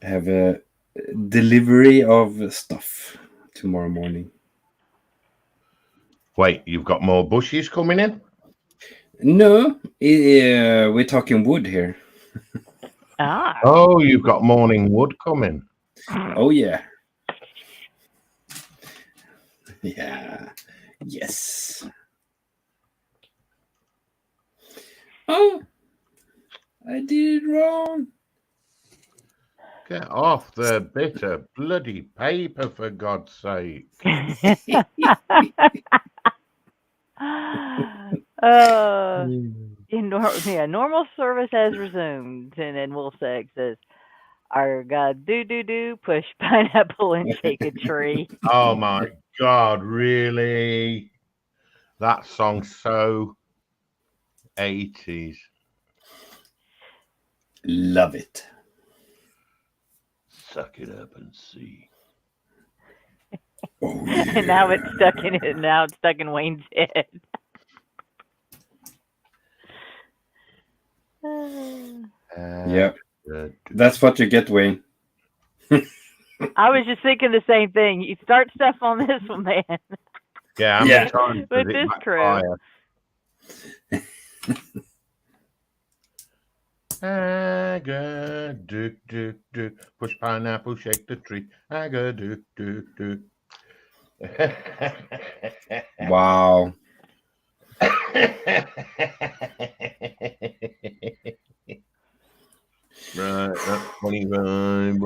Speaker 8: I have a delivery of stuff tomorrow morning.
Speaker 9: Wait, you've got more bushes coming in?
Speaker 8: No, we're talking wood here.
Speaker 1: Ah.
Speaker 9: Oh, you've got morning wood coming.
Speaker 8: Oh, yeah. Yeah. Yes. Oh, I did it wrong.
Speaker 9: Get off the bit of bloody paper, for God's sake.
Speaker 1: Normal service has resumed, and then Woolseg says, "Our God, do push pineapple and shake a tree."
Speaker 9: Oh my God, really? That song's so 80s.
Speaker 8: Love it.
Speaker 9: Suck it up and see.
Speaker 8: Oh, yeah.
Speaker 1: And now it's stuck in it. Now it's stuck in Wayne's head.
Speaker 8: Yep. That's what you get, Wayne.
Speaker 1: I was just thinking the same thing. You start stuff on this one, man.
Speaker 9: Yeah,
Speaker 8: Yeah.
Speaker 1: With this crew.
Speaker 9: I got do do do, push pineapple, shake the tree. I got do do do.
Speaker 8: Wow.
Speaker 9: Right, that's 25,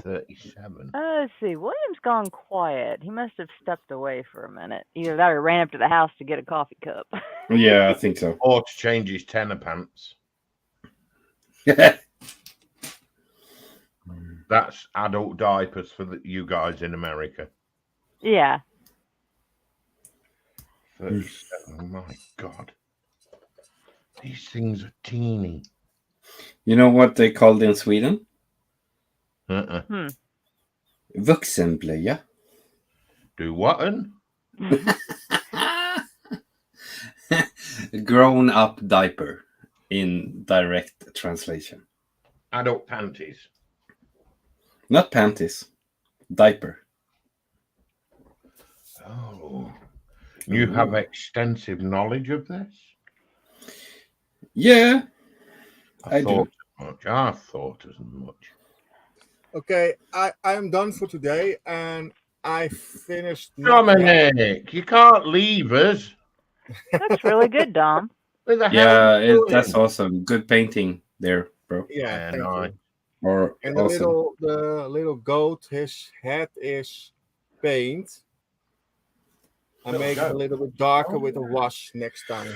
Speaker 9: 37.
Speaker 1: Let's see. William's gone quiet. He must have stepped away for a minute. Either that or ran up to the house to get a coffee cup.
Speaker 8: Yeah, I think so.
Speaker 9: Or to change his tenor pants. That's adult diapers for you guys in America.
Speaker 1: Yeah.
Speaker 9: 37. Oh my God. These things are teeny.
Speaker 8: You know what they called in Sweden? Vuxenblöja.
Speaker 9: Do what?
Speaker 8: Grown-up diaper in direct translation.
Speaker 9: Adult panties.
Speaker 8: Not panties. Diaper.
Speaker 9: Oh. You have extensive knowledge of this?
Speaker 8: Yeah.
Speaker 9: I thought
Speaker 8: do.
Speaker 9: as much. I thought as much.
Speaker 4: Okay, I am done for today, and I finished.
Speaker 9: Dominic, you can't leave us.
Speaker 1: Looks really good, Dom.
Speaker 9: Where the hell
Speaker 8: Yeah,
Speaker 9: are you
Speaker 8: that's
Speaker 9: doing?
Speaker 8: awesome. Good painting there, bro.
Speaker 4: Yeah,
Speaker 9: And
Speaker 4: thank
Speaker 9: I,
Speaker 4: you.
Speaker 8: Or
Speaker 4: And
Speaker 8: awesome.
Speaker 4: the little goat, his head is paint. I make it a little bit darker with a wash next time.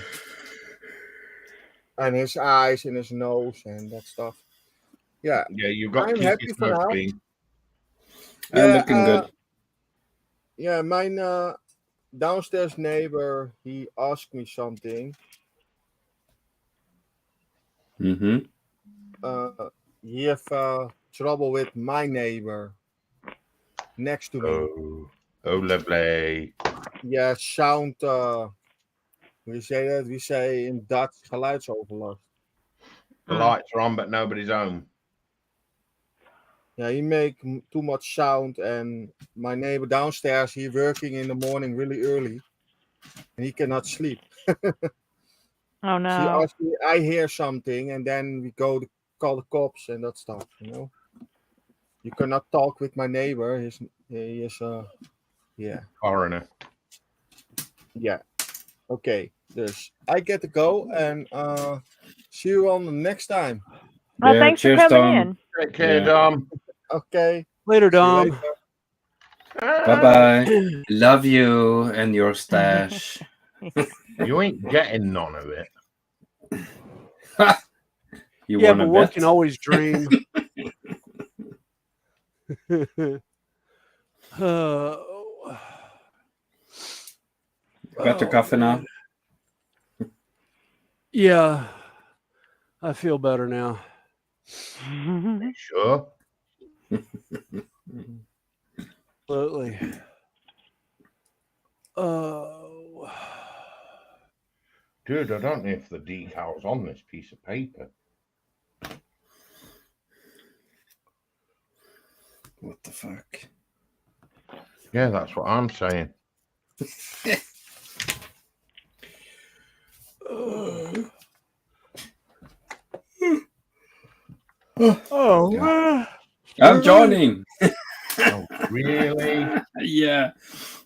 Speaker 4: And his eyes and his nose and that stuff. Yeah,
Speaker 9: yeah, you've got to
Speaker 4: I'm
Speaker 9: keep
Speaker 4: happy
Speaker 9: your
Speaker 4: for
Speaker 9: smoke
Speaker 4: now.
Speaker 9: clean.
Speaker 4: Yeah,
Speaker 8: Looking good.
Speaker 4: yeah, mine downstairs neighbor, he asked me something.
Speaker 8: Mm-hmm.
Speaker 4: He have trouble with my neighbor next to me.
Speaker 9: Oh, lovely.
Speaker 4: Yeah, sound. We say that. We say in Dutch geluidsoverlast.
Speaker 9: The lights are on, but nobody's home.
Speaker 4: Yeah, he make too much sound, and my neighbor downstairs, he working in the morning really early, and he cannot sleep.
Speaker 1: Oh
Speaker 4: She
Speaker 1: no.
Speaker 4: asked me, I hear something, and then we go to call the cops and that stuff. You know, you cannot talk with my neighbor. He is yeah.
Speaker 9: Coroner.
Speaker 4: Yeah. Okay. Dus I get to go and see you on the next time.
Speaker 1: Well,
Speaker 8: Yeah,
Speaker 1: thanks for
Speaker 8: cheers,
Speaker 1: coming
Speaker 8: Tom.
Speaker 1: in.
Speaker 9: Take care,
Speaker 8: Yeah.
Speaker 9: Dom.
Speaker 4: Okay.
Speaker 2: Later,
Speaker 4: See you
Speaker 2: Dom.
Speaker 4: later.
Speaker 8: Bye bye. Love you and your stash.
Speaker 9: You ain't getting none of it.
Speaker 8: You
Speaker 2: Yeah,
Speaker 8: want
Speaker 2: but
Speaker 8: to
Speaker 2: one
Speaker 8: bet?
Speaker 2: can always dream.
Speaker 8: Got your coffee now?
Speaker 2: Yeah, I feel better now.
Speaker 9: Sure.
Speaker 2: Absolutely.
Speaker 9: Dude, I don't know if the decal's on this piece of paper.
Speaker 8: What the fuck?
Speaker 9: Yeah, that's what I'm saying.
Speaker 2: Oh,
Speaker 8: I'm joining.
Speaker 9: Oh, really?
Speaker 8: Yeah.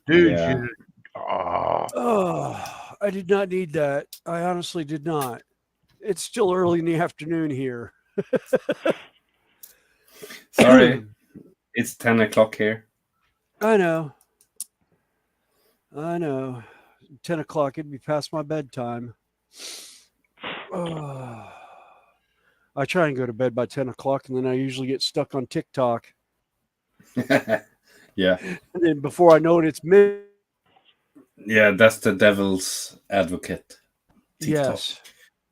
Speaker 9: Dude,
Speaker 8: Yeah.
Speaker 9: you... Oh,
Speaker 2: oh, I did not need that. I honestly did not. It's still early in the afternoon here.
Speaker 8: Sorry. It's 10 o'clock here.
Speaker 2: I know. 10 o'clock, it'd be past my bedtime. Oh. I try and go to bed by 10 o'clock, and then I usually get stuck on TikTok.
Speaker 8: Yeah.
Speaker 2: And then before I know it, it's mid.
Speaker 8: Yeah, that's the devil's advocate. TikTok.
Speaker 2: Yes.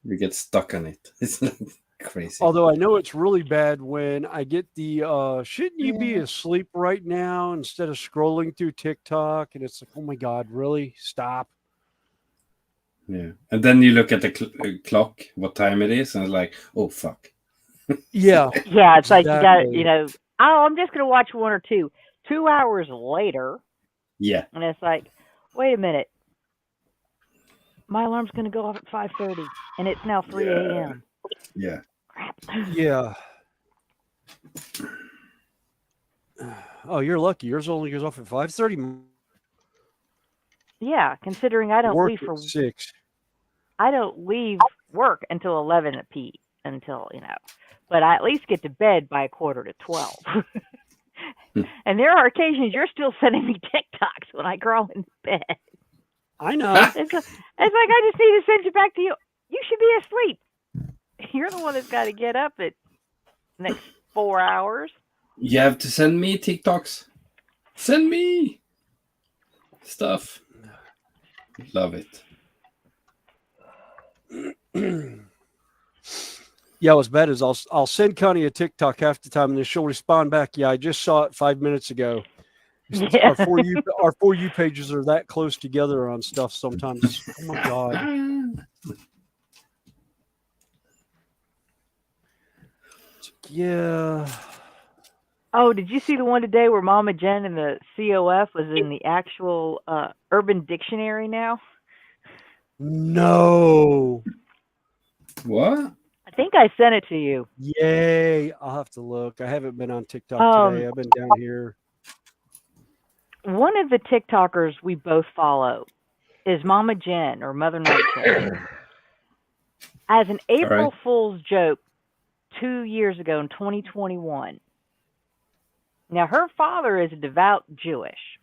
Speaker 8: You get stuck on it. It's like crazy.
Speaker 2: Although I know it's really bad when I get the shouldn't you be asleep right now instead of scrolling through TikTok, and it's like, oh my god, really? Stop.
Speaker 8: Yeah. And then you look at the clock, what time it is, and it's like, oh fuck.
Speaker 2: Yeah.
Speaker 1: Yeah, it's like you got,
Speaker 2: exactly.
Speaker 1: oh, I'm just going to watch one or two. 2 hours later,
Speaker 8: Yeah.
Speaker 1: and it's like, wait a minute. My alarm's going to go off at 5:30, and it's now 3 a.m.
Speaker 8: Yeah.
Speaker 1: Crap.
Speaker 2: Yeah. Oh, you're lucky. Yours only goes off at 5:30.
Speaker 1: Yeah, considering I don't
Speaker 2: Work
Speaker 1: leave
Speaker 2: at
Speaker 1: for
Speaker 2: 6.
Speaker 1: I don't leave work until 11 at p. But I at least get to bed by 11:45. And there are occasions you're still sending me TikToks when I crawl in bed.
Speaker 2: I know.
Speaker 1: It's like I just need to send you back to you. You should be asleep. You're the one that's got to get up at the next 4 hours.
Speaker 8: You have to send me TikToks. Send me stuff. Love it.
Speaker 2: Yeah, what's bad is I'll send Connie a TikTok half the time, and then she'll respond back. Yeah, I just saw it 5 minutes ago.
Speaker 1: Yeah.
Speaker 2: Our for you pages are that close together on stuff sometimes. Oh my god. Yeah.
Speaker 1: Oh, did you see the one today where Mama Jen and the COF was in the actual Urban Dictionary now?
Speaker 2: No.
Speaker 8: What?
Speaker 1: I think I sent it to you.
Speaker 2: Yay. I'll have to look. I haven't been on TikTok today. I've been down here.
Speaker 1: One of the TikTokers we both follow is Mama Jen or Mother Nightshade. As an April Fool's joke 2 years ago in 2021. Now, her father is a devout Jewish.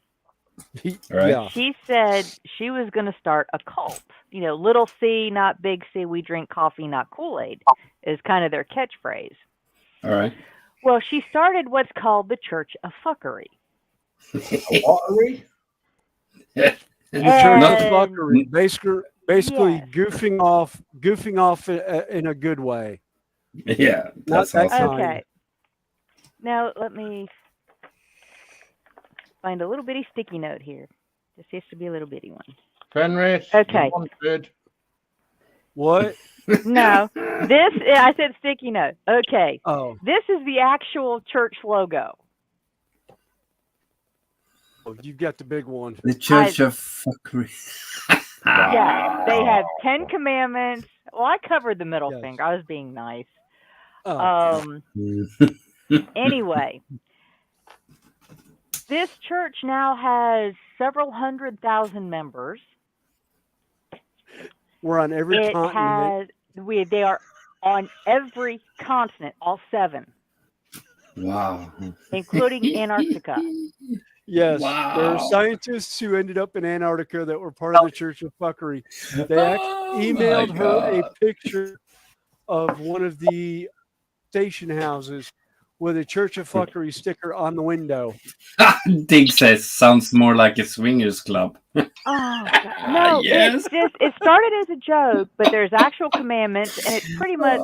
Speaker 2: Yeah.
Speaker 1: She said she was going to start a cult. You know, little C, not big C. We drink coffee, not Kool-Aid, is kind of their catchphrase.
Speaker 8: All right.
Speaker 1: Well, she started what's called the Church of Fuckery.
Speaker 5: Watery?
Speaker 2: The Church of Fuckery, basically goofing off in a good way.
Speaker 8: Yeah,
Speaker 2: Not that
Speaker 8: awesome.
Speaker 2: kind.
Speaker 1: Okay. Now, let me find a little bitty sticky note here. This has to be a little bitty one.
Speaker 9: Fenris.
Speaker 1: Okay.
Speaker 2: What?
Speaker 1: No. I said sticky note. Okay.
Speaker 2: Oh.
Speaker 1: This is the actual church logo.
Speaker 2: You've got the big one.
Speaker 8: The Church of Fuckery.
Speaker 1: Yeah, they have 10 commandments. Well, I covered the middle finger. I was being nice.
Speaker 2: Oh.
Speaker 1: Anyway, this church now has several 100,000 members.
Speaker 2: We're on every continent.
Speaker 1: They are on every continent, all 7.
Speaker 8: Wow.
Speaker 1: Including Antarctica.
Speaker 2: Yes,
Speaker 8: wow.
Speaker 2: There are scientists who ended up in Antarctica that were part of the Church of Fuckery. They actually emailed her a picture of one of the station houses with a Church of Fuckery sticker on the window.
Speaker 8: Dig says sounds more like a swingers club.
Speaker 1: Oh, God. No,
Speaker 8: yes.
Speaker 1: it started as a joke, but there's actual commandments, and it's pretty much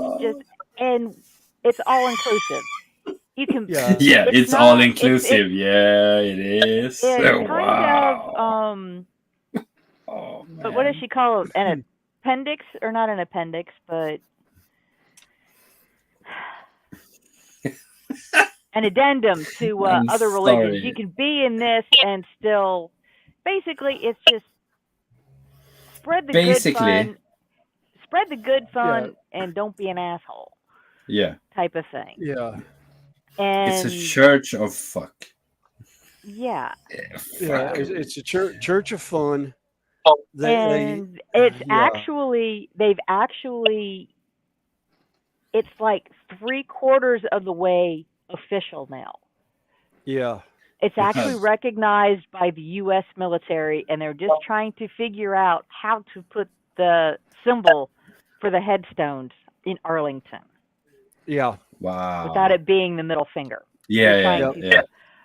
Speaker 1: and it's all inclusive. You can,
Speaker 8: it's all inclusive. Yeah, it is.
Speaker 1: It's kind of but what does she call it? An appendix, or not an appendix, but an addendum to other religions. You can be in this and still, basically, it's just spread the good fun, and don't be an asshole.
Speaker 8: Yeah.
Speaker 1: Type of thing.
Speaker 2: Yeah.
Speaker 1: And
Speaker 8: it's a church of fuck.
Speaker 1: Yeah.
Speaker 2: It's a church of fun.
Speaker 1: It's actually it's like 3/4 of the way official now.
Speaker 2: Yeah.
Speaker 1: It's actually recognized by the U.S. military, and they're just trying to figure out how to put the symbol for the headstones in Arlington.
Speaker 2: Yeah.
Speaker 8: Wow.
Speaker 1: Without it being the middle finger.
Speaker 8: Yeah.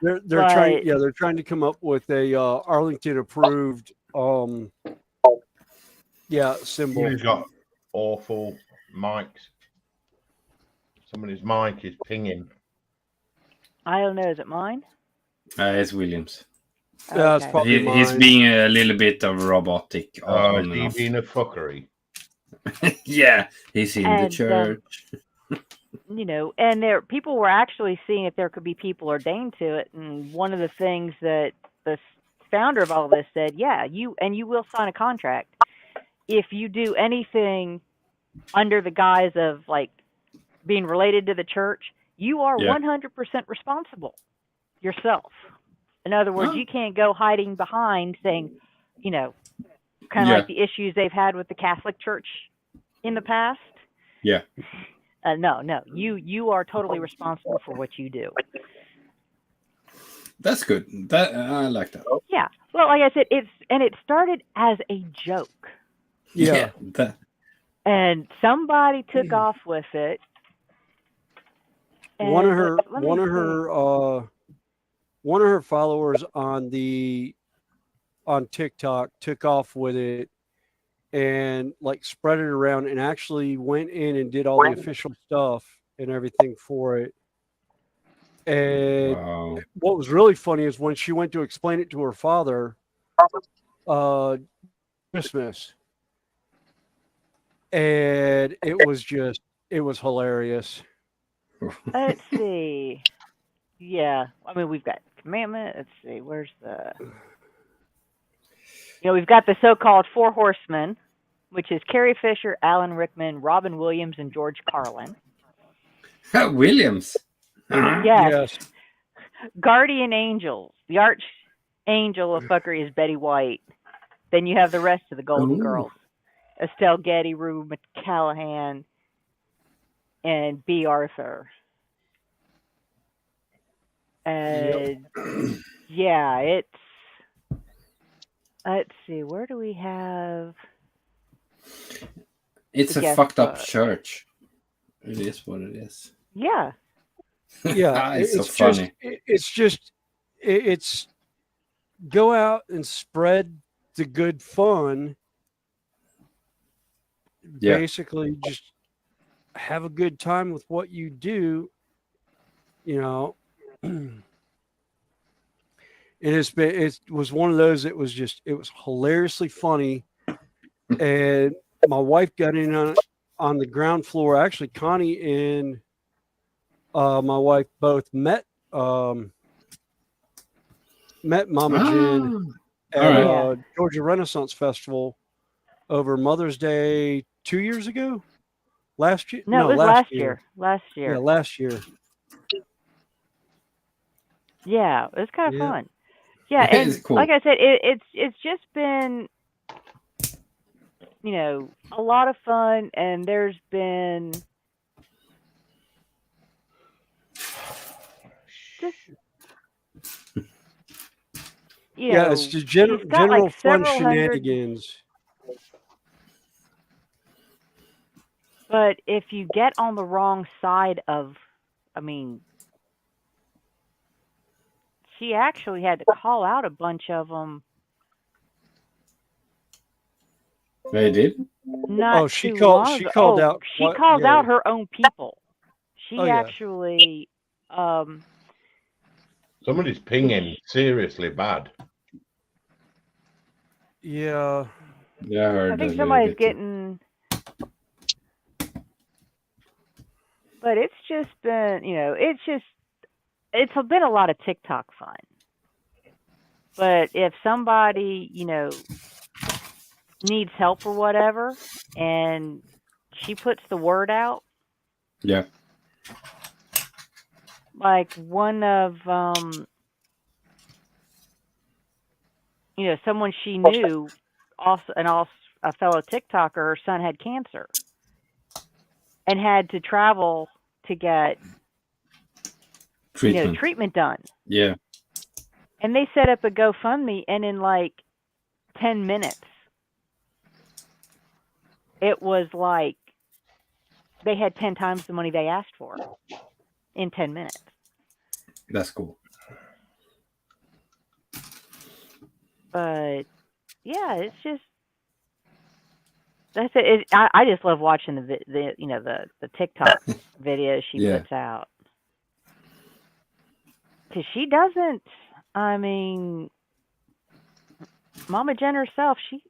Speaker 2: They're trying to come up with a Arlington approved symbol.
Speaker 9: Somebody's got awful mics. Somebody's mic is pinging.
Speaker 1: I don't know. Is it mine?
Speaker 8: It's Williams.
Speaker 2: Yeah, it's probably mine.
Speaker 8: He's being a little bit of robotic.
Speaker 9: Is he being a fuckery?
Speaker 8: Yeah, he's in the church.
Speaker 1: And people were actually seeing if there could be people ordained to it. And one of the things that the founder of all this said, you will sign a contract if you do anything under the guise of like being related to the church. You are 100% responsible yourself. In other words, you can't go hiding behind saying, kind of like the issues they've had with the Catholic Church in the past.
Speaker 8: Yeah.
Speaker 1: No, you are totally responsible for what you do.
Speaker 8: That's good. I like that.
Speaker 1: Yeah. Well, like I said, it started as a joke.
Speaker 2: Yeah.
Speaker 1: And somebody took off with it.
Speaker 2: One of her followers on TikTok took off with it and like spread it around and actually went in and did all the official stuff and everything for it. And what was really funny is when she went to explain it to her father, Christmas, and it was hilarious.
Speaker 1: Let's see. Yeah. I mean, we've got commandment. Let's see. Where's we've got the so-called 4 horsemen, which is Carrie Fisher, Alan Rickman, Robin Williams, and George Carlin.
Speaker 8: Williams?
Speaker 1: Yes. Guardian angels. The archangel of fuckery is Betty White. Then you have the rest of the Golden
Speaker 8: Ooh.
Speaker 1: Girls: Estelle Getty, Rue McCallahan, and B. Arthur. And yeah, it's. Let's see, where do we have?
Speaker 8: It's
Speaker 1: the
Speaker 8: a
Speaker 1: guest
Speaker 8: fucked up
Speaker 1: book?
Speaker 8: church. It is what it is.
Speaker 1: Yeah.
Speaker 2: Yeah,
Speaker 8: It's so
Speaker 2: it's
Speaker 8: funny.
Speaker 2: it's go out and spread the good fun.
Speaker 8: Yeah.
Speaker 2: Basically, just have a good time with what you do. You know, it was one of those. It was hilariously funny, and my wife got in on the ground floor. Actually, Connie and my wife both met Mama Jen
Speaker 8: Ah,
Speaker 2: at
Speaker 8: all right.
Speaker 1: Yeah.
Speaker 2: Georgia Renaissance Festival over Mother's Day 2 years ago. Last year?
Speaker 1: No, it was
Speaker 2: last
Speaker 1: last
Speaker 2: year.
Speaker 1: year. Last
Speaker 2: Yeah,
Speaker 1: year.
Speaker 2: last year.
Speaker 1: Yeah, it was kind of
Speaker 2: Yeah.
Speaker 1: fun. Yeah,
Speaker 8: It's
Speaker 1: and
Speaker 8: cool.
Speaker 1: like I said, it's just been, a lot of fun, and there's been just,
Speaker 2: Yeah, it's just
Speaker 1: she's got like
Speaker 2: general fun
Speaker 1: several hundred.
Speaker 2: shenanigans.
Speaker 1: But if you get on the wrong side of, I mean, she actually had to call out a bunch of them
Speaker 8: They did?
Speaker 1: not
Speaker 2: She
Speaker 1: too long ago.
Speaker 2: called out
Speaker 1: She
Speaker 2: what?
Speaker 1: called
Speaker 2: Yeah.
Speaker 1: out her own people. She
Speaker 2: Oh, yeah.
Speaker 1: actually,
Speaker 9: Somebody's pinging seriously bad.
Speaker 2: Yeah.
Speaker 8: Yeah, I heard
Speaker 1: I
Speaker 8: a
Speaker 1: think
Speaker 8: little
Speaker 1: somebody's
Speaker 8: bit too.
Speaker 1: getting, but it's just been, it's been a lot of TikTok fun. But if somebody, needs help or whatever, and she puts the word out,
Speaker 8: Yeah.
Speaker 1: like one of, someone she knew, also a fellow TikToker, her son had cancer and had to travel to get
Speaker 8: Treatment.
Speaker 1: treatment done.
Speaker 8: Yeah.
Speaker 1: And they set up a GoFundMe, and in like 10 minutes, it was like they had 10 times the money they asked for in 10 minutes.
Speaker 8: That's cool.
Speaker 1: But yeah, it's just, that's it. I just love watching the TikTok videos she
Speaker 8: Yeah.
Speaker 1: puts out, because she doesn't. I mean, Mama Jen herself, she'd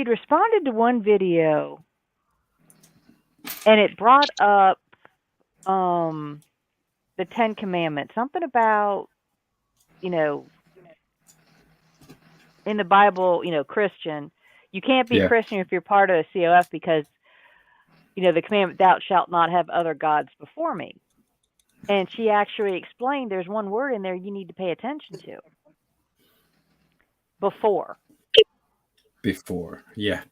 Speaker 1: responded to one video, and it brought up the 10 Commandments, something about, in the Bible, Christian. You can't be
Speaker 8: Yeah.
Speaker 1: Christian if you're part of a COF, because, the commandment, thou shalt not have other gods before me. And she actually explained there's one word in there you need to pay attention to. Before.
Speaker 8: Before. Yeah.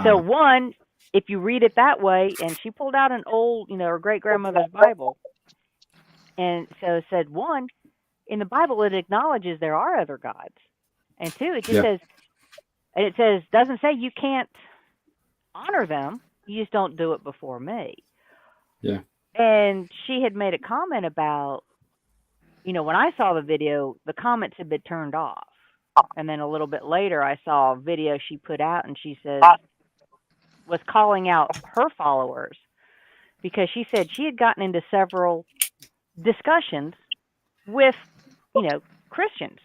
Speaker 1: So one, if you read it that way, and she pulled out an old, her great grandmother's Bible, and so it said, one, in the Bible it acknowledges there are other gods, and two, it just says, doesn't say you can't honor them, you just don't do it before me.
Speaker 8: Yeah.
Speaker 1: And she had made a comment about, when I saw the video, the comments had been turned off. And then a little bit later, I saw a video she put out, and she says, was calling out her followers, because she said she had gotten into several discussions with, Christians,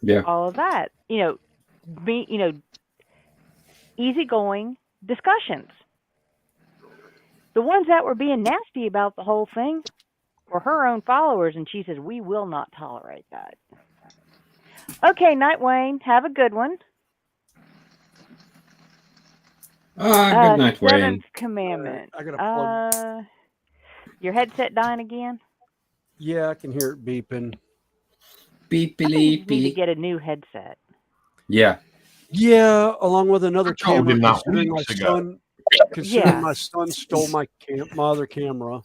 Speaker 8: Yeah.
Speaker 1: all of that, easygoing discussions. The ones that were being nasty about the whole thing were her own followers, and she says, we will not tolerate that. Okay, Night Wayne, have a good one.
Speaker 8: Good night, Wayne.
Speaker 1: Seventh Commandment.
Speaker 2: I gotta plug.
Speaker 1: Your headset dying again?
Speaker 2: Yeah, I can hear it beeping.
Speaker 8: Beepy
Speaker 1: I think you just need to
Speaker 8: leepy.
Speaker 1: get a new headset.
Speaker 8: Yeah.
Speaker 2: Yeah, along with another
Speaker 9: I told
Speaker 2: camera,
Speaker 9: him that
Speaker 2: considering
Speaker 9: weeks ago.
Speaker 2: considering my
Speaker 1: Yeah.
Speaker 2: son stole my other camera. At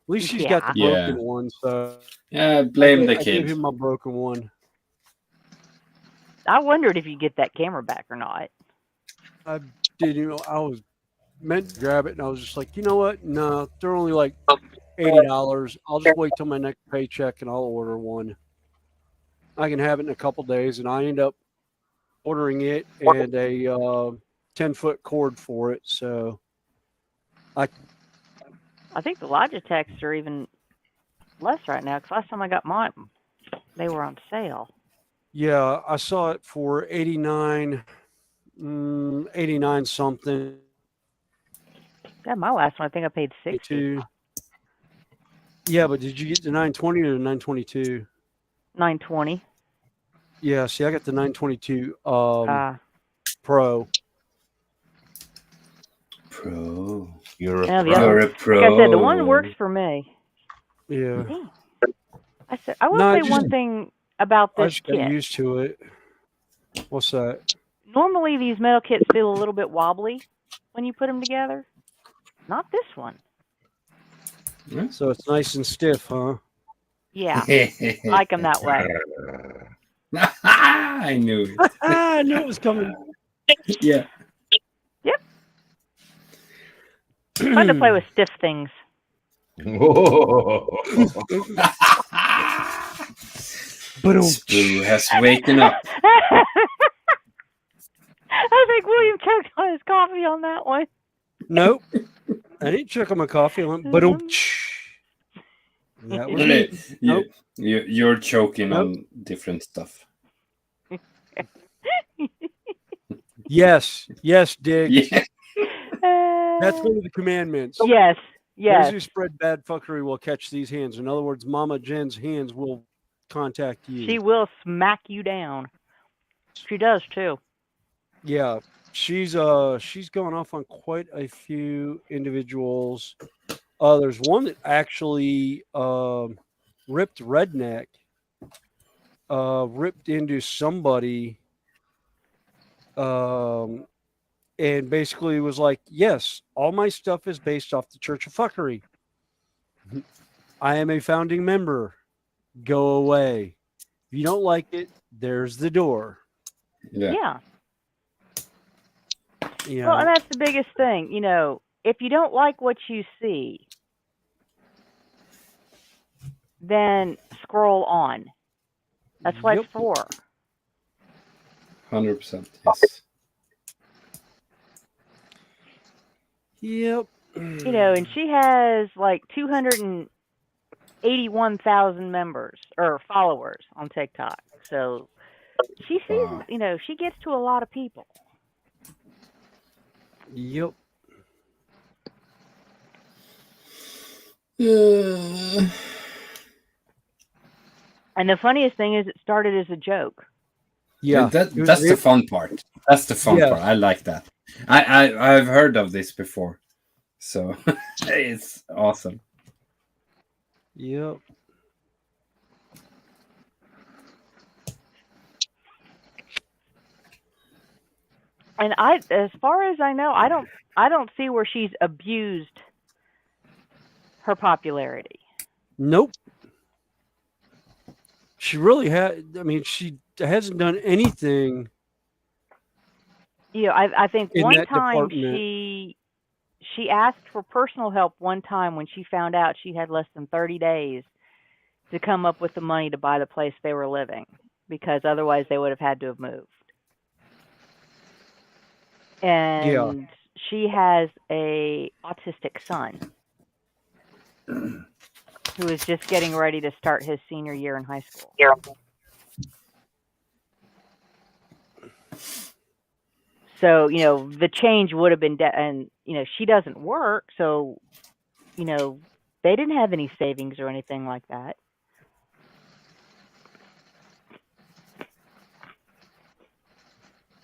Speaker 2: least he's got the
Speaker 1: Yeah.
Speaker 2: broken
Speaker 8: Yeah.
Speaker 2: one, so
Speaker 8: Yeah. Blame the
Speaker 2: I gave
Speaker 8: kid.
Speaker 2: him my broken one.
Speaker 1: I wondered if you get that camera back or not.
Speaker 2: I didn't know I was meant to grab it, and I was just like, you know what? No, they're only like $80. I'll just wait till my next paycheck and I'll order one. I can have it in a couple days, and I end up ordering it and a 10-foot cord for it. So
Speaker 1: I think the Logitechs are even less right now because last time I got mine, they were on sale.
Speaker 2: yeah, I saw it for 89 something.
Speaker 1: Yeah, my last one, I think I paid 60.
Speaker 2: Yeah, but did you get the 920 or the 922?
Speaker 1: 920.
Speaker 2: Yeah, see, I got the 922 Pro.
Speaker 8: Pro.
Speaker 9: You're a
Speaker 1: Now the
Speaker 9: pro.
Speaker 1: other,
Speaker 8: You're a pro.
Speaker 1: like I said, the one works for me.
Speaker 2: Yeah.
Speaker 1: Damn. I will
Speaker 2: No,
Speaker 1: say one thing about
Speaker 2: I
Speaker 1: this
Speaker 2: just got
Speaker 1: kit.
Speaker 2: used to it. What's that?
Speaker 1: Normally, these metal kits feel a little bit wobbly when you put them together. Not this one.
Speaker 2: So it's nice and stiff, huh?
Speaker 1: Yeah, I like them that way.
Speaker 8: I knew it.
Speaker 2: I knew it was coming.
Speaker 8: Yeah.
Speaker 1: Yep. Fun to play with stiff things.
Speaker 8: Spoo has waken up.
Speaker 1: I think William choked on his coffee on that one.
Speaker 2: Nope. I didn't check on my coffee. I went, ba-dum. That was me. Nope.
Speaker 8: You're choking on different stuff.
Speaker 2: Yes, Dig.
Speaker 8: Yeah.
Speaker 2: That's one of the commandments.
Speaker 1: Yes.
Speaker 2: Those who spread bad fuckery will catch these hands. In other words, Mama Jen's hands will contact you.
Speaker 1: She will smack you down. She does too.
Speaker 2: Yeah, she's gone off on quite a few individuals. There's one that actually ripped redneck, ripped into somebody, and basically was like, yes, all my stuff is based off the Church of Fuckery. I am a founding member. Go away. If you don't like it, there's the door.
Speaker 1: Yeah.
Speaker 2: You know,
Speaker 1: Well, and that's the biggest thing. You know, if you don't like what you see, then scroll on. That's what it's for.
Speaker 8: 100%. Yes.
Speaker 2: Yep.
Speaker 1: You know, and she has like 281,000 members or followers on TikTok. So she sees, you know, she gets to a lot of people.
Speaker 2: Yep.
Speaker 1: And the funniest thing is, it started as a joke.
Speaker 2: Yeah,
Speaker 8: that's the fun part. That's the fun part. I like that. I've heard of this before, so it's awesome.
Speaker 2: Yep.
Speaker 1: And as far as I know, I don't see where she's abused her popularity.
Speaker 2: Nope. She really had. I mean, she hasn't done anything.
Speaker 1: You know, I think
Speaker 2: in
Speaker 1: one
Speaker 2: that
Speaker 1: time
Speaker 2: department.
Speaker 1: she asked for personal help one time when she found out she had less than 30 days to come up with the money to buy the place they were living, because otherwise they would have had to have moved. And she has a autistic son who is just getting ready to start his senior year in high school. So, you know, the change would have been, and, you know, she doesn't work. So, you know, they didn't have any savings or anything like that.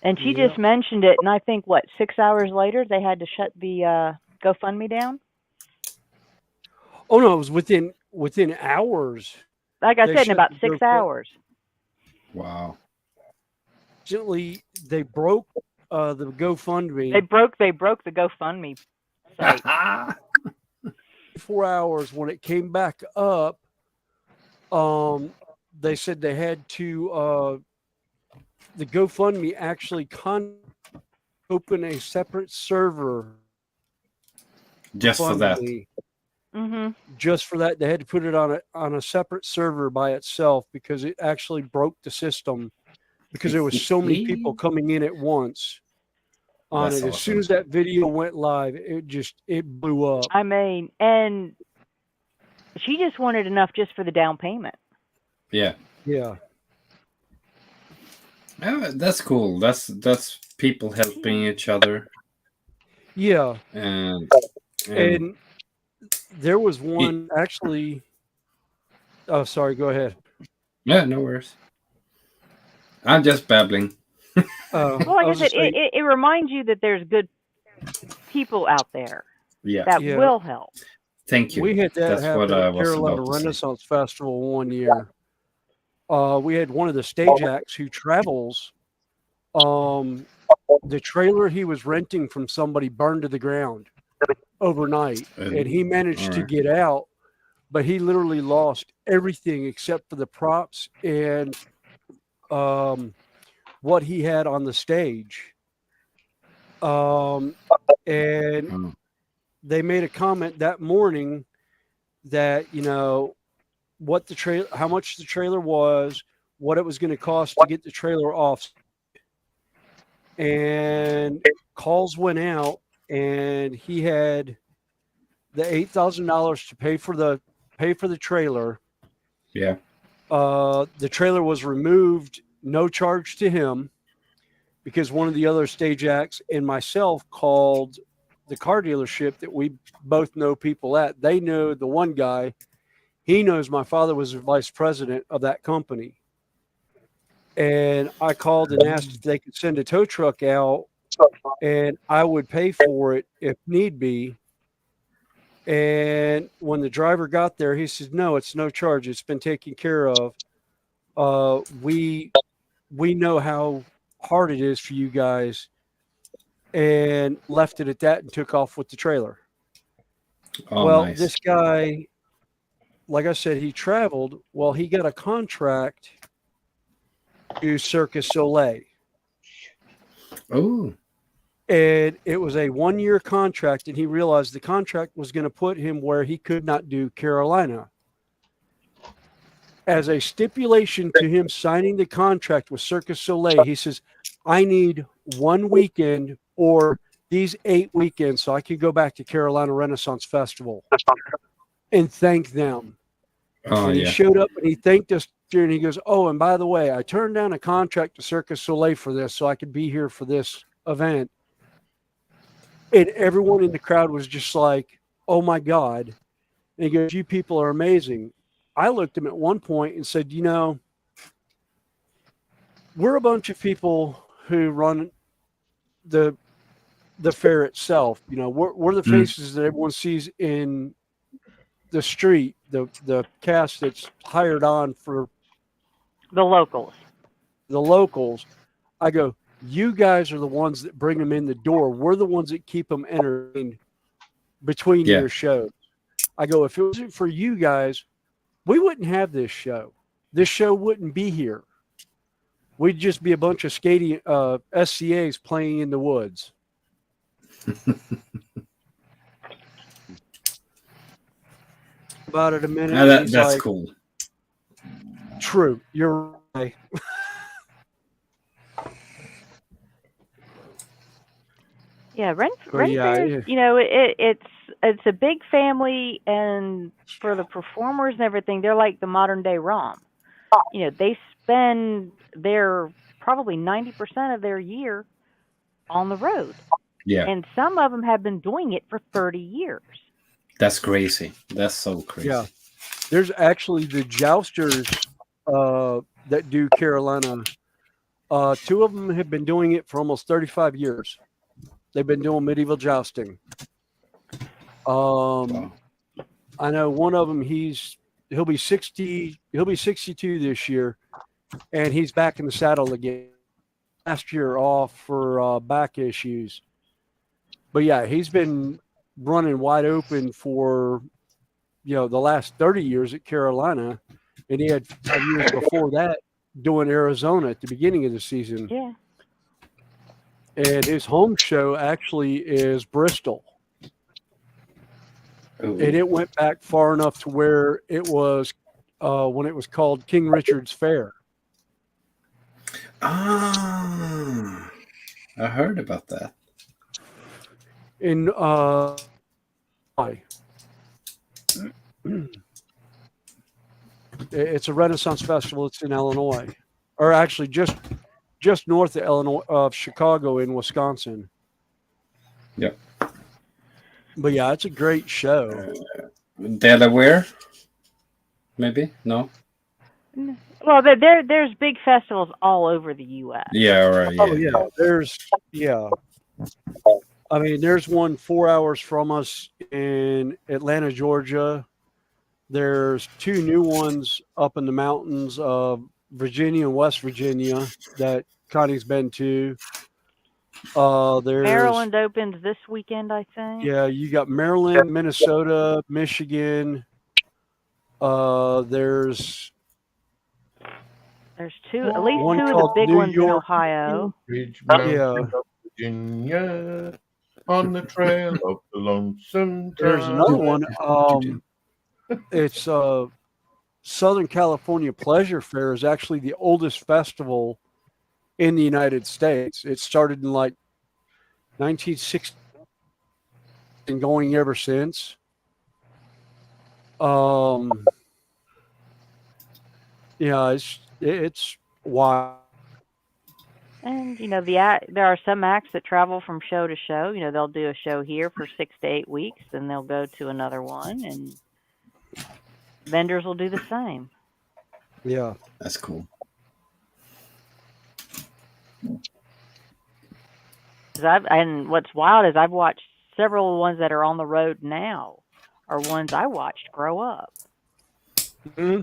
Speaker 1: And she just mentioned it. And I think, 6 hours later, they had to shut the GoFundMe down?
Speaker 2: Oh, no, it was within hours.
Speaker 1: Like I said, in about 6 hours.
Speaker 8: Wow.
Speaker 2: Fortunately, they broke the GoFundMe.
Speaker 1: They broke the GoFundMe site.
Speaker 2: 4 hours when it came back up. They said they had to. The GoFundMe actually open a separate server.
Speaker 8: Just for that.
Speaker 1: Mm-hmm.
Speaker 2: Just for that, they had to put it on a separate server by itself because it actually broke the system because there was so many people coming in at once on
Speaker 8: That's
Speaker 2: it. As soon
Speaker 8: awesome.
Speaker 2: as that video went live, it blew up.
Speaker 1: I mean, and she just wanted enough just for the down payment.
Speaker 8: Yeah.
Speaker 2: Yeah.
Speaker 8: Oh, that's cool. That's people helping each other.
Speaker 2: Yeah.
Speaker 8: And
Speaker 2: there was one actually. Oh, sorry. Go ahead.
Speaker 8: Yeah, no worries. I'm just babbling.
Speaker 1: Well, like I said, it reminds you that there's good people out there that will help.
Speaker 8: Thank you.
Speaker 2: We had that
Speaker 8: That's
Speaker 2: happen
Speaker 8: what I
Speaker 2: at
Speaker 8: was
Speaker 2: Carolina
Speaker 8: about to say.
Speaker 2: Renaissance Festival one year. We had one of the stage acts who travels. The trailer he was renting from somebody burned to the ground overnight, and he managed to get out, but he literally lost everything except for the props and what he had on the stage. And they made a comment that morning that, what the trailer, how much the trailer was, what it was going to cost to get the trailer off. And calls went out, and he had the $8,000 to pay for the trailer.
Speaker 8: Yeah.
Speaker 2: The trailer was removed, no charge to him, because one of the other stage acts and myself called the car dealership that we both know people at. They know the one guy. He knows my father was the vice president of that company. And I called and asked if they could send a tow truck out, and I would pay for it if need be. And when the driver got there, he said, "No, it's no charge. It's been taken care of. We know how hard it is for you guys," and left it at that and took off with the trailer.
Speaker 8: Oh,
Speaker 2: well,
Speaker 8: nice.
Speaker 2: This guy, like I said, he traveled. Well, he got a contract to Cirque du Soleil.
Speaker 8: Oh.
Speaker 2: And it was a 1-year contract, and he realized the contract was going to put him where he could not do Carolina. As a stipulation to him signing the contract with Cirque du Soleil, he says, "I need 1 weekend or these 8 weekends so I can go back to Carolina Renaissance Festival and thank them." And he showed up and he thanked us, and he goes, "Oh, and by the way, I turned down a contract to Cirque du Soleil for this so I could be here for this event." And everyone in the crowd was just like, "Oh my God." And he goes, "You people are amazing." I looked at him at one point and said, we're a bunch of people who run the fair itself. We're the faces that everyone sees in the street, the cast that's hired on for
Speaker 1: the locals.
Speaker 2: I go, "You guys are the ones that bring them in the door. We're the ones that keep them entertained between your shows." I go, "If it wasn't for you guys, we wouldn't have this show. This show wouldn't be here. We'd just be a bunch of skating SCAs playing in the woods." About it a minute.
Speaker 8: That's like, cool.
Speaker 2: True. You're right.
Speaker 1: Yeah, Renfair, it's a big family, and for the performers and everything, they're like the modern day ROM. They spend their probably 90% of their year on the road.
Speaker 8: Yeah.
Speaker 1: And some of them have been doing it for 30 years.
Speaker 8: That's crazy. That's so crazy.
Speaker 2: Yeah. There's actually the jousters that do Carolina. 2 of them have been doing it for almost 35 years. They've been doing medieval jousting.
Speaker 8: Wow.
Speaker 2: I know one of them, he'll be 60, he'll be 62 this year. and he's back in the saddle again. Last year off for back issues. But yeah, he's been running wide open for, the last 30 years at Carolina, and he had 5 years before that doing Arizona at the beginning of the season.
Speaker 1: Yeah.
Speaker 2: And his home show actually is Bristol.
Speaker 8: Ooh.
Speaker 2: And it went back far enough to where it was when it was called King Richard's Fair.
Speaker 8: Ah, I heard about that.
Speaker 2: In it's a Renaissance festival. It's in Illinois, or actually just north of Illinois, Chicago, in Wisconsin.
Speaker 8: Yep.
Speaker 2: But yeah, it's a great show.
Speaker 8: Delaware, maybe? No.
Speaker 1: Well, there's big festivals all over the U.S.
Speaker 8: Yeah, right. Yeah.
Speaker 2: Oh yeah, I mean, there's one 4 hours from us in Atlanta, Georgia. There's 2 new ones up in the mountains of Virginia and West Virginia that Connie's been to. There's
Speaker 1: Maryland opens this weekend, I think.
Speaker 2: Yeah, you got Maryland, Minnesota, Michigan. There's
Speaker 1: at least 2 of the big
Speaker 2: New
Speaker 1: ones
Speaker 2: York.
Speaker 1: in Ohio.
Speaker 9: Ridge
Speaker 2: Yeah.
Speaker 9: Virginia, on the trail of the lonesome.
Speaker 2: There's another one. It's Southern California Pleasure Fair is actually the oldest festival in the United States. It started in like 1960 and going ever since. Yeah, it's wild.
Speaker 1: And there are some acts that travel from show to show. They'll do a show here for 6 to 8 weeks, then they'll go to another one, and vendors will do the same.
Speaker 2: Yeah,
Speaker 8: That's cool.
Speaker 1: And what's wild is I've watched several ones that are on the road now are ones I watched grow up.
Speaker 2: Mm-hmm.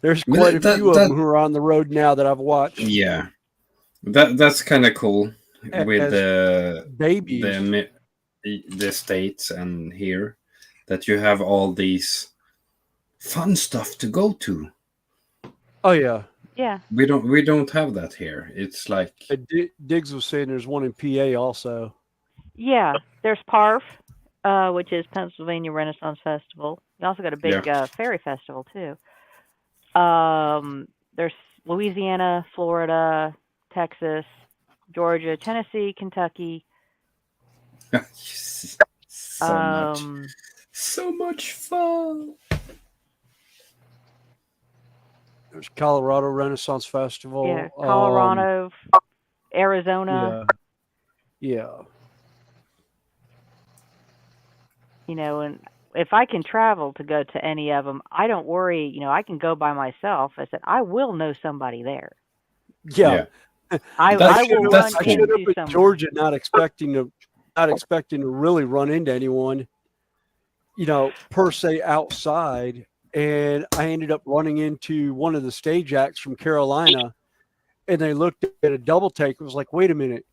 Speaker 2: There's quite a few of them who are on the road now that I've watched.
Speaker 8: Yeah, that's kind of cool with
Speaker 2: As
Speaker 8: the
Speaker 2: babies.
Speaker 8: the states and here that you have all these fun stuff to go to.
Speaker 2: Oh yeah.
Speaker 1: Yeah.
Speaker 8: We don't have that here. It's like
Speaker 2: Diggs was saying there's one in PA also.
Speaker 1: Yeah, there's PARF, which is Pennsylvania Renaissance Festival. You also got a big ferry festival too. There's Louisiana, Florida, Texas, Georgia, Tennessee, Kentucky.
Speaker 8: So much fun.
Speaker 2: There's Colorado Renaissance Festival.
Speaker 1: Yeah, Colorado, Arizona.
Speaker 2: Yeah.
Speaker 1: And if I can travel to go to any of them, I don't worry. I can go by myself. I said I will know somebody there.
Speaker 2: Yeah.
Speaker 1: I will run
Speaker 2: I showed up
Speaker 1: into
Speaker 2: in Georgia not expecting to really run into anyone, per se outside. And I ended up running into one of the stage acts from Carolina, and they looked at a double take. It was like, wait a minute,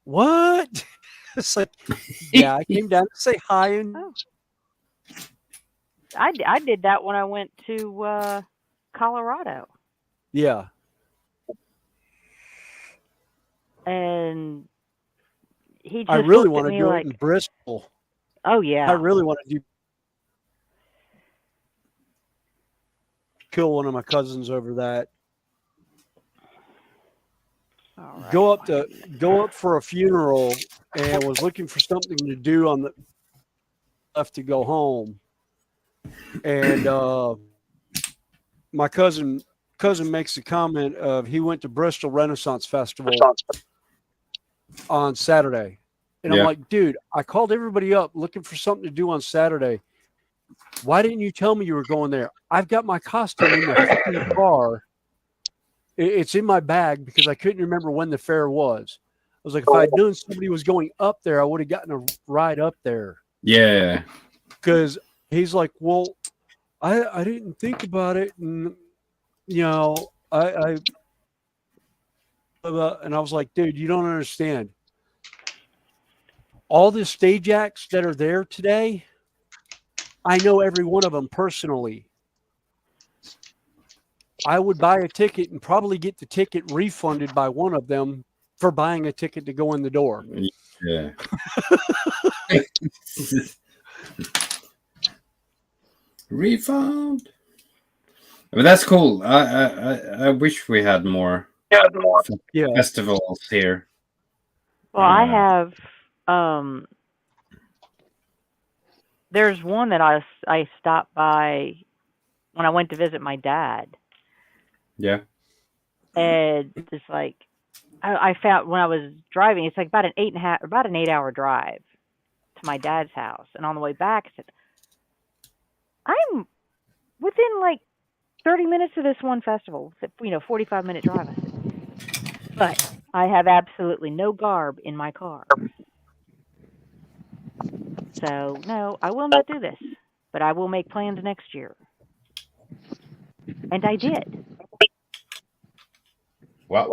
Speaker 2: what? It's like, yeah, I came down to say hi. And
Speaker 1: I did that when I went to Colorado.
Speaker 2: Yeah.
Speaker 1: And he just
Speaker 2: I really
Speaker 1: want to
Speaker 2: do it in Bristol.
Speaker 1: Oh yeah.
Speaker 2: I really want to kill one of my cousins over that.
Speaker 1: Right.
Speaker 2: Go up for a funeral and was looking for something to do on the left to go home. And my cousin makes a comment of he went to Bristol Renaissance Festival on Saturday. And I'm like, dude, I called everybody up looking for something to do on Saturday. Why didn't you tell me you were going there? I've got my costume in the car. It's in my bag because I couldn't remember when the fair was. I was like, if I had known somebody was going up there, I would have gotten a ride up there.
Speaker 8: Yeah.
Speaker 2: Because he's like, well, I didn't think about it, and you know, and I was like, dude, you don't understand. All the stage acts that are there today, I know every one of them personally. I would buy a ticket and probably get the ticket refunded by one of them for buying a ticket to go in the door.
Speaker 8: Yeah. Refund. But that's cool. I wish we had more festivals here.
Speaker 1: Well, I have. There's one that I stopped by when I went to visit my dad,
Speaker 8: Yeah.
Speaker 1: and it's like I found when I was driving, it's like about an 8-hour drive to my dad's house, and on the way back, I said, I'm within like 30 minutes of this one festival. 45-minute drive. I said, but I have absolutely no garb in my car. So, no, I will not do this, but I will make plans next year. And I did.
Speaker 9: What?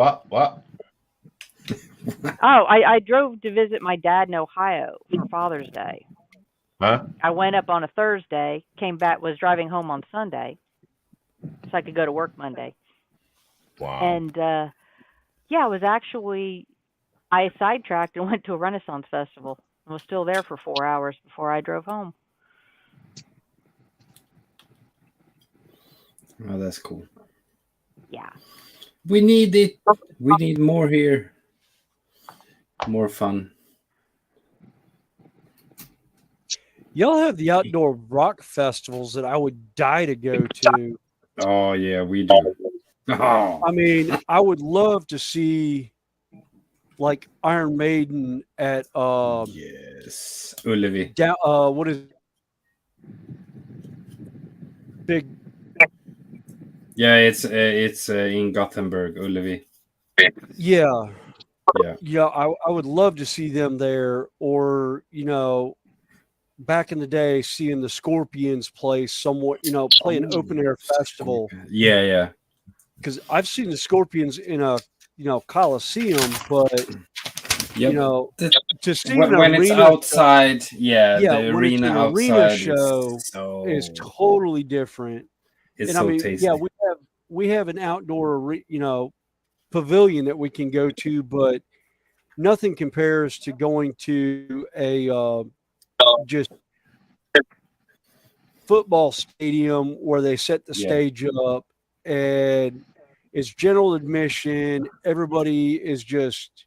Speaker 1: Oh, I drove to visit my dad in Ohio for Father's Day.
Speaker 9: Huh?
Speaker 1: I went up on a Thursday, came back, was driving home on Sunday, so I could go to work Monday.
Speaker 9: Wow.
Speaker 1: And, I sidetracked and went to a Renaissance festival. I was still there for 4 hours before I drove home.
Speaker 8: Oh, that's cool.
Speaker 1: Yeah.
Speaker 8: We need it. We need more here. More fun.
Speaker 2: Y'all have the outdoor rock festivals that I would die to go to.
Speaker 8: Oh yeah, we do. Oh.
Speaker 2: I mean, I would love to see like Iron Maiden at
Speaker 8: yes, Ullevi.
Speaker 2: Down, what is big?
Speaker 8: Yeah, it's in Gothenburg, Ullevi.
Speaker 2: Yeah,
Speaker 8: yeah.
Speaker 2: I would love to see them there, or back in the day, seeing the Scorpions play somewhat, play an open air festival.
Speaker 8: Yeah.
Speaker 2: Because I've seen the Scorpions in a Coliseum, but to see an
Speaker 8: when it's
Speaker 2: arena
Speaker 8: outside,
Speaker 2: show,
Speaker 8: the
Speaker 2: when
Speaker 8: arena
Speaker 2: it's an
Speaker 8: outside
Speaker 2: arena show is
Speaker 8: so
Speaker 2: totally different.
Speaker 8: It's
Speaker 2: and
Speaker 8: so
Speaker 2: I mean,
Speaker 8: tasty.
Speaker 2: we have an outdoor pavilion that we can go to, but nothing compares to going to a just football stadium where they set the stage up and it's general admission. Everybody is just,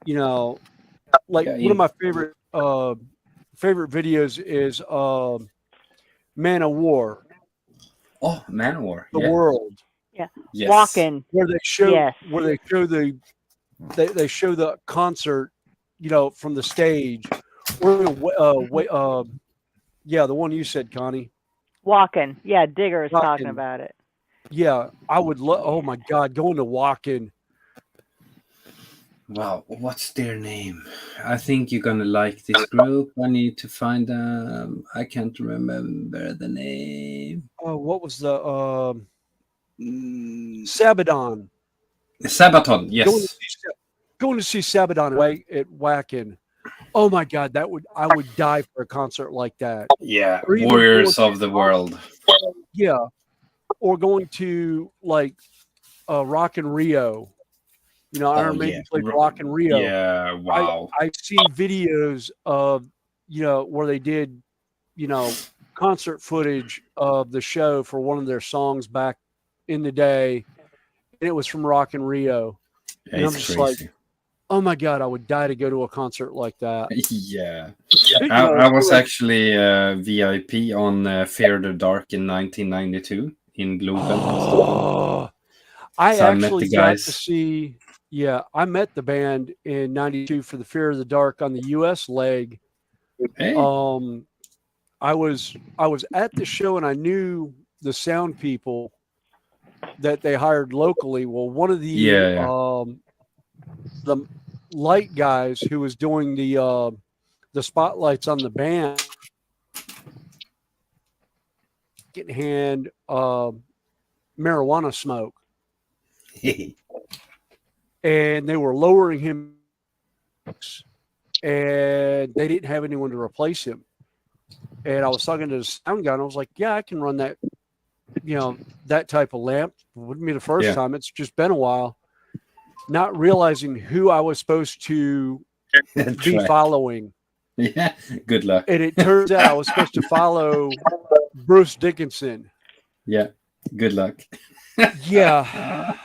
Speaker 2: like one of my favorite videos is Man of War.
Speaker 8: Oh, Man of War.
Speaker 2: The World.
Speaker 1: Yeah.
Speaker 8: Yes.
Speaker 1: Walking.
Speaker 2: Where they show they show the concert, from the stage. The one you said, Connie.
Speaker 1: Walking. Yeah, Digger is talking about it.
Speaker 2: Yeah, I would love. Oh my God, going to Walking.
Speaker 8: Wow, what's their name? I think you're gonna like this group. I need to find them. I can't remember the name.
Speaker 2: Oh, what was the Sabaton?
Speaker 8: Sabaton, yes.
Speaker 2: Going to see Sabaton at Wacken. Oh my God, I would die for a concert like that.
Speaker 8: Yeah, Warriors of the World.
Speaker 2: Yeah, or going to like Rock in Rio. Iron Maiden played Rock in Rio.
Speaker 8: Yeah, wow.
Speaker 2: I've seen videos of where they did concert footage of the show for one of their songs back in the day, and it was from Rock in Rio.
Speaker 8: Yeah,
Speaker 2: and I'm just
Speaker 8: crazy.
Speaker 2: Like, oh my God, I would die to go to a concert like that.
Speaker 8: Yeah. I was actually VIP on Fear the Dark in 1992 in Globen.
Speaker 2: Oh, I actually got to see. Yeah, I met the band in '92 for the Fear of the Dark on the U.S. leg.
Speaker 8: Hey.
Speaker 2: I was at the show and I knew the sound people that they hired locally. Well, one of the light guys who was doing the spotlights on the band secondhand marijuana smoke, and they were lowering him, and they didn't have anyone to replace him. And I was talking to the sound guy, and I was like, "Yeah, I can run that, that type of lamp. It wouldn't be the first time. It's just been a while." Not realizing who I was supposed to be following.
Speaker 8: Yeah, good luck.
Speaker 2: And it turns out I was supposed to follow Bruce Dickinson.
Speaker 8: Yeah, good luck.
Speaker 2: Yeah.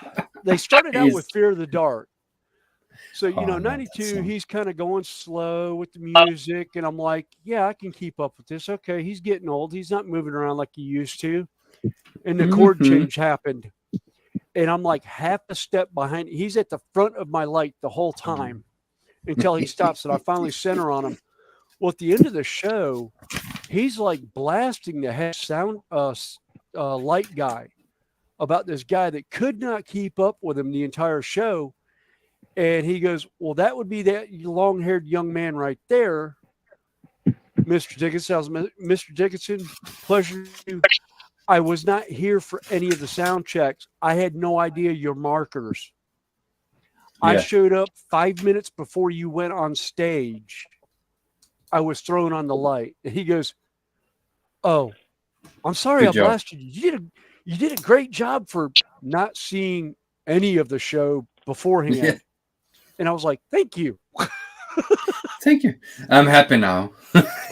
Speaker 2: They started out with Fear of the Dark. So, 92, he's kind of going slow with the music. And I'm like, yeah, I can keep up with this. Okay, he's getting old. He's not moving around like he used to. And the chord change happened. And I'm like half a step behind. He's at the front of my light the whole time until he stops. And I finally center on him. Well, at the end of the show, he's like blasting the head sound light guy about this guy that could not keep up with him the entire show. And he goes, well, that would be that long-haired young man right there, Mr. Dickinson. I was, Mr. Dickinson, pleasure to you. I was not here for any of the sound checks. I had no idea your markers. I showed up 5 minutes before you went on stage. I was thrown on the light. And he goes, oh, I'm sorry I blasted you. You did a great job for not seeing any of the show beforehand. Yeah. And I was like, thank you.
Speaker 8: Thank you. I'm happy now.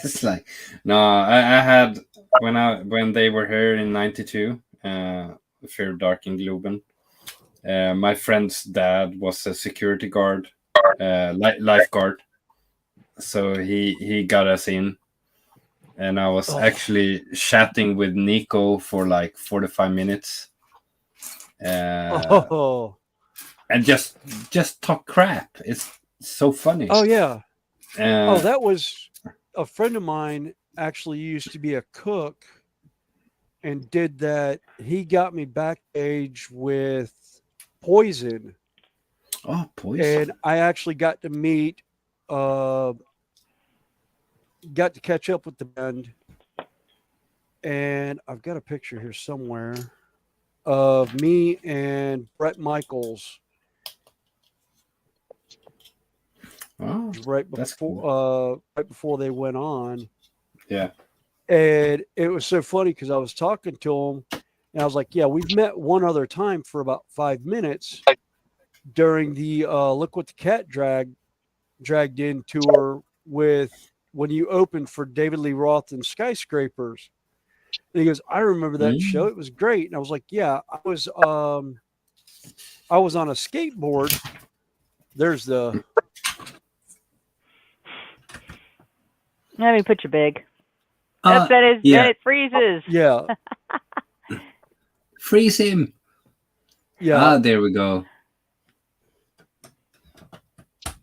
Speaker 8: It's like, no, I had, when they were here in 92, Fear Dark in Globen, my friend's dad was a security guard, lifeguard. So he got us in. And I was actually chatting with Nico for like 45 minutes. And just talk crap. It's so funny.
Speaker 2: Oh, yeah. That was a friend of mine actually used to be a cook and did that. He got me backstage with Poison.
Speaker 8: Oh, Poison.
Speaker 2: And I actually got to meet, got to catch up with the band. And I've got a picture here somewhere of me and Brett Michaels.
Speaker 8: Oh,
Speaker 2: right before they went on.
Speaker 8: Yeah.
Speaker 2: And it was so funny because I was talking to him and I was like, yeah, we've met one other time for about 5 minutes during the Look What the Cat Dragged In tour with when you opened for David Lee Roth and Skyscrapers. And he goes, I remember that show. It was great. And I was like, yeah, I was on a skateboard. There's the
Speaker 1: Let me put you big. That it freezes.
Speaker 2: Yeah.
Speaker 8: Freeze him.
Speaker 2: Yeah.
Speaker 8: There we go.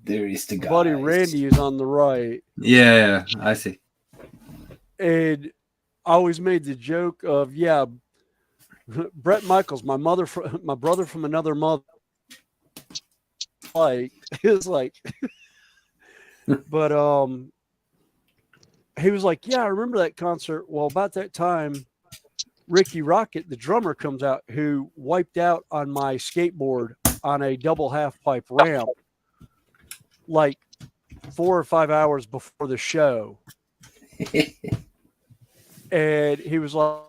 Speaker 8: There is the guy.
Speaker 2: Buddy Randy is on the right.
Speaker 8: Yeah, I see.
Speaker 2: And I always made the joke of, Brett Michaels, my brother from another mother. Like, it's like, but he was like, yeah, I remember that concert. Well, about that time, Ricky Rocket, the drummer, comes out who wiped out on my skateboard on a double half pipe ramp like 4 or 5 hours before the show. And he was like,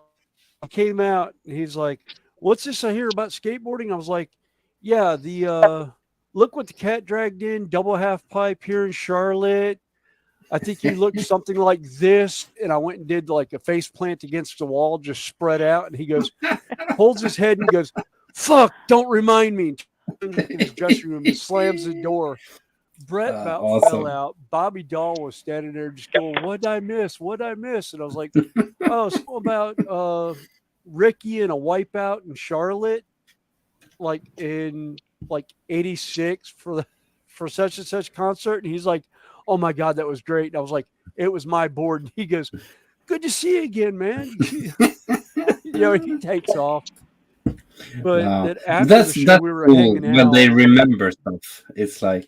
Speaker 2: he came out and he's like, what's this I hear about skateboarding? I was like, yeah, the Look What the Cat Dragged In double half pipe here in Charlotte. I think you looked something like this. And I went and did like a face plant against the wall, just spread out. And he goes, holds his head and goes, fuck, don't remind me. In his dressing room and slams the door. Brett about fell out. Bobby Dahl was standing there just going, what'd I miss? What'd I miss? And I was like, oh, something about Ricky and a wipeout in Charlotte, like in like 86 for such and such concert. And he's like, oh my God, that was great. And I was like, it was my board. And he goes, good to see you again, man. He takes off. But after the show, we were hanging out.
Speaker 8: When they remember stuff, it's like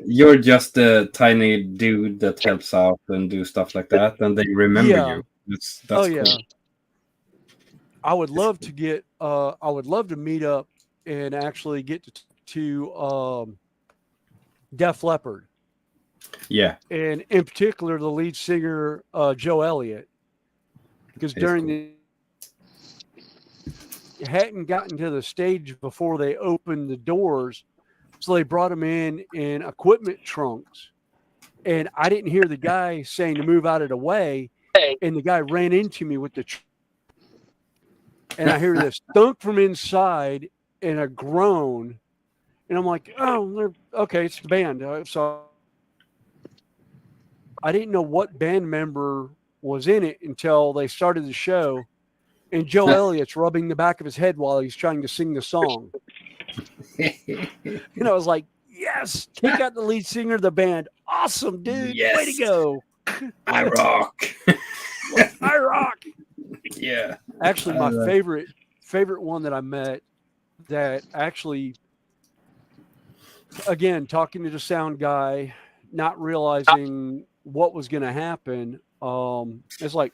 Speaker 8: you're just a tiny dude that helps out and do stuff like that, and they remember you. That's
Speaker 2: Oh yeah.
Speaker 8: cool.
Speaker 2: I would love to get. I would love to meet up and actually get to Def Leppard,
Speaker 8: Yeah,
Speaker 2: and in particular the lead singer Joe Elliott, because
Speaker 8: he's
Speaker 2: during
Speaker 8: cool.
Speaker 2: the hadn't gotten to the stage before they opened the doors, so they brought him in equipment trunks, and I didn't hear the guy saying to move out of the way, and the guy ran into me with the. And I hear this thunk from inside and a groan. And I'm like, oh, okay, it's the band. So I didn't know what band member was in it until they started the show. And Joe Elliott's rubbing the back of his head while he's trying to sing the song. And I was like, yes, take out the lead singer of the band. Awesome, dude.
Speaker 8: Yes.
Speaker 2: Way to go.
Speaker 8: I rock.
Speaker 2: I rock.
Speaker 8: Yeah.
Speaker 2: Actually, my favorite one that I met that actually, again, talking to the sound guy, not realizing what was going to happen. It's like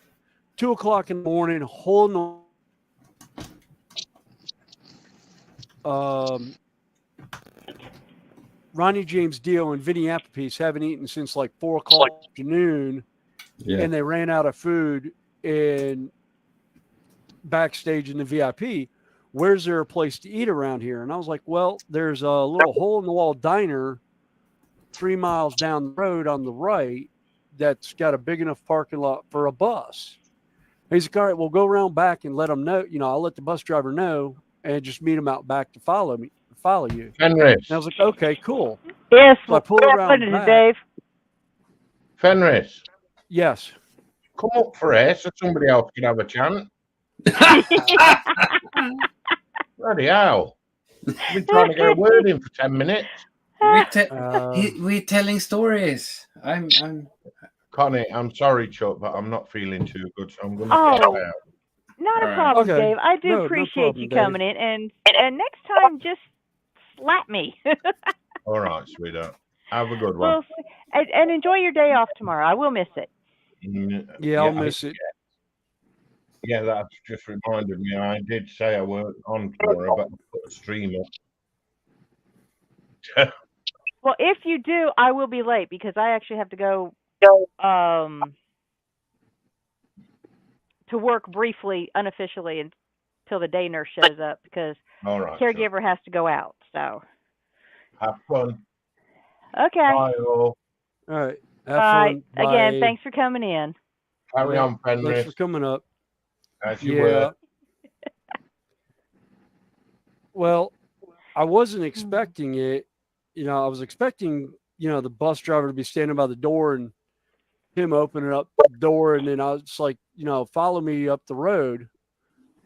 Speaker 2: 2:00 in the morning, whole Ronnie James Dio and Vinny Appice haven't eaten since like 4:00 afternoon, and they ran out of food in backstage in the VIP. Where's there a place to eat around here? And I was like, well, there's a little hole in the wall diner 3 miles down the road on the right that's got a big enough parking lot for a bus. And he's like, all right, we'll go around back and let them know. I'll let the bus driver know and just meet him out back to follow you.
Speaker 9: Fenris.
Speaker 2: And I was like, okay, cool.
Speaker 1: Yes,
Speaker 2: So I pull around back.
Speaker 1: Dave.
Speaker 9: Fenris,
Speaker 2: Yes.
Speaker 9: come up for air so somebody else can have a chance. Bloody hell. I've been trying to get a word in for 10 minutes.
Speaker 8: We're telling stories. I'm
Speaker 9: Connie, I'm sorry, Chuck, but I'm not feeling too good, so I'm going to get out.
Speaker 1: Not a problem,
Speaker 2: Okay.
Speaker 1: Dave. I do
Speaker 2: No
Speaker 1: appreciate
Speaker 2: problem,
Speaker 1: you
Speaker 2: Dave.
Speaker 1: coming in, and next time just slap me.
Speaker 9: All right, sweetheart. Have a good one.
Speaker 1: Well, and enjoy your day off tomorrow. I will miss it.
Speaker 2: Yeah, I'll miss it.
Speaker 9: Yeah, that's just reminded me. I did say I weren't on tomorrow, but I put a stream up.
Speaker 1: Well, if you do, I will be late because I actually have to go to work briefly, unofficially, until the day nurse shows up because
Speaker 9: All right,
Speaker 1: caregiver has to go out. So
Speaker 9: have fun.
Speaker 1: okay.
Speaker 9: Bye, all.
Speaker 2: All right. Have
Speaker 1: Bye.
Speaker 2: fun.
Speaker 1: Again,
Speaker 2: Bye.
Speaker 1: thanks for coming in.
Speaker 9: Carry on,
Speaker 2: Thanks
Speaker 9: Fenris.
Speaker 2: for coming up.
Speaker 9: As you were.
Speaker 2: Well, I wasn't expecting it. I was expecting, the bus driver to be standing by the door and him opening up the door. And then I was like, follow me up the road.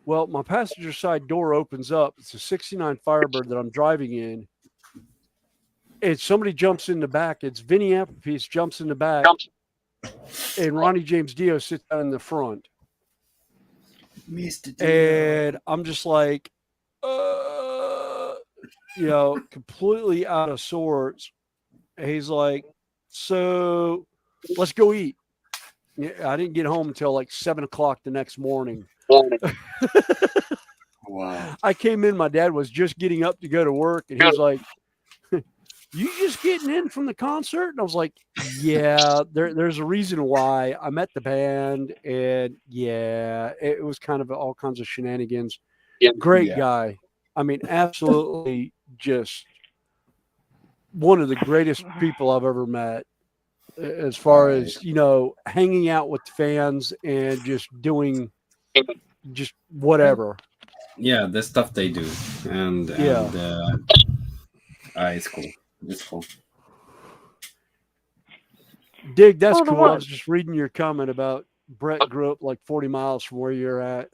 Speaker 2: Well, my passenger side door opens up. It's a 69 Firebird that I'm driving in. And somebody jumps in the back. It's Vinny Appice jumps in the back. And Ronnie James Dio sits down in the front.
Speaker 8: Mr. Dio.
Speaker 2: And I'm just like, completely out of sorts. And he's like, so let's go eat. I didn't get home until like 7:00 the next morning.
Speaker 8: Wow.
Speaker 2: I came in, my dad was just getting up to go to work, and he was like, you just getting in from the concert? And I was like, yeah, there's a reason why. I met the band, and yeah, it was kind of all kinds of shenanigans. Great guy. I mean, absolutely just one of the greatest people I've ever met as far as, hanging out with fans and just doing just whatever.
Speaker 8: Yeah, the stuff they do. And it's cool. It's cool.
Speaker 2: Dig, that's cool. I was just reading your comment about Brett grew up like 40 miles from where you're at.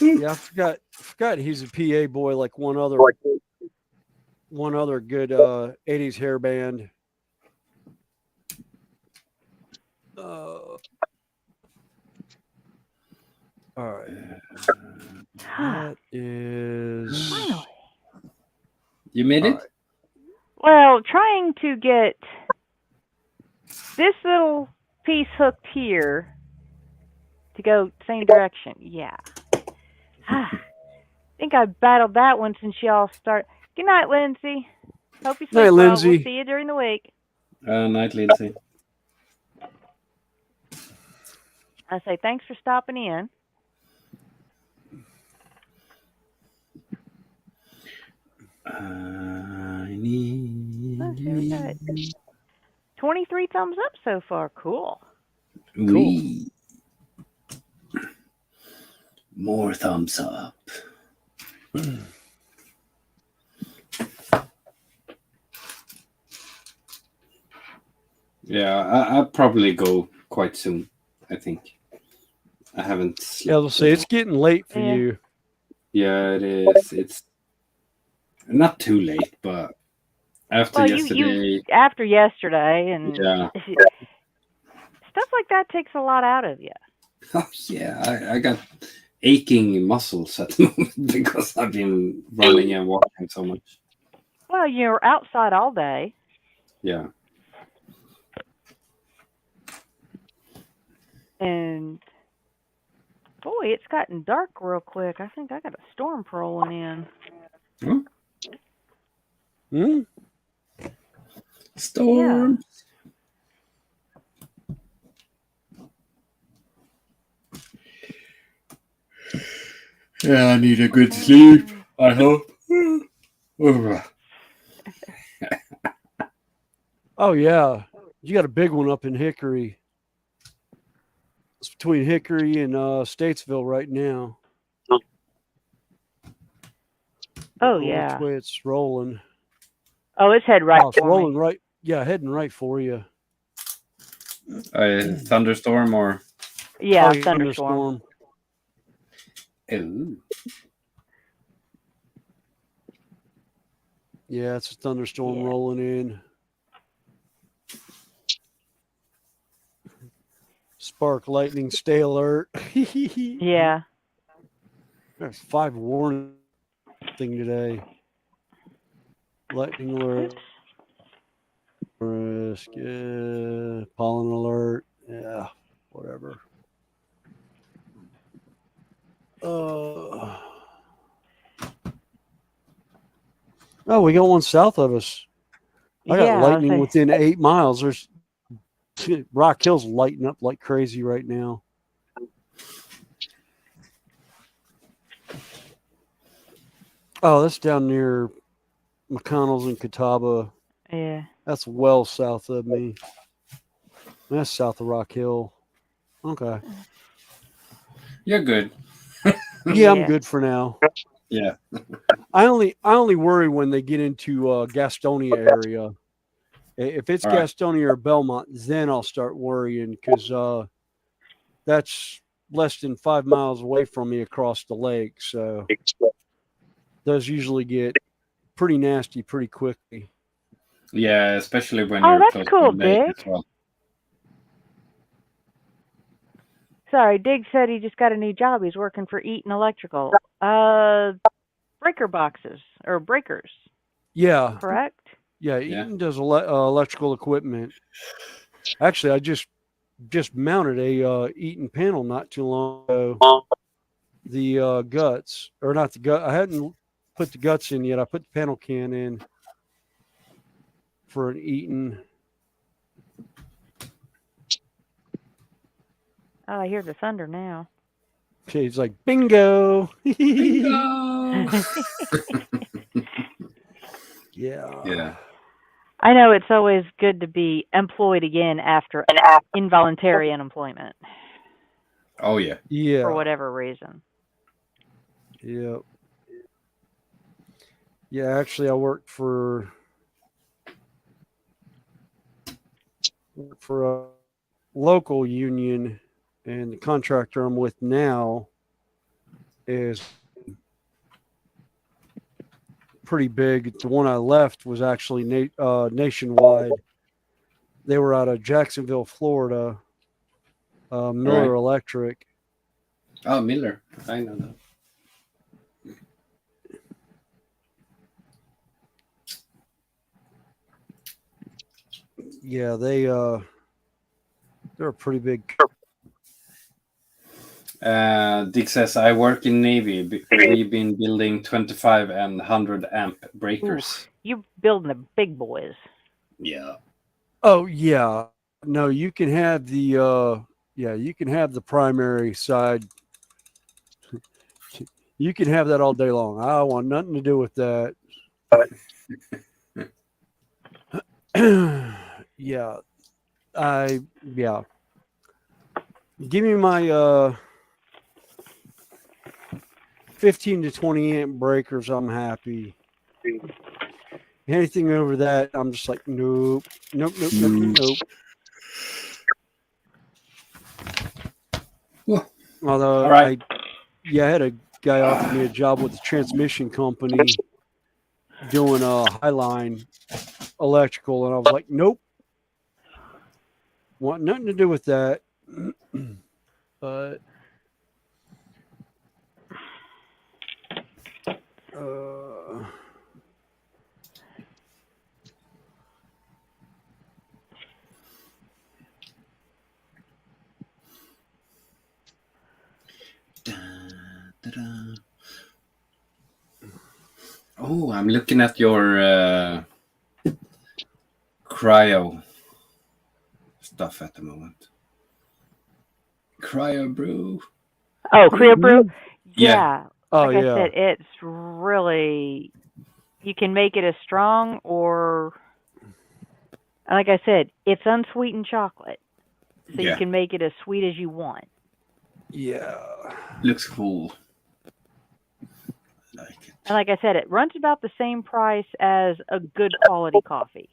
Speaker 2: Yeah, I forgot he's a PA boy like one other good 80s hair band. All right. That is.
Speaker 8: You made it?
Speaker 2: Right.
Speaker 1: Well, trying to get this little piece hooked here to go same direction. Yeah. I think I battled that one since y'all start. Good night, Lindsay. Hope you sleep
Speaker 2: Night,
Speaker 1: well. We'll
Speaker 2: Lindsay.
Speaker 1: see you during the week.
Speaker 8: Night, Lindsay.
Speaker 1: I say thanks for stopping in.
Speaker 8: I need.
Speaker 1: Let's see, we got 23 thumbs up so far. Cool.
Speaker 8: Cool. More thumbs up. Yeah, I'll probably go quite soon, I think. I haven't slept.
Speaker 2: Yeah, I'll say it's getting late for you.
Speaker 8: Yeah, it is. It's not too late, but after yesterday.
Speaker 1: After yesterday, and
Speaker 8: yeah.
Speaker 1: Stuff like that takes a lot out of you.
Speaker 8: Oh, yeah, I got aching muscles at the moment because I've been running and walking so much.
Speaker 1: Well, you're outside all day.
Speaker 8: Yeah.
Speaker 1: And boy, it's gotten dark real quick. I think I got a storm rolling in.
Speaker 2: Hmm?
Speaker 8: Storm. Yeah, I need a good sleep, I hope.
Speaker 2: Oh, yeah. You got a big one up in Hickory. It's between Hickory and Statesville right now.
Speaker 1: Oh, yeah.
Speaker 2: Which way it's rolling.
Speaker 1: Oh, it's heading right
Speaker 2: it's
Speaker 1: for
Speaker 2: rolling
Speaker 1: me.
Speaker 2: right. Yeah, heading right for you.
Speaker 8: A thunderstorm or?
Speaker 1: Yeah, thunderstorm.
Speaker 8: Ooh.
Speaker 2: Yeah, it's a thunderstorm rolling in. Spark lightning, stay alert.
Speaker 1: Yeah.
Speaker 2: There's 5 warning thing today. Lightning alert. Risk, pollen alert. Yeah, whatever. Oh, we got one south of us. I got lightning within 8 miles. There's Rock Hill's lighting up like crazy right now. Oh, that's down near McConnell's and Catawba.
Speaker 1: Yeah.
Speaker 2: That's well south of me. That's south of Rock Hill. Okay.
Speaker 8: You're good.
Speaker 2: Yeah, I'm good for now.
Speaker 8: Yeah.
Speaker 2: I only worry when they get into Gastonia area. If it's Gastonia or Belmont, then I'll start worrying because that's less than 5 miles away from me across the lake. So those usually get pretty nasty pretty quickly.
Speaker 8: Yeah, especially when you're
Speaker 1: that's
Speaker 8: close
Speaker 1: cool,
Speaker 8: to the lake
Speaker 1: Dick.
Speaker 8: as well.
Speaker 1: Sorry, Dig said he just got a new job. He's working for Eaton Electrical. Breaker boxes or breakers.
Speaker 2: Yeah.
Speaker 1: Correct?
Speaker 2: Yeah, Eaton does electrical equipment. Actually, I just mounted a Eaton panel not too long ago. The guts, or not the gut. I hadn't put the guts in yet. I put the panel can in for an Eaton.
Speaker 1: Oh, I hear the thunder now.
Speaker 2: Okay, he's like, bingo.
Speaker 3: Bingo.
Speaker 2: Yeah.
Speaker 1: I know it's always good to be employed again after involuntary unemployment.
Speaker 8: Oh, yeah.
Speaker 2: Yeah.
Speaker 1: For whatever reason.
Speaker 2: Yeah. Yeah, actually, I worked for a local union, and the contractor I'm with now is pretty big. The one I left was actually nationwide. They were out of Jacksonville, Florida. Miller Electric.
Speaker 8: Oh, Miller. I know that.
Speaker 2: Yeah, They're a pretty big.
Speaker 8: Dick says, I work in Navy. We've been building 25 and 100 amp breakers.
Speaker 1: You building the big boys.
Speaker 8: Yeah.
Speaker 2: Oh yeah. No, you can have the you can have the primary side. You can have that all day long. I want nothing to do with that. Yeah. Give me my 15 to 20 amp breakers, I'm happy. Anything over that, I'm just like, nope. Although
Speaker 8: all right.
Speaker 2: I had a guy offer me a job with a transmission company doing a highline electrical, and I was like, nope. Want nothing to do with that. But
Speaker 8: Oh, I'm looking at your cryo stuff at the moment. Cryo brew.
Speaker 1: Oh, cryo brew?
Speaker 8: Yeah.
Speaker 1: Like I said, it's really, you can make it as strong or, like I said, it's unsweetened chocolate. So you can make it as sweet as you want.
Speaker 2: Yeah.
Speaker 8: Looks cool. I like it.
Speaker 1: And like I said, it runs about the same price as a good quality coffee.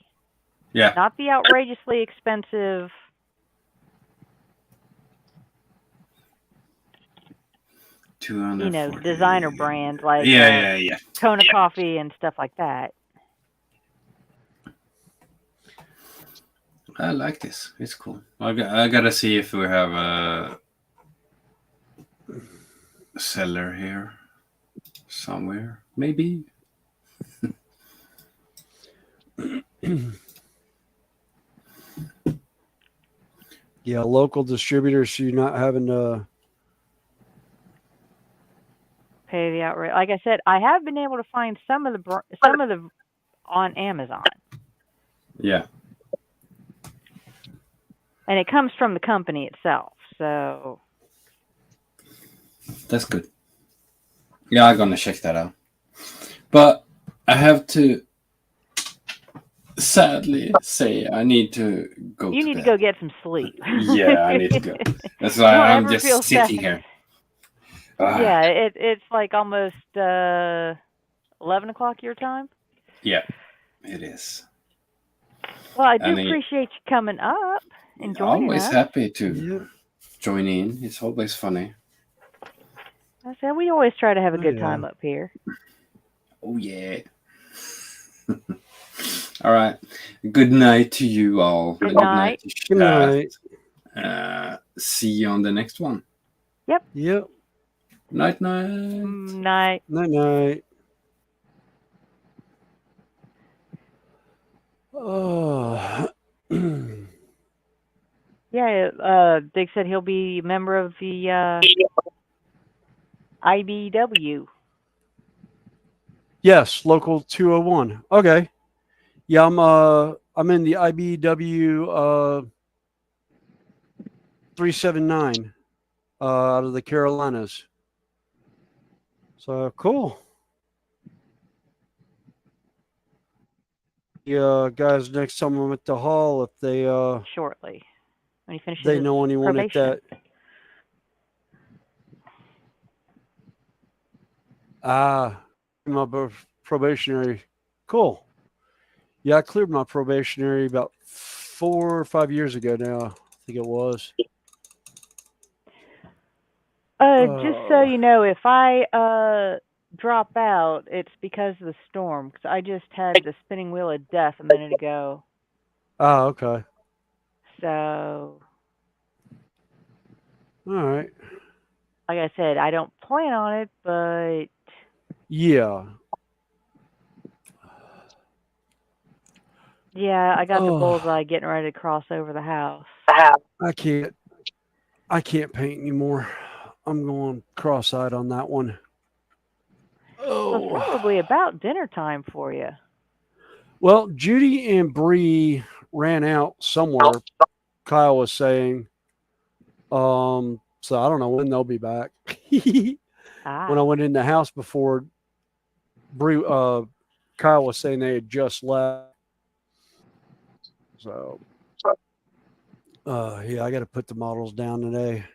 Speaker 8: Yeah.
Speaker 1: Not the outrageously expensive. Designer brand like Kona Coffee and stuff like that.
Speaker 8: I like this. It's cool. I gotta see if we have a seller here somewhere. Maybe.
Speaker 2: Yeah, local distributors, so you're not having to
Speaker 1: pay the outrage. Like I said, I have been able to find some of the on Amazon.
Speaker 8: Yeah.
Speaker 1: And it comes from the company itself, so
Speaker 8: that's good. Yeah, I'm gonna check that out. But I have to sadly say I need to go.
Speaker 1: You need to go get some sleep.
Speaker 8: Yeah, I need to go. That's why I'm just sitting here.
Speaker 1: Yeah, it's like almost 11 o'clock your time.
Speaker 8: Yeah, it is.
Speaker 1: Well, I do appreciate you coming up and joining
Speaker 8: always
Speaker 1: us.
Speaker 8: Happy to join in. It's always funny.
Speaker 1: I said we always try to have a good time up here.
Speaker 8: Oh yeah. All right. Good night to you all.
Speaker 1: Good night.
Speaker 2: Good night.
Speaker 8: See you on the next one.
Speaker 1: Yep.
Speaker 8: Night.
Speaker 1: Night.
Speaker 2: Night. Oh.
Speaker 1: Yeah, Dick said he'll be a member of the IBW.
Speaker 2: Yes, local 201. Okay. Yeah, I'm in the IBW 379 out of the Carolinas. So cool. Yeah, guys, next time I'm at the hall, if they
Speaker 1: shortly when he finishes,
Speaker 2: they know anyone
Speaker 1: probation.
Speaker 2: at that. My probationary. Cool. Yeah, I cleared my probationary about 4 or 5 years ago now. I think it was.
Speaker 1: Just so you know, if I drop out, it's because of the storm. Because I just had the spinning wheel of death a minute ago.
Speaker 2: Oh, okay.
Speaker 1: So.
Speaker 2: All right.
Speaker 1: Like I said, I don't plan on it, but.
Speaker 2: Yeah.
Speaker 1: Yeah, I got the
Speaker 2: Oh,
Speaker 1: bullseye getting ready to cross over the house.
Speaker 2: I can't paint anymore. I'm going cross-eyed on that one.
Speaker 1: So it's
Speaker 2: Oh,
Speaker 1: probably about dinner time for you.
Speaker 2: well, Judy and Bree ran out somewhere. Kyle was saying, so I don't know when they'll be back. When I went in the house before, Bree, Kyle was saying they had just left. So, yeah, I got to put the models down today.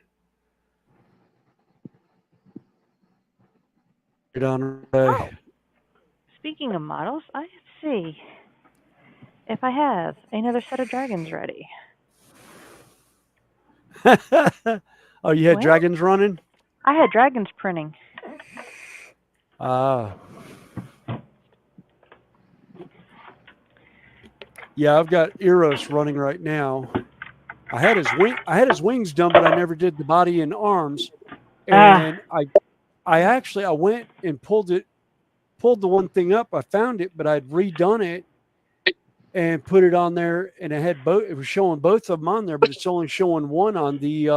Speaker 2: Get on today.
Speaker 1: Oh, speaking of models, let's see if I have another set of dragons ready.
Speaker 2: Oh, you had
Speaker 1: Well,
Speaker 2: dragons running?
Speaker 1: I had dragons printing.
Speaker 2: Yeah, I've got Eros running right now. I had his wings done, but I never did the body and arms. And I went and pulled the one thing up. I found it, but I'd redone it and put it on there, and it had both. It was showing both of them on there, but it's only showing one on the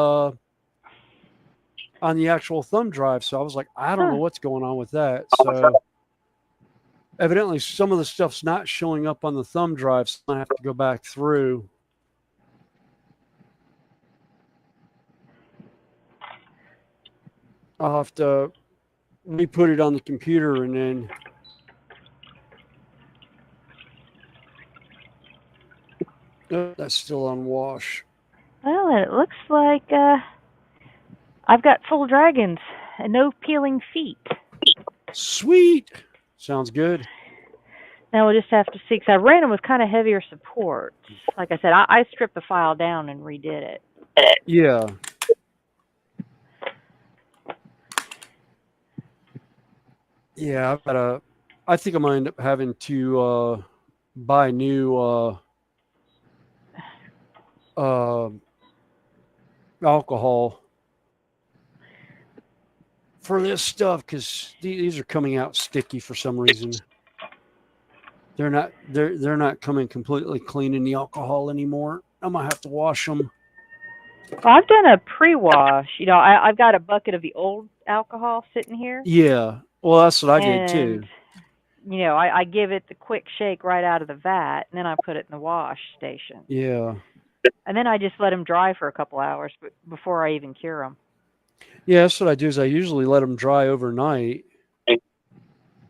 Speaker 2: actual thumb drive. So I was like, I don't know what's going on with that. So evidently, some of the stuff's not showing up on the thumb drive, so I have to go back through. I'll have to re-put it on the computer, and then that's still on wash.
Speaker 1: Well, it looks like I've got full dragons and no peeling feet.
Speaker 2: Sweet. Sounds good.
Speaker 1: Now we'll just have to see, because I ran them with kind of heavier supports. Like I said, I stripped the file down and redid it.
Speaker 2: Yeah. Yeah, I think I'm going to end up having to buy new alcohol for this stuff, because these are coming out sticky for some reason. They're not coming completely clean in the alcohol anymore. I'm gonna have to wash them.
Speaker 1: Well, I've done a pre-wash. I've got a bucket of the old alcohol sitting here.
Speaker 2: Yeah, well, that's what I did too.
Speaker 1: I give it the quick shake right out of the vat, and then I put it in the wash station.
Speaker 2: Yeah.
Speaker 1: And then I just let them dry for a couple hours before I even cure them.
Speaker 2: Yeah, that's what I do. Is I usually let them dry overnight,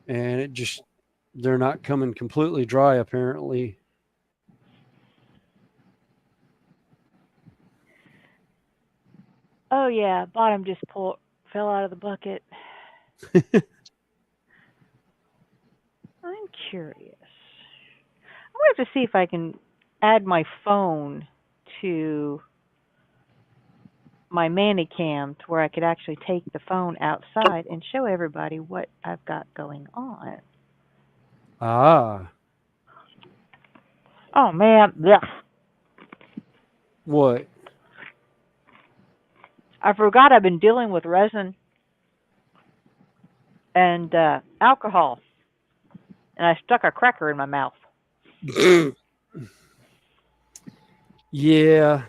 Speaker 2: and they're not coming completely dry apparently.
Speaker 1: Oh yeah, bottom just fell out of the bucket. I'm curious. I'm going to have to see if I can add my phone to my Manicam to where I could actually take the phone outside and show everybody what I've got going on.
Speaker 2: Ah.
Speaker 1: Oh man, yeah.
Speaker 2: What?
Speaker 1: I forgot I've been dealing with resin and alcohol, and I stuck a cracker in my mouth.
Speaker 2: Yeah.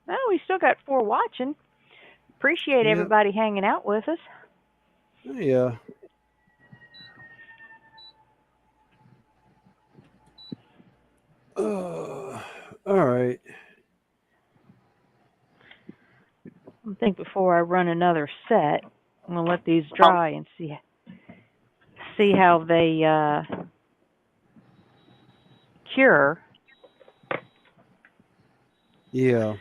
Speaker 1: Well, we still got 4 watching. Appreciate everybody hanging out with us.
Speaker 2: Yeah. All right.
Speaker 1: I think before I run another set, I'm gonna let these dry and see how they cure.
Speaker 2: Yeah.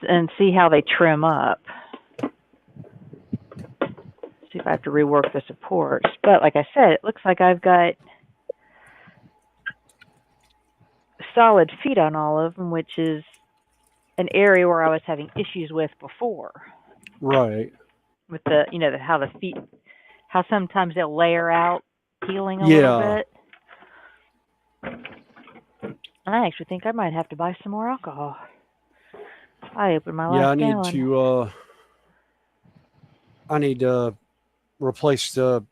Speaker 1: And see how they trim up. See if I have to rework the supports. But like I said, it looks like I've got solid feet on all of them, which is an area where I was having issues with before.
Speaker 2: Right.
Speaker 1: With the how the feet how sometimes they'll layer out peeling a little
Speaker 2: Yeah.
Speaker 1: bit. I actually think I might have to buy some more alcohol. I opened my
Speaker 2: Yeah,
Speaker 1: last gallon.
Speaker 2: I need to replace the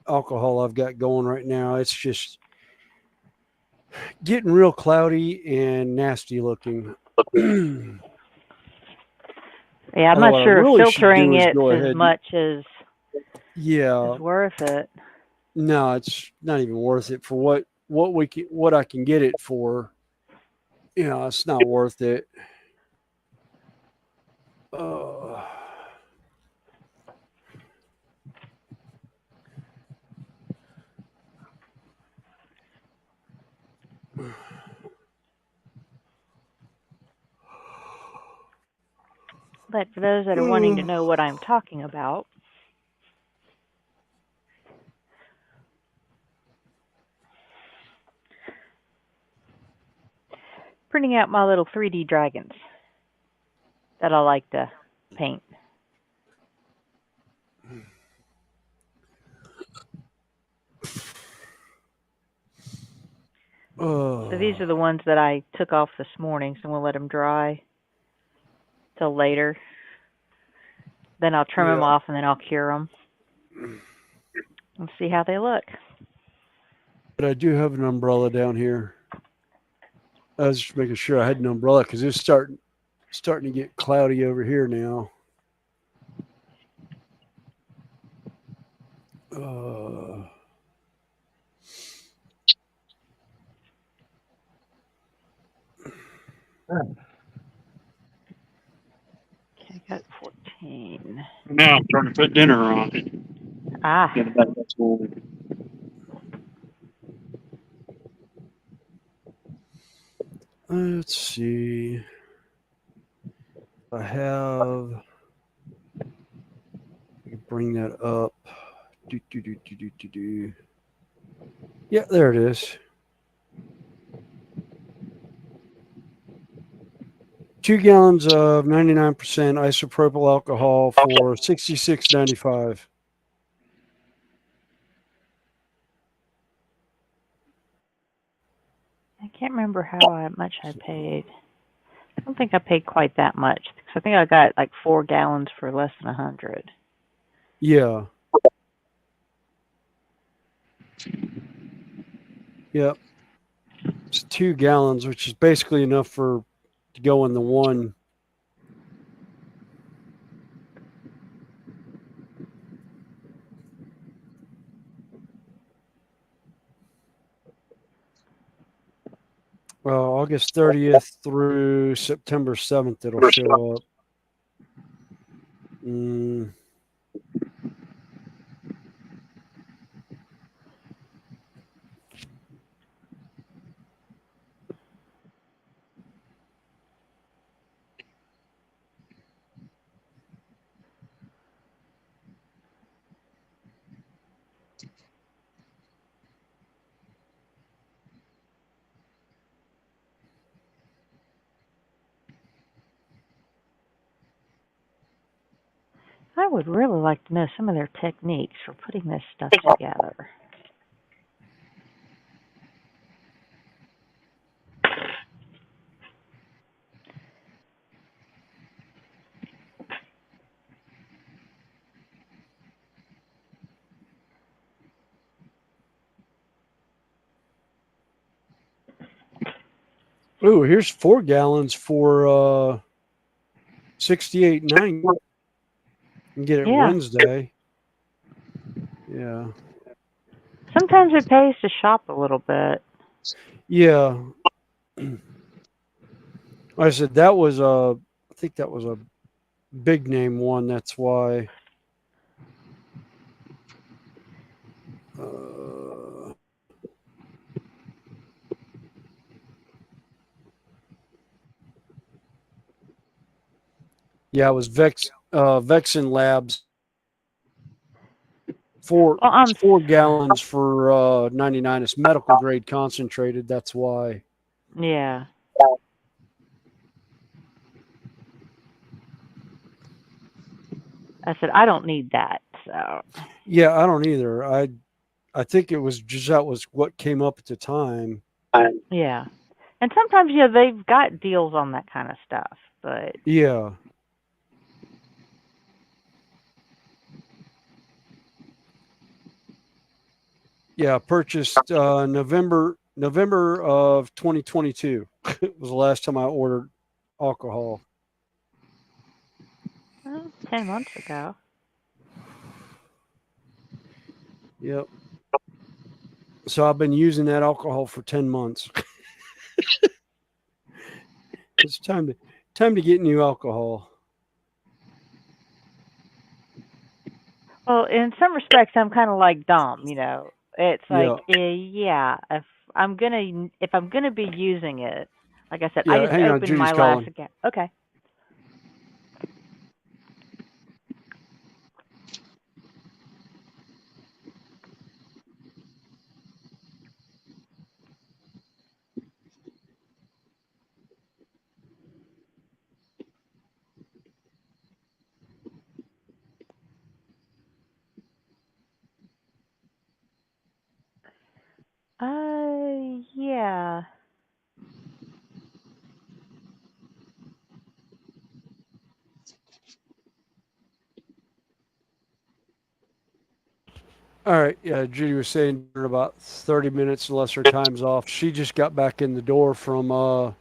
Speaker 2: alcohol I've got going right now. It's just getting real cloudy and nasty looking.
Speaker 1: Yeah, I'm
Speaker 2: Although
Speaker 1: not
Speaker 2: what I
Speaker 1: sure if
Speaker 2: really should
Speaker 1: filtering
Speaker 2: do is
Speaker 1: it's
Speaker 2: go
Speaker 1: as
Speaker 2: ahead.
Speaker 1: much as
Speaker 2: Yeah,
Speaker 1: is worth it.
Speaker 2: no, it's not even worth it for what I can get it for. You know, it's not worth it. Uh,
Speaker 1: But for those that are wanting to know what I'm talking about, printing out my little 3D dragons that I like to paint. So these are the ones that I took off this morning, so I'm going to let them dry till later. Then I'll trim them off and then I'll cure them and see how they look.
Speaker 2: but I do have an umbrella down here. I was just making sure I had an umbrella because it's starting to get cloudy over here now.
Speaker 1: Okay, I got 14.
Speaker 7: Now I'm starting to put dinner on.
Speaker 1: Ah.
Speaker 7: Get it back to school.
Speaker 2: Let's see. I have. I can bring that up. Yeah, there it is. 2 gallons of 99% isopropyl alcohol for $66.95.
Speaker 1: I can't remember how much I paid. I don't think I paid quite that much because I think I got like 4 gallons for less than 100.
Speaker 2: Yeah. Yep. It's 2 gallons, which is basically enough to go in the one. Well, August 30th through September 7th, it'll show up.
Speaker 1: I would really like to know some of their techniques for putting this stuff together.
Speaker 2: Ooh, here's 4 gallons for $68.90. You can get it Wednesday. Yeah.
Speaker 1: Sometimes it pays to shop a little bit.
Speaker 2: Yeah. Like I said, I think that was a big name one. That's why. Yeah, it was Vexen Labs. 4 gallons for 99. It's medical grade concentrated. That's why.
Speaker 1: Yeah. I said, I don't need that. So
Speaker 2: Yeah, I don't either. I think it was just that was what came up at the time.
Speaker 1: yeah, and sometimes they've got deals on that kind of stuff, but
Speaker 2: Yeah. Yeah, purchased November of 2022 was the last time I ordered alcohol.
Speaker 1: 10 months ago.
Speaker 2: Yep. So I've been using that alcohol for 10 months. It's time to get new alcohol.
Speaker 1: Well, in some respects, I'm kind of like Dom. It's like,
Speaker 2: Yeah.
Speaker 1: yeah, if I'm gonna be using it, like I said, I
Speaker 2: Yeah,
Speaker 1: just
Speaker 2: hang on,
Speaker 1: opened
Speaker 2: Judy's
Speaker 1: my last
Speaker 2: calling.
Speaker 1: account. Okay. Yeah.
Speaker 2: All right. Yeah, Judy was saying in about 30 minutes unless her time's off. She just got back in the door from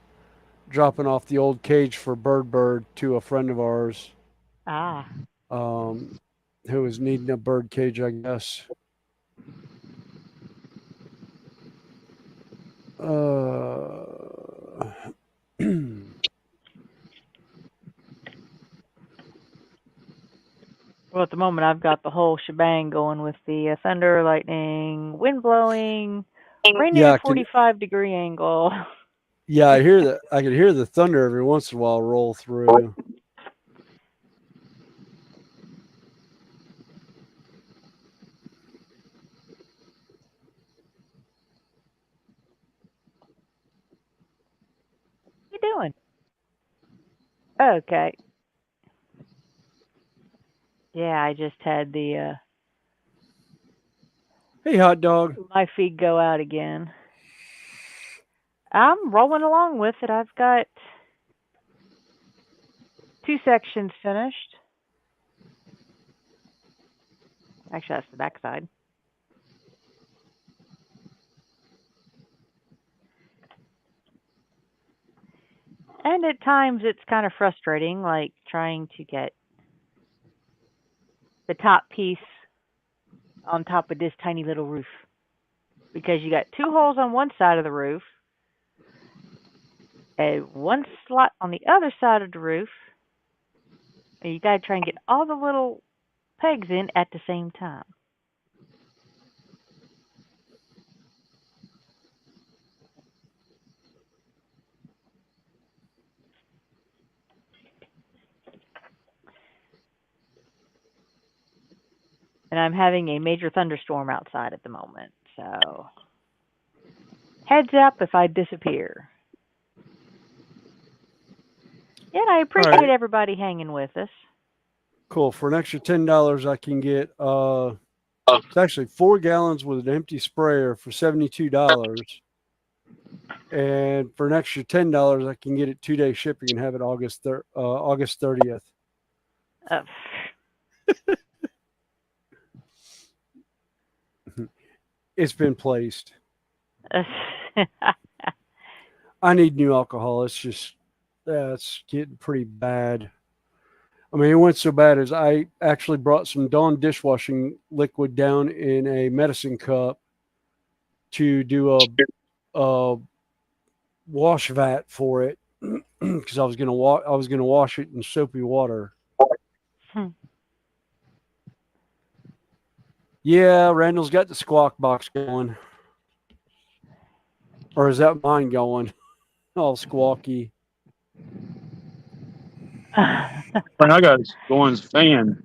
Speaker 2: dropping off the old cage for Bird to a friend of ours
Speaker 1: Ah.
Speaker 2: um, who was needing a bird cage, I guess.
Speaker 1: Well, at the moment, I've got the whole shebang going with the thunder, lightning, wind blowing, raining
Speaker 2: Yeah,
Speaker 1: at 45-degree angle.
Speaker 2: Yeah, I hear that. I can hear the thunder every once in a while roll through.
Speaker 1: What you doing? Okay. Yeah, I just had the
Speaker 2: Hey, hot dog.
Speaker 1: my feed go out again. I'm rolling along with it. I've got 2 sections finished. Actually, that's the backside. And at times it's kind of frustrating, like trying to get the top piece on top of this tiny little roof. Because you got 2 holes on one side of the roof and 1 slot on the other side of the roof. And you got to try and get all the little pegs in at the same time. And I'm having a major thunderstorm outside at the moment. So, heads up if I disappear. Yeah, and I appreciate everybody hanging with us.
Speaker 2: Cool. For an extra $10, I can get it's actually 4 gallons with an empty sprayer for $72. And for an extra $10, I can get it 2-day shipping and have it August 30th. It's been placed. I need new alcohol. It's just it's getting pretty bad. I mean, it went so bad as I actually brought some Dawn dishwashing liquid down in a medicine cup to do a wash vat for it because I was gonna wash it in soapy water. Yeah, Randall's got the squawk box going, or is that mine going? All squawky.
Speaker 7: And I got going fan.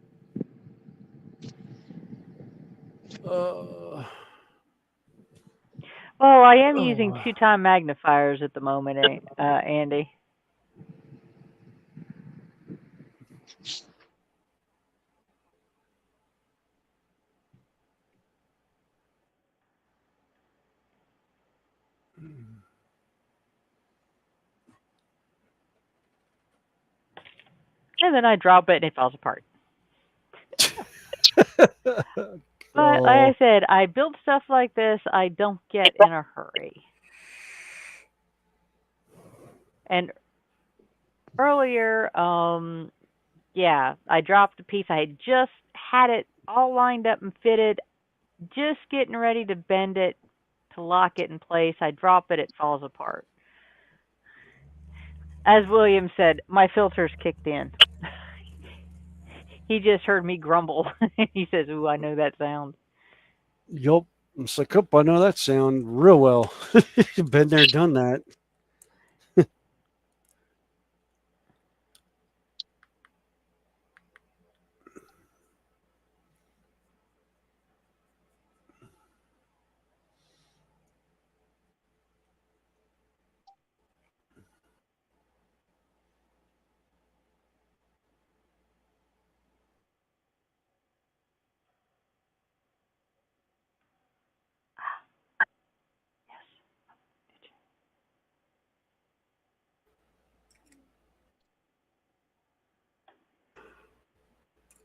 Speaker 1: Well, I am using 2-time magnifiers at the moment, Andy. And then I drop it and it falls apart. But like I said, I build stuff like this I don't get in a hurry. And earlier, yeah, I dropped a piece. I had just had it all lined up and fitted, just getting ready to bend it to lock it in place. I drop it, it falls apart. As William said, my filters kicked in. He just heard me grumble. He says, "Ooh, I know that sound."
Speaker 2: Yup. It's like, oh, I know that sound real well. Been there, done that.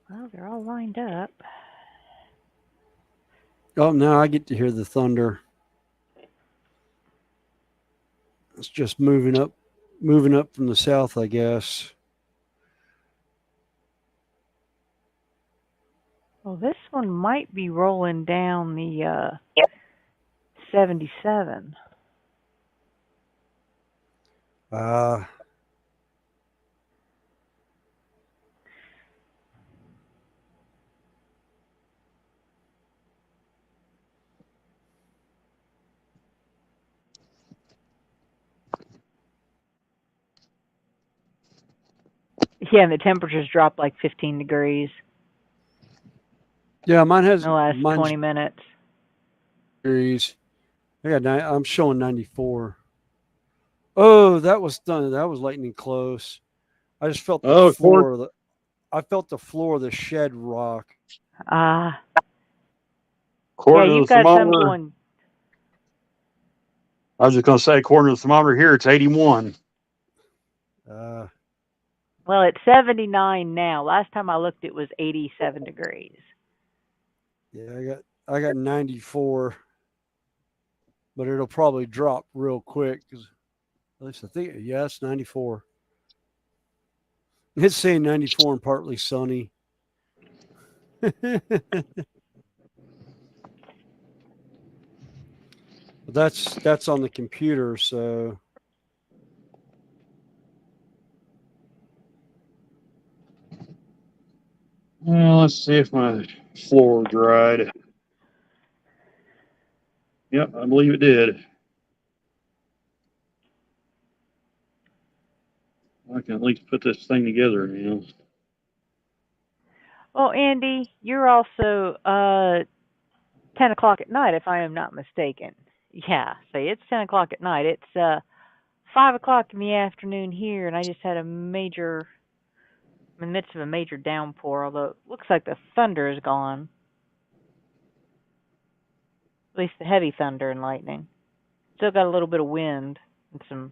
Speaker 1: Well, they're all lined up.
Speaker 2: Oh, now I get to hear the thunder. It's just moving up from the south, I guess.
Speaker 1: Well, this one might be rolling down the 77. Yeah, and the temperatures dropped like 15 degrees
Speaker 2: Yeah, mine
Speaker 1: in
Speaker 2: has
Speaker 1: the last
Speaker 2: mine's
Speaker 1: 20 minutes.
Speaker 2: degrees. I'm showing 94. Oh, that was done. That was lightning close. I just felt the floor of the. I felt the floor of the shed rock.
Speaker 1: Yeah,
Speaker 7: According to
Speaker 1: you've
Speaker 7: the
Speaker 1: got some
Speaker 7: thermometer,
Speaker 1: going.
Speaker 7: I was just going to say, according to the thermometer here, it's 81.
Speaker 1: Well, it's 79 now. Last time I looked, it was 87 degrees.
Speaker 2: Yeah, I got 94, but it'll probably drop real quick because at least I think it's 94. It's saying 94 and partly sunny. But that's on the computer, so
Speaker 7: Well, let's see if my floor dried. Yep, I believe it did. I can at least put this thing together now.
Speaker 1: Well, Andy, you're also 10 o'clock at night, if I am not mistaken. Yeah, see, it's 10 o'clock at night. It's 5 o'clock in the afternoon here, and I just had I'm in the midst of a major downpour, although it looks like the thunder is gone. At least the heavy thunder and lightning. Still got a little bit of wind and some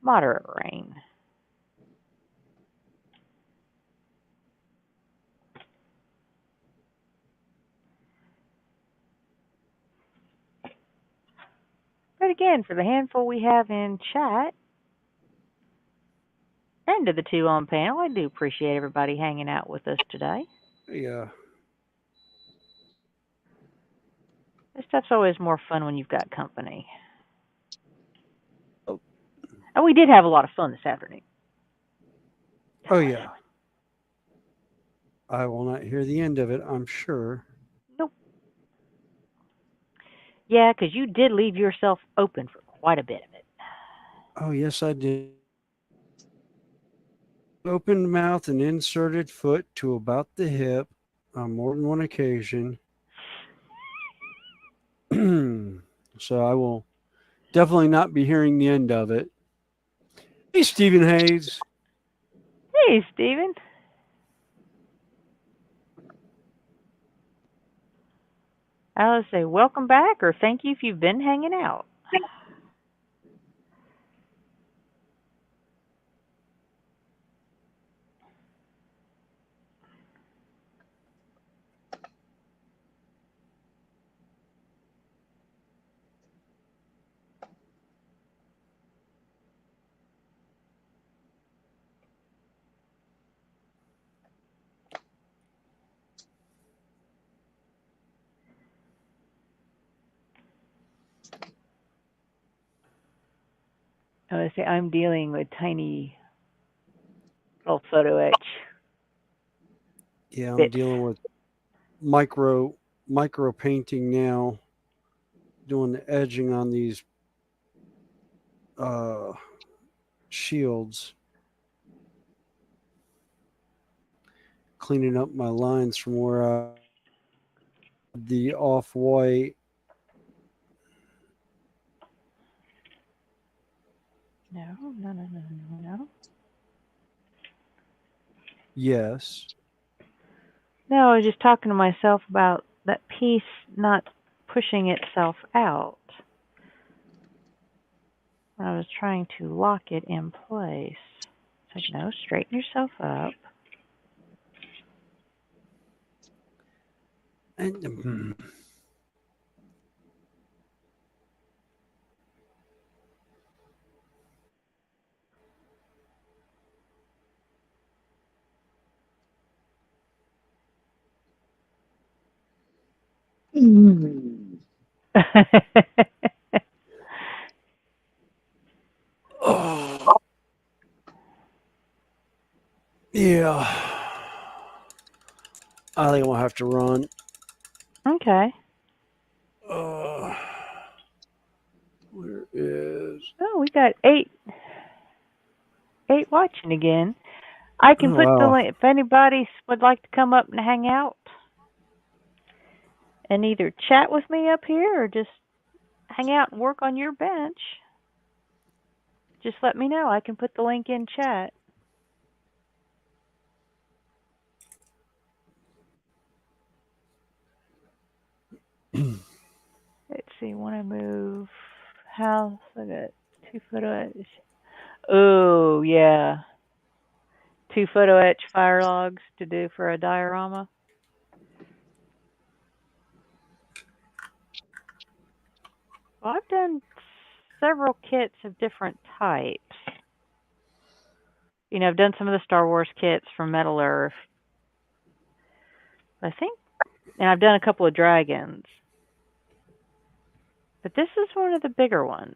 Speaker 1: moderate rain. But again, for the handful we have in chat, and to the two on panel, I do appreciate everybody hanging out with us today.
Speaker 2: yeah.
Speaker 1: This stuff's always more fun when you've got company.
Speaker 2: Oh.
Speaker 1: And we did have a lot of fun this afternoon.
Speaker 2: Oh yeah. I will not hear the end of it, I'm sure.
Speaker 1: Nope. Yeah, because you did leave yourself open for quite a bit of it.
Speaker 2: Oh yes, I did. Opened mouth and inserted foot to about the hip on more than one occasion. So I will definitely not be hearing the end of it. Hey, Stephen Hayes.
Speaker 1: Hey, Stephen. I would say welcome back or thank you if you've been hanging out. I would say I'm dealing with tiny little photo etch
Speaker 2: Yeah, I'm
Speaker 1: bits.
Speaker 2: dealing with micro painting now, doing the edging on these shields, cleaning up my lines from where I the off-white.
Speaker 1: No.
Speaker 2: Yes.
Speaker 1: No, I was just talking to myself about that piece not pushing itself out. I was trying to lock it in place. It's like, no, straighten yourself up.
Speaker 2: And oh, yeah. I think I'm gonna have to run.
Speaker 1: Okay.
Speaker 2: Where is?
Speaker 1: Oh, we got eight watching again. I can put the
Speaker 2: Wow.
Speaker 1: link if anybody would like to come up and hang out and either chat with me up here or just hang out and work on your bench. Just let me know. I can put the link in chat. Let's see. Want to move house? I got 2 photo etch. Oh yeah, 2 photo etch fire logs to do for a diorama. Well, I've done several kits of different types. You know, I've done some of the Star Wars kits from Metal Earth. I think, and I've done a couple of dragons. But this is one of the bigger ones.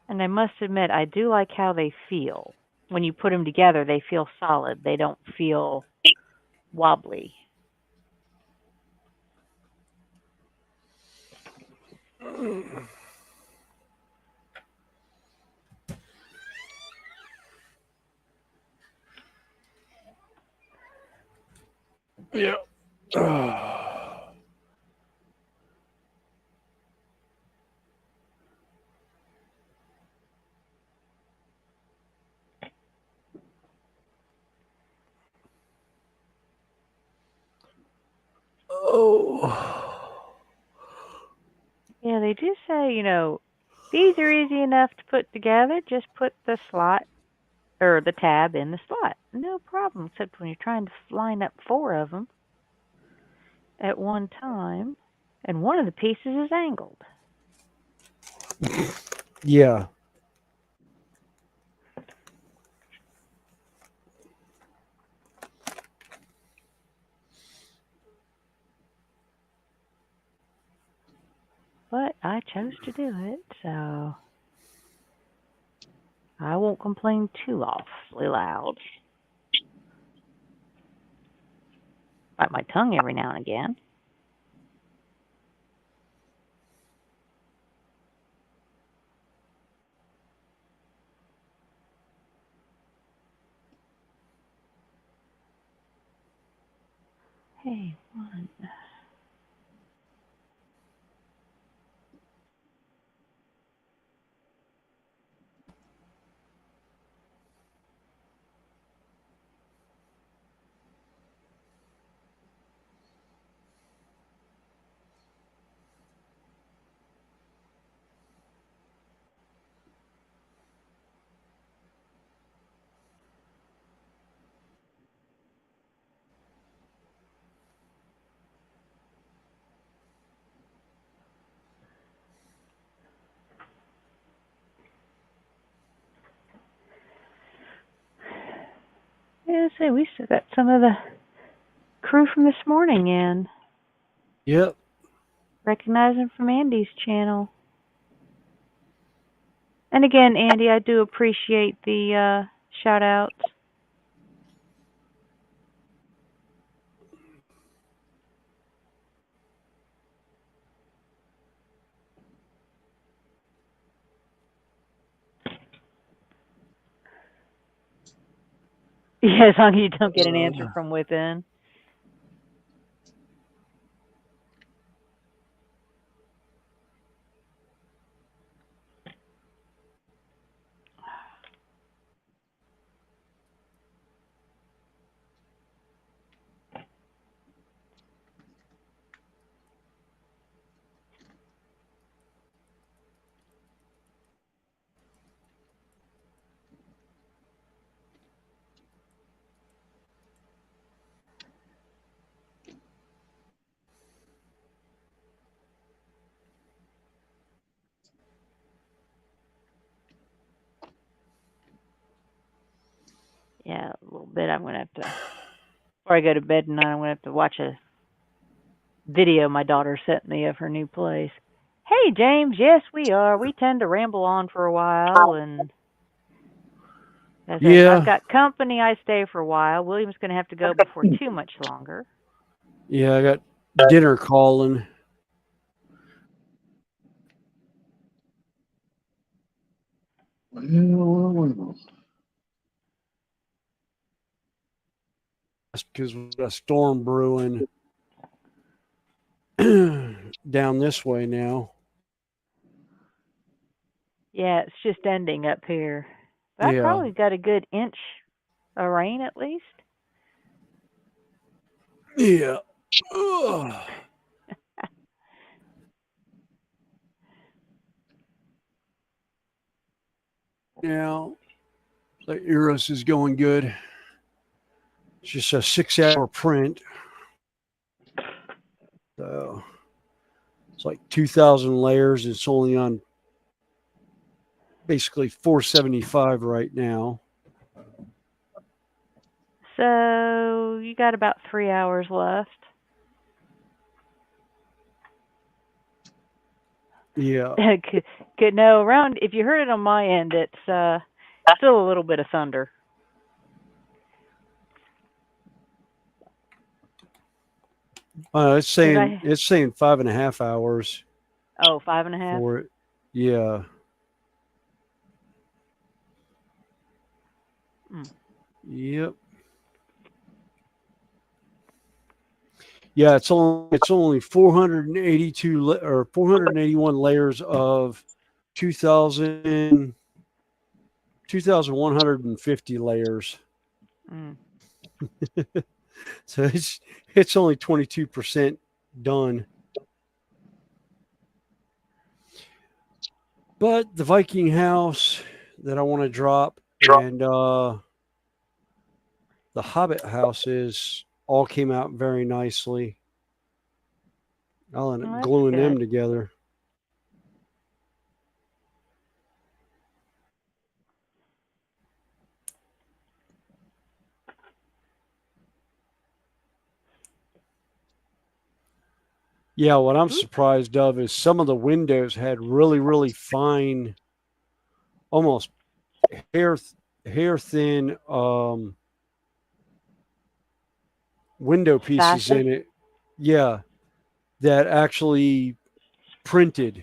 Speaker 1: And I must admit, I do like how they feel. When you put them together, they feel solid. They don't feel wobbly.
Speaker 2: Yeah. Oh.
Speaker 1: Yeah, they do say, you know, these are easy enough to put together. Just put the slot or the tab in the slot. No problem, except when you're trying to line up 4 of them at one time, and one of the pieces is angled.
Speaker 2: Yeah.
Speaker 1: But I chose to do it, so I won't complain too awfully loud. Bite my tongue every now and again. Hey, one. Yeah, say we still got some of the crew from this morning in.
Speaker 2: Yep.
Speaker 1: Recognizing from Andy's channel. And again, Andy, I do appreciate the shout outs. Yeah, as long as you don't get an answer from within. Yeah, a little bit. I'm going to have to, before I go to bed tonight, I'm going to have to watch a video my daughter sent me of her new place. Hey, James, yes, we are. We tend to ramble on for a while, and as I've got company, I stay for a while. William's going to have to go before too much longer.
Speaker 2: Yeah, I got dinner calling. That's because we got a storm brewing down this way now.
Speaker 1: Yeah, it's just ending up here. But I probably got a good inch of rain at least.
Speaker 2: Yeah. Now, the Eros is going good. It's just a 6-hour print. So it's like 2,000 layers. It's only on basically 475 right now.
Speaker 1: So you got about 3 hours left.
Speaker 2: Yeah.
Speaker 1: Good. No, around, if you heard it on my end, it's still a little bit of thunder.
Speaker 2: It's saying 5.5 hours.
Speaker 1: Oh, 5.5?
Speaker 2: For it. Yeah. Yep. Yeah, it's only 482 or 481 layers of 2,150 layers. So it's only 22% done. But the Viking house that I want to drop and the Hobbit houses all came out very nicely. I'll end up gluing them together. Yeah, what I'm surprised of is some of the windows had really, really fine, almost hair thin window pieces in it. Yeah, that actually printed.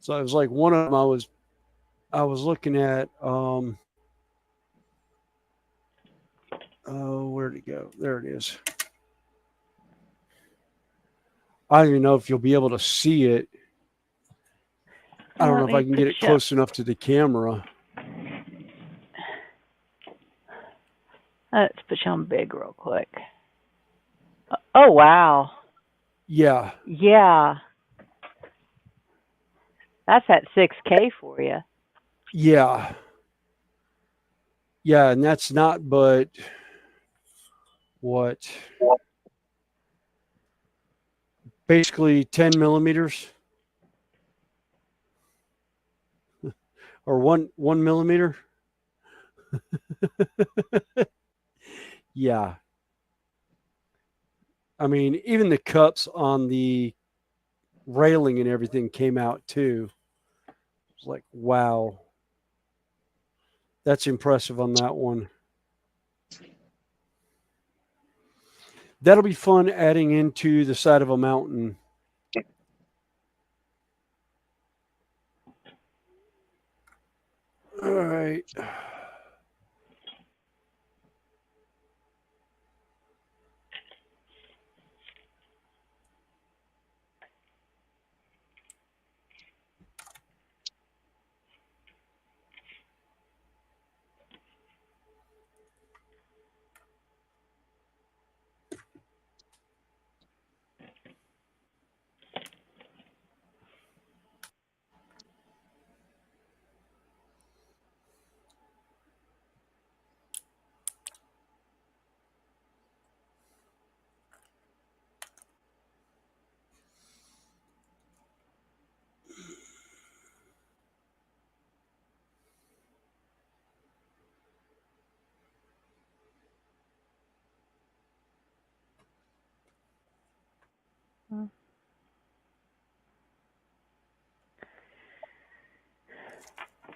Speaker 2: So it was like one of them I was looking at. Oh, where'd it go? There it is. I don't even know if you'll be able to see it. I don't know if I can get it close enough to the camera.
Speaker 1: Let's put you on big real quick. Oh, wow.
Speaker 2: Yeah.
Speaker 1: Yeah. That's at 6K for you.
Speaker 2: Yeah. Yeah, and that's not but what? Basically 10 millimeters. Or one millimeter. Yeah. I mean, even the cups on the railing and everything came out too. It's like, wow. That's impressive on that one. That'll be fun adding into the side of a mountain. All right.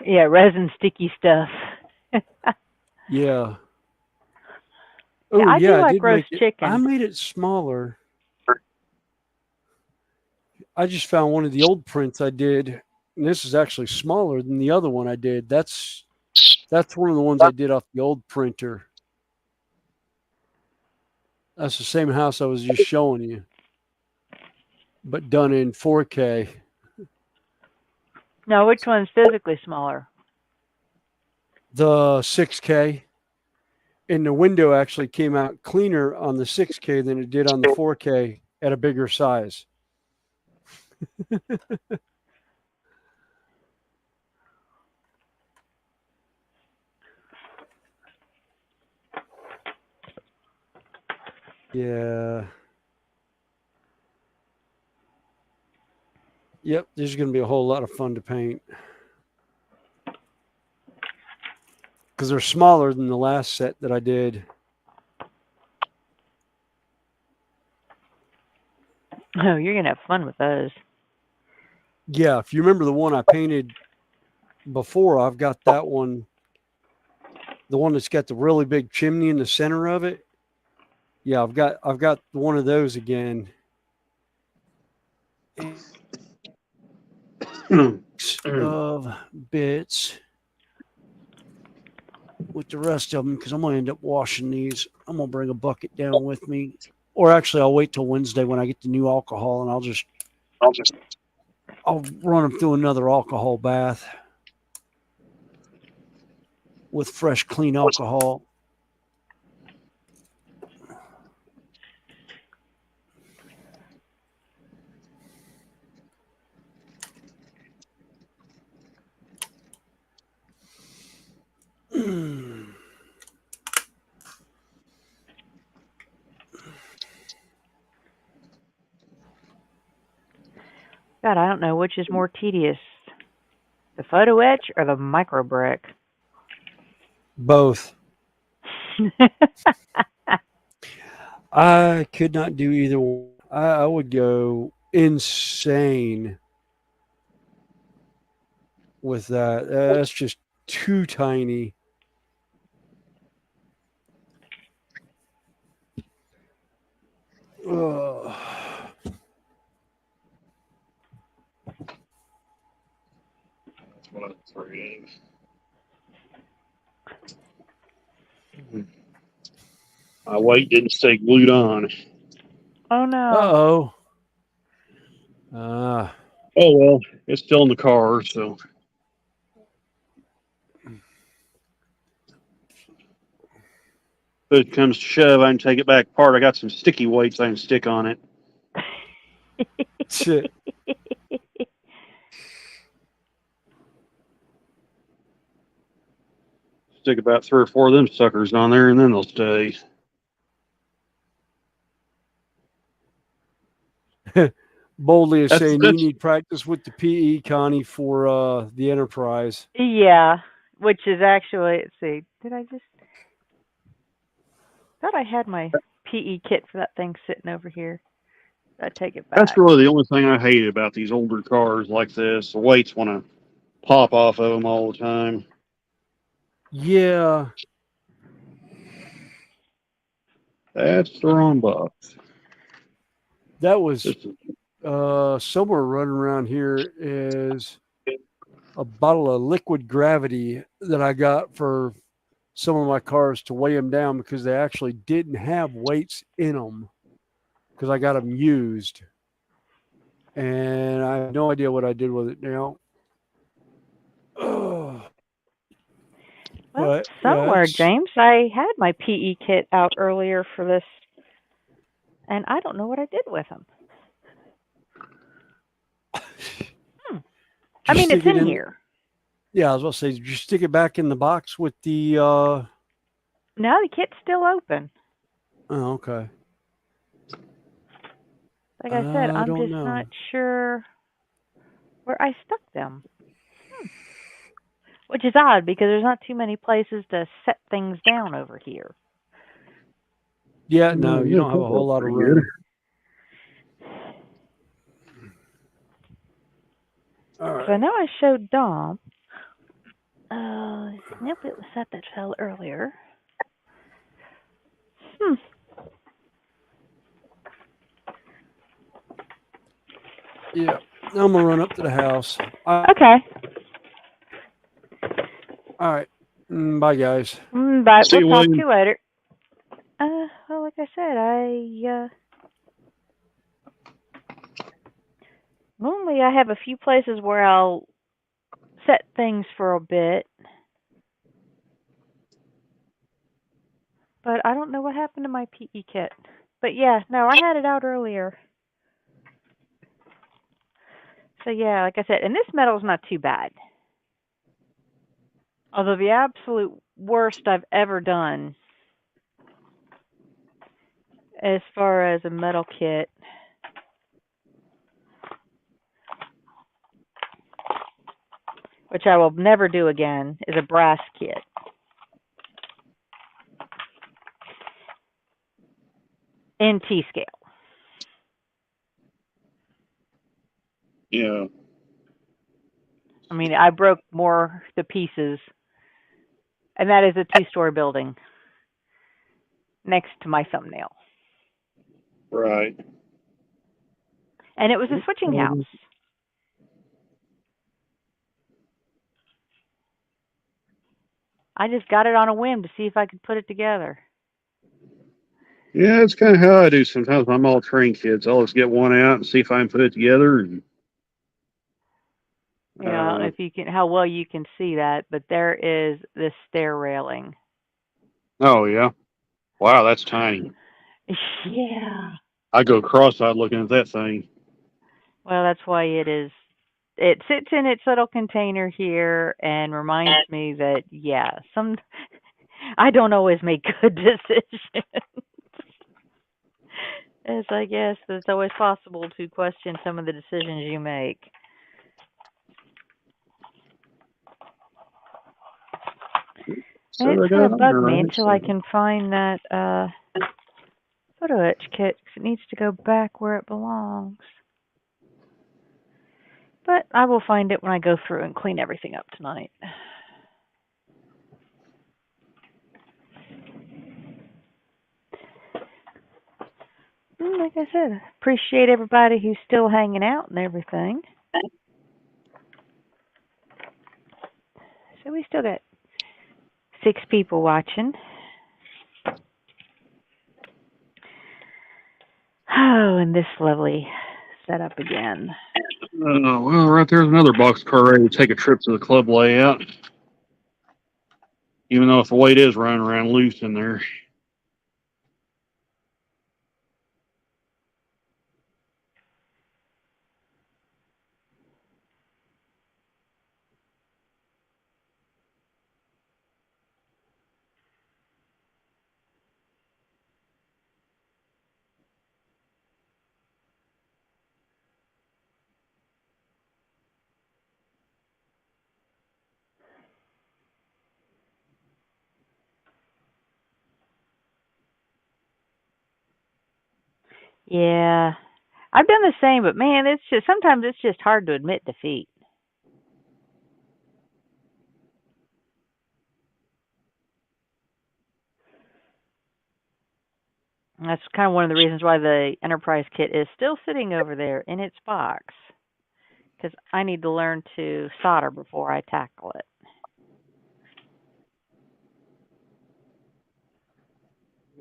Speaker 1: Yeah, resin sticky stuff.
Speaker 2: Yeah. Oh,
Speaker 1: I do
Speaker 2: I
Speaker 1: like
Speaker 2: did
Speaker 1: roast
Speaker 2: make it. I
Speaker 1: chicken.
Speaker 2: made it smaller. I just found one of the old prints I did, and this is actually smaller than the other one I did. That's one of the ones I did off the old printer. That's the same house I was just showing you, but done in 4K.
Speaker 1: Now, which one's physically smaller?
Speaker 2: The 6K. And the window actually came out cleaner on the 6K than it did on the 4K at a bigger size. Yeah. Yep, this is going to be a whole lot of fun to paint. Because they're smaller than the last set that I did.
Speaker 1: Oh, you're going to have fun with those.
Speaker 2: Yeah, if you remember the one I painted before, I've got that one. The one that's got the really big chimney in the center of it. Yeah, I've got one of those again. Of bits with the rest of them because I'm going to end up washing these. I'm going to bring a bucket down with me. Or actually, I'll wait till Wednesday when I get the new alcohol and I'll run them through another alcohol bath with fresh, clean alcohol.
Speaker 1: God, I don't know which is more tedious, the photo etch or the micro brick.
Speaker 2: Both. I could not do either one. I would go insane with that. That's just too tiny. Ugh.
Speaker 7: My weight didn't stay glued on.
Speaker 1: Oh no.
Speaker 2: Uh-oh.
Speaker 7: Oh well, it's still in the car, so. If it comes to shove, I can take it back apart. I got some sticky weights I can stick on it.
Speaker 2: Shit.
Speaker 7: Stick about 3 or 4 of them suckers on there, and then they'll stay.
Speaker 2: Boldly is saying you need practice with the PE, Connie, for the Enterprise.
Speaker 1: Yeah, which is actually, let's see, did I just, thought I had my PE kit for that thing sitting over here. I take it
Speaker 7: That's
Speaker 1: back.
Speaker 7: really the only thing I hate about these older cars like this. The weights want to pop off of them all the time.
Speaker 2: Yeah.
Speaker 7: That's the wrong box.
Speaker 2: That was somewhere running around here is a bottle of liquid gravity that I got for some of my cars to weigh them down because they actually didn't have weights in them because I got them used. And I have no idea what I did with it now. Oh.
Speaker 1: Well,
Speaker 2: But
Speaker 1: somewhere,
Speaker 2: yeah,
Speaker 1: James, I had my PE kit out earlier for this, and I don't know what I did with them. I mean, it's in here.
Speaker 2: Yeah, I was going to say, did you stick it back in the box with the?
Speaker 1: No, the kit's still open.
Speaker 2: Oh, okay.
Speaker 1: Like I said, I'm
Speaker 2: don't
Speaker 1: just
Speaker 2: know.
Speaker 1: not sure where I stuck them. Which is odd because there's not too many places to set things down over here.
Speaker 2: Yeah, no, you don't have a whole lot of room. All right.
Speaker 1: So I know I showed Dom. Nope, it was set that fell earlier.
Speaker 2: Yeah, I'm gonna run up to the house.
Speaker 1: Okay.
Speaker 2: All right. Bye, guys.
Speaker 1: Bye.
Speaker 7: See
Speaker 1: We'll
Speaker 7: you,
Speaker 1: talk to
Speaker 7: William.
Speaker 1: you later. Well, like I said, normally I have a few places where I'll set things for a bit. But I don't know what happened to my PE kit. But yeah, no, I had it out earlier. So yeah, like I said, and this metal's not too bad. Although the absolute worst I've ever done as far as a metal kit, which I will never do again, is a brass kit. In T-scale.
Speaker 7: Yeah.
Speaker 1: I mean, I broke more the pieces, and that is a 2-story building next to my thumbnail.
Speaker 7: Right.
Speaker 1: And it was a switching house. I just got it on a whim to see if I could put it together.
Speaker 7: Yeah, that's kind of how I do sometimes. I'm all train kids. I'll just get one out and see if I can put it together. And,
Speaker 1: I don't know if you can, how well you can see that, but there is this stair railing.
Speaker 7: Oh yeah. Wow, that's tiny.
Speaker 1: Yeah.
Speaker 7: I go cross-eyed looking at that thing.
Speaker 1: Well, that's why it is. It sits in its little container here and reminds me that, yeah, I don't always make good decisions. As I guess it's always possible to question some of the decisions you make.
Speaker 7: So
Speaker 1: And
Speaker 7: I
Speaker 1: it's
Speaker 7: got
Speaker 1: going
Speaker 7: it
Speaker 1: to
Speaker 7: on
Speaker 1: bug
Speaker 7: there,
Speaker 1: me
Speaker 7: right?
Speaker 1: until I can find that photo etch kit because it needs to go back where it belongs. But I will find it when I go through and clean everything up tonight. Like I said, appreciate everybody who's still hanging out and everything. So we still got 6 people watching. Oh, and this lovely setup again.
Speaker 7: Well, right there's another box car ready to take a trip to the club layout. Even though if the weight is running around loose in there.
Speaker 1: Yeah, I've done the same, but man, it's just sometimes it's just hard to admit defeat. And that's kind of one of the reasons why the Enterprise kit is still sitting over there in its box. Because I need to learn to solder before I tackle it.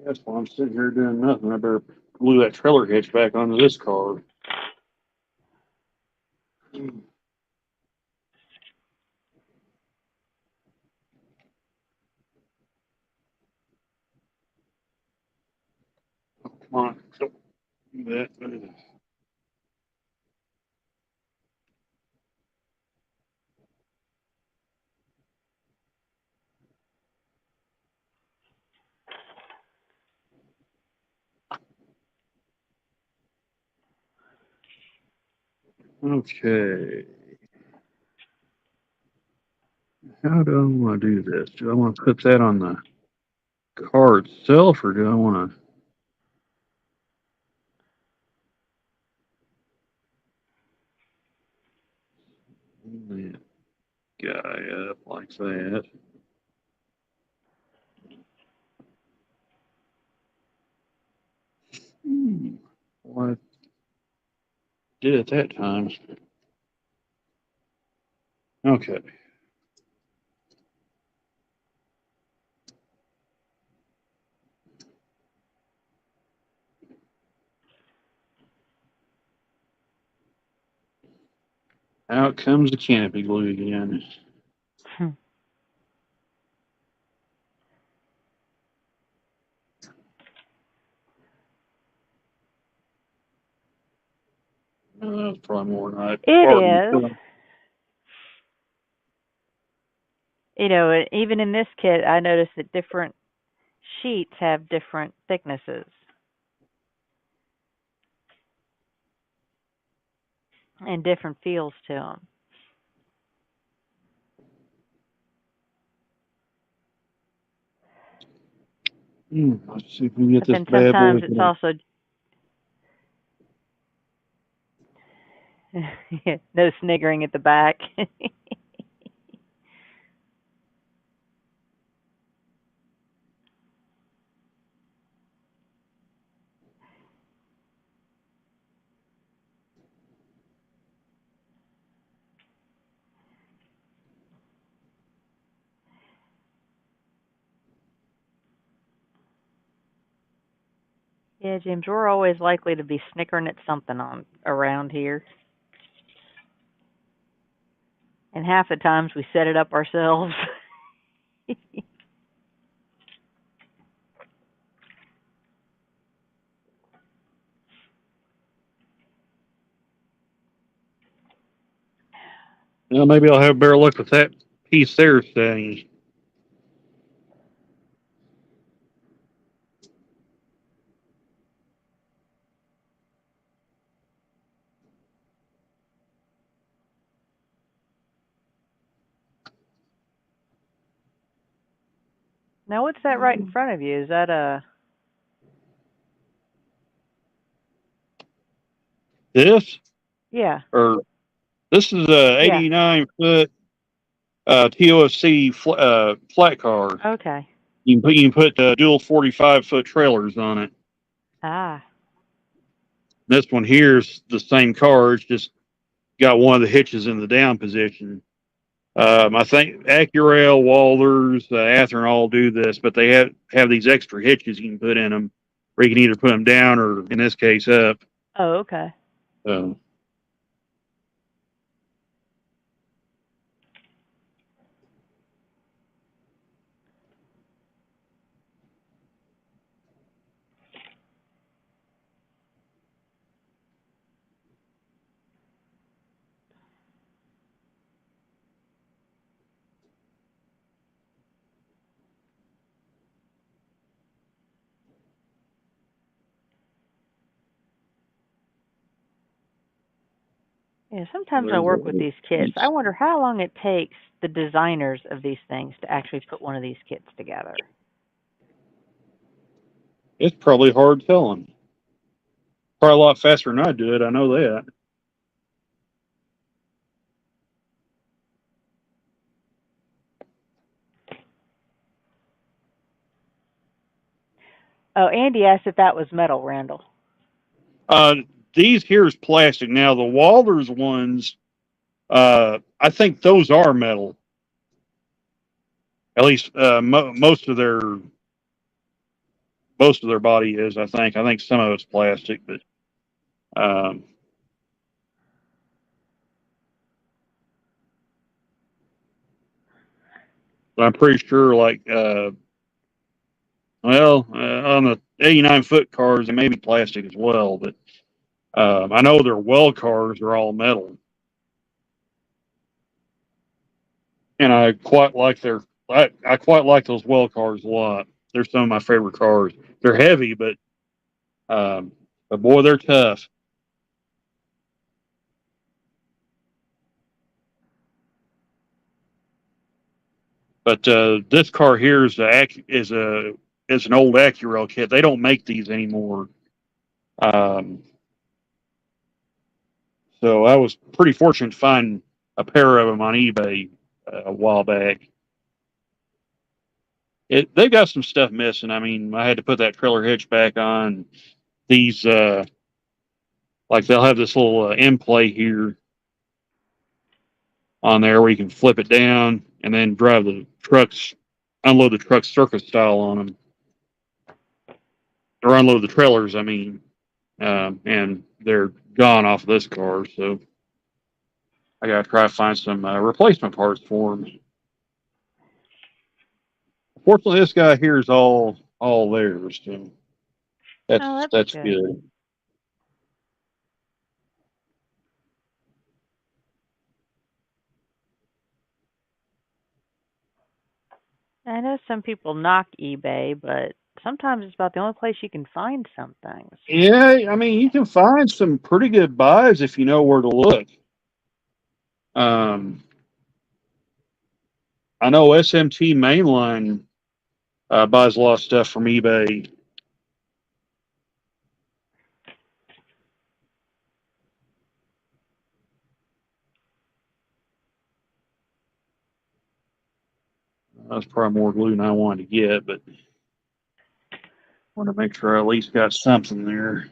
Speaker 7: That's why I'm sitting here doing nothing. I better glue that trailer hitch back onto this car. Oh, come on. Don't do that. Okay. How do I want to do this? Do I want to put that on the car itself, or do I want to that guy up like that? Well, I did it that time. Okay. Out comes the canopy glue again. That's probably more than I.
Speaker 1: It is. You know, even in this kit, I noticed that different sheets have different thicknesses and different feels to them.
Speaker 7: Let's see if we can get
Speaker 1: But
Speaker 7: this
Speaker 1: then
Speaker 7: bad boy.
Speaker 1: sometimes it's also no sniggering at the back. Yeah, James, we're always likely to be snickering at something on around here. And half the times we set it up ourselves.
Speaker 7: Well, maybe I'll have better luck with that piece there, saying.
Speaker 1: Now, what's that right in front of you? Is that a...
Speaker 7: This?
Speaker 1: Yeah.
Speaker 7: Or this is a 89-foot TOFC flat car.
Speaker 1: Okay.
Speaker 7: You can put dual 45-foot trailers on it.
Speaker 1: Ah.
Speaker 7: This one here's the same car. It's just got one of the hitches in the down position. I think Accurail, Walters, Athearn all do this, but they have these extra hitches you can put in them, where you can either put them down or, in this case, up.
Speaker 1: Oh, okay. Yeah, sometimes I work with these kits. I wonder how long it takes the designers of these things to actually put one of these kits together.
Speaker 7: It's probably hard telling. Probably a lot faster than I did. I know that.
Speaker 1: Oh, Andy asked if that was metal, Randall.
Speaker 7: These here's plastic. Now the Walters ones, I think those are metal. At least most of their body is. I think. I think some of it's plastic, but I'm pretty sure. Like, on the 89-foot cars, it may be plastic as well, but I know their well cars are all metal, and I quite like I quite like those well cars a lot. They're some of my favorite cars. They're heavy, but boy, they're tough. But this car here is is an old Acura kit. They don't make these anymore. So I was pretty fortunate to find a pair of them on eBay a while back. They've got some stuff missing. I mean, I had to put that trailer hitch back on. These like they'll have this little end plate here on there where you can flip it down and then drive the trucks, unload the trucks circus style on them, or unload the trailers. I mean, and they're gone off of this car, so I got to try to find some replacement parts for them. Fortunately, this guy here is all theirs, so that's good.
Speaker 1: I know some people knock eBay, but sometimes it's about the only place you can find some things.
Speaker 7: Yeah, I mean, you can find some pretty good buys if you know where to look. I know SMT Mainline buys a lot of stuff from eBay. That's probably more glue than I wanted to get, but I want to make sure I at least got something there.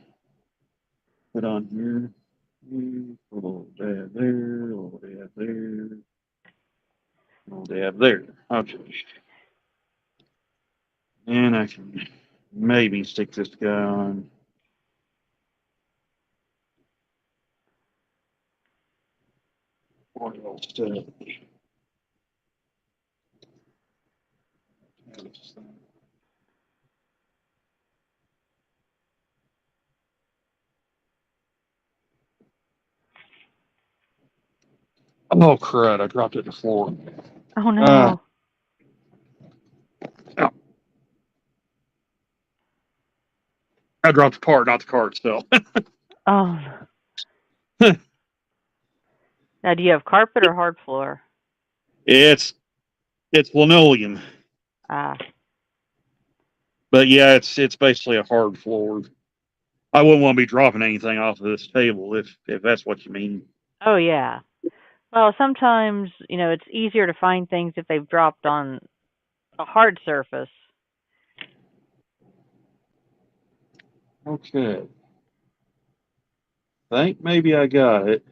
Speaker 7: Put on here. A little dab there, a little dab there, a little dab there. Okay. And I can maybe stick this guy on. What else stuff? Oh crud! I dropped it to the floor.
Speaker 1: Oh no!
Speaker 7: Oh. I dropped the part, not the car itself.
Speaker 1: Oh. Now, do you have carpet or hard floor?
Speaker 7: It's linoleum.
Speaker 1: Ah.
Speaker 7: But yeah, it's basically a hard floor. I wouldn't want to be dropping anything off of this table if that's what you mean.
Speaker 1: Oh yeah. Well, sometimes it's easier to find things if they've dropped on a hard surface.
Speaker 7: Okay. I think maybe I got it.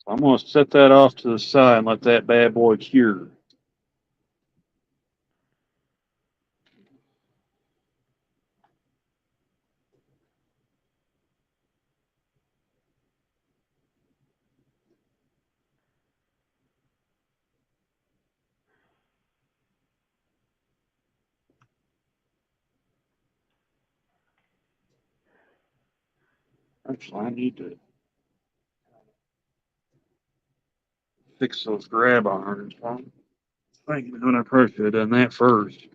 Speaker 7: I'm going to set that off to the side and let that bad boy cure. Actually, I need to fix those grab irons. I'm thinking when I probably should have done that first.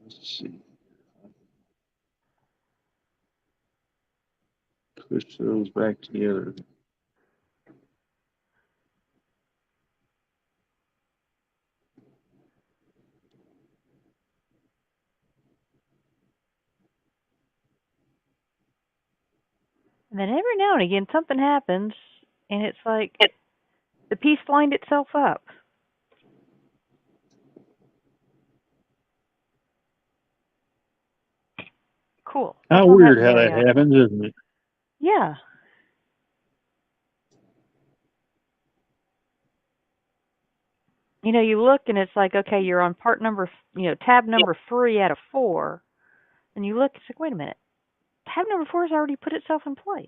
Speaker 7: Let's see. Push those back together.
Speaker 1: And then every now and again something happens, and it's like the piece lined itself up. Cool.
Speaker 7: How weird how that happens, isn't it?
Speaker 1: Yeah. You know, you look and it's like, okay, you're on part number, tab number 3 out of 4. And you look, it's like, wait a minute. Tab number 4 has already put itself in place.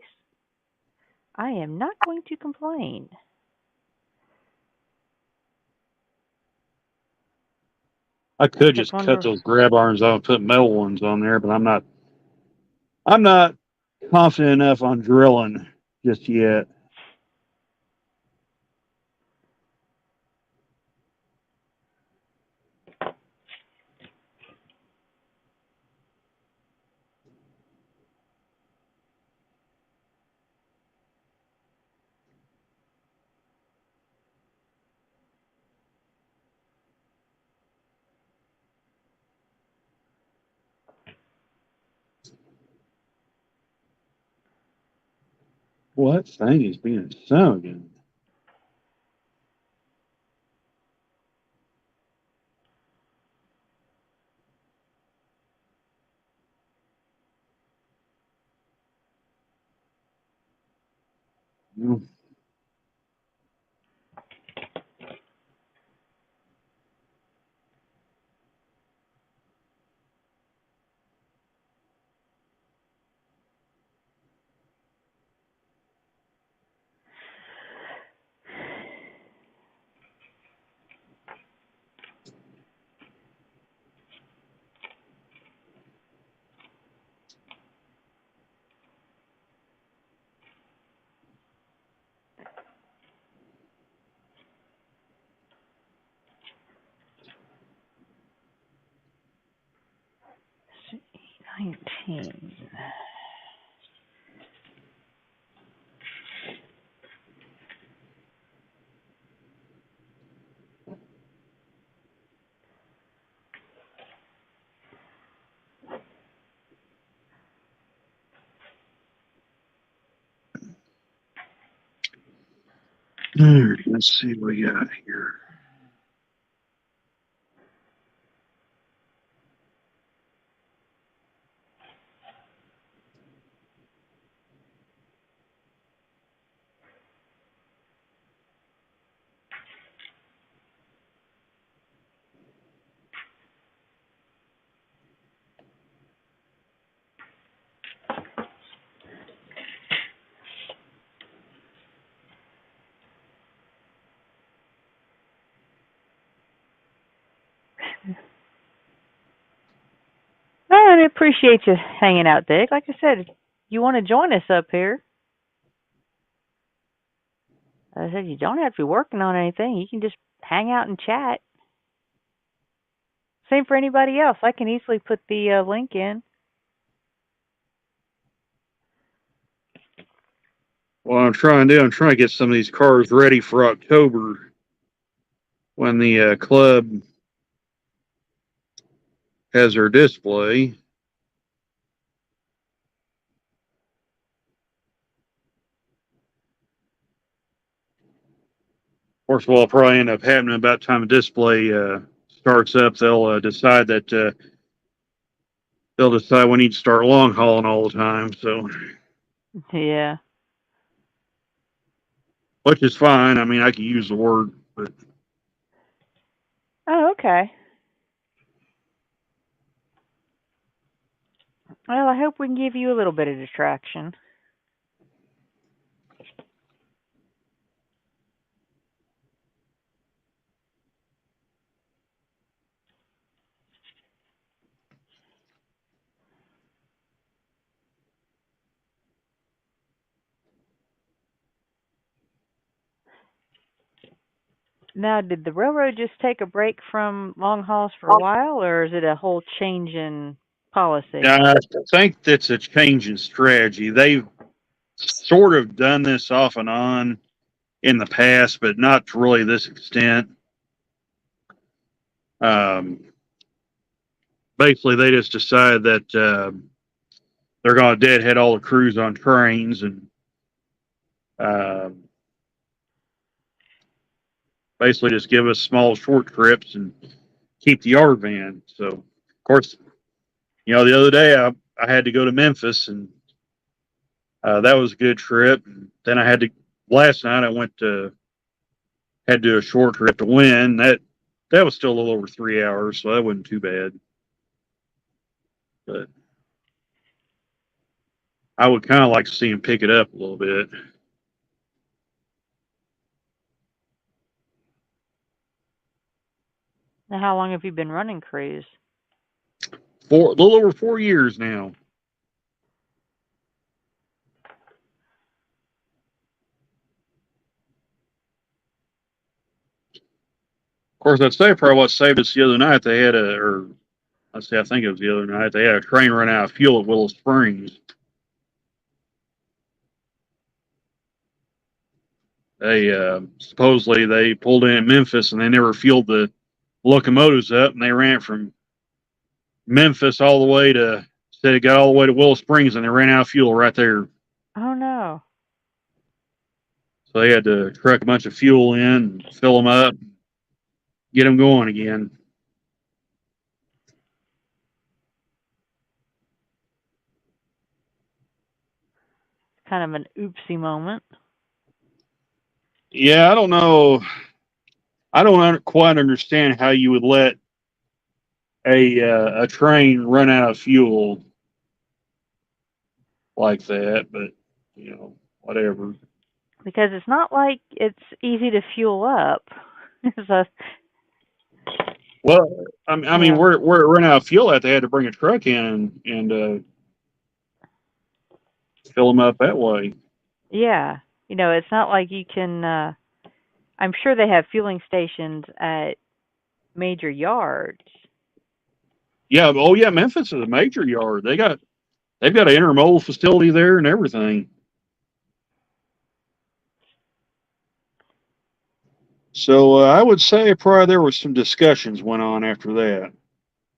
Speaker 1: I am not going to complain.
Speaker 7: I could just cut those grab irons off and put metal ones on there, but I'm not confident enough on drilling just yet. What thing is being sung again?
Speaker 1: C19.
Speaker 7: Let's see what we got here.
Speaker 1: I appreciate you hanging out, Dick. Like I said, you want to join us up here. I said you don't have to be working on anything. You can just hang out and chat. Same for anybody else. I can easily put the link in.
Speaker 7: Well, I'm trying to get some of these cars ready for October when the club has their display. Of course, what will probably end up happening about the time the display starts up, they'll decide that we need to start long hauling all the time. So,
Speaker 1: Yeah.
Speaker 7: which is fine. I mean, I can use the word, but
Speaker 1: Oh, okay. Well, I hope we can give you a little bit of distraction. Now, did the railroad just take a break from long hauls for a while, or is it a whole change in policy?
Speaker 7: I think that's a change in strategy. They've sort of done this off and on in the past, but not to really this extent. Basically, they just decided that they're going to deadhead all the crews on trains and basically just give us small, short trips and keep the yard van. So, of course, the other day I had to go to Memphis, and that was a good trip. And then last night I had to do a short trip to Win. That was still a little over 3 hours, so that wasn't too bad. But I would kind of like to see him pick it up a little bit.
Speaker 1: Now, how long have you been running crews?
Speaker 7: A little over 4 years now. Of course, I'd say probably what saved us the other night. They had I think it was the other night. They had a train run out of fuel at Willow Springs. They supposedly they pulled in at Memphis and they never fueled the locomotives up, and they ran from Memphis all the way to said it got all the way to Willow Springs, and they ran out of fuel right there.
Speaker 1: Oh no!
Speaker 7: So they had to truck a bunch of fuel in, fill them up, get them going again.
Speaker 1: Kind of an oopsie moment.
Speaker 7: Yeah, I don't know. I don't quite understand how you would let a train run out of fuel like that, but whatever.
Speaker 1: Because it's not like it's easy to fuel up. So,
Speaker 7: Well, I mean, where it ran out of fuel at, they had to bring a truck in and fill them up that way.
Speaker 1: yeah, it's not like you can. I'm sure they have fueling stations at major yards.
Speaker 7: Yeah. Oh, yeah. Memphis is a major yard. They've got an intermodal facility there and everything. So I would say probably there was some discussions went on after that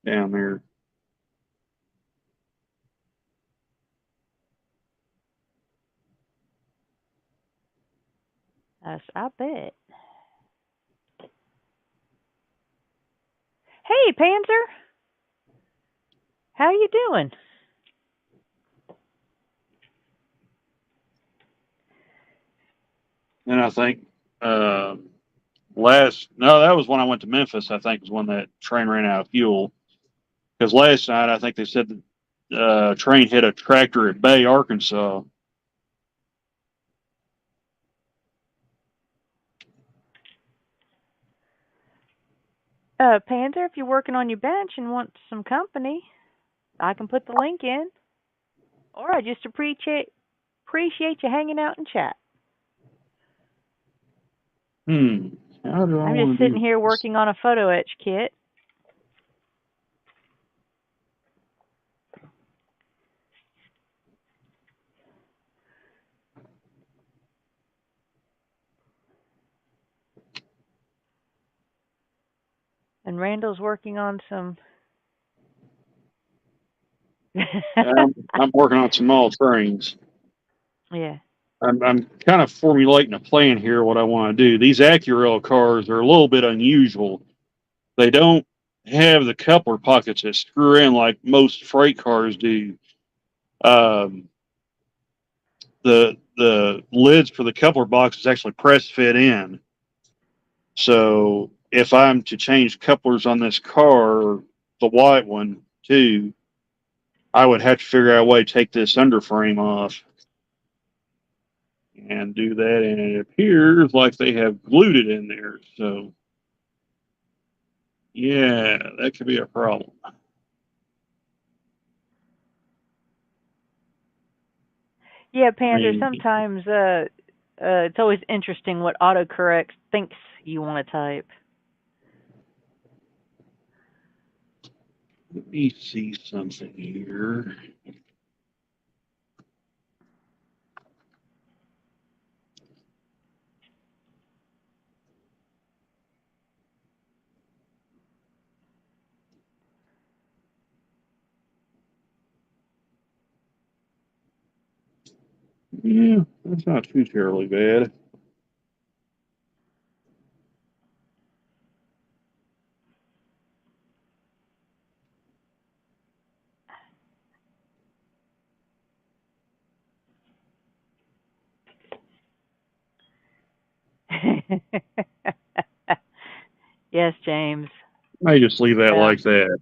Speaker 7: down there.
Speaker 1: I bet. Hey, Panzer. How you doing?
Speaker 7: And I think that was when I went to Memphis. I think was when that train ran out of fuel. Because last night I think they said the train hit a tractor at Bay, Arkansas.
Speaker 1: Panzer, if you're working on your bench and want some company, I can put the link in. Or I just appreciate you hanging out and chat.
Speaker 7: How do I
Speaker 1: I'm just sitting here working on a photo etch kit. And Randall's working on some.
Speaker 7: I'm working on some small trains.
Speaker 1: Yeah.
Speaker 7: I'm kind of formulating a plan here. What I want to do. These Accurail cars are a little bit unusual. They don't have the coupler pockets that screw in like most freight cars do. Um, the lids for the coupler box is actually press fit in. So if I'm to change couplers on this car, the white one too, I would have to figure out a way to take this underframe off and do that. And it appears like they have glued it in there. So yeah, that could be a problem.
Speaker 1: Yeah, Panzer, sometimes it's always interesting what autocorrect thinks you want to type.
Speaker 7: Let me see something here. Yeah, that's not too terribly bad.
Speaker 1: Yes, James.
Speaker 7: I just leave that
Speaker 1: Yeah.
Speaker 7: like that.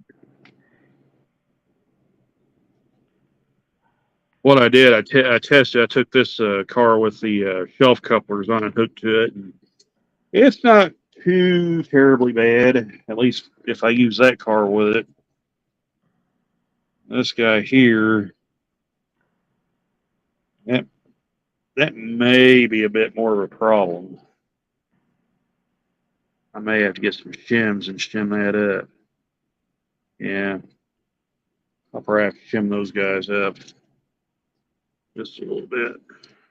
Speaker 7: What I did, I tested. I took this car with the shelf couplers on it, hooked to it, and it's not too terribly bad. At least if I use that car with it. This guy here, that may be a bit more of a problem. I may have to get some shims and shim that up. Yeah, I'll probably have to shim those guys up just a little bit,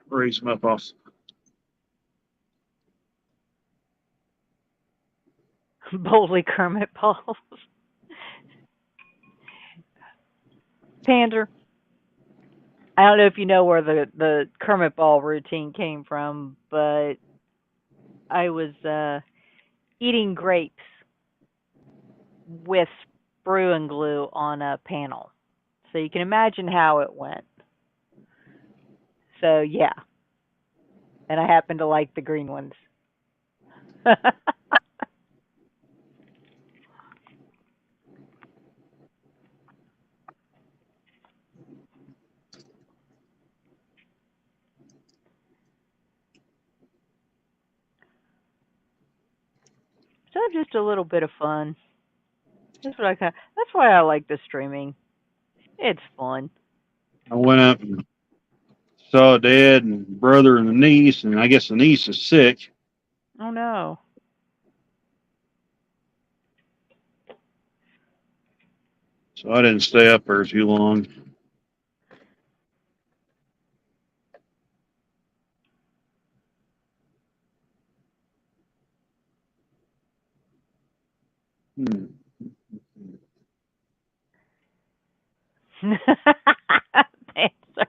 Speaker 7: raise them up off.
Speaker 1: Boldly Kermit balls. Pander. I don't know if you know where the Kermit ball routine came from, but I was eating grapes with sprue and glue on a panel. So you can imagine how it went. So yeah. And I happen to like the green ones. So just a little bit of fun. That's why I like the streaming. It's fun.
Speaker 7: I went up and saw dad and brother and the niece, and I guess the niece is sick.
Speaker 1: Oh no.
Speaker 7: So I didn't stay up there too long.
Speaker 1: Thanks, sir.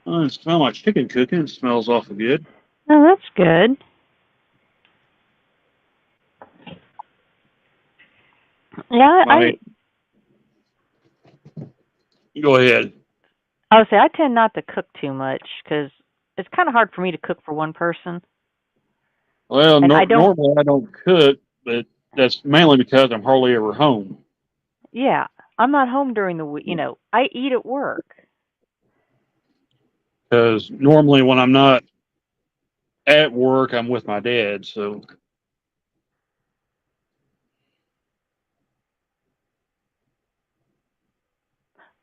Speaker 7: Oh, it smells like chicken cooking. It smells awful good.
Speaker 1: Oh, that's good. Yeah,
Speaker 7: Go ahead.
Speaker 1: I would say I tend not to cook too much because it's kind of hard for me to cook for one person.
Speaker 7: Well,
Speaker 1: And I don't.
Speaker 7: normally I don't cook, but that's mainly because I'm hardly ever home.
Speaker 1: Yeah, I'm not home during the week. I eat at work.
Speaker 7: Because normally when I'm not at work, I'm with my dad. So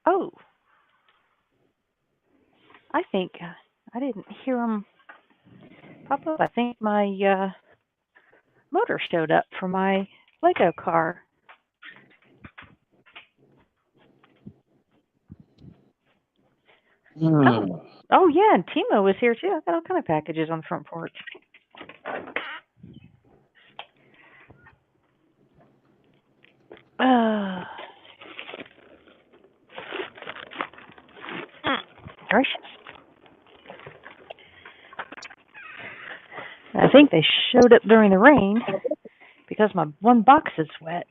Speaker 1: Oh, I think I didn't hear him pop up. I think my motor showed up for my Lego car. Oh yeah, and Timo was here too. I got all kind of packages on the front porch. Gracious. I think they showed up during the rain because my one box is wet.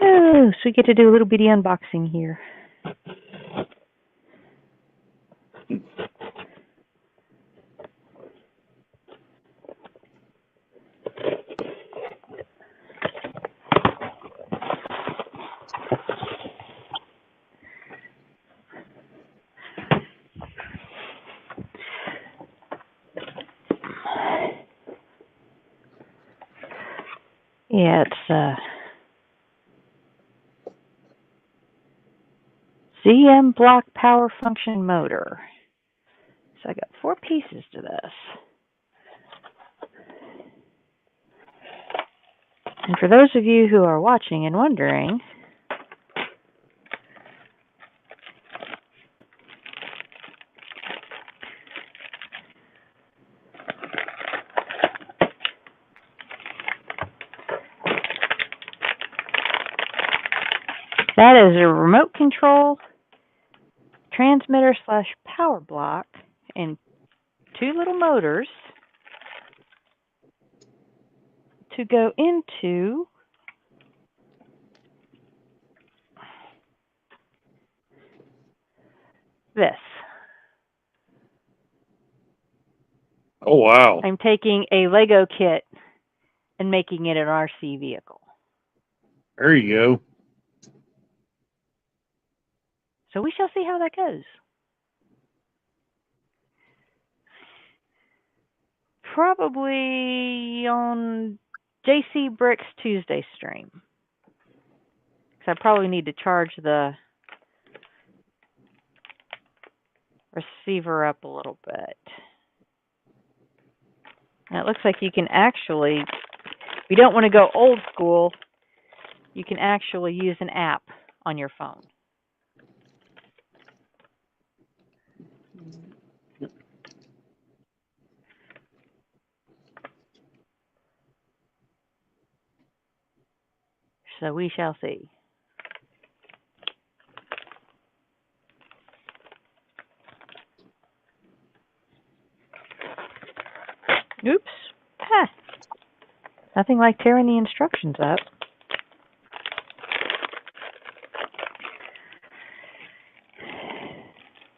Speaker 1: Oh, so we get to do a little bitty unboxing here. Yeah, it's ZM block power function motor. So I got 4 pieces to this. And for those of you who are watching and wondering, that is a remote control transmitter / power block and 2 little motors to go into this.
Speaker 7: Oh, wow.
Speaker 1: I'm taking a Lego kit and making it an RC vehicle.
Speaker 7: There you go.
Speaker 1: So we shall see how that goes. Probably on JC Bricks Tuesday stream. Because I probably need to charge the receiver up a little bit. Now it looks like you can actually, if you don't want to go old school, you can actually use an app on your phone. So we shall see. Oops. Ah. Nothing like tearing the instructions up.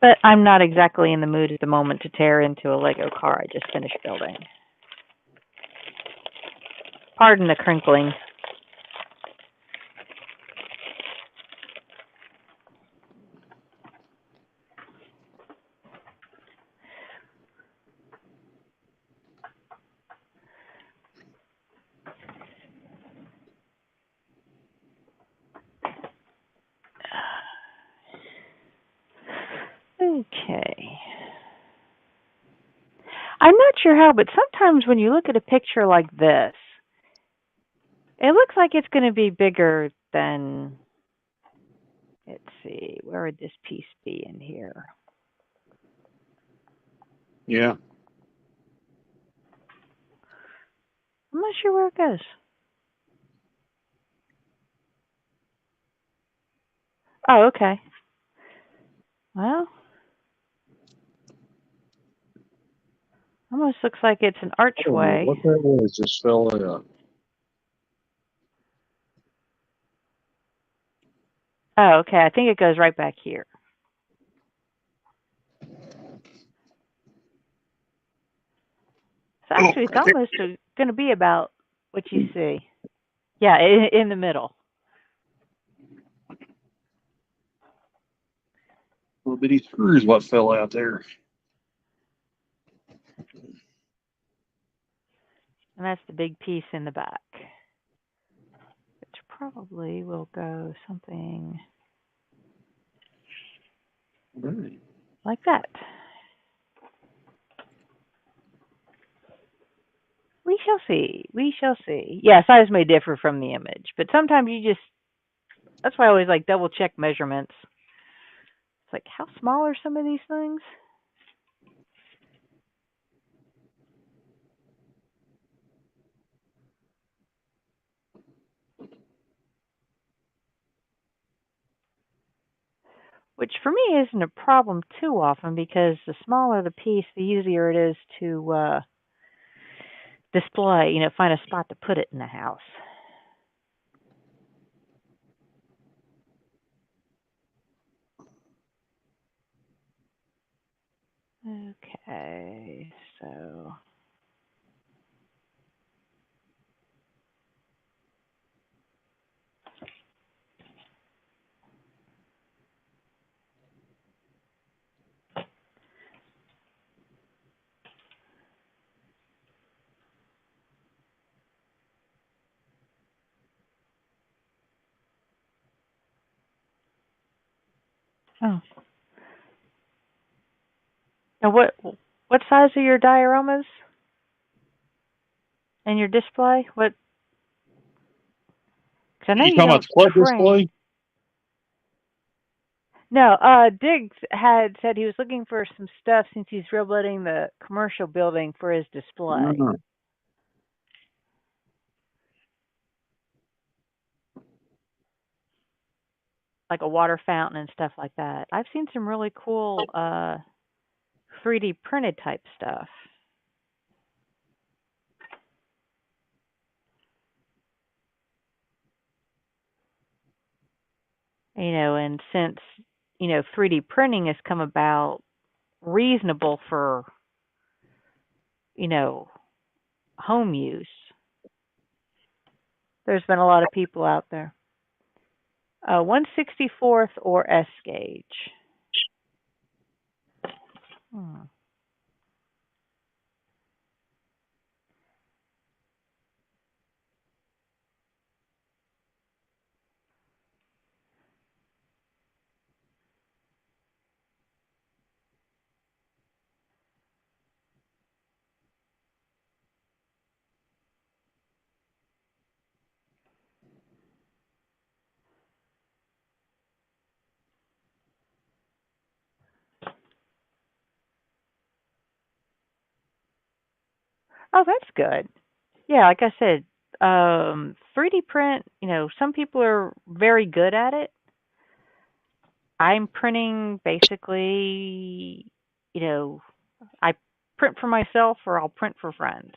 Speaker 1: But I'm not exactly in the mood at the moment to tear into a Lego car I just finished building. Pardon the crinkling. Okay. I'm not sure how, but sometimes when you look at a picture like this, it looks like it's going to be bigger than, let's see, where would this piece be in here?
Speaker 7: Yeah.
Speaker 1: I'm not sure where it goes. Oh, okay. Well, almost looks like it's an archway.
Speaker 7: What that was just fell out.
Speaker 1: Oh, okay. I think it goes right back here. So actually, it's almost going to be about what you see. Yeah, in the middle.
Speaker 7: Little bitty screws what fell out there.
Speaker 1: And that's the big piece in the back. Which probably will go something like that. We shall see. We shall see. Yeah, size may differ from the image, but sometimes that's why I always like double check measurements. It's like, how small are some of these things? Which for me isn't a problem too often because the smaller the piece, the easier it is to display, find a spot to put it in the house. Okay, so oh. Now what size are your dioramas and your display? What? Because I know
Speaker 7: You
Speaker 1: you
Speaker 7: talking about
Speaker 1: don't
Speaker 7: the club
Speaker 1: print.
Speaker 7: display?
Speaker 1: No, Diggs had said he was looking for some stuff since he's rebuilding the commercial building for his display. Like a water fountain and stuff like that. I've seen some really cool 3D printed type stuff. And since 3D printing has come about reasonable for home use, there's been a lot of people out there. 1/64 or S gauge. Oh, that's good. Yeah, like I said, 3D print, some people are very good at it. I'm printing basically, I print for myself or I'll print for friends.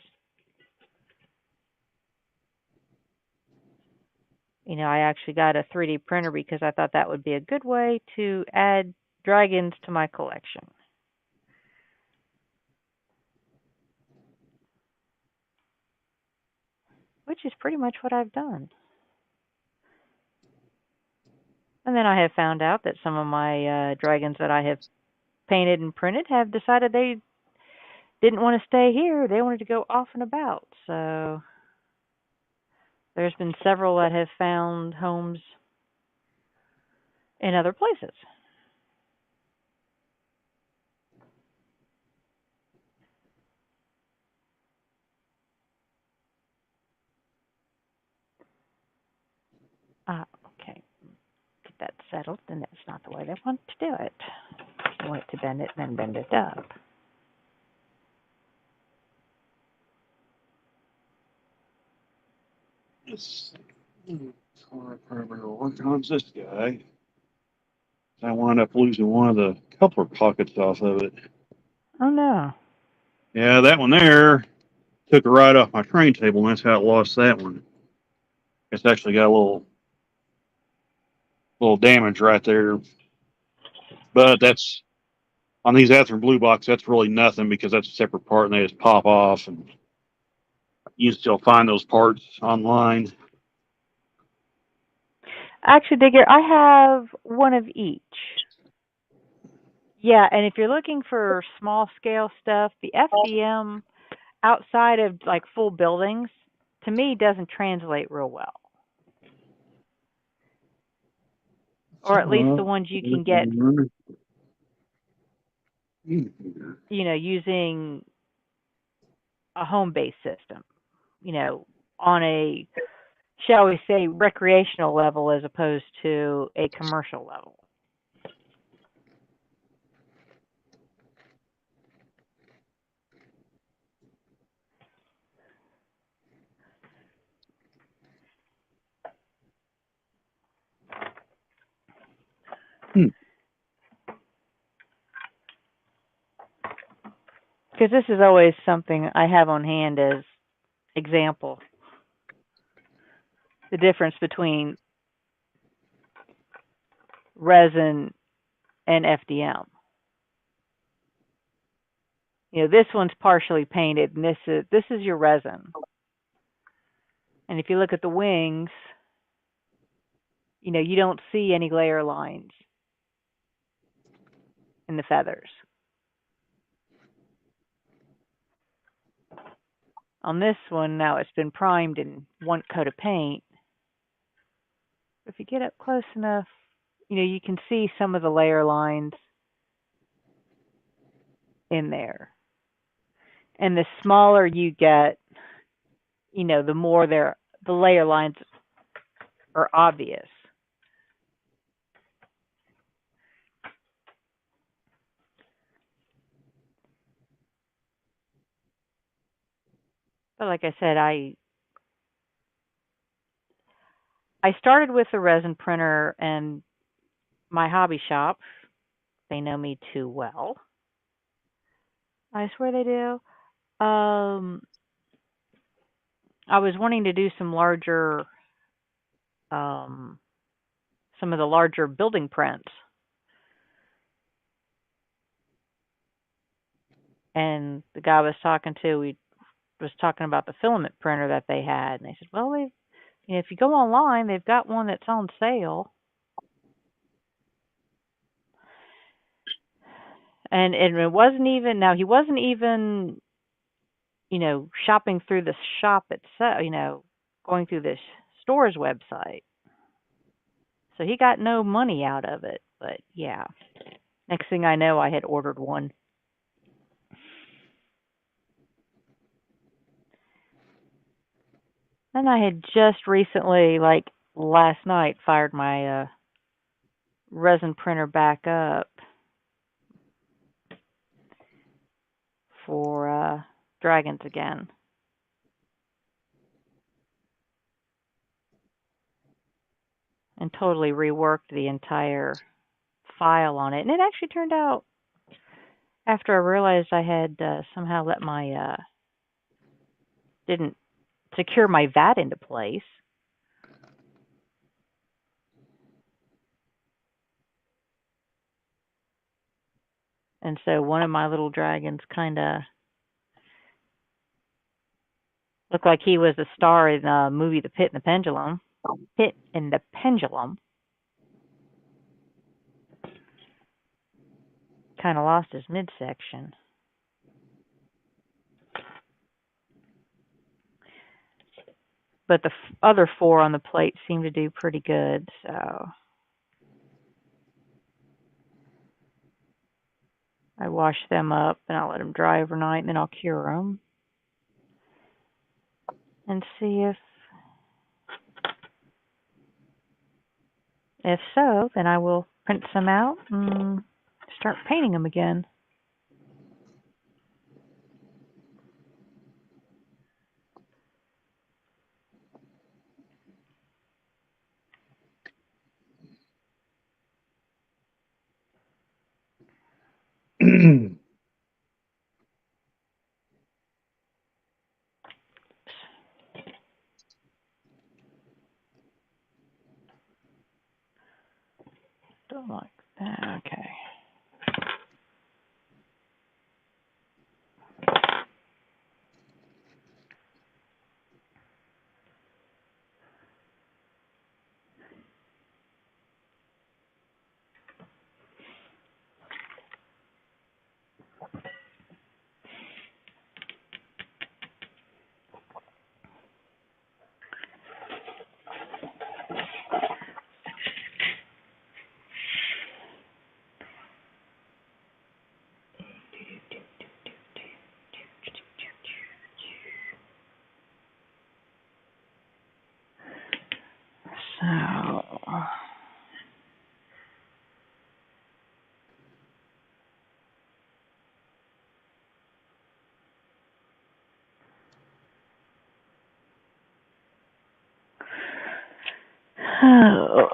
Speaker 1: I actually got a 3D printer because I thought that would be a good way to add dragons to my collection. Which is pretty much what I've done. And then I have found out that some of my dragons that I have painted and printed have decided they didn't want to stay here. They wanted to go off and about. So there's been several that have found homes in other places. Okay. Get that settled, and that's not the way they want to do it. They want to bend it and then bend it up.
Speaker 7: Here comes this guy. I wound up losing one of the coupler pockets off of it.
Speaker 1: Oh, no.
Speaker 7: Yeah, that one there took it right off my train table, and that's how it lost that one. It's actually got a little damage right there. But that's on these Atherin Blue Box, that's really nothing because that's a separate part and they just pop off, and you can still find those parts online.
Speaker 1: Actually, Digger, I have one of each. Yeah, and if you're looking for small scale stuff, the FDM outside of like full buildings, to me, doesn't translate real well. Or at least the ones you can get, using a home-based system, on a, shall we say, recreational level as opposed to a commercial level. Because this is always something I have on hand as example. The difference between resin and FDM. This one's partially painted, and this is your resin. And if you look at the wings, you don't see any layer lines in the feathers. On this one, now it's been primed in one coat of paint. If you get up close enough, you can see some of the layer lines in there. And the smaller you get, the more the layer lines are obvious. But like I said, I started with the resin printer, and my hobby shop, they know me too well. I swear they do. I was wanting to do some larger, some of the larger building prints. And the guy I was talking to, we was talking about the filament printer that they had. And they said, well, if you go online, they've got one that's on sale. And it wasn't even, now he wasn't even, shopping through the shop itself, going through this store's website. So he got no money out of it. But yeah, next thing I know, I had ordered one. And I had just recently, like last night, fired my resin printer back up for dragons again. And totally reworked the entire file on it. And it actually turned out, after I realized I had somehow let my, didn't secure my VAT into place. And so one of my little dragons kind of looked like he was a star in the movie The Pit and the Pendulum. Pit and the Pendulum. Kind of lost his midsection. But the other four on the plate seem to do pretty good, so I wash them up and I'll let them dry overnight, and then I'll cure them and see if so, then I will print some out and start painting them again. Don't like that. Okay. Oh.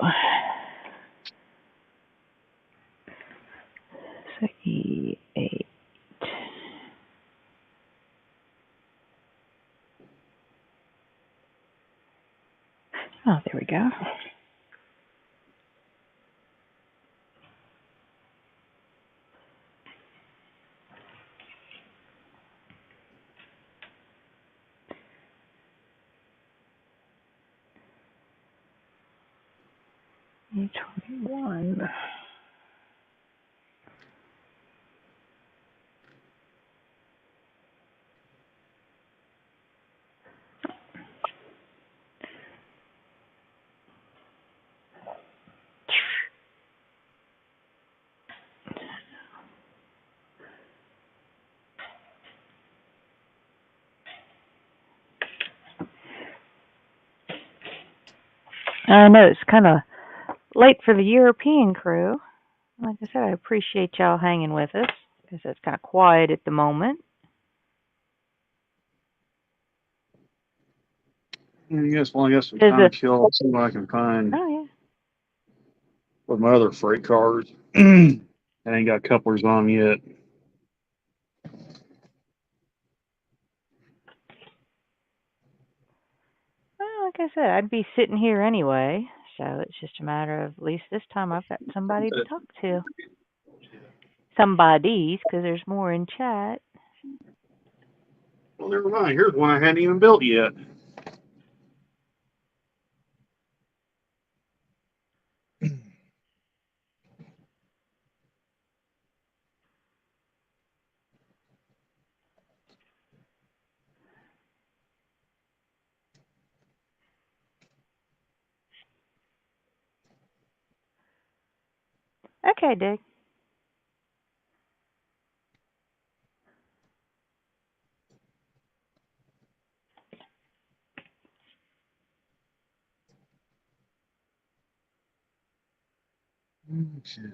Speaker 1: So E8. Oh, there we go. E21. I know it's kind of late for the European crew. Like I said, I appreciate y'all hanging with us because it's kind of quiet at the moment.
Speaker 7: I guess, well, I guess some time to kill. I'll see what I can find
Speaker 1: Oh, yeah.
Speaker 7: with my other freight cars. I ain't got couplers on them yet.
Speaker 1: Well, like I said, I'd be sitting here anyway, so it's just a matter of at least this time I've got somebody to talk to. Somebodies, because there's more in chat.
Speaker 7: Well, never mind. Here's one I hadn't even built yet.
Speaker 1: Okay, Dick.
Speaker 7: Okay.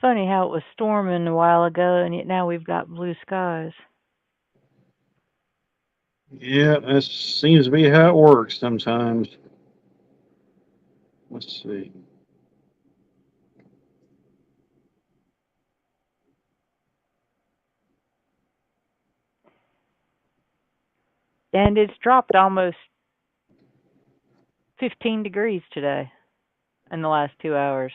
Speaker 1: Funny how it was storming a while ago, and yet now we've got blue skies.
Speaker 7: Yeah, that seems to be how it works sometimes. Let's see.
Speaker 1: And it's dropped almost 15 degrees today in the last 2 hours.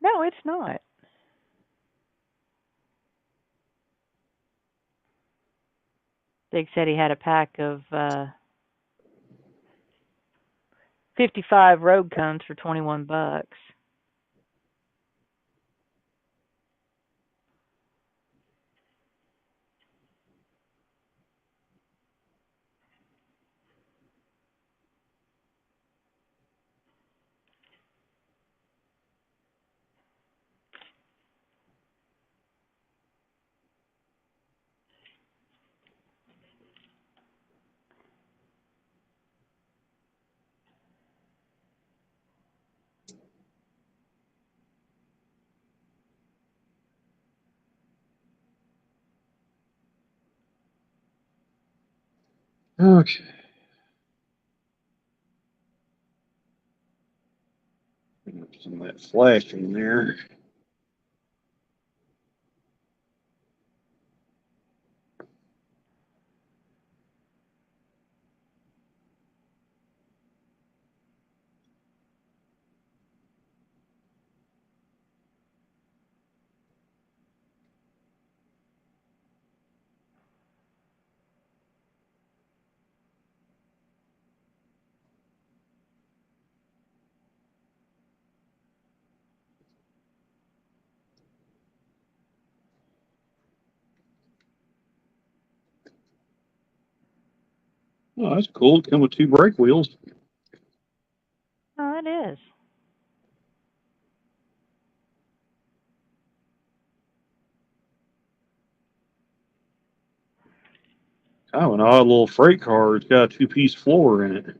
Speaker 1: No, it's not. Dick said he had a pack of 55 road cones for $21.
Speaker 7: Okay. Some of that flashing there. Oh, that's cool. It come with 2 brake wheels.
Speaker 1: Oh, it is.
Speaker 7: Oh, an odd little freight car. It's got a 2-piece floor in it.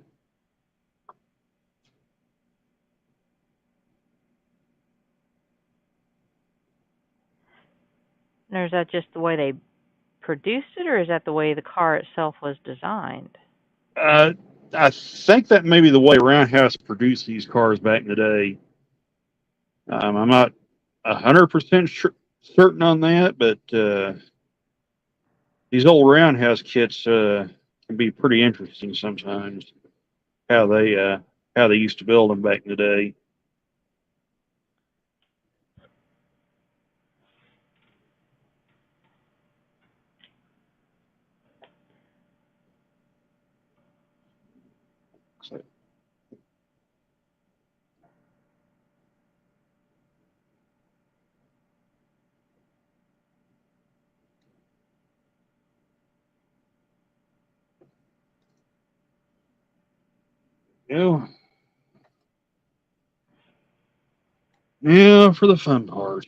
Speaker 1: Or is that just the way they produced it, or is that the way the car itself was designed?
Speaker 7: I think that may be the way Roundhouse produced these cars back in the day. I'm not 100% certain on that, but these old Roundhouse kits can be pretty interesting sometimes. How they used to build them back in the day. So, yeah, yeah, for the fun part,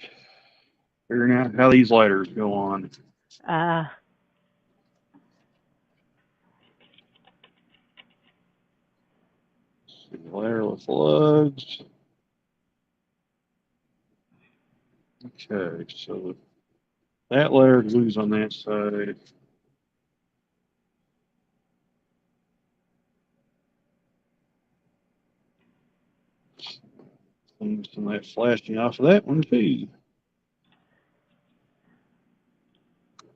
Speaker 7: figuring out how these lighters go on. Layer with lugs. Okay, so that layer glues on that side. And some of that flashing off of that one too.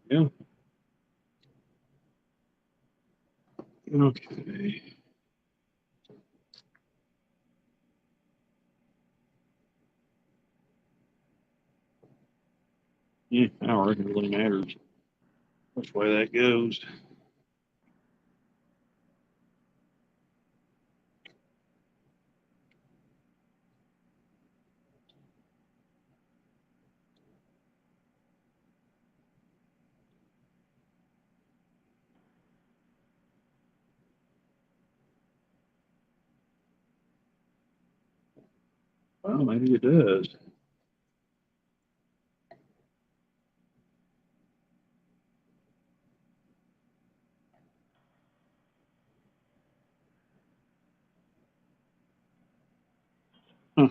Speaker 7: Yeah. Okay. Yeah, I don't reckon it really matters which way that goes. Well, maybe it does. Huh.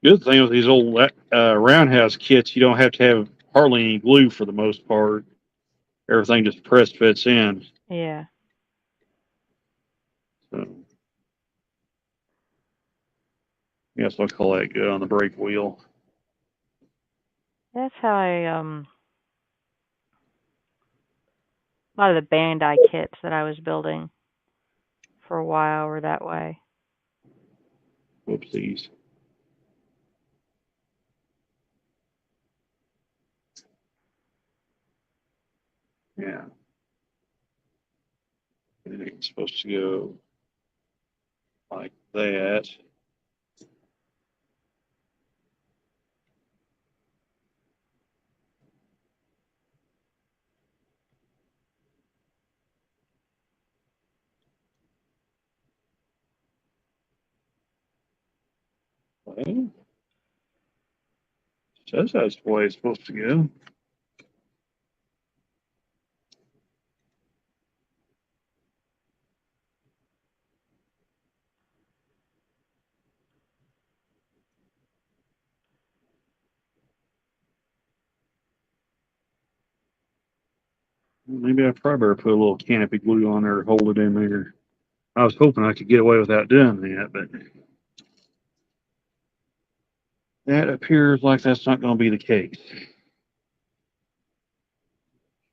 Speaker 7: Good thing with these old roundhouse kits, you don't have to have hardly any glue for the most part. Everything just press fits in.
Speaker 1: Yeah.
Speaker 7: So, yes, I'll call that good on the brake wheel.
Speaker 1: That's how a lot of the Bandai kits that I was building for a while were that way.
Speaker 7: Whoopsies. Yeah. It's supposed to go like that. Well, says that's the way it's supposed to go. Maybe I probably better put a little canopy glue on there, hold it in there. I was hoping I could get away without doing that, but that appears like that's not going to be the case.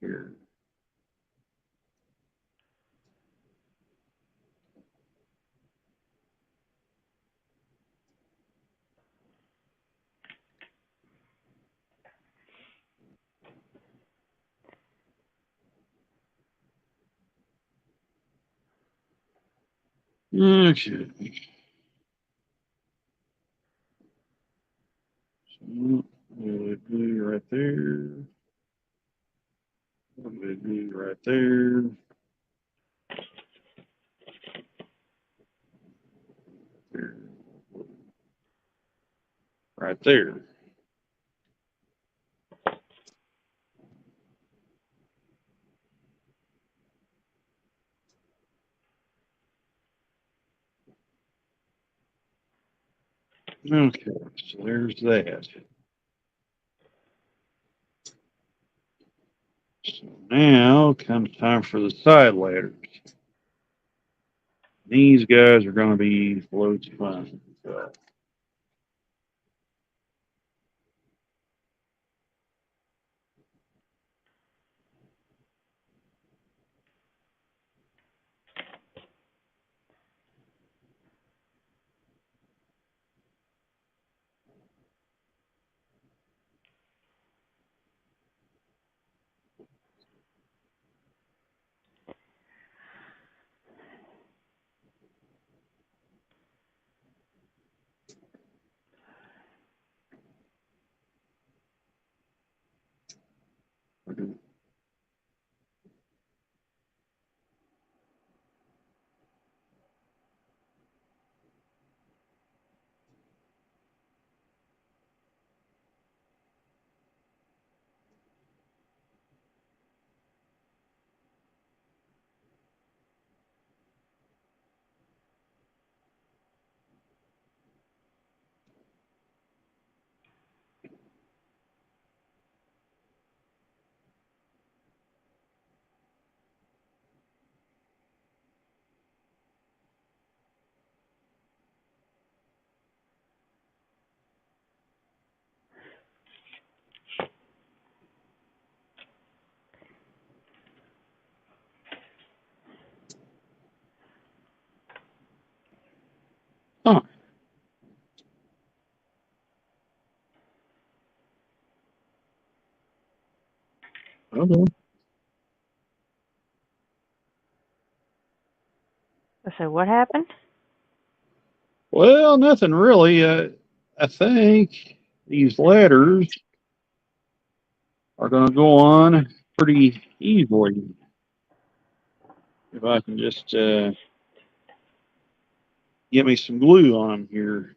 Speaker 7: Here. Okay. So, glue right there. Glue right there. Right there. Okay, so there's that. So now comes time for the side ladders. These guys are going to be loads of fun. So, huh. Okay.
Speaker 1: So what happened?
Speaker 7: Well, nothing really. I think these ladders are going to go on pretty easily. If I can just get me some glue on them here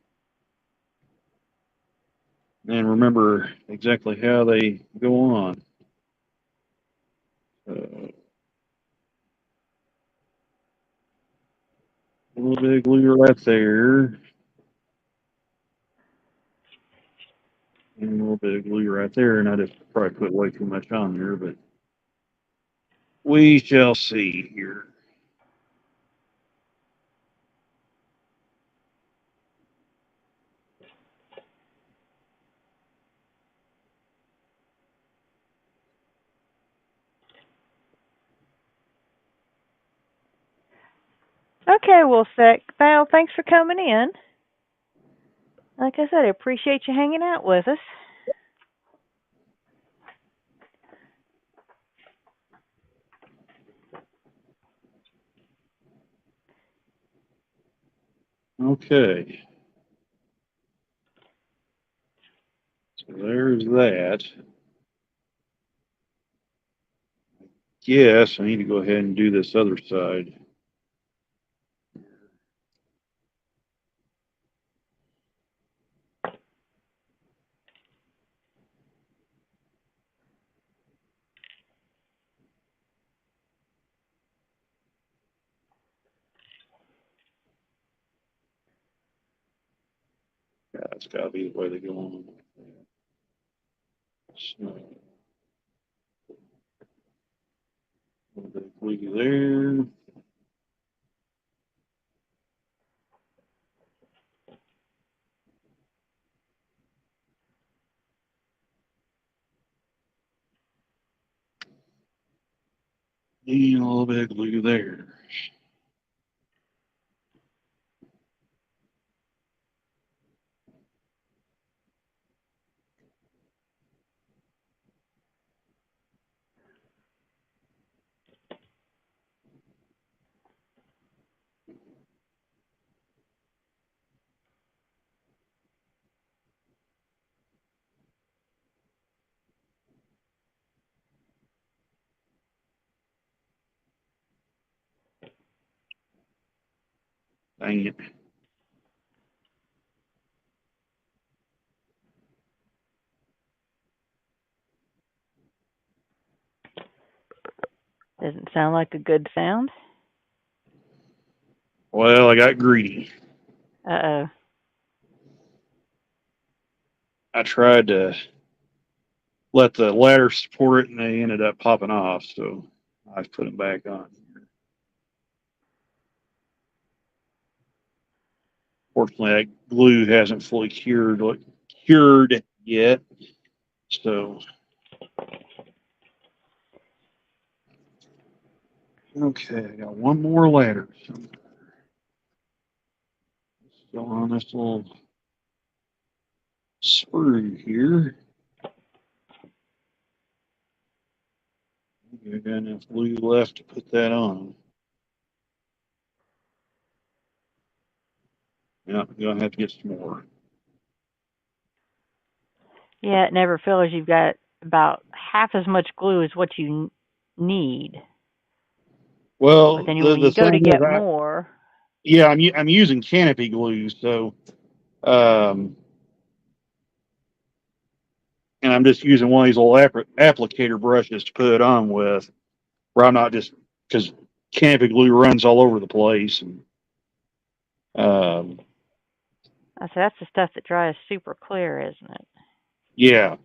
Speaker 7: and remember exactly how they go on. A little bit of glue right there. And a little bit of glue right there. And I just probably put way too much on there, but we shall see here.
Speaker 1: Okay, well, Val, thanks for coming in. Like I said, I appreciate you hanging out with us.
Speaker 7: Okay. So there's that. Yes, I need to go ahead and do this other side. Yeah, that's got to be the way they go on. So, a little bit of glue there. And a little bit of glue there. Dang it.
Speaker 1: Doesn't sound like a good sound.
Speaker 7: Well, I got greedy.
Speaker 1: Uh-oh.
Speaker 7: I tried to let the ladder support it, and they ended up popping off, so I put them back on. Fortunately, that glue hasn't fully cured yet, so okay. I got one more ladder. Still on this little sprue here. I got enough glue left to put that on. Yeah, I'm gonna have to get some more.
Speaker 1: Yeah, it never feels you've got about half as much glue as what you need.
Speaker 7: Well,
Speaker 1: But then
Speaker 7: the
Speaker 1: when you go to
Speaker 7: thing is,
Speaker 1: get more,
Speaker 7: I'm using canopy glue, so and I'm just using one of these little applicator brushes to put it on with, where I'm not just because canopy glue runs all over the place, and um,
Speaker 1: I said that's the stuff that dries super clear, isn't it?
Speaker 7: yeah,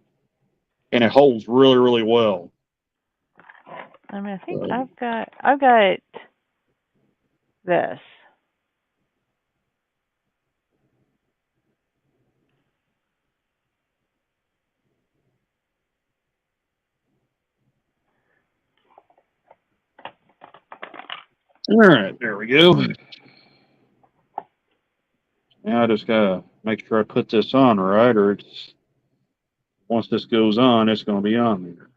Speaker 7: and it holds really, really well.
Speaker 1: I mean, I think I've got this.
Speaker 7: All right, there we go. Now I just gotta make sure I put this on right, or it's once this goes on, it's gonna be on there.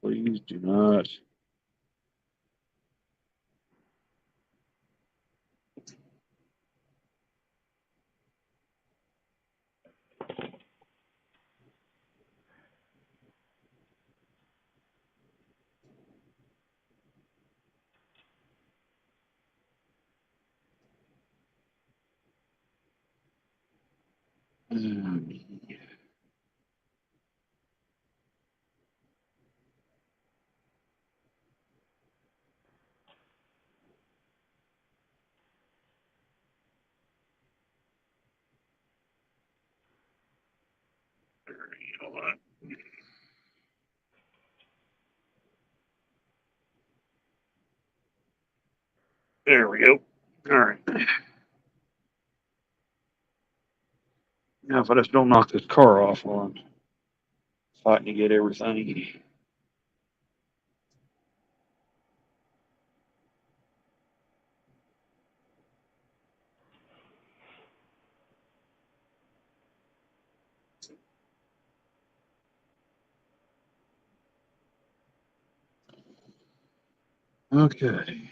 Speaker 7: Please do not. There we go. All right. Now, if I just don't knock this car off while I'm fighting to get everything. Okay.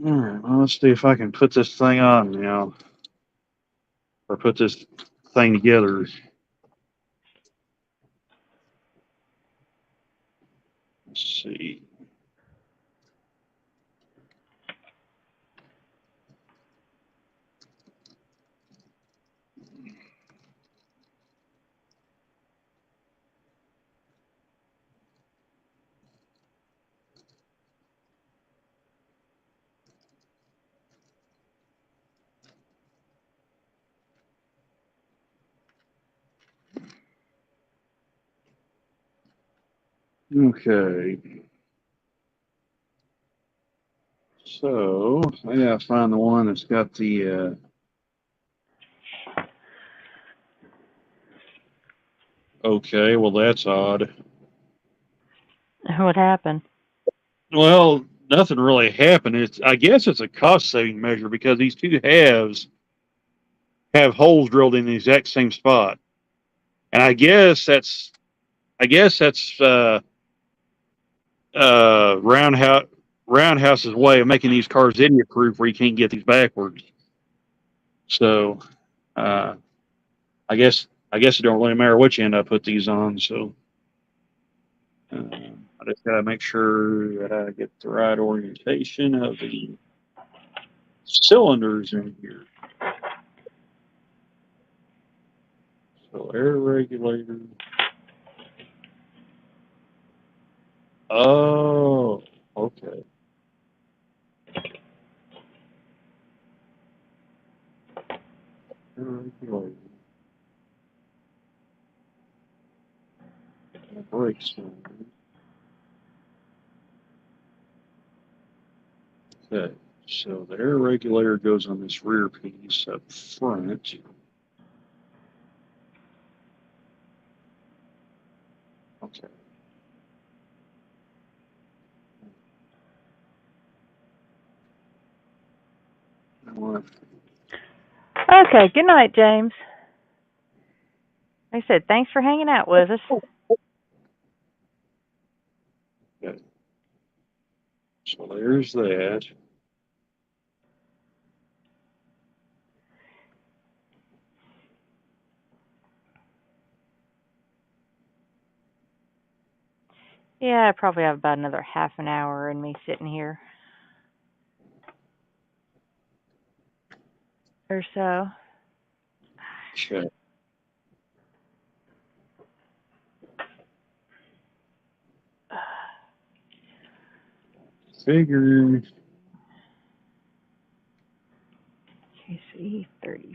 Speaker 7: All right. Well, let's see if I can put this thing on now, or put this thing together. Let's see. Okay. So I gotta find the one that's got the. Okay, well that's odd.
Speaker 1: What happened?
Speaker 7: Well, nothing really happened. I guess it's a cost saving measure because these two halves have holes drilled in the exact same spot, and I guess that's Roundhouse's way of making these cars idiot proof, where you can't get these backwards. So, uh, I guess it don't really matter which end I put these on. So, I just gotta make sure that I get the right orientation of the cylinders in here. So, air regulator. Oh, okay. Air regulator. Brake cylinder. Okay, so the air regulator goes on this rear piece up front. Okay.
Speaker 1: Okay, good night, James. Like I said, thanks for hanging out with us.
Speaker 7: Okay. So there's that.
Speaker 1: Yeah, I probably have about another half an hour in me sitting here. Or so.
Speaker 7: Okay. Figure.
Speaker 1: KC 34s.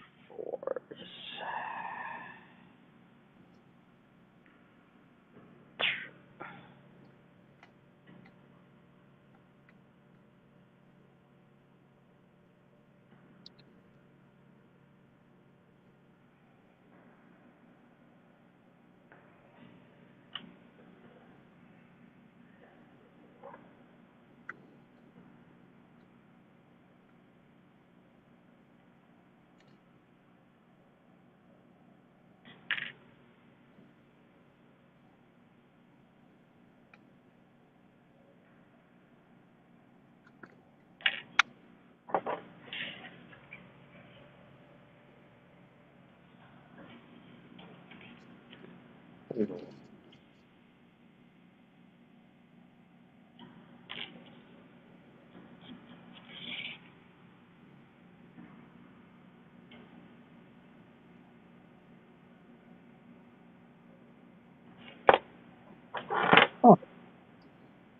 Speaker 7: Oh,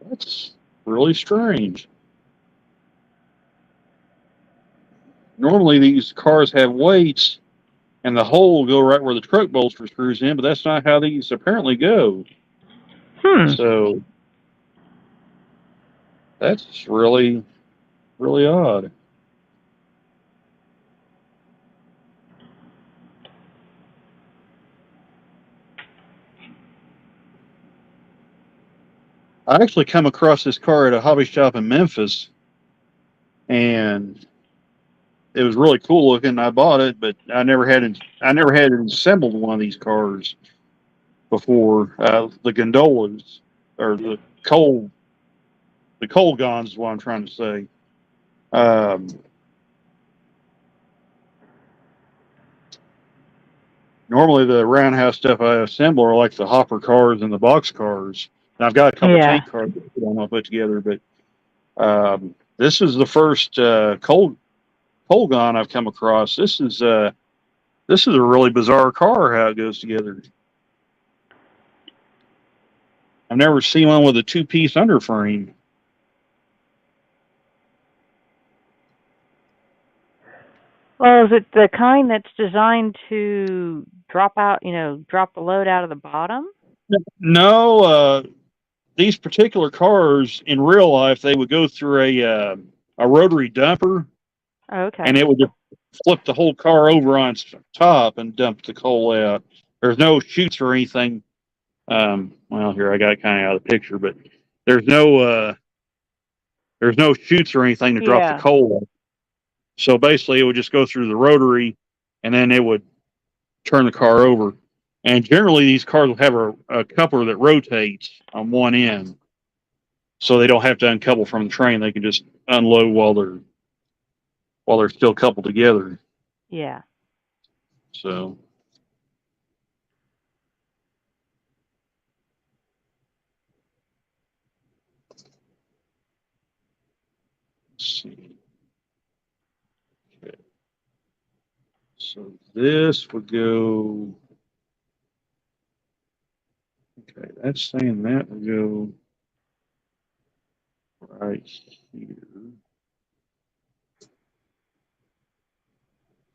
Speaker 7: that's really strange. Normally these cars have weights and the hole will go right where the truck bolster screws in, but that's not how these apparently go. So that's really, really odd. I actually come across this car at a hobby shop in Memphis, and it was really cool looking. I bought it, but I never had assembled one of these cars before. The gondolas or the coal gons is what I'm trying to say. Normally the roundhouse stuff I assemble are like the hopper cars and the box cars. And I've got a couple tank cars that I want to put together, but this is the first coal gun I've come across. This is a really bizarre car how it goes together. I've never seen one with a two-piece underframe.
Speaker 1: Well, is it the kind that's designed to drop the load out of the bottom?
Speaker 7: No, these particular cars in real life, they would go through a rotary dumper,
Speaker 1: Okay.
Speaker 7: and it would just flip the whole car over on its top and dump the coal out. There's no chutes or anything. Well, here I got it kind of out of the picture, but there's no chutes or anything to drop the
Speaker 1: Yeah.
Speaker 7: coal out. So basically, it would just go through the rotary, and then it would turn the car over. And generally, these cars will have a coupler that rotates on one end, so they don't have to uncouple from the train. They can just unload while they're still coupled together.
Speaker 1: Yeah.
Speaker 7: So let's see. Okay. So this would go. Okay, that's saying that would go right here.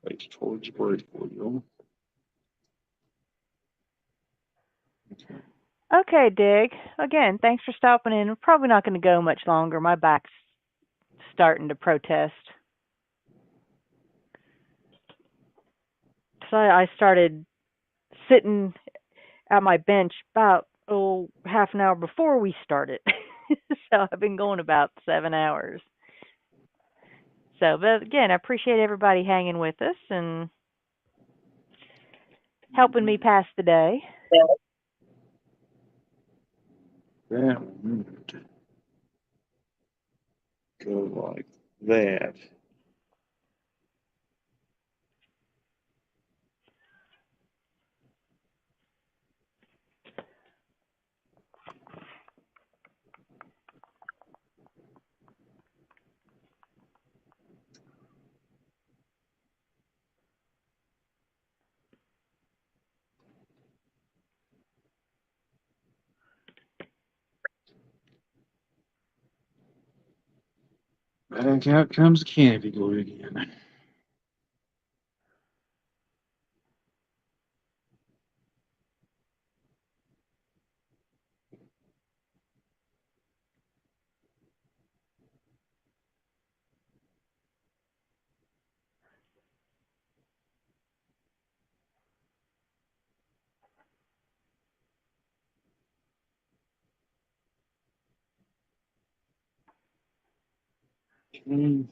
Speaker 7: Face towards the brake wheel. Okay.
Speaker 1: Okay, Dig. Again, thanks for stopping in. We're probably not going to go much longer. My back's starting to protest. So I started sitting at my bench about half an hour before we started. So I've been going about 7 hours. So, but again, I appreciate everybody hanging with us and helping me pass the day.
Speaker 7: That would go like that. Back out comes the canopy glue again. Okay.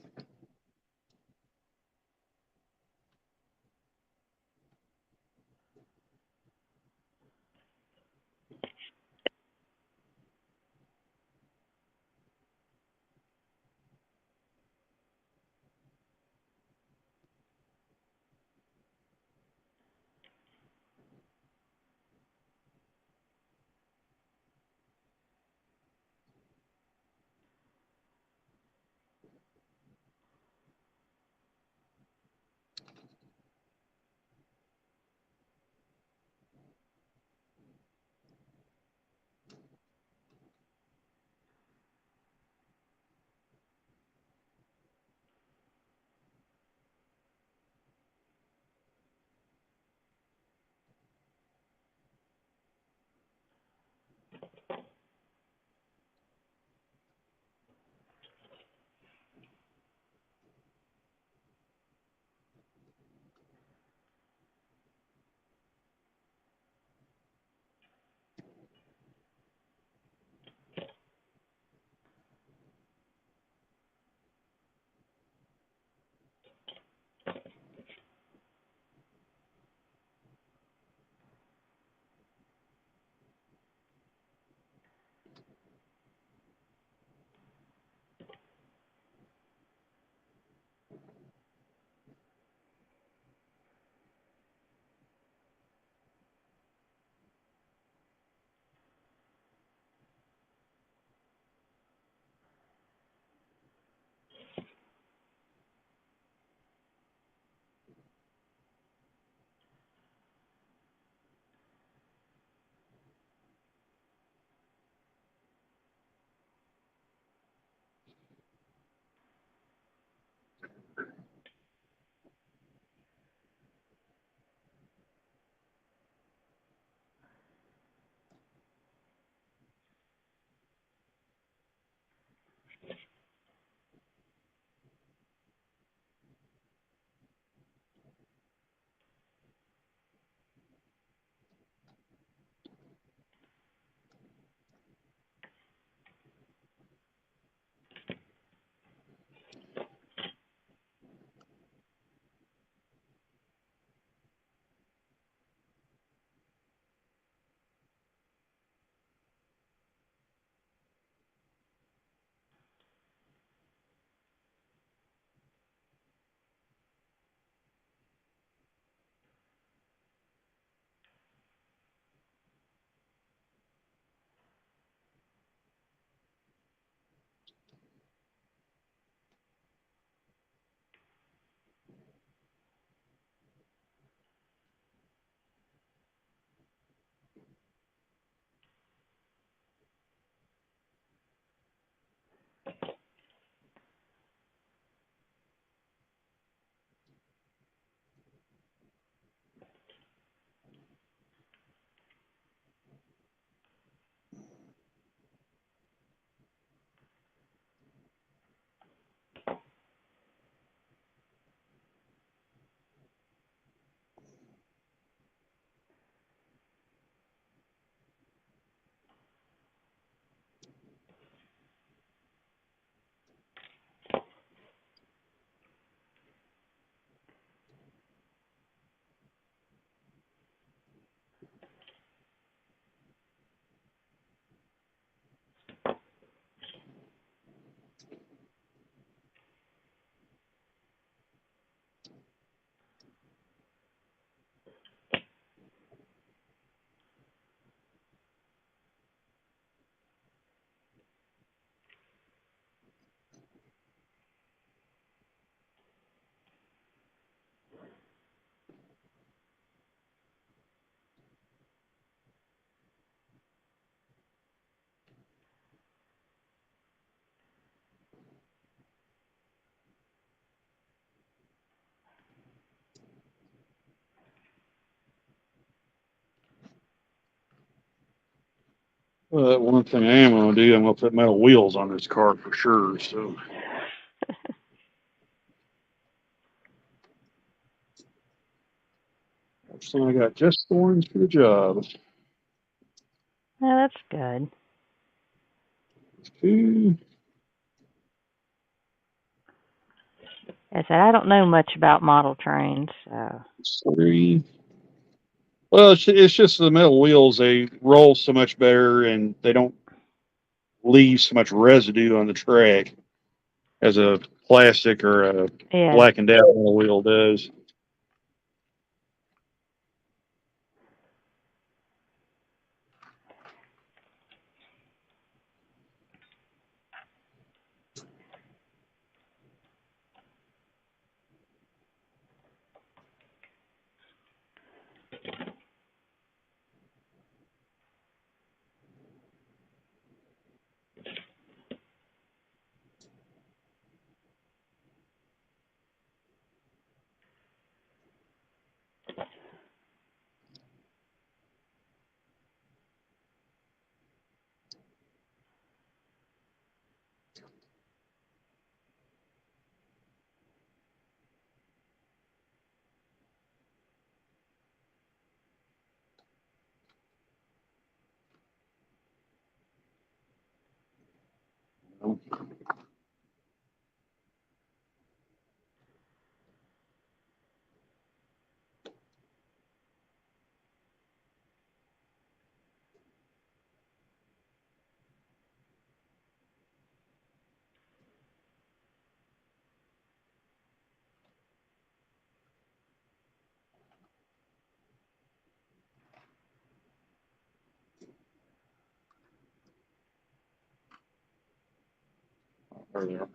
Speaker 7: Well, one thing I am going to do, I'm going to put metal wheels on this car for sure. So, so I got just the ones for the job.
Speaker 1: Oh, that's good.
Speaker 7: Two.
Speaker 1: I said I don't know much about model trains, so.
Speaker 7: 3. Well, it's just the metal wheels. They roll so much better, and they don't leave so much residue on the track as a plastic or a
Speaker 1: Yeah.
Speaker 7: blackened out metal wheel does. There they are.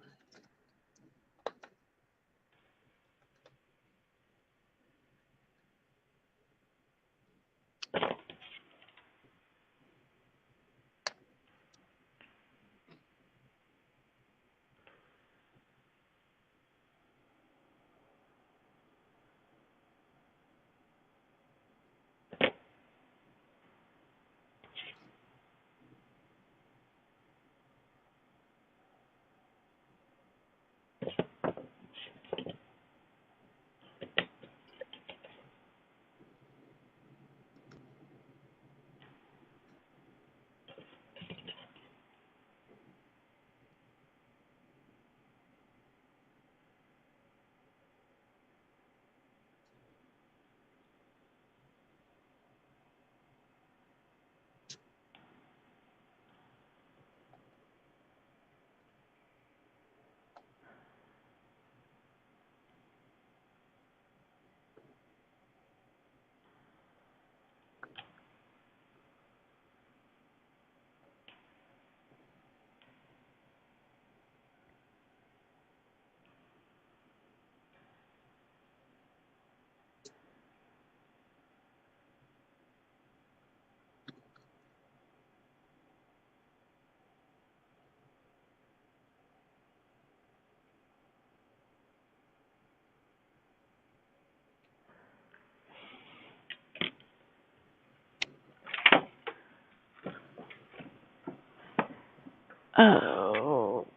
Speaker 1: Oh.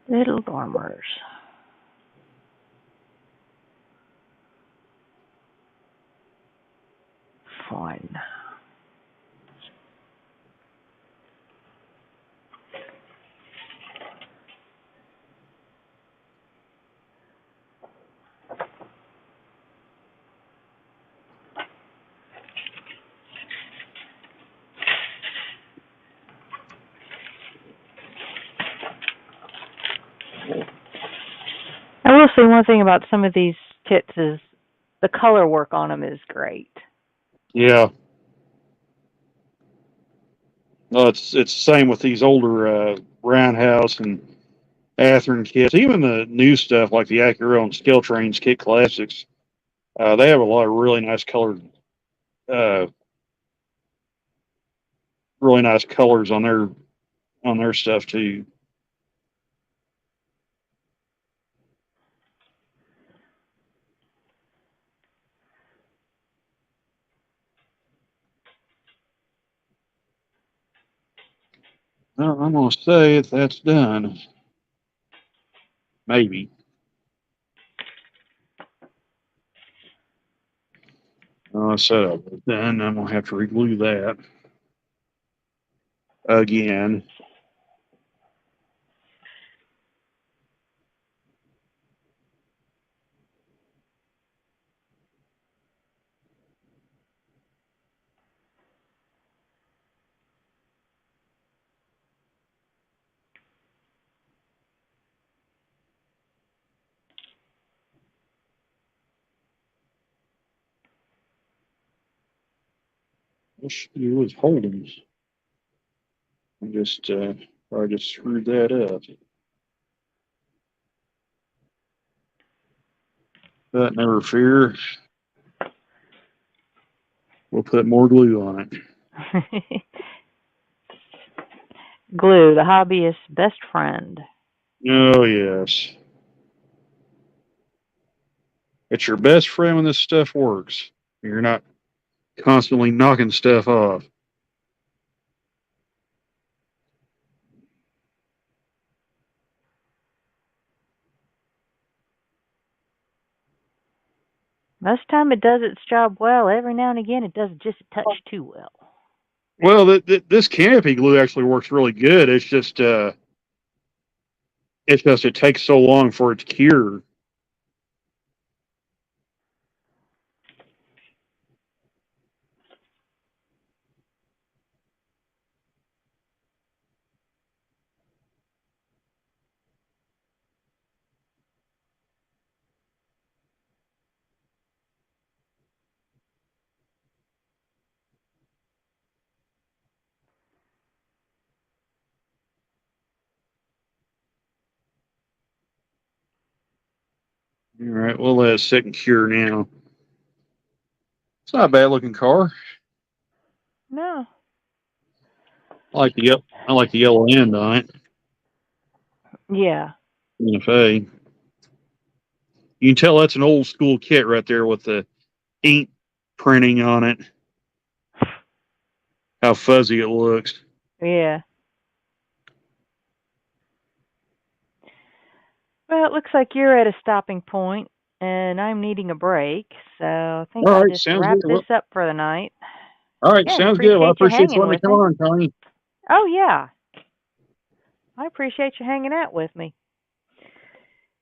Speaker 1: Little dormers. Fun. I will say one thing about some of these kits is the color work on them is great.
Speaker 7: Yeah. No, it's the same with these older Roundhouse and Athearn kits. Even the new stuff like the Acura and Scale Trains Kit Classics, they have a lot of uh, really nice colors on their stuff too. Well, I'm gonna say that's done. Maybe. Setup is done. I'm gonna have to reglue that again. Wish it was Holdings. I just screwed that up. But never fear. We'll put more glue on it.
Speaker 1: Glue, the hobbyist's best friend.
Speaker 7: Oh yes. It's your best friend when this stuff works. You're not constantly knocking stuff off.
Speaker 1: Most time it does its job well. Every now and again it does just a touch too well.
Speaker 7: Well, this canopy glue actually works really good. It takes so long for it to cure. All right, we'll let it sit and cure now. It's not a bad looking car.
Speaker 1: No.
Speaker 7: I like the yellow end on it.
Speaker 1: Yeah.
Speaker 7: NFA. You can tell that's an old school kit right there with the ink printing on it. How fuzzy it looks.
Speaker 1: Yeah. Well, it looks like you're at a stopping point, and I'm needing a break. So I think
Speaker 7: All
Speaker 1: I'll
Speaker 7: right,
Speaker 1: just
Speaker 7: sounds
Speaker 1: wrap
Speaker 7: good.
Speaker 1: this
Speaker 7: Well,
Speaker 1: up for the night.
Speaker 7: all right,
Speaker 1: Yeah,
Speaker 7: sounds good. Well, I
Speaker 1: appreciate you
Speaker 7: appreciate you
Speaker 1: hanging
Speaker 7: letting me
Speaker 1: with
Speaker 7: come
Speaker 1: me.
Speaker 7: on, Connie.
Speaker 1: Oh, yeah. I appreciate you hanging out with me.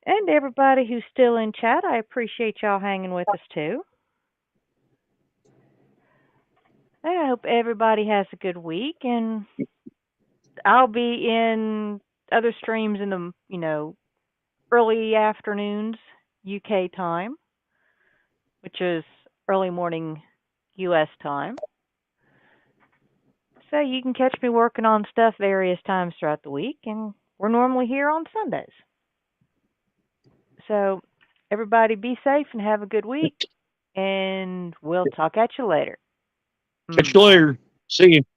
Speaker 1: And everybody who's still in chat, I appreciate y'all hanging with us too. And I hope everybody has a good week. And I'll be in other streams in the, early afternoons UK time, which is early morning US time. So you can catch me working on stuff various times throughout the week, and we're normally here on Sundays. So everybody be safe and have a good week, and we'll talk at you later.
Speaker 7: Catch you later. See you.